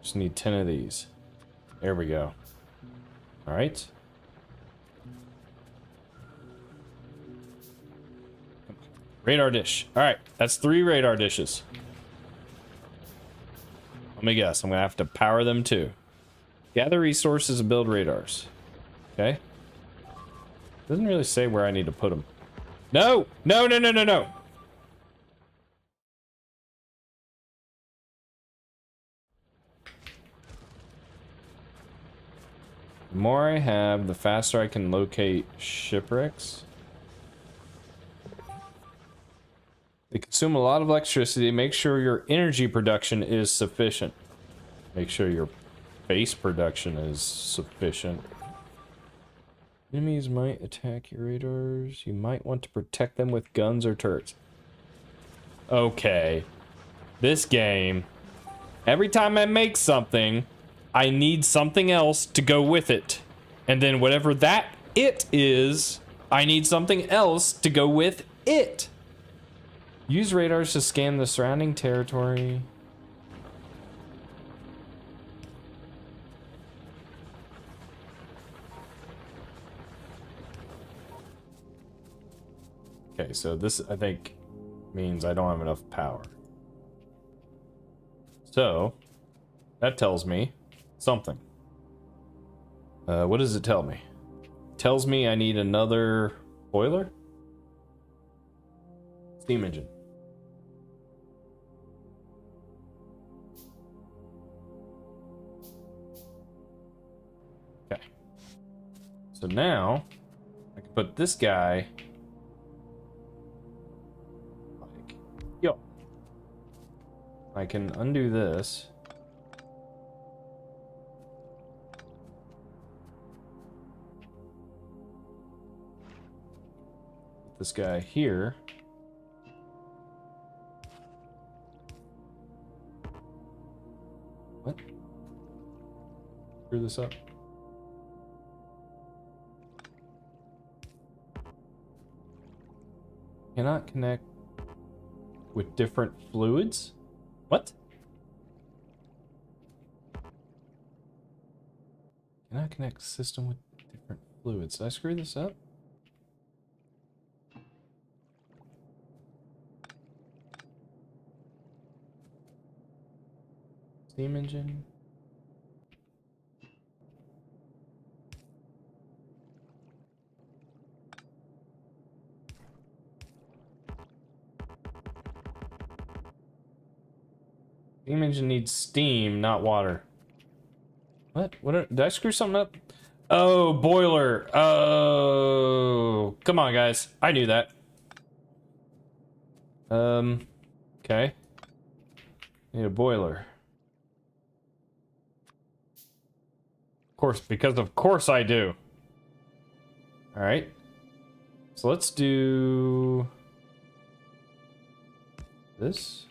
Just need 10 of these. There we go. All right. Radar dish. All right, that's 3 radar dishes. Let me guess, I'm gonna have to power them too. Gather resources and build radars. Okay. Doesn't really say where I need to put them. No! No, no, no, no, no! The more I have, the faster I can locate shipwrecks. They consume a lot of electricity. Make sure your energy production is sufficient. Make sure your base production is sufficient. Enemies might attack your radars. You might want to protect them with guns or turrets. Okay. This game. Every time I make something, I need something else to go with it. And then whatever that it is, I need something else to go with it. Use radars to scan the surrounding territory. Okay, so this, I think, means I don't have enough power. So, that tells me something. What does it tell me? It tells me I need another boiler? Steam engine. Okay. So now, I can put this guy... like, yo. I can undo this. put this guy here. What? Screw this up. Cannot connect with different fluids? What? Cannot connect system with different fluids. Did I screw this up? Steam engine. Steam engine needs steam, not water. What? Did I screw something up? Oh, boiler. Oh, come on, guys. I knew that. Okay. Need a boiler. Of course, because of course I do. All right. So let's do this.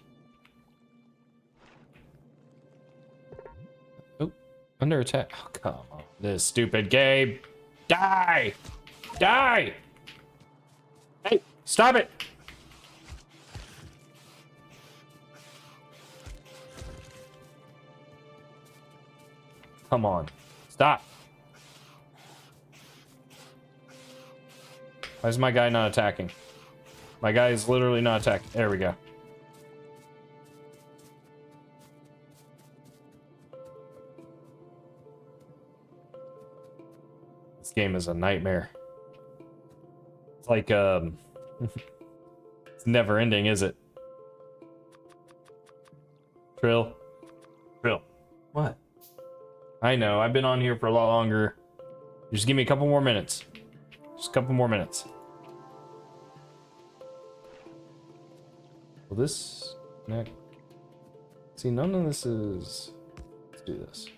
Oh, under attack. Oh, come on. This stupid game. Die! Die! Hey, stop it! Come on. Stop. Why is my guy not attacking? My guy is literally not attacking. There we go. This game is a nightmare. It's like, it's never ending, is it? Trill. What? I know, I've been on here for a lot longer. Just give me a couple more minutes. Just a couple more minutes. Will this connect? See, none of this is... Let's do this.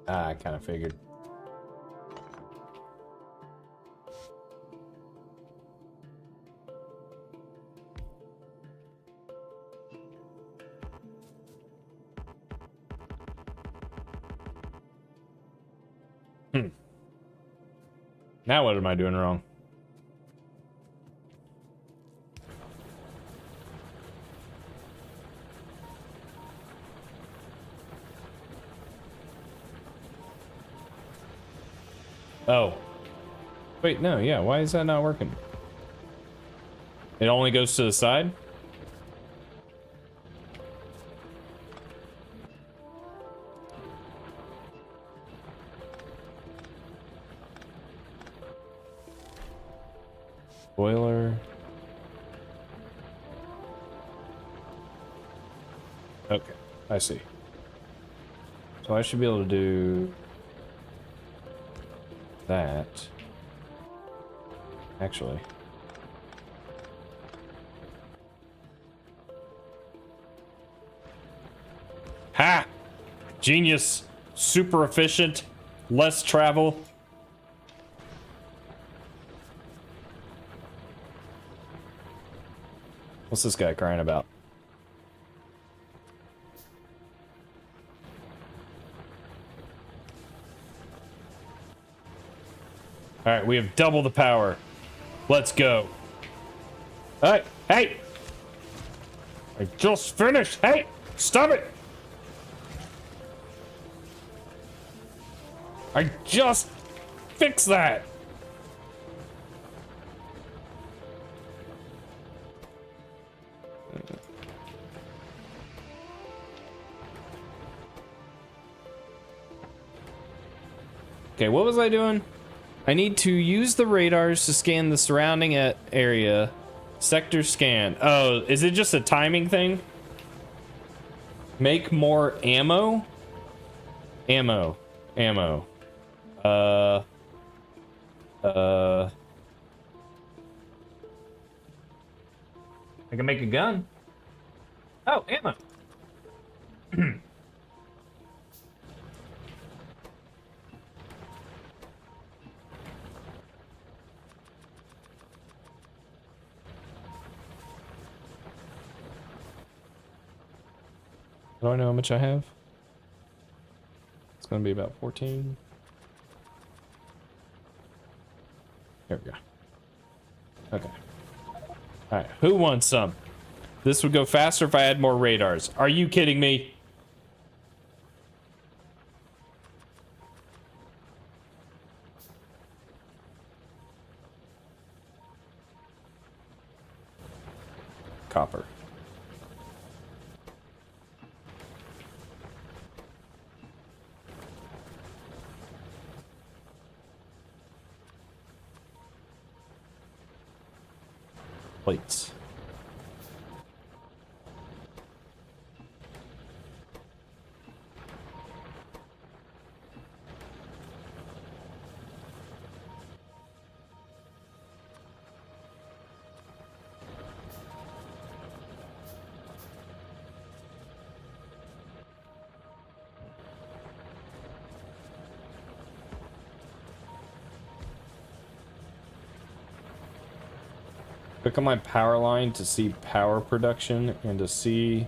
I kind of figured. Now what am I doing wrong? Oh. Wait, no, yeah, why is that not working? It only goes to the side? Boiler. Okay, I see. So I should be able to do that. Actually. Ha! Genius. Super efficient. Less travel. What's this guy crying about? All right, we have double the power. Let's go. All right, hey! I just finished. Hey, stop it! I just fixed that. Okay, what was I doing? I need to use the radars to scan the surrounding area. Sector scan. Oh, is it just a timing thing? Make more ammo? Ammo. Uh. I can make a gun. Oh, ammo. Do I know how much I have? It's gonna be about 14. There we go. Okay. Alright, who wants some? This would go faster if I had more radars. Are you kidding me? Copper. Plates. Click on my power line to see power production and to see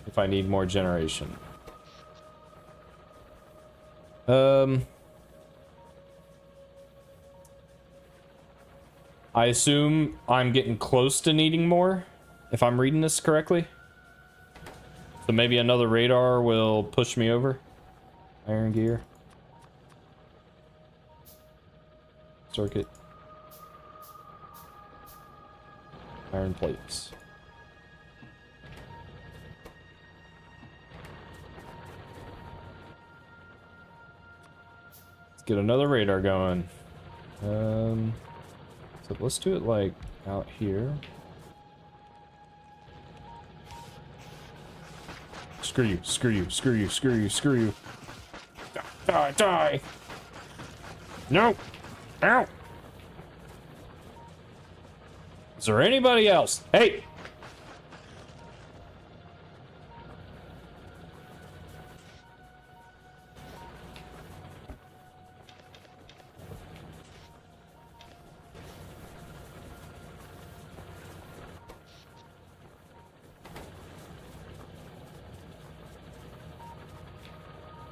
if I need more generation. I assume I'm getting close to needing more, if I'm reading this correctly. So maybe another radar will push me over. Iron gear. Circuit. Iron plates. Let's get another radar going. So let's do it like out here. Screw you, screw you, screw you, screw you, screw you. Die, die! No! Ow! Is there anybody else? Hey!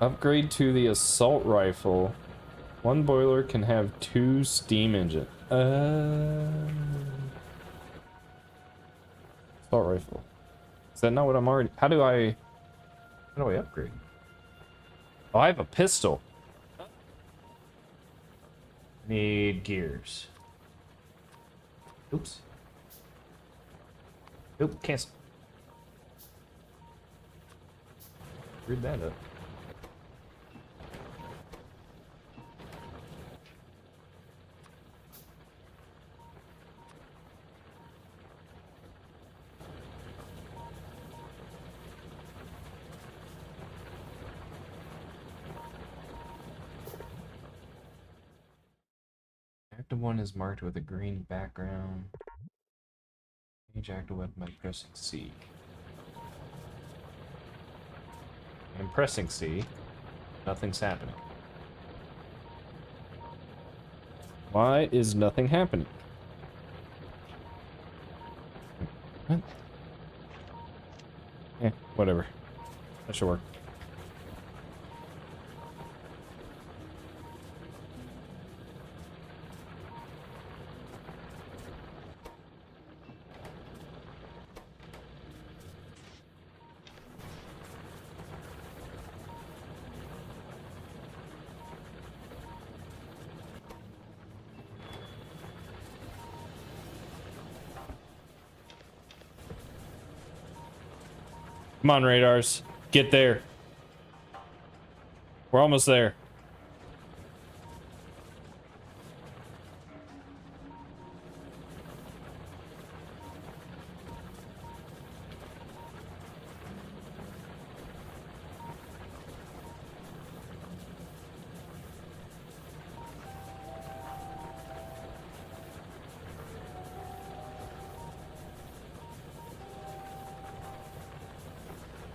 Upgrade to the assault rifle. One boiler can have 2 steam engine. Assault rifle. Is that not what I'm already... How do I upgrade? Oh, I have a pistol. Need gears. Oops. Nope, cancel. Screwed that up. Active 1 is marked with a green background. Change active weapon by pressing C. I'm pressing C. Nothing's happening. Why is nothing happening? What? Whatever. That should work. Come on, radars. Get there. We're almost there.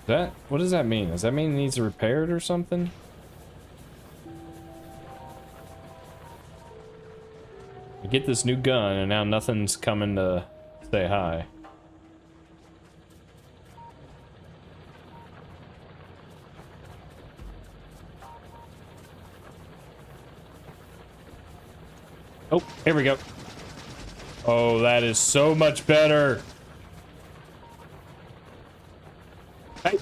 What does that mean? Does that mean it needs repaired or something? I get this new gun and now nothing's coming to say hi. Oh, here we go. Oh, that is so much better. Hey.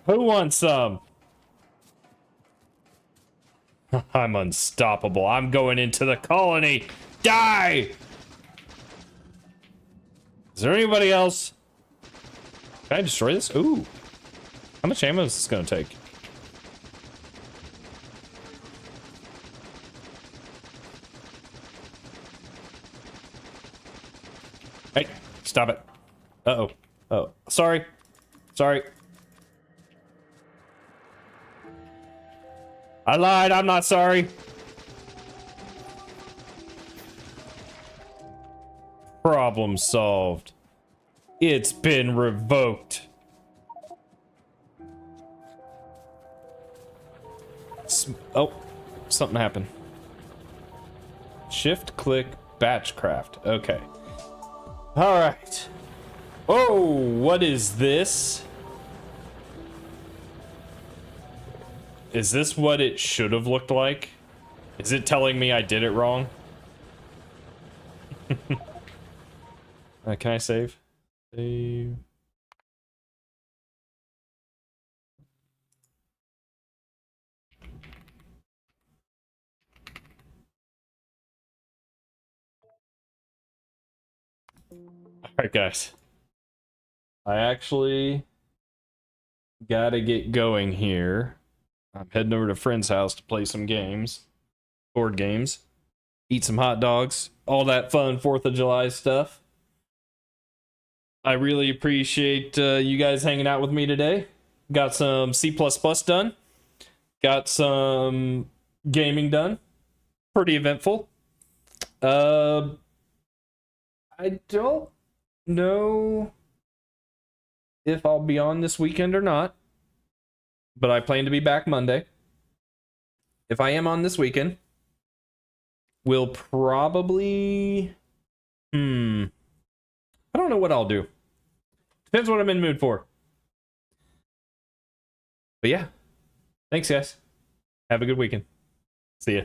Who wants some? I'm unstoppable. I'm going into the colony. Die! Is there anybody else? Can I destroy this? Ooh. How much ammo is this gonna take? Hey, stop it. Uh-oh. Oh, sorry. Sorry. I lied, I'm not sorry. Problem solved. It's been revoked. Oh, something happened. Shift click batchcraft. Okay. All right. Oh, what is this? Is this what it should have looked like? Is it telling me I did it wrong? Can I save? Save. Alright, guys. I actually gotta get going here. I'm heading over to a friend's house to play some games. Board games. Eat some hot dogs. All that fun 4th of July stuff. I really appreciate you guys hanging out with me today. Got some C++ done. Got some gaming done. Pretty eventful. I don't know if I'll be on this weekend or not, but I plan to be back Monday. If I am on this weekend, we'll probably... I don't know what I'll do. Depends what I'm in the mood for. But yeah. Thanks, guys. Have a good weekend. See ya.